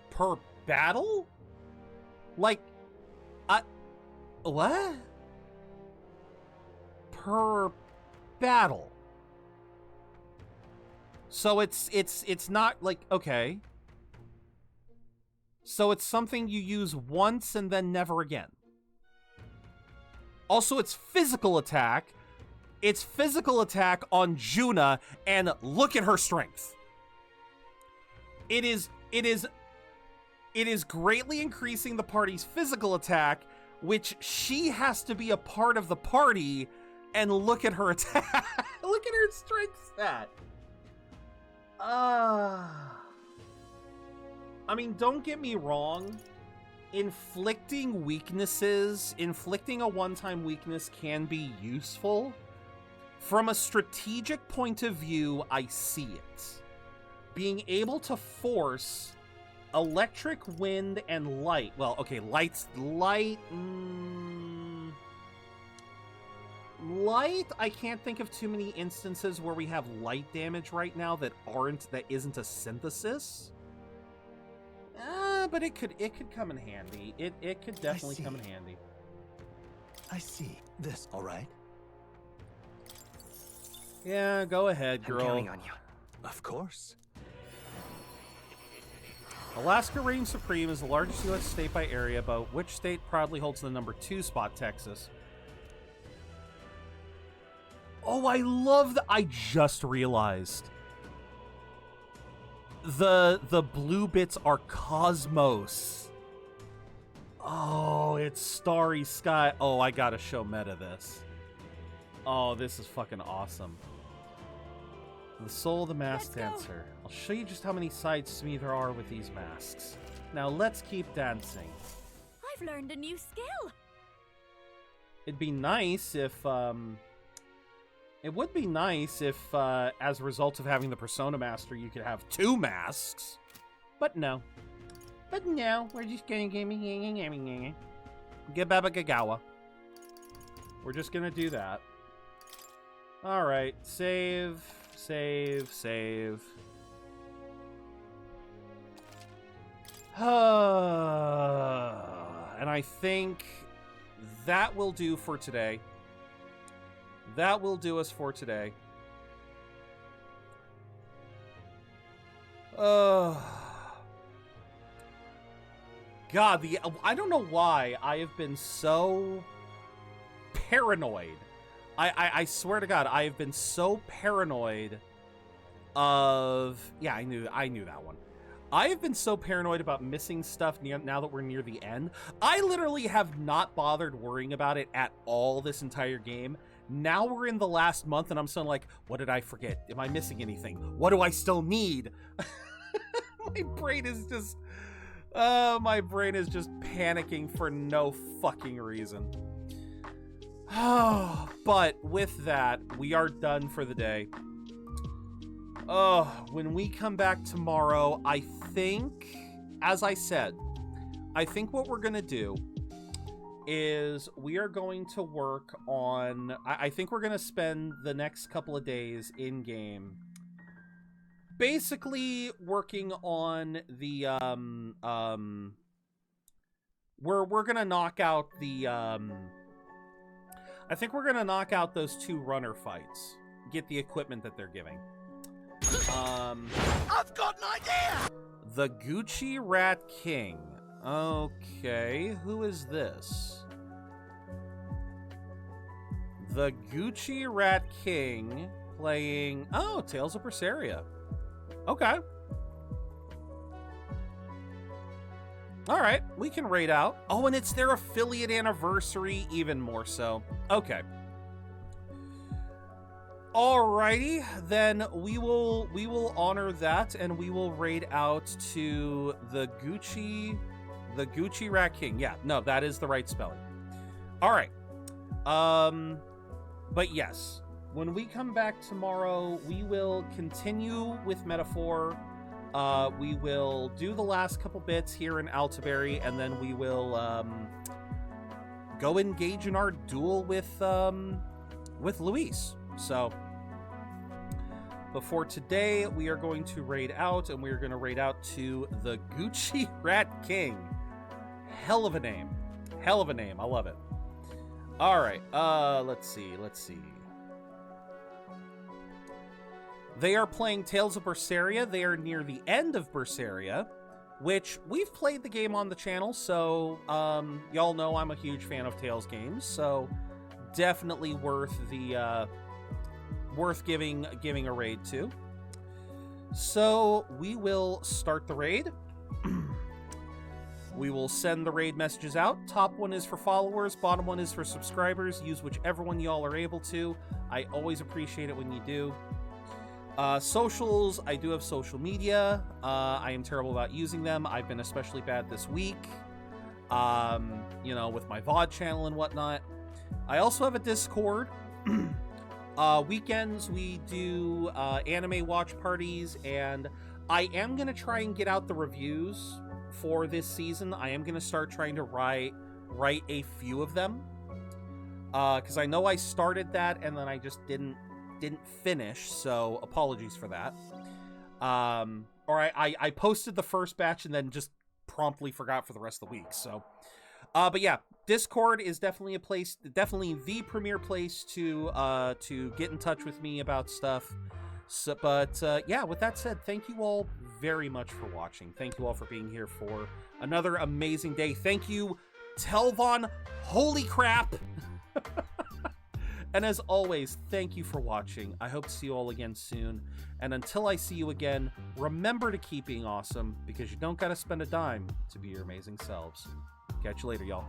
[SPEAKER 1] Per battle? Like... What? Per battle. So it's not like, okay. So it's something you use once and then never again. Also, it's physical attack. It's physical attack on Juna, and look at her strength. It is greatly increasing the party's physical attack, which she has to be a part of the party, and look at her attack. Look at her strength stat. I mean, don't get me wrong. Inflicting a one-time weakness can be useful. From a strategic point of view, I see it. Being able to force electric, wind, and light. Well, okay, light. Light, I can't think of too many instances where we have light damage right now that isn't a synthesis. But it could come in handy. It could definitely come in handy.
[SPEAKER 10] I see. This, all right?
[SPEAKER 1] Yeah, go ahead, girl.
[SPEAKER 6] I'm counting on you.
[SPEAKER 10] Of course.
[SPEAKER 1] Alaska reigns supreme as the largest U.S. state by area, but which state proudly holds the number 2 spot? Texas. Oh, I love that. I just realized. The blue bits are cosmos. Oh, it's starry sky. Oh, I gotta show Meta this. Oh, this is fucking awesome. The soul of the masked dancer. I'll show you just how many sides to me there are with these masks. Now let's keep dancing.
[SPEAKER 5] I've learned a new skill.
[SPEAKER 1] It'd be nice if, It would be nice if, as a result of having the Persona Master, you could have 2 masks. But no. But no, we're just gonna get Baba Gagawa. We're just gonna do that. Alright, save. And I think that will do for today. That will do us for today. God, I don't know why I have been so paranoid. I swear to God, I have been so paranoid of... Yeah, I knew that one. I have been so paranoid about missing stuff now that we're near the end. I literally have not bothered worrying about it at all this entire game. Now we're in the last month and I'm still like, what did I forget? Am I missing anything? What do I still need? My brain is just... my brain is just panicking for no fucking reason. But with that, we are done for the day. When we come back tomorrow, I think, as I said, I think what we're going to do is we are going to work on... I think we're going to spend the next couple of days in-game basically working on the... We're going to knock out the... I think we're going to knock out those 2 runner fights. Get the equipment that they're giving.
[SPEAKER 14] I've got an idea!
[SPEAKER 1] The Gucci Rat King. Okay, who is this? The Gucci Rat King playing... Oh, Tales of Berseria. Okay. Alright, we can raid out. Oh, and it's their affiliate anniversary, even more so. Okay. Alrighty, then we will honor that, and we will raid out to the Gucci Rat King. Yeah, no, that is the right spelling. All right. But yes, when we come back tomorrow, we will continue with Metaphor. We will do the last couple bits here in Altaberry, and then we will go engage in our duel with Luis. So, before today, we are going to raid out, and we are going to raid out to the Gucci Rat King. Hell of a name. Hell of a name. I love it. All right. Let's see. They are playing Tales of Berseria. They are near the end of Berseria, which we've played the game on the channel, so y'all know I'm a huge fan of Tales games, so definitely worth the... worth giving a raid to. So we will start the raid. We will send the raid messages out. Top one is for followers, bottom one is for subscribers. Use whichever one y'all are able to. I always appreciate it when you do. Socials, I do have social media. I am terrible about using them. I've been especially bad this week, you know, with my VOD channel and whatnot. I also have a Discord. Weekends we do anime watch parties, and I am going to try and get out the reviews for this season. I am going to start trying to write a few of them, because I know I started that and then I just didn't finish, so apologies for that. Or I posted the first batch and then just promptly forgot for the rest of the week, so... but yeah, Discord is definitely definitely the premier place to get in touch with me about stuff. So, but yeah, with that said, thank you all very much for watching. Thank you all for being here for another amazing day. Thank you, Telvon. Holy crap! And as always, thank you for watching. I hope to see you all again soon. And until I see you again, remember to keep being awesome, because you don't gotta spend a dime to be your amazing selves. Catch you later, y'all.